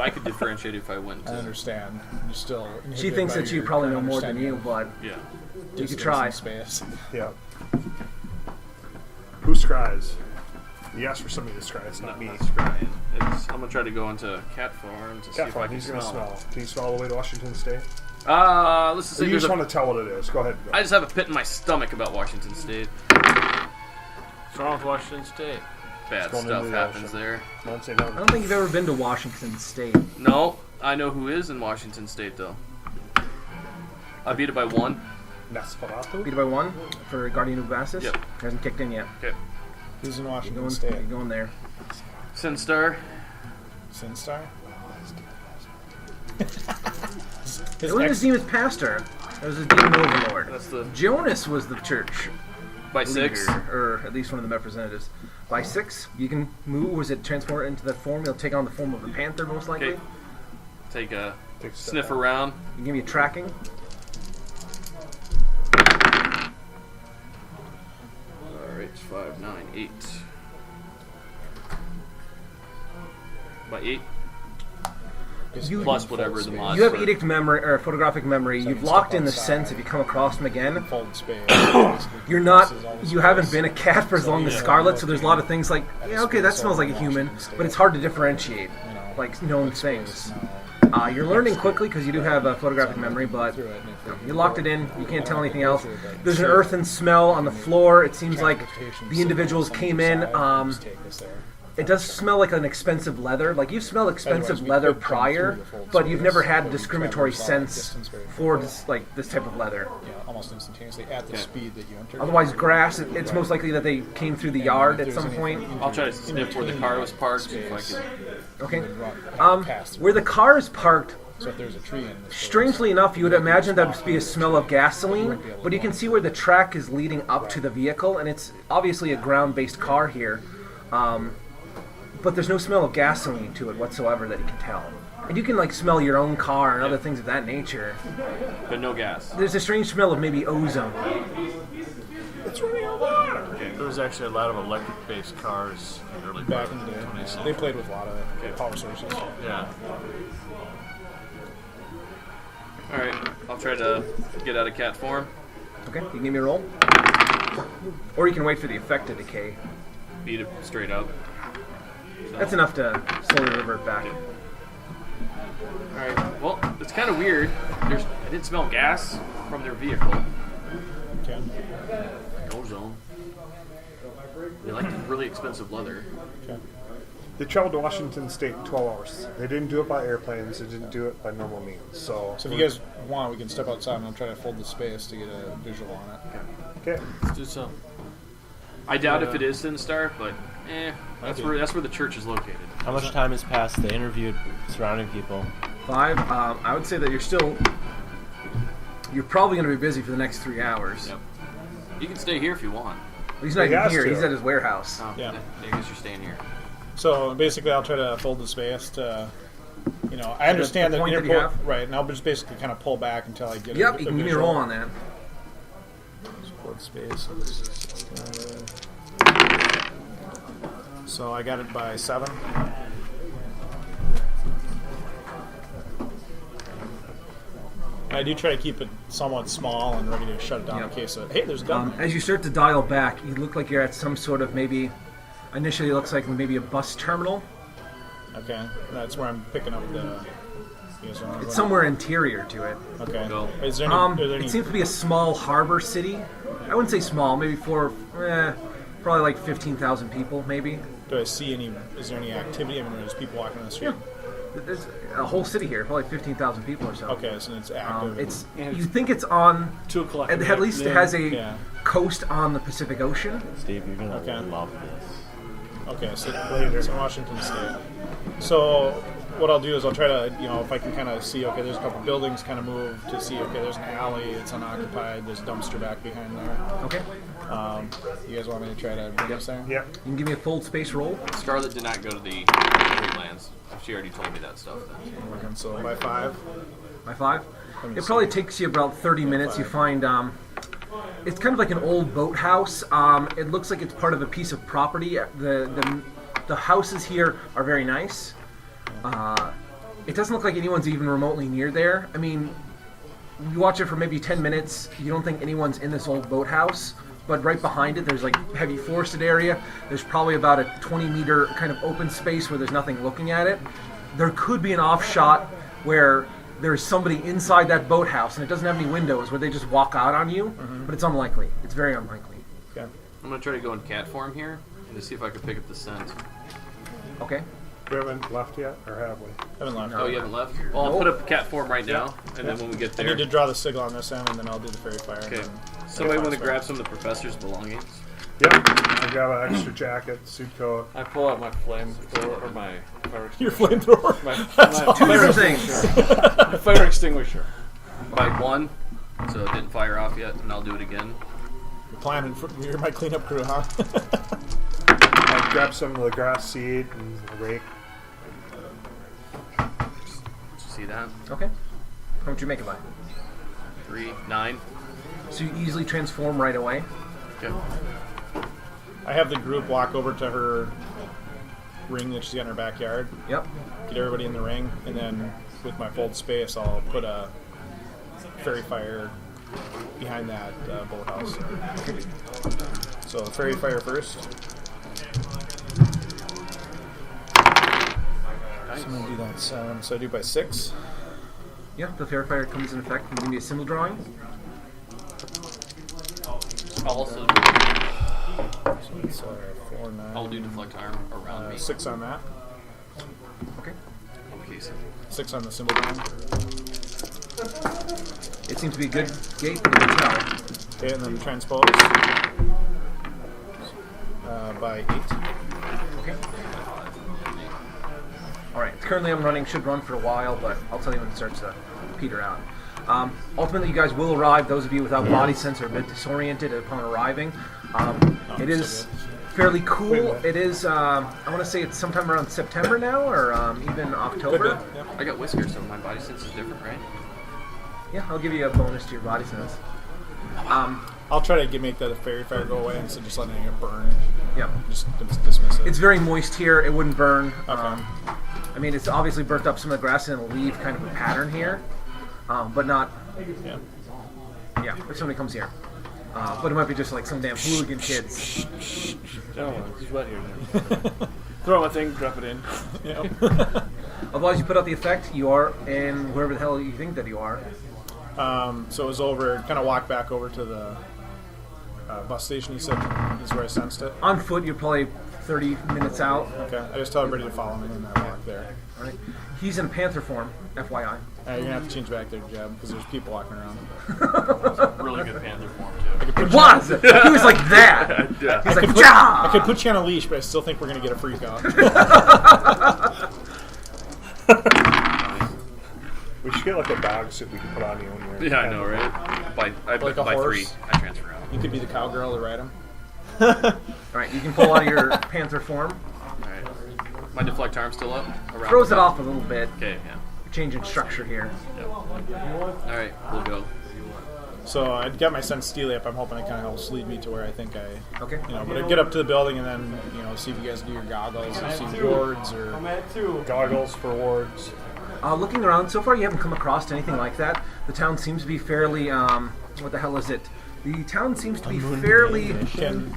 I could differentiate if I went I to. understand. You still. She inhibited thinks by that you your probably know more than understanding you, of but Yeah. you could distance try. and Space. Yeah. Who scries? You asked for somebody to scry, it's not me. Scrying. I'm gonna try to go into Cat Farm to see Cat if I Farm, can he's going to smell. smell. Can you smell all the way to Washington State? Let's just Or say you there's just a, want to tell what it is. Go ahead. Go. I just have a pit in my stomach about Washington State. What's wrong with Washington State? Bad going stuff into the happens ocean. there. Don't say no. I don't think you've ever been to Washington State. No, I know who is in Washington State though. I beat it by 1. Nosferatu? Beat it by 1 for Guardian of Vastus. Yep. Hasn't kicked in yet. Okay. Who's in You're Washington going, State? you're going there. Sinstar. Sinstar? It wasn't his demon pastor. It was his demon overlord. That's the Jonas was the church by 6. leader, or at least one of the representatives. By 6, you can move. Was it transport into the form? You'll take on the form of a panther, most likely. Okay. Take a Take a step sniff back. around. You give me a tracking. Alright, 5, 9, 8. By 8. You, Plus whatever the mod. you have for- edict memory or photographic memory. So You've you can locked step in the outside. sense if you come across them again. Fold space. You're not. You haven't been a cat for as long as yeah. Scarlet, so there's a lot of things like, yeah, okay, that smells like a human, Washington State. but it's hard to differentiate, You know, like known things. no. You're learning quickly because you do have a photographic memory, but Through it, and if you locked it in. You can't tell anything else. through it, like, There's an earthen smell on the floor. It seems like transportation the individuals signals came on in. either side, just take us there. It does smell like an expensive leather. Like you've smelled expensive Otherwise, we leather could come prior, through the fold but you've space, never had a or we discriminatory traverse all that sense distance very for quickly. this type of leather. Yeah, almost instantaneously at the speed that you enter. Otherwise, grass. It's most likely that they came through the yard at some point. I'll try to sniff where the car was parked if I can. Okay. Pass through. Where the car is parked, So if there's a tree in this strangely enough, you would imagine that would be a smell of gasoline, but you can see where the track is leading up to the vehicle, and it's obviously a ground-based car here. But there's no smell of gasoline to it whatsoever that you can tell. And you can like smell your own car and other things of that nature. But no gas. There's a strange smell of maybe ozone. It's running out of water. There was actually a lot of electric-based cars in the early back part in of the the day, 20th they played with a lot of power sources. Yeah. Alright, I'll try to get out of cat form. Okay, you can give me a roll. Or you can wait for the effect to decay. Beat it straight up. That's enough to slowly revert back. Alright, well, it's kind of weird. I didn't smell gas from their vehicle. Okay. Ozone. They like really expensive leather. Okay. They traveled to Washington State in 12 hours. They didn't do it by airplanes. They didn't do it by normal means. So So if you guys want, we can step outside and I'll try to fold the space to get a visual on it. okay. Let's do some. I doubt if it is Sinstar, but that's where the church is located. How much time has passed? They interviewed surrounding people. 5. I would say that you're probably going to be busy for the next 3 hours. Yep. You can stay here if you want. He's not He even has here. to. He's at his warehouse. Oh, Yeah. I guess you're staying here. So basically, I'll try to fold the space to, I understand the that point that you interpol, have? right, and I'll just basically kind of pull back until I get Yep, a you can give me a visual. roll on that. fold space. So I got it by 7. I do try to keep it somewhat small and ready to shut it down in case of, hey, there's a gun. As you start to dial back, you look like you're at some sort of maybe, initially it looks like maybe a bus terminal. Okay, that's where I'm picking up the... It's somewhere interior to it. Okay. Is there any, are there any... It seems to be a small harbor city. I wouldn't say small, maybe probably like 15,000 people, maybe. Do I see any, is there any activity? I mean, there's people walking on the street? Yeah. There's a whole city here, probably 15,000 people or so. Okay, so it's active. You think it's on... 2 o'clock. At least it has a coast on the Pacific Ocean. Steve, you're going to love this. Okay, so it's in Washington State. So what I'll do is I'll try to, if I can kind of see, okay, there's a couple buildings kind of move to see, okay, there's an alley, it's unoccupied, there's a dumpster back behind there. Okay. You guys want me to try to bring this there? Yep. You can give me a fold space roll. Scarlet did not go to the Greenlands. She already told me that stuff then. Okay, so by 5? By 5? It probably takes you about 30 minutes. You find it's kind of like an old boathouse. It looks like it's part of a piece of property. The houses here are very nice. It doesn't look like anyone's even remotely near there. I mean, you watch it for maybe 10 minutes. You don't think anyone's in this old boathouse. But right behind it, there's like heavy forested area. There's probably about a 20-meter kind of open space where there's nothing looking at it. There could be an off shot where there's somebody inside that boathouse and it doesn't have any windows where they just walk out on you, but it's unlikely. It's very unlikely. Okay. I'm going to try to go in cat form here and to see if I can pick up the scent. Okay. We haven't left yet, or have we? Haven't left. Oh, you haven't left? Well, I'll put up cat form right now, and then when we get I there... need to draw the signal on this end, and then I'll do the fairy fire. Okay. Somebody want to grab some of the professor's belongings? Yep. I got an extra jacket, suit coat. I pull out my flamethrower, or my fire Your flamethrower? My Two different things. my fire extinguisher. By 1, so it didn't fire off yet, and I'll do it again. You're planning for you're my cleanup crew, huh? I grabbed some of the grass seed and a rake. See that? Okay. How much you make it by? 3, 9. So you easily transform right away. Okay. I have the group walk over to her ring that she's got in her backyard. Yep. Get everybody in the ring, and then with my fold space, I'll put a fairy fire behind that boathouse. So fairy fire first. So I'm gonna do that. So I do by 6. Yeah, the fair fire comes in effect. Can you give me a symbol drawing? I'll also So it's 4, 9. I'll do deflect arm around me. 6 on that. Okay. Okay, so 6 on the symbol drawing. It seems to be a good gate, but you can tell. Okay, and then transpose by 8. Okay. Alright, currently I'm running, should run for a while, but I'll tell you when it starts to peter out. Ultimately, you guys will arrive. Those of you without body sense are a bit disoriented upon arriving. It is fairly cool. It is, I want to say it's sometime around September now, or even October. Yep. I got whiskers, so my body sense is different, right? Yeah, I'll give you a bonus to your body sense. I'll try to make that fairy fire go away instead of just letting it burn. Yeah. Just dismiss it. It's very moist here. It wouldn't burn. Okay. I mean, it's obviously burnt up some of the grass and it'll leave kind of a pattern here, but not. Yeah. Yeah, if somebody comes here. But it might be just like some damn hooligan kids. Oh, it's wet here. Throw my thing, drop it in. Yep. Otherwise, you put out the effect. You are in wherever the hell you think that you are. So it was over. Kind of walked back over to the bus station. You said is where I sensed it. On foot, you're probably 30 minutes out. Okay. I just tell everybody to follow me and I walk there. All right. He's in panther form, FYI. You're gonna have to change back there, Jeb, because there's people walking around. Really good panther form, too. It was! He was like that! Yeah. He's like, "Jah!" I could put you on a leash, but I still think we're gonna get a freak out. We should get like a dog suit we can put on you when you're. Yeah, I know, right? By Like a by horse? 3, I transfer out. You could be the cowgirl to ride him. Alright, you can pull out of your panther form. Alright. My deflect arm still up? Around Throws the it off a little bit. Okay, yeah. Change in structure here. Alright, we'll go. So I'd got my son Steely up. I'm hoping it kind of helps lead me to where I think I, Okay. but I'd get up to the building and then, see if you guys do your goggles or see wards or Goggles for wards. Looking around, so far you haven't come across anything like that. The town seems to be fairly, what the hell is it? The town seems to be fairly can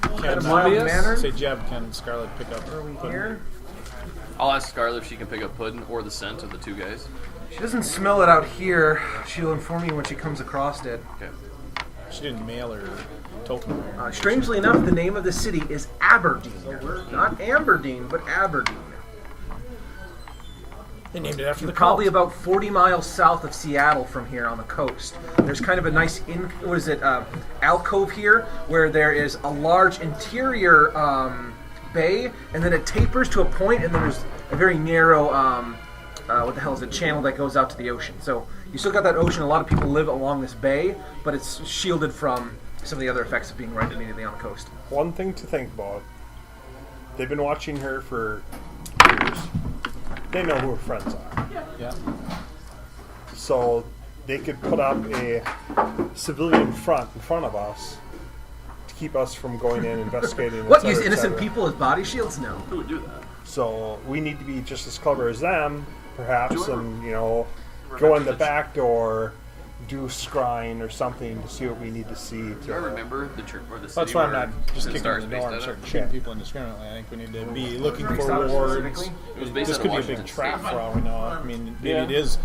mild mannered. say Jeb, can Scarlet pick up? Are we here? I'll ask Scarlet if she can pick up pudding or the scent of the two guys. She doesn't smell it out here. She'll inform you when she comes across it. Okay. She didn't mail her token. Strangely enough, the name of the city is Aberdeen. Not Aberdeen, but Aberdeen. They named it after the Probably cult. about 40 miles south of Seattle from here on the coast. There's kind of a nice, alcove here, where there is a large interior bay, and then it tapers to a point, and then there's a very narrow, channel that goes out to the ocean. So you still got that ocean. A lot of people live along this bay, but it's shielded from some of the other effects of being right immediately on the coast. One thing to think about. They've been watching her for years. They know who her friends are. Yeah. So they could put up a civilian front in front of us to keep us from going in, investigating. What, et cetera, use et innocent cetera. people as body shields? No. Who would do that? So we need to be just as clever as them, perhaps, and go in the back door, do scrying or something to see what we need to see. Do I remember the church or the city? That's why I'm not just the kicking stars the based door out and of? starting shooting people indiscriminately. I think we need to be looking for Based out of wards. specifically? It was based This out could of be a big Washington trap State. for all we know. I mean, maybe Yeah. it is,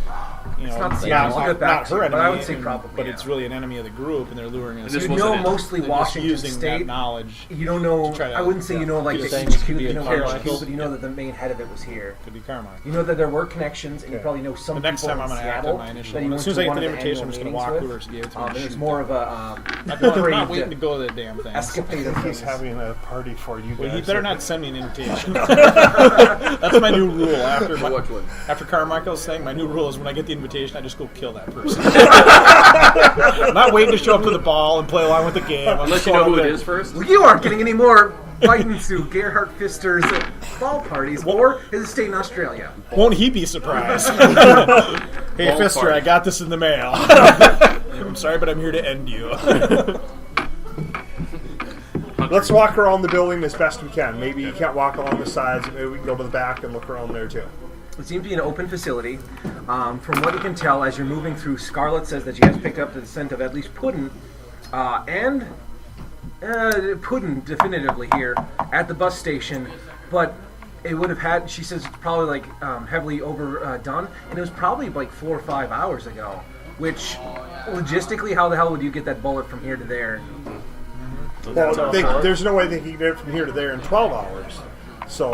It's not Seattle. I'll get back not to her you, enemy, but I would say probably, but yeah. it's really an enemy of the group, and they're luring us. This You in. wasn't know it. mostly They're just Washington using State. that knowledge. You don't know. to try to- I wouldn't say you know like You're the saying HQ, could be the a nuclear Carmichael? HQ, but you know that the main head of it was here. Could be Carmine. You know that there were connections, and you Okay. probably know some The next people time I'm in going to act Seattle on my initial that you one. went As soon as to I get one the of invitation, I'm annual just going to meetings walk with. whoever's gave it to me. And and it's shoot more them. of a I'm not parade waiting to go to the damn thing. escapade of He's things. having a party for you Well, guys. he better not send me an invitation. That's my new rule. After Carmichael's thing, my new rule is when I get the invitation, I just go kill that person. I'm not waiting to show up to the ball and play along with the game. I'm Unless just you know going who over it there. is first. Well, you aren't getting any more biting to Gerhard Pfister's ball parties or his estate in Australia. Won't he be surprised? Hey, Ball Pfister, party. I got this in the mail. I'm sorry, but I'm here to end you. Let's walk around the building as best we can. Maybe you can't walk along the sides. Maybe we can go to the back and look around there too. It seems to be an open facility. From what you can tell, as you're moving through, Scarlett says that she has picked up the scent of at least pudding and pudding definitively here at the bus station. But it would have had, she says, it's probably like heavily overdone, and it was probably like 4 or 5 hours ago. Which, logistically, how the hell would you get that bullet from here to there? Well, there's no way they can get it from here to there in 12 hours. So,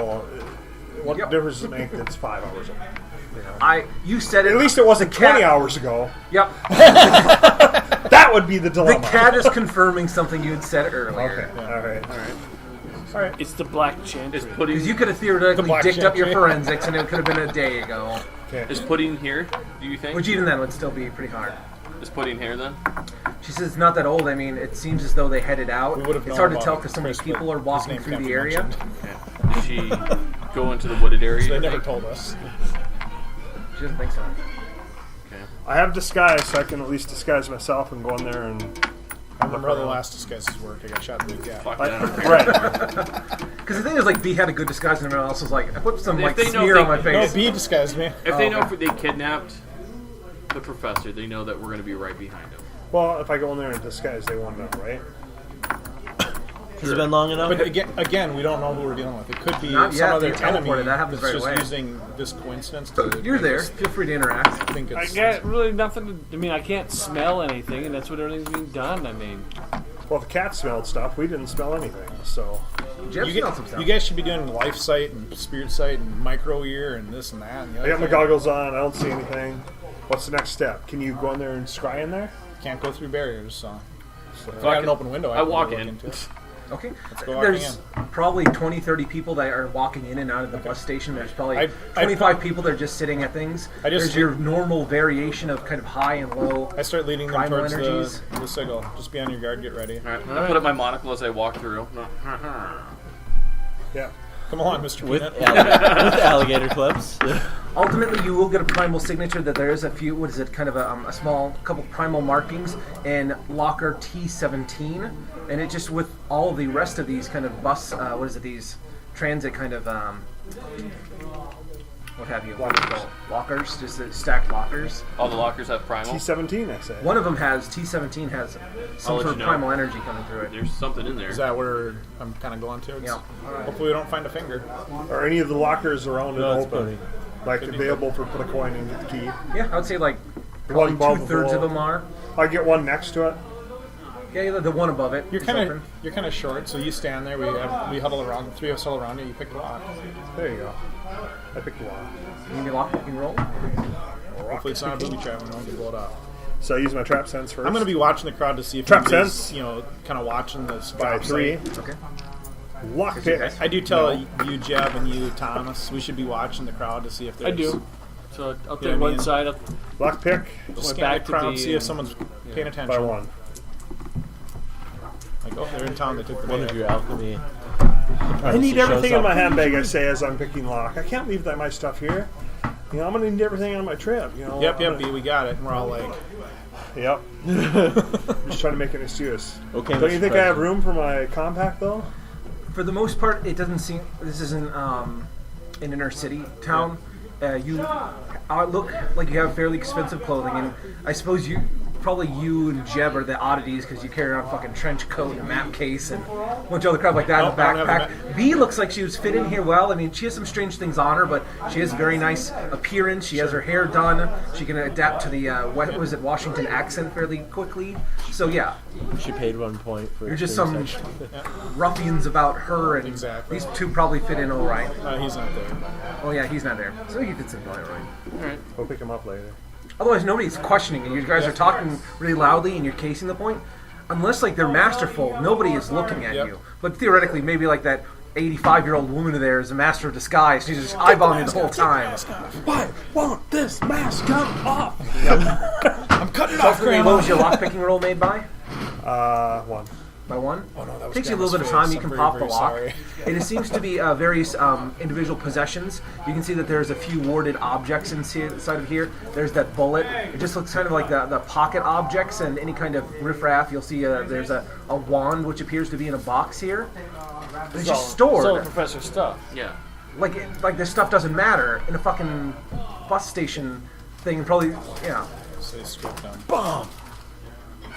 what Yep. difference does it make that it's 5 hours? You know? You said it. At least it wasn't The cat- 20 hours ago. Yep. That would be the The dilemma. cat is confirming something you had said earlier. Okay. All right. It's the black chant. Is pudding Because you could have theoretically The black dicked up your gentry. forensics, and it could have been a day ago. is pudding here? Do you think? Which even then would still be pretty hard. Is pudding here then? She says it's not that old. I mean, it seems as though they headed out. We would have It's known hard to about tell it, because so many Chris, people but are his walking name through can't the be area. mentioned. Okay. Did she go into the wooded area? They you never think? told us. She doesn't think so. Okay. I have disguise, so I can at least disguise myself and go in there and. I remember how the last disguises worked. I got shot in the gap. Fuck I, that. right. Because the thing is, like, B had a good disguise, and everyone else was like, I put some If like they know smear they- on my No, face. B disguised me. If they know okay. they kidnapped the professor, they know that we're going to be right behind him. Well, if I go in there in disguise, they won't know, right? Has it been long enough? But again, we don't know who we're dealing with. It could be Not some yet, other you're teleported. enemy That happens that's right just away. using this coincidence to You're make there. us Feel free to interact. think I it's got really nothing to. I mean, I can't smell anything, and that's what everything's being done. I mean, Well, the cat smelled stuff. We didn't smell anything, so. Jeff you, smelled some stuff. you guys should be doing life sight and spirit sight and micro ear and this and that. And the I other got my thing. goggles on. I don't see anything. What's the next step? Can you go in there and scry in there? Can't go through barriers, so if I got an open window, I can walk look in. into it. Okay. go walking There's probably 20, 30 people that are walking in and out of the bus station. There's probably I 25 people that are just sitting at things. There's your normal variation of kind of high and low. I start leading them Primal towards energies. the signal. Just be on your guard. Get ready. All right. I'm going to put up my monocle as I walk through. Yeah. Come on, Mr. with, Peanut. with alligator clips. Ultimately, you will get a primal signature that there is a few, what is it, kind of a small couple primal markings in locker T17, and it just with all the rest of these kind of bus, these transit kind of, what have you, lockers, just the stacked lockers. All the lockers have primal. T17, I say. One of them has, T17 has some sort of primal energy coming through it. There's something in there. Is that where I'm kind of going to? Yeah. Hopefully we don't find a finger. Or any of the lockers around it That's open. funny. Like available for put a coin in, get the key. Yeah, I would say like The one probably above the 2/3 of wall. them are. I get one next to it. Yeah, the one above it. You're is kind open. of short, so you stand there. We huddle around. The three of us huddle around you. You pick the lock. There you go. I picked the lock. You need a lockpicking roll. Hopefully it's not a booby trap and we don't get blown up. So I use my trap sense first. I'm going to be watching the crowd to see if Trap anybody's, sense. kind of watching this by drop 3. site. Okay. Lockpick. I do tell you, Jeb, and you, Thomas, we should be watching the crowd to see if there's... I do. So I'll Yeah, take one I mean- side. Lockpick Just scan back the to crowd, the, see if someone's paying attention. by 1. Like, oh, they're in town, they took the One of your alchemy. I need shows everything in up. my handbag, I say, as I'm picking lock. I can't leave my stuff here. You know, I'm going to need everything on my trip. You know, Yep, I'm B, gonna- we got it. And we're all like, Yep. Just trying to make an excuse. Okay, Don't you Mr. think I have President. room for my compact, though? For the most part, it doesn't seem. This isn't an inner city town. You look like you have fairly expensive clothing, and I suppose you and Jeb are the oddities because you carry around a fucking trench coat and a map case and a bunch of other crap like that in Nope, the I don't have backpack. B looks like she was fit in here well. I mean, she has some strange things on her, but she has very nice appearance. She has her hair done. She can adapt to the Washington accent fairly quickly. So yeah, She paid 1 point for. you're just extreme some section. ruffians about her, and Exactly. these two probably fit in all right. he's not there. Oh yeah, he's not there, so he fits in probably all right. We'll pick him up later. Otherwise, nobody's questioning you. You guys are talking really loudly and you're casing the point. Unless like they're masterful, nobody is looking at Yep. you. But theoretically, maybe like that 85-year-old woman there is a master of disguise. She's just eyeballing you the whole time. Why won't this mask come off? I'm cutting it off, What was your lockpicking roll made by? 1. By 1? Oh, no, that was Takes you a little bit of Grandma's time. You face. can I'm pop very, the lock. very And it seems to be various individual possessions. You can see that there's a few warded objects inside of here. There's that bullet. It just looks kind of like the pocket objects and any kind of riffraff. You'll see there's a wand which appears to be in a box here. And it's just stored. So Professor stuff. Yeah. Like this stuff doesn't matter in a fucking bus station thing. Probably, yeah. Say straight down. Bomb!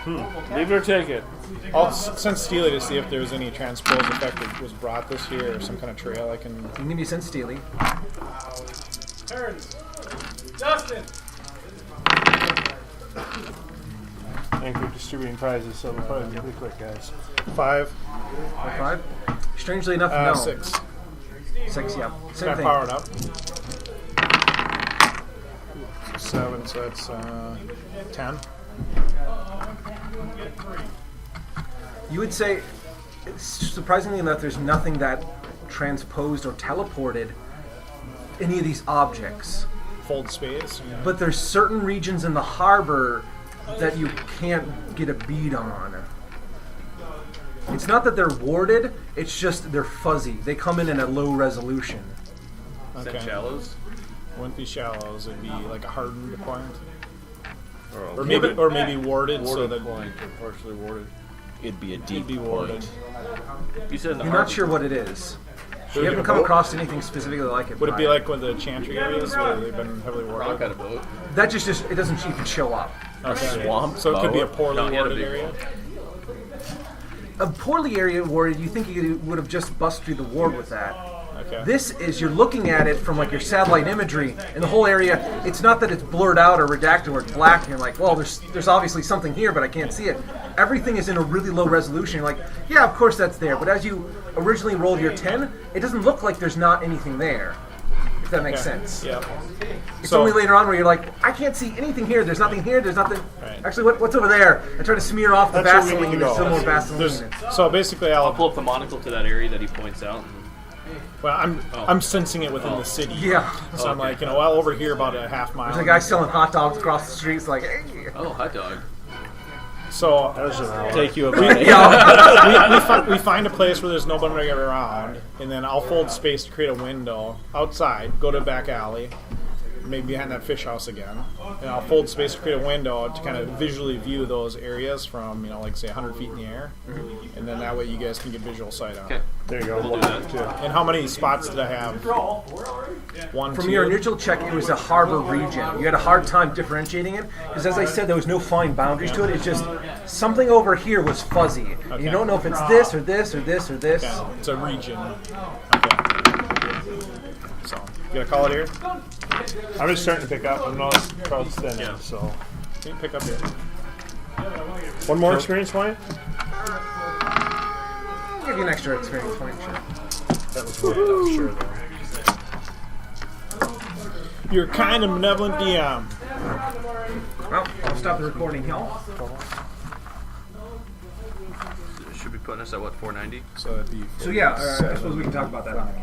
Leave it or take it. I'll send Steely to see if there's any transpose effect that was brought this year or some kind of trail I can... You can give me a sense, Steely. Turns. Justin. Thank you for distributing prizes, so we'll probably be pretty quick, guys. 5, 5. Strangely enough, no. 6. 6, yeah. Same Can I thing. power it up? 7, so that's 10. You would say, surprisingly enough, there's nothing that transposed or teleported any of these objects. Fold space. Yeah. But there's certain regions in the harbor that you can't get a bead on. It's not that they're warded, it's just they're fuzzy. They come in a low resolution. Send shallows. Wouldn't be shallows. It'd be like a hardened point, Or or maybe warded, so that point or partially warded. It'd be a it'd deep be warded. point. You said in the You're not sure what it is. You haven't come across anything specifically like it. Would it be Brian. like with the chantry areas where they've been heavily rock warded? out of boat. That just it doesn't even show up. Okay. Swamp So it could be a boat. poorly No, he had a warded big area. one. A poorly area warded, you think you would have just bust through the ward with that. Okay. This is you're looking at it from like your satellite imagery, and the whole area. It's not that it's blurred out or redacted or it's black, and you're like, well, there's obviously something here, but I can't see it. Everything is in a really low resolution. You're like, yeah, of course that's there, but as you originally rolled your 10, it doesn't look like there's not anything there. If that makes Okay. sense. Yeah. It's So- only later on where you're like, I can't see anything here. There's nothing here. There's nothing. Right. Actually, what's over there? I try to smear off the That's where we Vaseline. need to There's go. still more Vaseline. There's, so basically, I'll I'll pull up the monocle to that area that he points out. well, I'm sensing it within the city. Yeah. So I'm like, well, over here about a half mile. There's a guy selling hot dogs across the street. It's like, hey. Oh, hot dog. So That was an hour. Take you about 8. we find a place where there's nobody around, and then I'll fold space to create a window outside. Go to a back alley, maybe behind that fish house again, and I'll fold space to create a window to kind of visually view those areas from, like say 100 feet in the air, and then that way you guys can get visual sight on it. Okay. There you go. We'll do that. Too. And how many spots did I have? One, From two? your initial check, it was a harbor region. You had a hard time differentiating it because, as I said, there was no fine boundaries to it. It's just something over here was fuzzy. And you don't know if it's this or this or this or this. Okay. It's a region. Okay. So, you gonna call it here? I'm just starting to pick up. I'm not crowd's thinning, so. You can pick up here. One more experience point? I'll give you an extra experience point, sure. That was weird, I'm sure. Though. You're kind of benevolent DM. Well, I'll stop the recording here. Should be putting us at what, 490? So that'd be. So yeah, I suppose we can talk about that on the